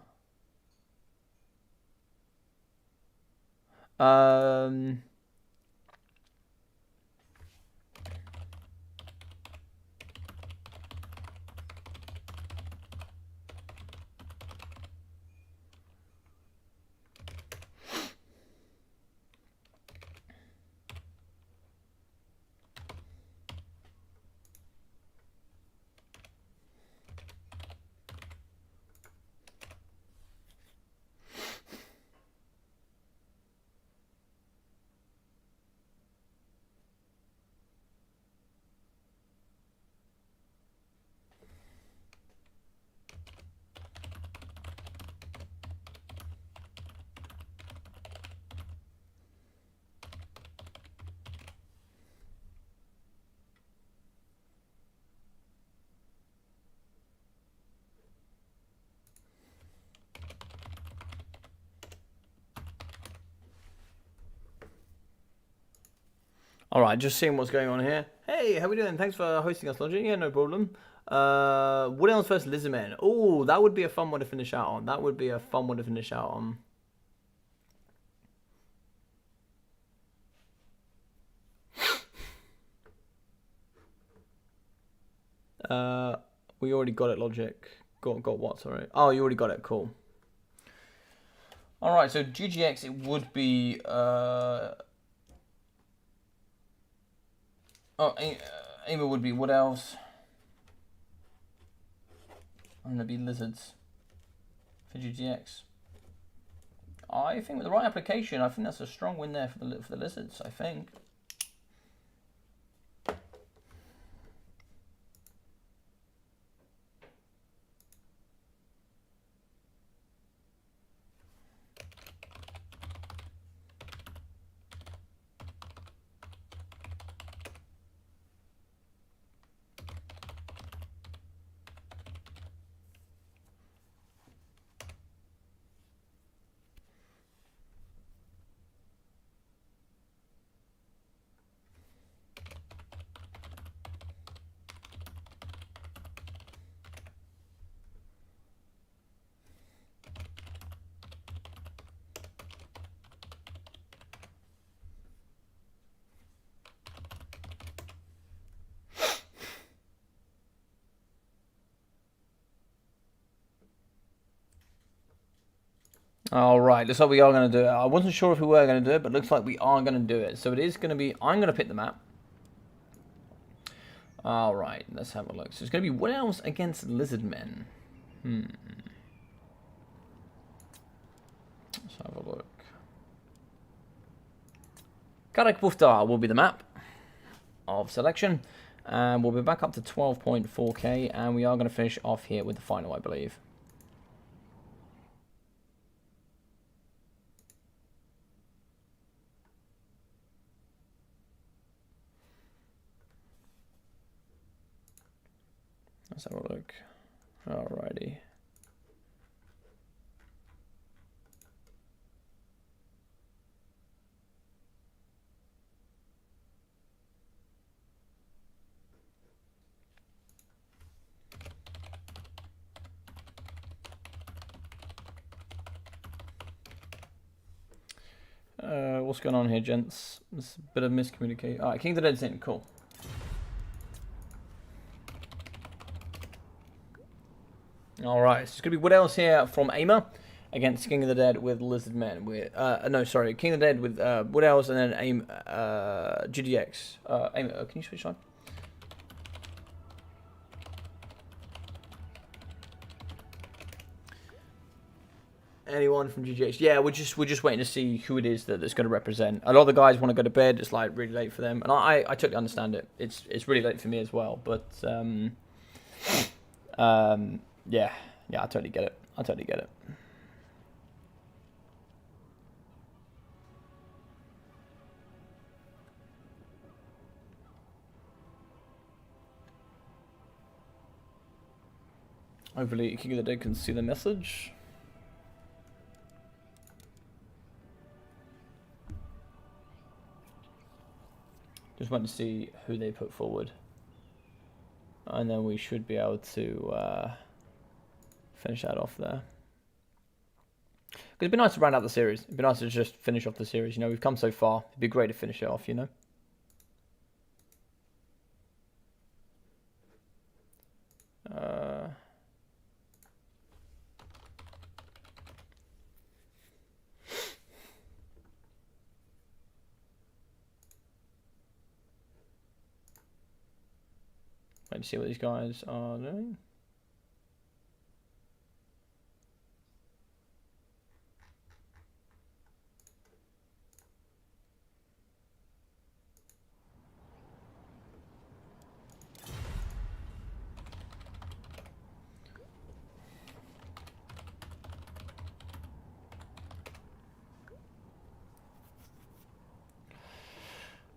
Alright, just seeing what's going on here. Hey, how we doing? Thanks for hosting us, Logic. Yeah, no problem. What else versus Lizardmen? Oh, that would be a fun one to finish out on. That would be a fun one to finish out on. We already got it, Logic. Got what, sorry? Oh, you already got it, cool. Alright, so GGX, it would be... AIMA would be Wood Elves. And there'd be Lizards for GGX. I think with the right application, I think that's a strong win there for the Lizards, I think. All right, looks like we are going to do it. I wasn't sure if we were going to do it, but looks like we are going to do it. So it is going to be, I'm going to pick the map. All right, let's have a look. So it's going to be Wood Elves against Lizardmen. Let's have a look. Karak Buftar will be the map of selection. And we'll be back up to 12.4k. And we are going to finish off here with the final, I believe. Let's have a look. Alrighty. What's going on here, gents? There's a bit of miscommunication. Alright, King of the Dead's in. Cool. Alright, so it's going to be Wood Elves here from AIMA against King of the Dead with Lizardmen. No, sorry, King of the Dead with Wood Elves and then GDX. AIMA, can you switch on? Anyone from GGX? Yeah, we're just waiting to see who it is that's going to represent. A lot of the guys want to go to bed. It's like really late for them, and I totally understand it. It's really late for me as well. But yeah, I totally get it. I totally get it. Hopefully, King of the Dead can see the message. Just want to see who they put forward. And then we should be able to finish that off there. It'd be nice to round out the series. It'd be nice to just finish off the series. You know, we've come so far. It'd be great to finish it off, you know. Wait to see what these guys are doing.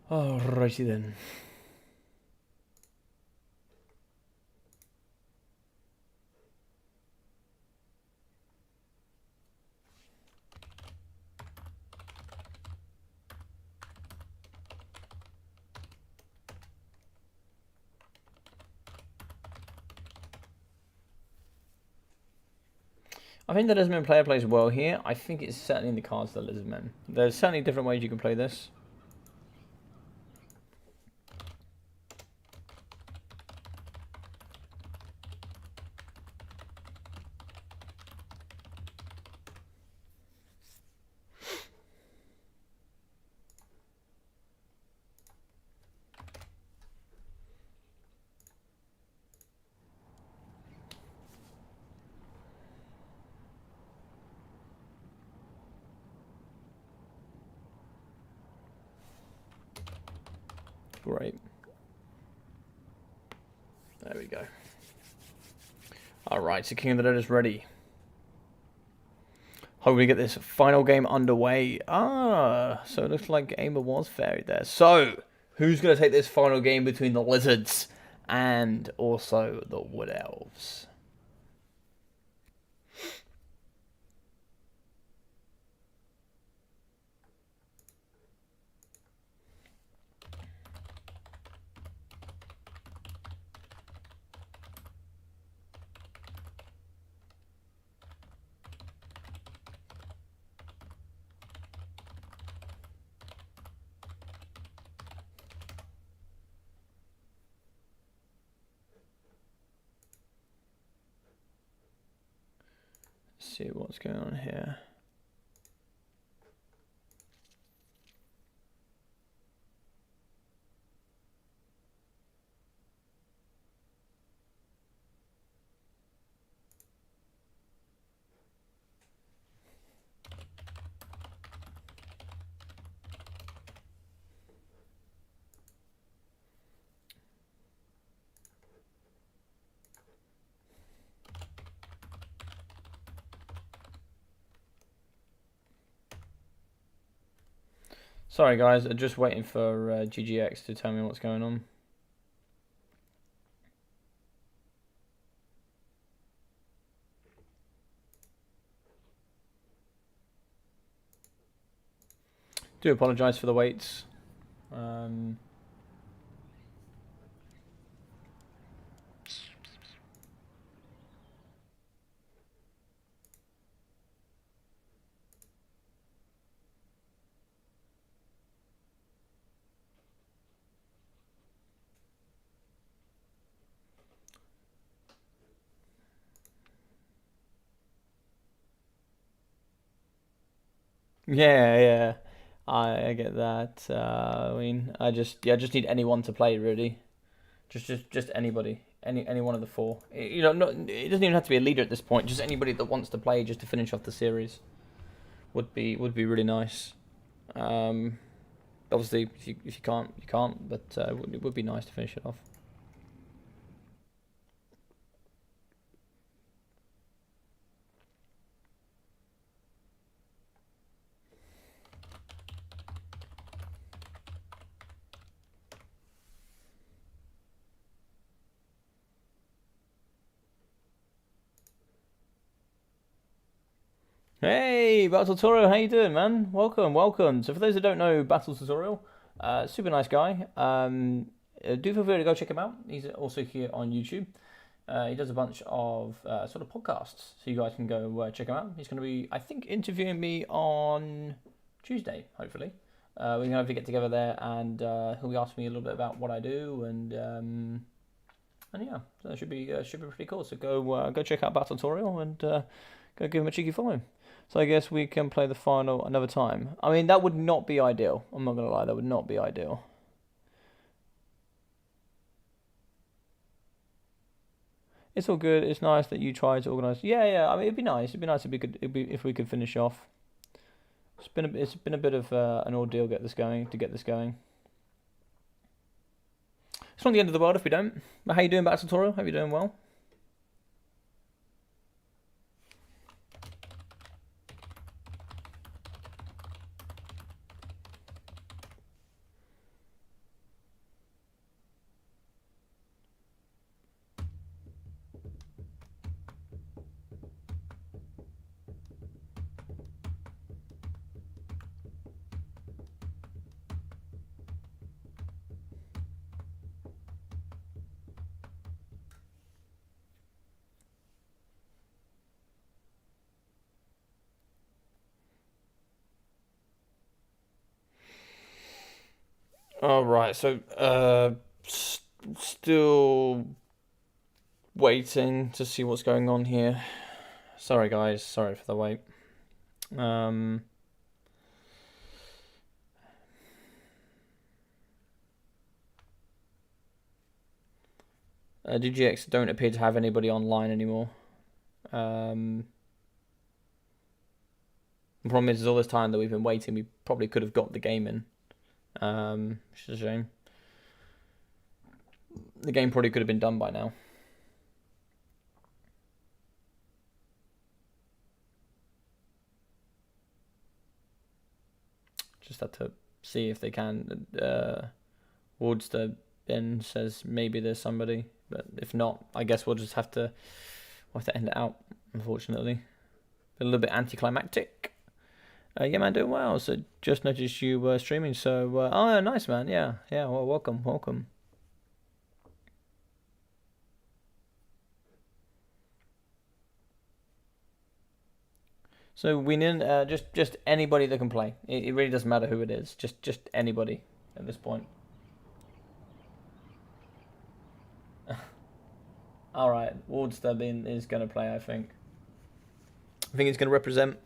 Alrighty then. I think the Lizardmen player plays well here. I think it's certainly in the cards, the Lizardmen. There's certainly different ways you can play this. Great. There we go. Alright, so King of the Dead is ready. Hopefully get this final game underway. So it looks like AIMA was fairy there. So, who's going to take this final game between the Lizards and also the Wood Elves? See what's going on here. Sorry guys, I'm just waiting for GGX to tell me what's going on. Do apologise for the waits. Yeah, I get that. I mean, I just need anyone to play really, just anybody, any one of the four. You know, it doesn't even have to be a leader at this point. Just anybody that wants to play, just to finish off the series, would be really nice. Obviously, if you can't, you can't. But it would be nice to finish it off. Hey, Battle Tutorial, how you doing, man? Welcome. So for those that don't know Battle Tutorial, super nice guy. Do feel free to go check him out. He's also here on YouTube. He does a bunch of sort of podcasts, so you guys can go check him out. He's going to be, I think, interviewing me on Tuesday, hopefully. We can hopefully get together there, and he'll be asking me a little bit about what I do, and yeah, so that should be pretty cool. So go check out Battle Tutorial and go give him a cheeky follow. So I guess we can play the final another time. I mean, that would not be ideal. I'm not going to lie, that would not be ideal. It's all good. It's nice that you try to organise. Yeah. I mean, it'd be nice. It'd be nice if we could finish off. It's been a bit of an ordeal to get this going. It's not the end of the world if we don't. But how you doing, Battle Tutorial? Hope you're doing well. All right, so still waiting to see what's going on here. Sorry, guys. Sorry for the wait. DGX don't appear to have anybody online anymore. The problem is all this time that we've been waiting, we probably could have got the game in. Which is a shame. The game probably could have been done by now. Just have to see if they can. Wardster Ben says maybe there's somebody, but if not, I guess we'll just have to end it out, unfortunately. A little bit anticlimactic. Yeah, man, doing well. So just noticed you were streaming. So, oh, nice, man. Yeah. Well, welcome. So we need just anybody that can play. It really doesn't matter who it is. Just anybody at this point. All right, Wardster is going to play. I think he's going to represent.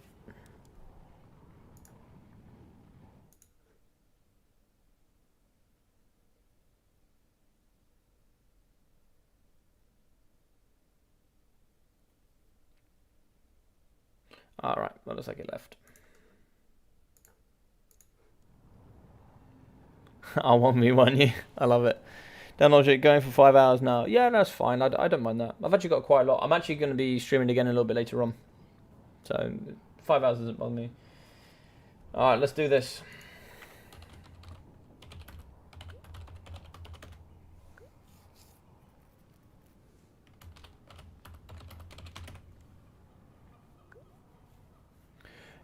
All right, well, looks like it left. I want me one you. I love it. Dan Logic going for 5 hours now. Yeah, that's fine. I don't mind that. I've actually got quite a lot. I'm actually going to be streaming again a little bit later on. So 5 hours doesn't bother me. All right, let's do this.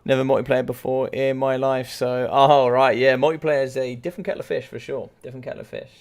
Never multiplayer before in my life, so right, yeah, multiplayer is a different kettle of fish for sure. Different kettle of fish.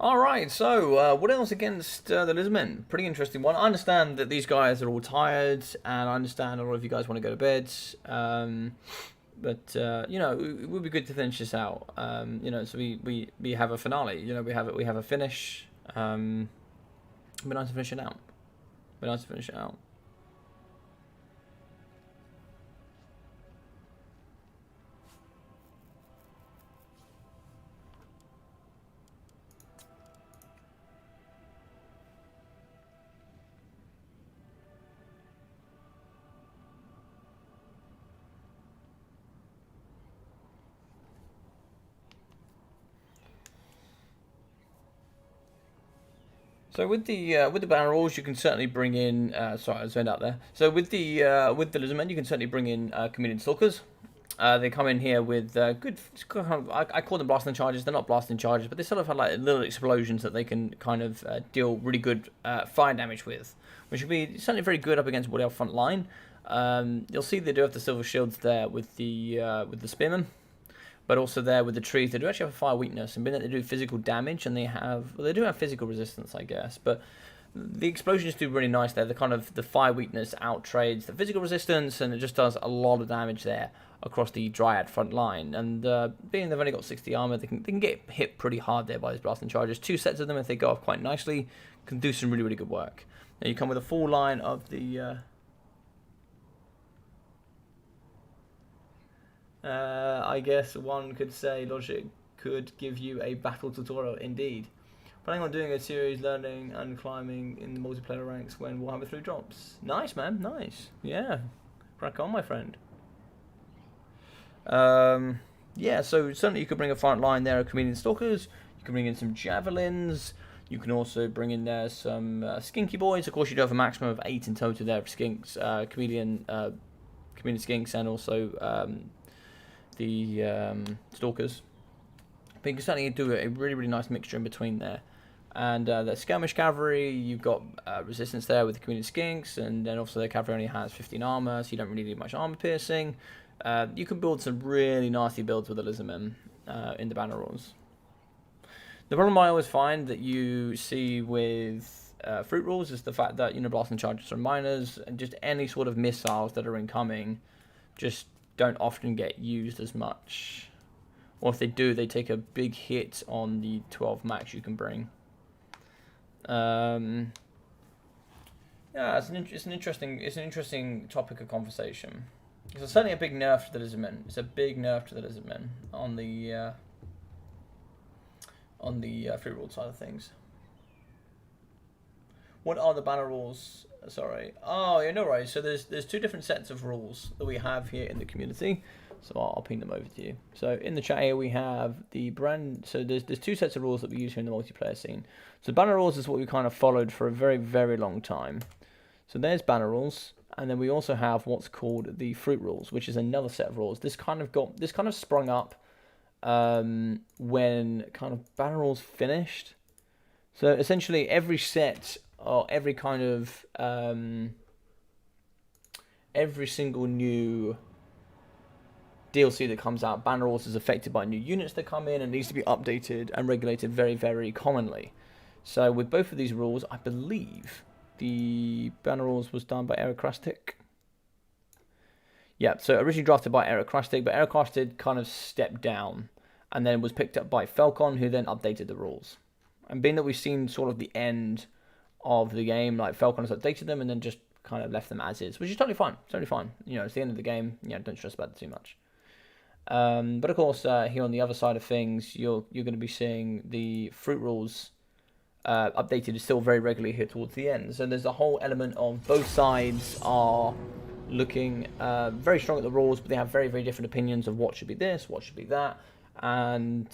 All right, so what else against the Lisbon? Pretty interesting one. I understand that these guys are all tired, and I understand a lot of you guys want to go to bed. But you know, it would be good to finish this out. You know, so we have a finale. You know, we have a finish. It'd be nice to finish it out. So with the barrels, you can certainly bring in. Sorry, I zoned out there. So with the Lizardmen, you can certainly bring in chameleon stalkers. They come in here with good. I call them blasting charges. They're not blasting charges, but they sort of have like little explosions that they can kind of deal really good fire damage with, which would be certainly very good up against Wood Elf front line. You'll see they do have the silver shields there with the spearmen. But also there with the trees, they do actually have a fire weakness, and being that they do physical damage, and they do have physical resistance, I guess. But the explosions do really nice there. The fire weakness outtrades the physical resistance, and it just does a lot of damage there across the Dryad front line. And being they've only got 60 armor, they can get hit pretty hard there by these blasting charges. 2 sets of them, if they go off quite nicely, can do some really good work. Now you come with a full line of the. I guess one could say Logic could give you a battle tutorial, indeed. Planning on doing a series learning and climbing in the multiplayer ranks when Warhammer 3 drops. Nice, man, nice. Yeah, crack on, my friend. Yeah, so certainly you could bring a front line there of chameleon stalkers. You can bring in some javelins. You can also bring in there some skinky boys. Of course, you do have a maximum of 8 in total there for skinks, chameleon skinks, and also the stalkers. But you can certainly do a really nice mixture in between there. And the skirmish cavalry, you've got resistance there with the community skinks, and then also the cavalry only has 15 armor, so you don't really need much armor piercing. You can build some really nasty builds with the lizardmen in the banner rules. The problem I always find that you see with fruit rules is the fact that blasting charges from miners and just any sort of missiles that are incoming just don't often get used as much. Or if they do, they take a big hit on the 12 max you can bring. Yeah, it's an interesting topic of conversation. It's certainly a big nerf to the lizardmen. It's a big nerf to the lizardmen on the free rule side of things. What are the banner rules? Sorry. Oh, yeah, no worries. So there's two different sets of rules that we have here in the community. So I'll ping them over to you. So in the chat here we have the brand. So there's two sets of rules that we use here in the multiplayer scene. So banner rules is what we kind of followed for a very, very long time. So there's banner rules, and then we also have what's called the fruit rules, which is another set of rules. This kind of sprung up when kind of banner rules finished. So essentially every set or every kind of every single new DLC that comes out, banner rules is affected by new units that come in and needs to be updated and regulated very, very commonly. So with both of these rules, I believe the banner rules was done by Aerocrastic. Yeah, so originally drafted by Aerocrastic, but Aerocrastic kind of stepped down and then was picked up by Falcon, who then updated the rules. And being that we've seen sort of the end of the game, like Falcon has updated them and then just kind of left them as is, which is totally fine. Totally fine. It's the end of the game. Don't stress about it too much. But of course, here on the other side of things, you're going to be seeing the fruit rules updated still very regularly here towards the end. So there's a whole element of both sides are looking very strong at the rules, but they have very, very different opinions of what should be this, what should be that. And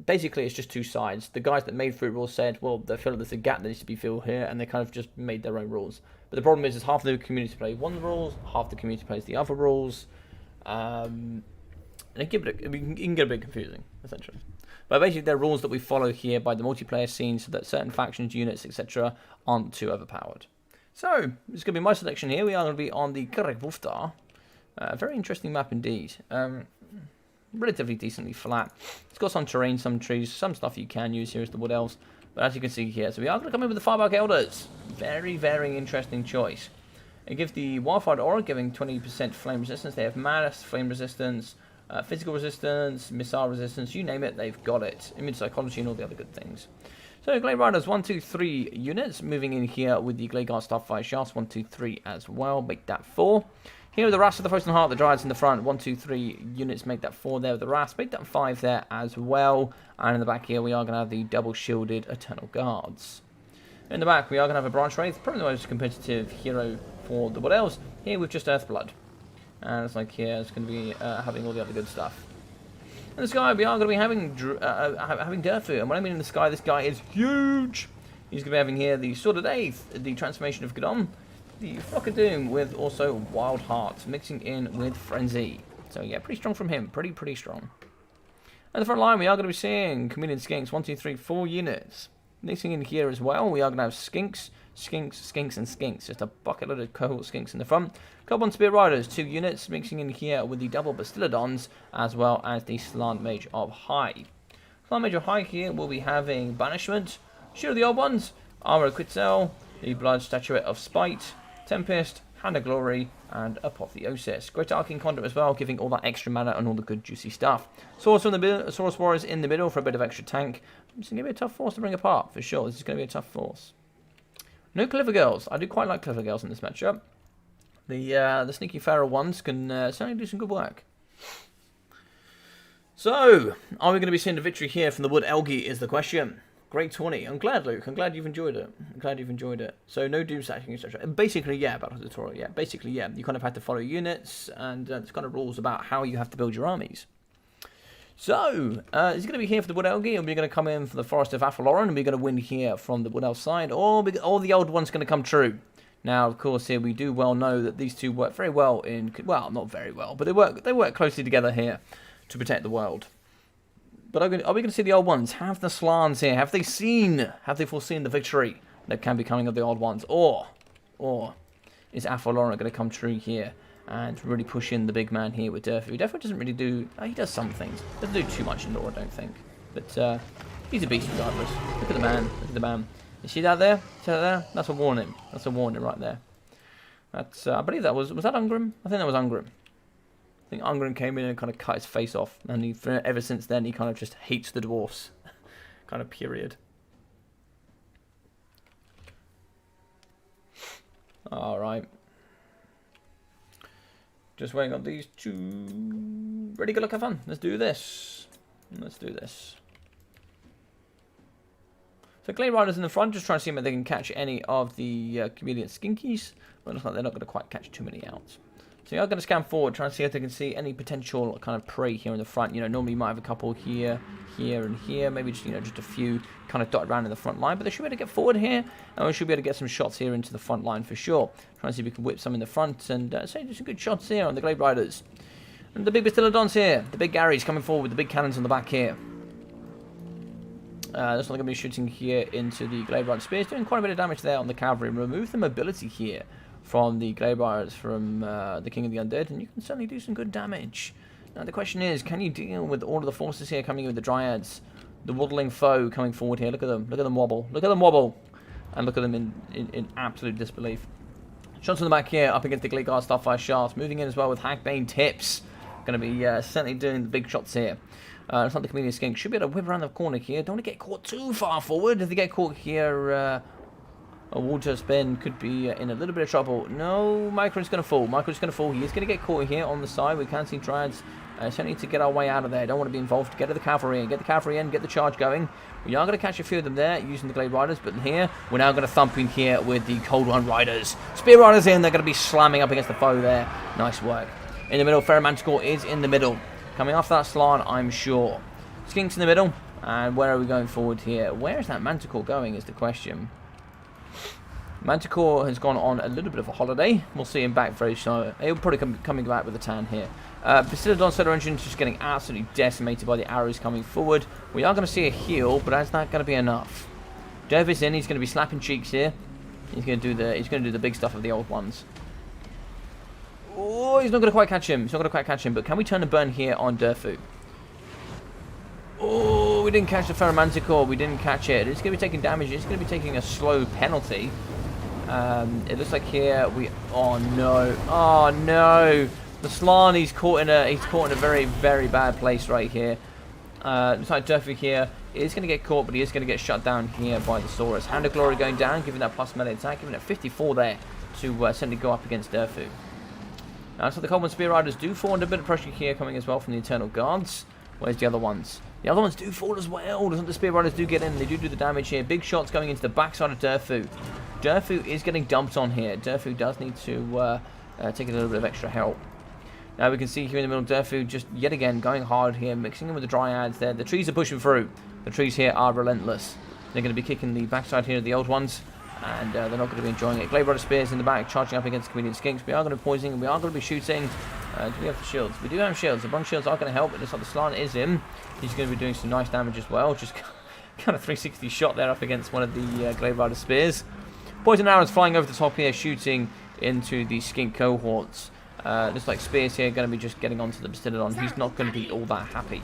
basically, it's just two sides. The guys that made fruit rules said, well, they feel like there's a gap that needs to be filled here, and they kind of just made their own rules. But the problem is half the community play one rules, half the community plays the other rules. And it can get a bit confusing, essentially. But basically, they're rules that we follow here by the multiplayer scene so that certain factions, units, etc. aren't too overpowered. So, this is going to be my selection here. We are going to be on the Karekvufta. A very interesting map indeed. Relatively decently flat. It's got some terrain, some trees, some stuff you can use here as the Wood Elves. But as you can see here, so we are going to come in with the Firebark Elders. Very, very interesting choice. It gives the Wildfire Aura, giving 20% flame resistance. They have mass, flame resistance, physical resistance, missile resistance, you name it, they've got it. Immune psychology and all the other good things. So Glade Riders, 1, 2, 3 units. Moving in here with the Glade Guard Starfire Shafts, 1, 2, 3 as well. Make that 4. Here with the Rasp of the Frozen Heart, the Dryads in the front, 1, 2, 3 units. Make that 4 there with the Rasp. Make that 5 there as well. And in the back here, we are going to have the double shielded Eternal Guards. In the back, we are going to have a Branch Wraith, probably the most competitive hero for the Wood Elves. Here with just Earthblood. And it's like here, it's going to be having all the other good stuff. In the sky, we are going to be having Durfu. And when I mean in the sky, this guy is huge. He's going to be having here the Sword of Aeth, the Transformation of Gdom, the Flock of Doom with also Wild Heart, mixing in with Frenzy. So yeah, pretty strong from him. Pretty strong. At the front line, we are going to be seeing Chameleon Skinks, 1, 2, 3, 4 units. Mixing in here as well, we are going to have Skinks, Skinks, and Skinks. Just a bucket load of cohort Skinks in the front. Carbon Spear Riders, 2 units, mixing in here with the double Bastillodons, as well as the Slant Mage of High. Slant Mage of High here will be having Banishment, Shield of the Old Ones, Armor of Quetzal, the Blood Statuette of Spite, Tempest, Hand of Glory, and Apotheosis. Great Arcane Conduit as well, giving all that extra mana and all the good juicy stuff. Swords Warriors in the middle for a bit of extra tank. It's going to be a tough force to bring apart, for sure. This is going to be a tough force. No Cliver Girls. I do quite like Cliver Girls in this matchup. The sneaky feral ones can certainly do some good work. So, are we going to be seeing a victory here from the Wood Elgi is the question. Great 20. I'm glad, Luke. I'm glad you've enjoyed it. I'm glad you've enjoyed it. So, no doom stacking, etc. Basically, yeah, battle tutorial. Yeah, basically, yeah. You kind of have to follow units, and there's kind of rules about how you have to build your armies. So, is it going to be here for the Wood Elgi, or are we going to come in for the Forest of Athaloran, and we're going to win here from the Wood Elf side, or the old one's going to come true? Now, of course, here we do well know that these two work very well in... Well, not very well, but they work closely together here to protect the world. But are we going to see the old ones? Have the Slans here? Have they foreseen the victory that can be coming of the old ones? Or is Afolora going to come true here and really push in the big man here with Durfu? Durfu doesn't really do... he does some things. Doesn't do too much in lore, I don't think. But he's a beast regardless. Look at the man. Look at the man. You see that there? See that there? That's a warning. That's a warning right there. That's, I believe that was that Ungrim? I think that was Ungrim. I think Ungrim came in and kind of cut his face off, and ever since then he kind of just hates the dwarfs. Kind of period. Alright. Just waiting on these two. Ready, good luck, have fun. Let's do this. Let's do this. So Glade Riders in the front, just trying to see if they can catch any of the chameleon skinkies. But it looks like they're not going to quite catch too many out. So you're going to scan forward, trying to see if they can see any potential kind of prey here in the front. You know, normally you might have a couple here, here, and here. Maybe just, you know, just a few kind of dotted around in the front line. But they should be able to get forward here. And we should be able to get some shots here into the front line for sure. Trying to see if we can whip some in the front. And say just some good shots here on the Glade Riders. And the big Bastillodons here. The big Garys coming forward with the big cannons on the back here. That's not going to be shooting here into the Glade Rider Spears, doing quite a bit of damage there on the cavalry. Remove the mobility here from the Glade Riders from the King of the Undead, and you can certainly do some good damage. Now the question is, can you deal with all of the forces here coming in with the Dryads? The waddling foe coming forward here. Look at them. Look at them wobble. Look at them wobble. And look at them in absolute disbelief. Shots on the back here up against the Glade Guard Starfire Shafts. Moving in as well with Hagbane Tips. Going to be certainly doing the big shots here. It's not the Chameleon Skink. Should be able to whip around the corner here. Don't want to get caught too far forward. If they get caught here, a water spin could be in a little bit of trouble. No, Micro's going to fall. Micro's going to fall. He is going to get caught here on the side. We can see Dryads. So need to get our way out of there. Don't want to be involved. Get to the cavalry and get the cavalry in. Get the charge going. We are going to catch a few of them there using the Glade Riders. But here, we're now going to thump in here with the Cold One Riders. Spear Riders in. They're going to be slamming up against the foe there. Nice work. In the middle, Ferromanticore is in the middle. Coming after that Slan, I'm sure. Skinks in the middle. And where are we going forward here? Where is that Manticore going is the question. Manticore has gone on a little bit of a holiday. We'll see him back very soon. He'll probably coming back with a tan here. Bastillodon Solar Engine just getting absolutely decimated by the arrows coming forward. We are going to see a heal, but is that going to be enough? Jervis in. He's going to be slapping cheeks here. He's going to do the big stuff of the old ones. Oh, he's not going to quite catch him. He's not going to quite catch him. But can we turn and burn here on Durfu? Oh, we didn't catch the Ferromanticore. We didn't catch it. It's going to be taking damage. It's going to be taking a slow penalty. It looks like here we... Oh, no. Oh, no. The Slan, he's caught in a very, very bad place right here. Looks like Durfu here is going to get caught, but he is going to get shut down here by the Saurus. Hand of Glory going down, giving that plus melee attack, giving it 54 there to certainly go up against Durfu. So the Cold One Spear Riders do fall under a bit of pressure here coming as well from the Eternal Guards. Where's the other ones? The other ones do fall as well. Doesn't the Spear Riders do get in? They do the damage here. Big shots going into the backside of Durfu. Durfu is getting dumped on here. Durfu does need to take a little bit of extra help. Now we can see here in the middle, Durfu just yet again going hard here, mixing in with the Dryads there. The trees are pushing through. The trees here are relentless. They're going to be kicking the backside here of the old ones. And they're not going to be enjoying it. Glade Rider Spears in the back, charging up against Chameleon Skinks. We are going to be poisoning, we are going to be shooting. Do we have the shields? We do have shields. The bronze shields are going to help. It looks like the Slan is in. He's going to be doing some nice damage as well. Just kind of 360 shot there up against one of the Glade Rider Spears. Poison arrows flying over the top here, shooting into the Skink cohorts. Looks like Spears here going to be just getting onto the Bastillodon. He's not going to be all that happy.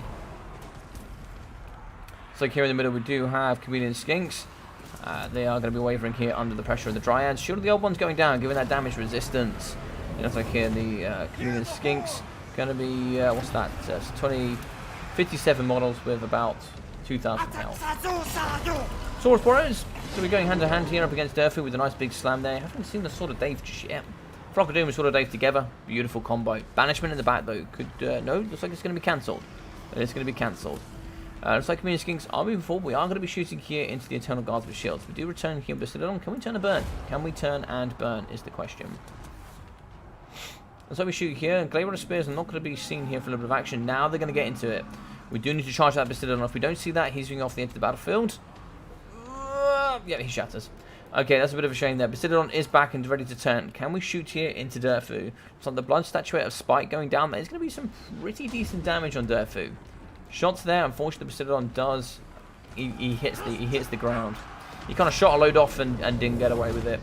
So here in the middle we do have Chameleon Skinks. They are going to be wavering here under the pressure of the Dryads. Shield of the old ones going down, giving that damage resistance. It looks like here the Chameleon Skinks going to be, what's that? 57 models with about 2,000 health. Saurus Warriors. So we're going hand to hand here up against Durfu with a nice big slam there. Haven't seen the Sword of Dave just yet. Flock of Doom and Sword of Dave together. Beautiful combo. Banishment in the back though. Could, no, looks like it's going to be cancelled. It's going to be cancelled. Looks like Chameleon Skinks are moving forward. We are going to be shooting here into the Eternal Guards with shields. We do return here with Bastillodon. Can we turn and burn? Can we turn and burn is the question. So we shoot here. Glade Rider Spears are not going to be seen here for a little bit of action. Now they're going to get into it. We do need to charge that Bastillodon. If we don't see that, he's going off the edge of the battlefield. Yeah, he shatters. Okay, that's a bit of a shame there. Bastillodon is back and ready to turn. Can we shoot here into Durfu? It's on the Blood Statuette of Spike going down. There's going to be some pretty decent damage on Durfu. Shots there. Unfortunately, the Bastiladon does. He hits the ground. He kind of shot a load off and didn't get away with it.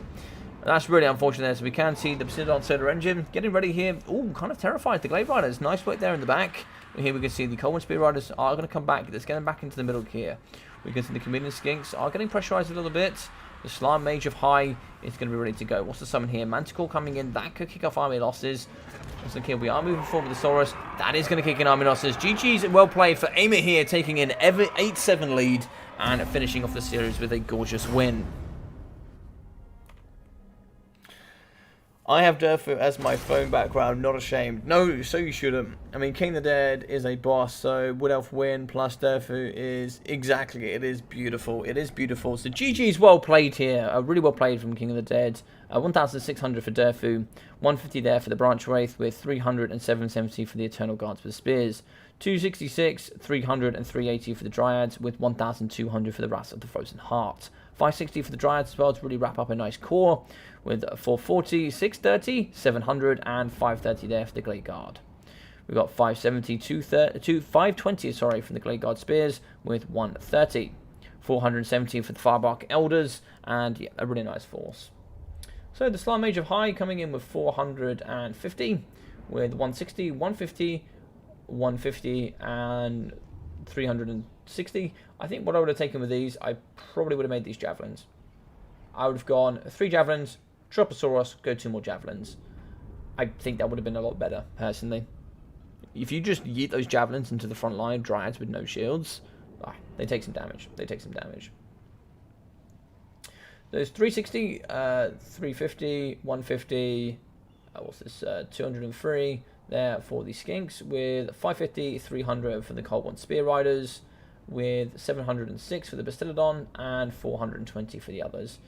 And that's really unfortunate there. So we can see the Bastiladon solar engine getting ready here. Ooh, kind of terrified. The Glaive Riders. Nice work there in the back. Here we can see the Cold Spear Riders are going to come back. Let's get them back into the middle here. We can see the Chameleon Skinks are getting pressurized a little bit. The Slam Mage of High is going to be ready to go. What's the summon here? Manticore coming in. That could kick off army losses. So here we are moving forward with the Saurus. That is going to kick in army losses. GG's well played for AIMA here, taking an 8-7 lead and finishing off the series with a gorgeous win. I have Durfu as my phone background, not ashamed. No, so you shouldn't. I mean, King of the Dead is a boss, so Wood Elf win plus Durfu is exactly, it is beautiful. It is beautiful. So GG's well played here. Really well played from King of the Dead. 1,600 for Durfu, 150 there for the Branch Wraith with 300 and 770 for the Eternal Guards with Spears. 266, 300 and 380 for the Dryads with 1,200 for the Wrath of the Frozen Heart. 560 for the Dryads as well to really wrap up a nice core with 440, 630, 700 and 530 there for the Glade Guard. We've got 570, 520 sorry, from the Glade Guard Spears with 130. 470 for the Firebark Elders and yeah, a really nice force. So the Slar Mage of High coming in with 450 with 160, 150, 150 and 360. I think what I would have taken with these, I probably would have made these javelins. I would have gone 3 javelins, drop a Saurus, go 2 more javelins. I think that would have been a lot better, personally. If you just yeet those javelins into the front line, Dryads with no shields, they take some damage. They take some damage. There's 360, 350, 150, what's this, 203 there for the Skinks, with 550, 300 for the Cold One Spear Riders, with 706 for the Bastiladon, and 420 for the others.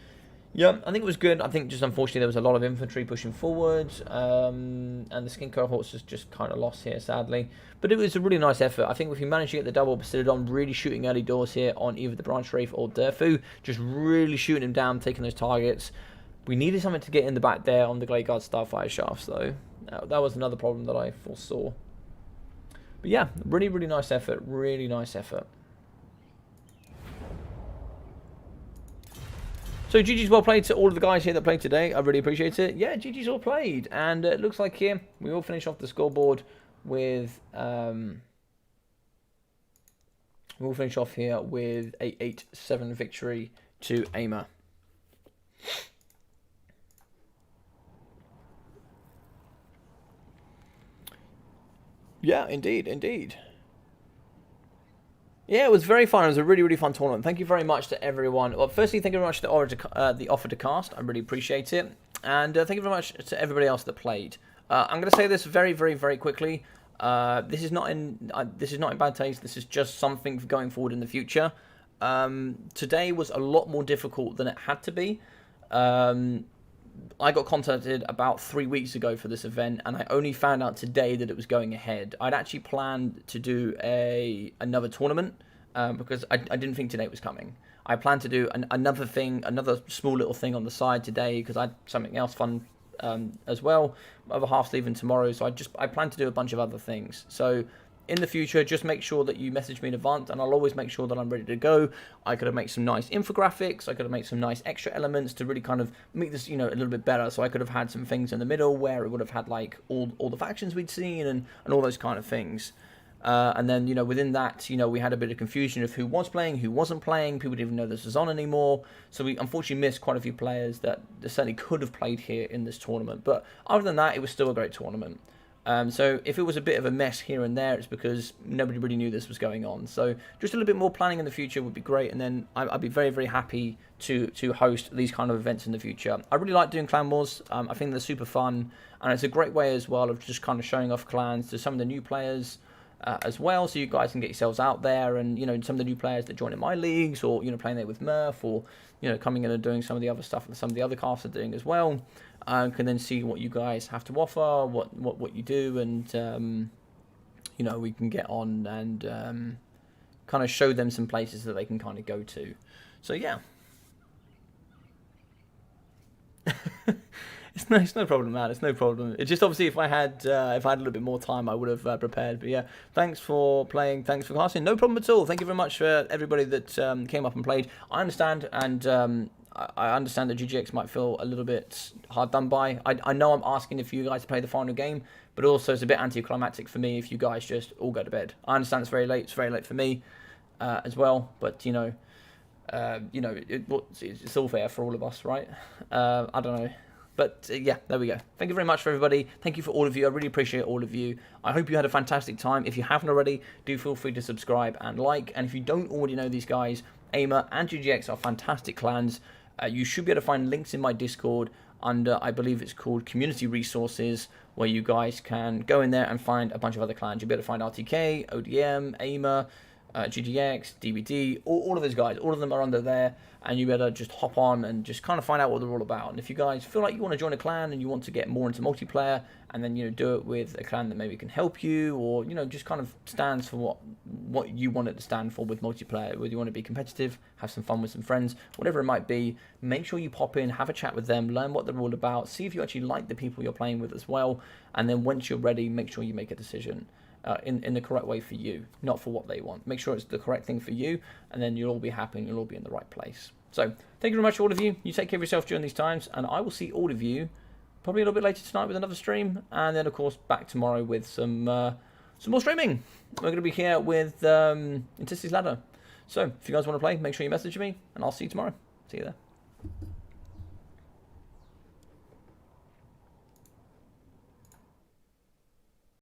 Yeah, I think it was good. I think just unfortunately there was a lot of infantry pushing forward, and the Skink cohorts just kind of lost here, sadly. But it was a really nice effort. I think if you manage to get the double Bastiladon really shooting early doors here on either the Branch Wraith or Durfu, just really shooting him down, taking those targets. We needed something to get in the back there on the Glade Guard Starfire Shafts, though. That was another problem that I foresaw. But yeah, really, really nice effort. Really nice effort. So GG's well played to all of the guys here that played today. I really appreciate it. Yeah, GG's well played. And it looks like here we will finish off the scoreboard with... we'll finish off here with a 8-7 victory to AIMA. Yeah, indeed, indeed. Yeah, it was very fun. It was a really, really fun tournament. Thank you very much to everyone. Well, firstly, thank you very much to the offer to cast. I really appreciate it. And thank you very much to everybody else that played. I'm going to say this very, very, very quickly. This is not in bad taste. This is just something going forward in the future. Today was a lot more difficult than it had to be. I got contacted about 3 weeks ago for this event, and I only found out today that it was going ahead. I'd actually planned to do another tournament because I didn't think today was coming. I planned to do another small little thing on the side today because I had something else fun as well. Other half's leaving tomorrow, so I plan to do a bunch of other things. So in the future, just make sure that you message me in advance, and I'll always make sure that I'm ready to go. I could have made some nice infographics. I could have made some nice extra elements to really kind of make this, a little bit better. So I could have had some things in the middle where it would have had like all the factions we'd seen and all those kind of things. And then, within that, we had a bit of confusion of who was playing, who wasn't playing. People didn't even know this was on anymore. So we unfortunately missed quite a few players that certainly could have played here in this tournament. But other than that, it was still a great tournament. So if it was a bit of a mess here and there, it's because nobody really knew this was going on. So just a little bit more planning in the future would be great. And then I'd be very, very happy to host these kind of events in the future. I really like doing clan wars. I think they're super fun. And it's a great way as well of just kind of showing off clans to some of the new players as well. So you guys can get yourselves out there and, some of the new players that join in my leagues or, playing there with Murph or, coming in and doing some of the other stuff that some of the other casts are doing as well. Can then see what you guys have to offer, what you do, and we can get on and kind of show them some places that they can kind of go to. So yeah, It's no problem, man. It's no problem. It's just obviously if I had a little bit more time, I would have prepared. But yeah, thanks for playing. Thanks for casting. No problem at all. Thank you very much for everybody that came up and played. I understand, and I understand that GGX might feel a little bit hard done by. I know I'm asking if you guys to play the final game, but also it's a bit anticlimactic for me if you guys just all go to bed. I understand it's very late. It's very late for me as well. But you know, it's all fair for all of us, right? I don't know. But yeah, there we go. Thank you very much for everybody. Thank you for all of you. I really appreciate all of you. I hope you had a fantastic time. If you haven't already, do feel free to subscribe and like. And if you don't already know these guys, AIMA and GGX are fantastic clans. You should be able to find links in my Discord under, I believe it's called Community Resources, where you guys can go in there and find a bunch of other clans. You'll be able to find RTK, ODM, AIMA, GGX, DBD, all of those guys. All of them are under there. And you better just hop on and just kind of find out what they're all about. And if you guys feel like you want to join a clan and you want to get more into multiplayer, and then do it with a clan that maybe can help you, or just kind of stands for what you want it to stand for with multiplayer. Whether you want to be competitive, have some fun with some friends, whatever it might be, make sure you pop in, have a chat with them, learn what they're all about, see if you actually like the people you're playing with as well. And then once you're ready, make sure you make a decision. In the correct way for you, not for what they want. Make sure it's the correct thing for you, and then you'll all be happy and you'll all be in the right place. So, thank you very much, all of you. You take care of yourself during these times, and I will see all of you probably a little bit later tonight with another stream, and then, of course, back tomorrow with some more streaming. We're going to be here with Intesti's Ladder. So, if you guys want to play, make sure you message me, and I'll see you tomorrow. See you there.